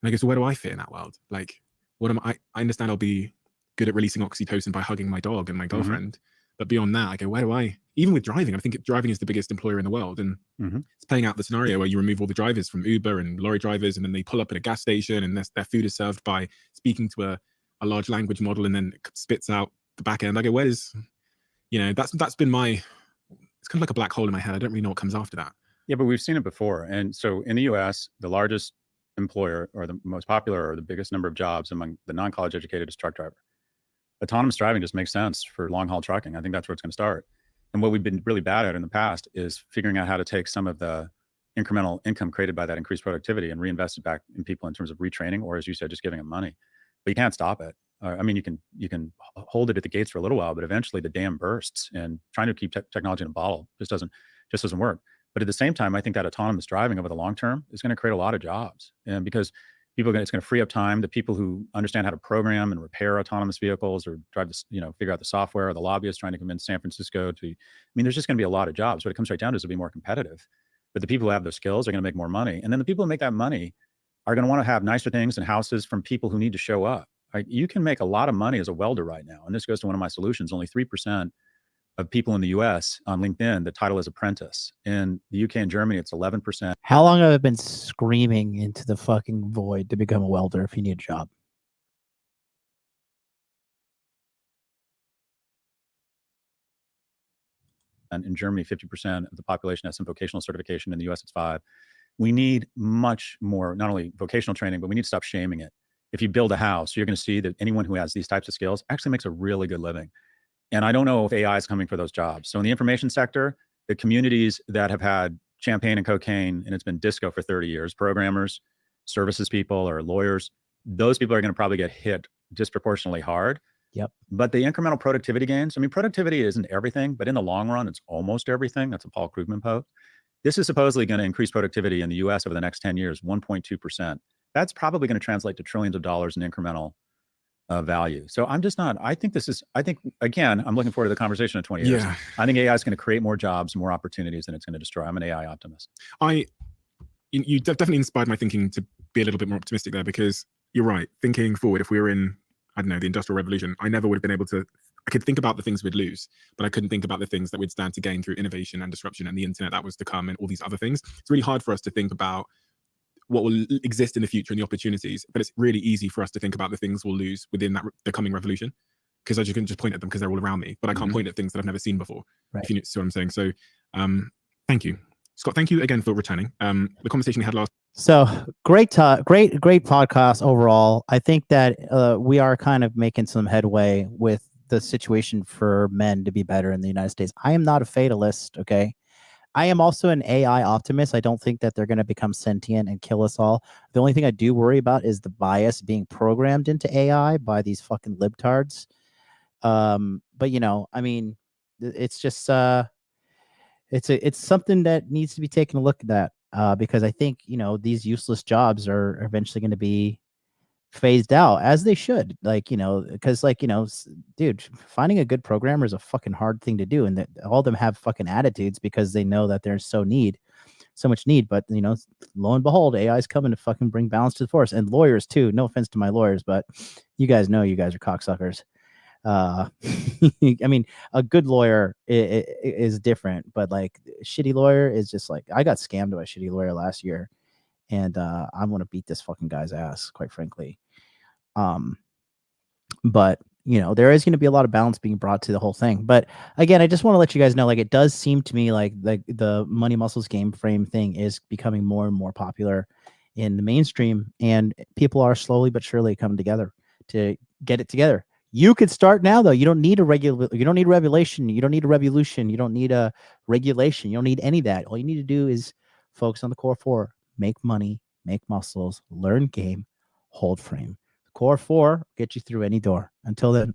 I go, so where do I fit in that world? Like, what am I understand I'll be good at releasing oxytocin by hugging my dog and my girlfriend. But beyond that, I go, where do I, even with driving, I think driving is the biggest employer in the world. And it's playing out the scenario where you remove all the drivers from Uber and lorry drivers, and then they pull up at a gas station and their food is served by speaking to a large language model, and then it spits out the back end. I go, where is, that's been it's kind of like a black hole in my head. I don't really know what comes after that. Yeah, but we've seen it before. And so in the US, the largest employer, or the most popular, or the biggest number of jobs among the non-college educated, is truck driver. Autonomous driving just makes sense for long haul trucking. I think that's where it's going to start. And what we've been really bad at in the past is figuring out how to take some of the incremental income created by that increased productivity and reinvest it back in people in terms of retraining, or as you said, just giving them money. But you can't stop it. I mean, you can hold it at the gates for a little while, but eventually the dam bursts, and trying to keep technology in a bottle just doesn't work. But at the same time, I think that autonomous driving over the long term is going to create a lot of jobs, and because it's going to free up time. The people who understand how to program and repair autonomous vehicles, or drive this, figure out the software, or the lobbyists trying to convince San Francisco to, there's just going to be a lot of jobs. What it comes right down to is to be more competitive. But the people who have those skills are going to make more money. And then the people who make that money are going to want to have nicer things and houses from people who need to show up. Right? You can make a lot of money as a welder right now. And this goes to one of my solutions. Only 3% of people in the US on LinkedIn, the title is apprentice. In the UK and Germany, it's 11%. How long have I been screaming into the fucking void to become a welder if you need a job? And in Germany, 50% of the population has some vocational certification. In the US, it's 5%. We need much more, not only vocational training, but we need to stop shaming it. If you build a house, you're going to see that anyone who has these types of skills actually makes a really good living. And I don't know if AI is coming for those jobs. So in the information sector, the communities that have had champagne and cocaine, and it's been disco for 30 years, programmers, services people, or lawyers, those people are going to probably get hit disproportionately hard. Yep. But the incremental productivity gains, productivity isn't everything, but in the long run, it's almost everything. That's a Paul Krugman quote. This is supposedly going to increase productivity in the US over the next 10 years, 1.2%. That's probably going to translate to trillions of dollars in incremental value. So I'm looking forward to the conversation in 20 years. Yeah. I think AI is going to create more jobs, more opportunities, and it's going to destroy. I'm an AI optimist. You definitely inspired my thinking to be a little bit more optimistic there, because you're right. Thinking forward, if we were in, I don't know, the Industrial Revolution, I never would have been able to, I could think about the things we'd lose, but I couldn't think about the things that we'd stand to gain through innovation and disruption and the internet that was to come and all these other things. It's really hard for us to think about what will exist in the future and the opportunities, but it's really easy for us to think about the things we'll lose within the coming revolution, because I can just point at them because they're all around me, but I can't point at things that I've never seen before. Right. If you see what I'm saying. So thank you, Scott. Thank you again for returning. The conversation we had last. So great podcast overall. I think that we are kind of making some headway with the situation for men to be better in the United States. I am not a fatalist. Okay. I am also an AI optimist. I don't think that they're going to become sentient and kill us all. The only thing I do worry about is the bias being programmed into AI by these fucking libtards. But you know, I mean, it's just it's something that needs to be taken a look at, because I think, you know, these useless jobs are eventually going to be phased out, as they should. Like, you know, because like, you know, dude, finding a good programmer is a fucking hard thing to do, and that all of them have fucking attitudes because they know that there's so much need. But you know, lo and behold, AI is coming to fucking bring balance to the force, and lawyers too. No offense to my lawyers, but you guys know you guys are cocksuckers. I mean, a good lawyer is different, but like a shitty lawyer is just like, I got scammed by a shitty lawyer last year, and I want to beat this fucking guy's ass, quite frankly. But you know, there is going to be a lot of balance being brought to the whole thing. But again, I just want to let you guys know, like, it does seem to me like the money muscles game frame thing is becoming more and more popular in the mainstream, and people are slowly but surely coming together to get it together. You could start now, though. You don't need a you don't need regulation. You don't need a revolution. You don't need a regulation. You don't need any of that. All you need to do is focus on the core 4, make money, make muscles, learn game, hold frame. Core 4 get you through any door. Until then.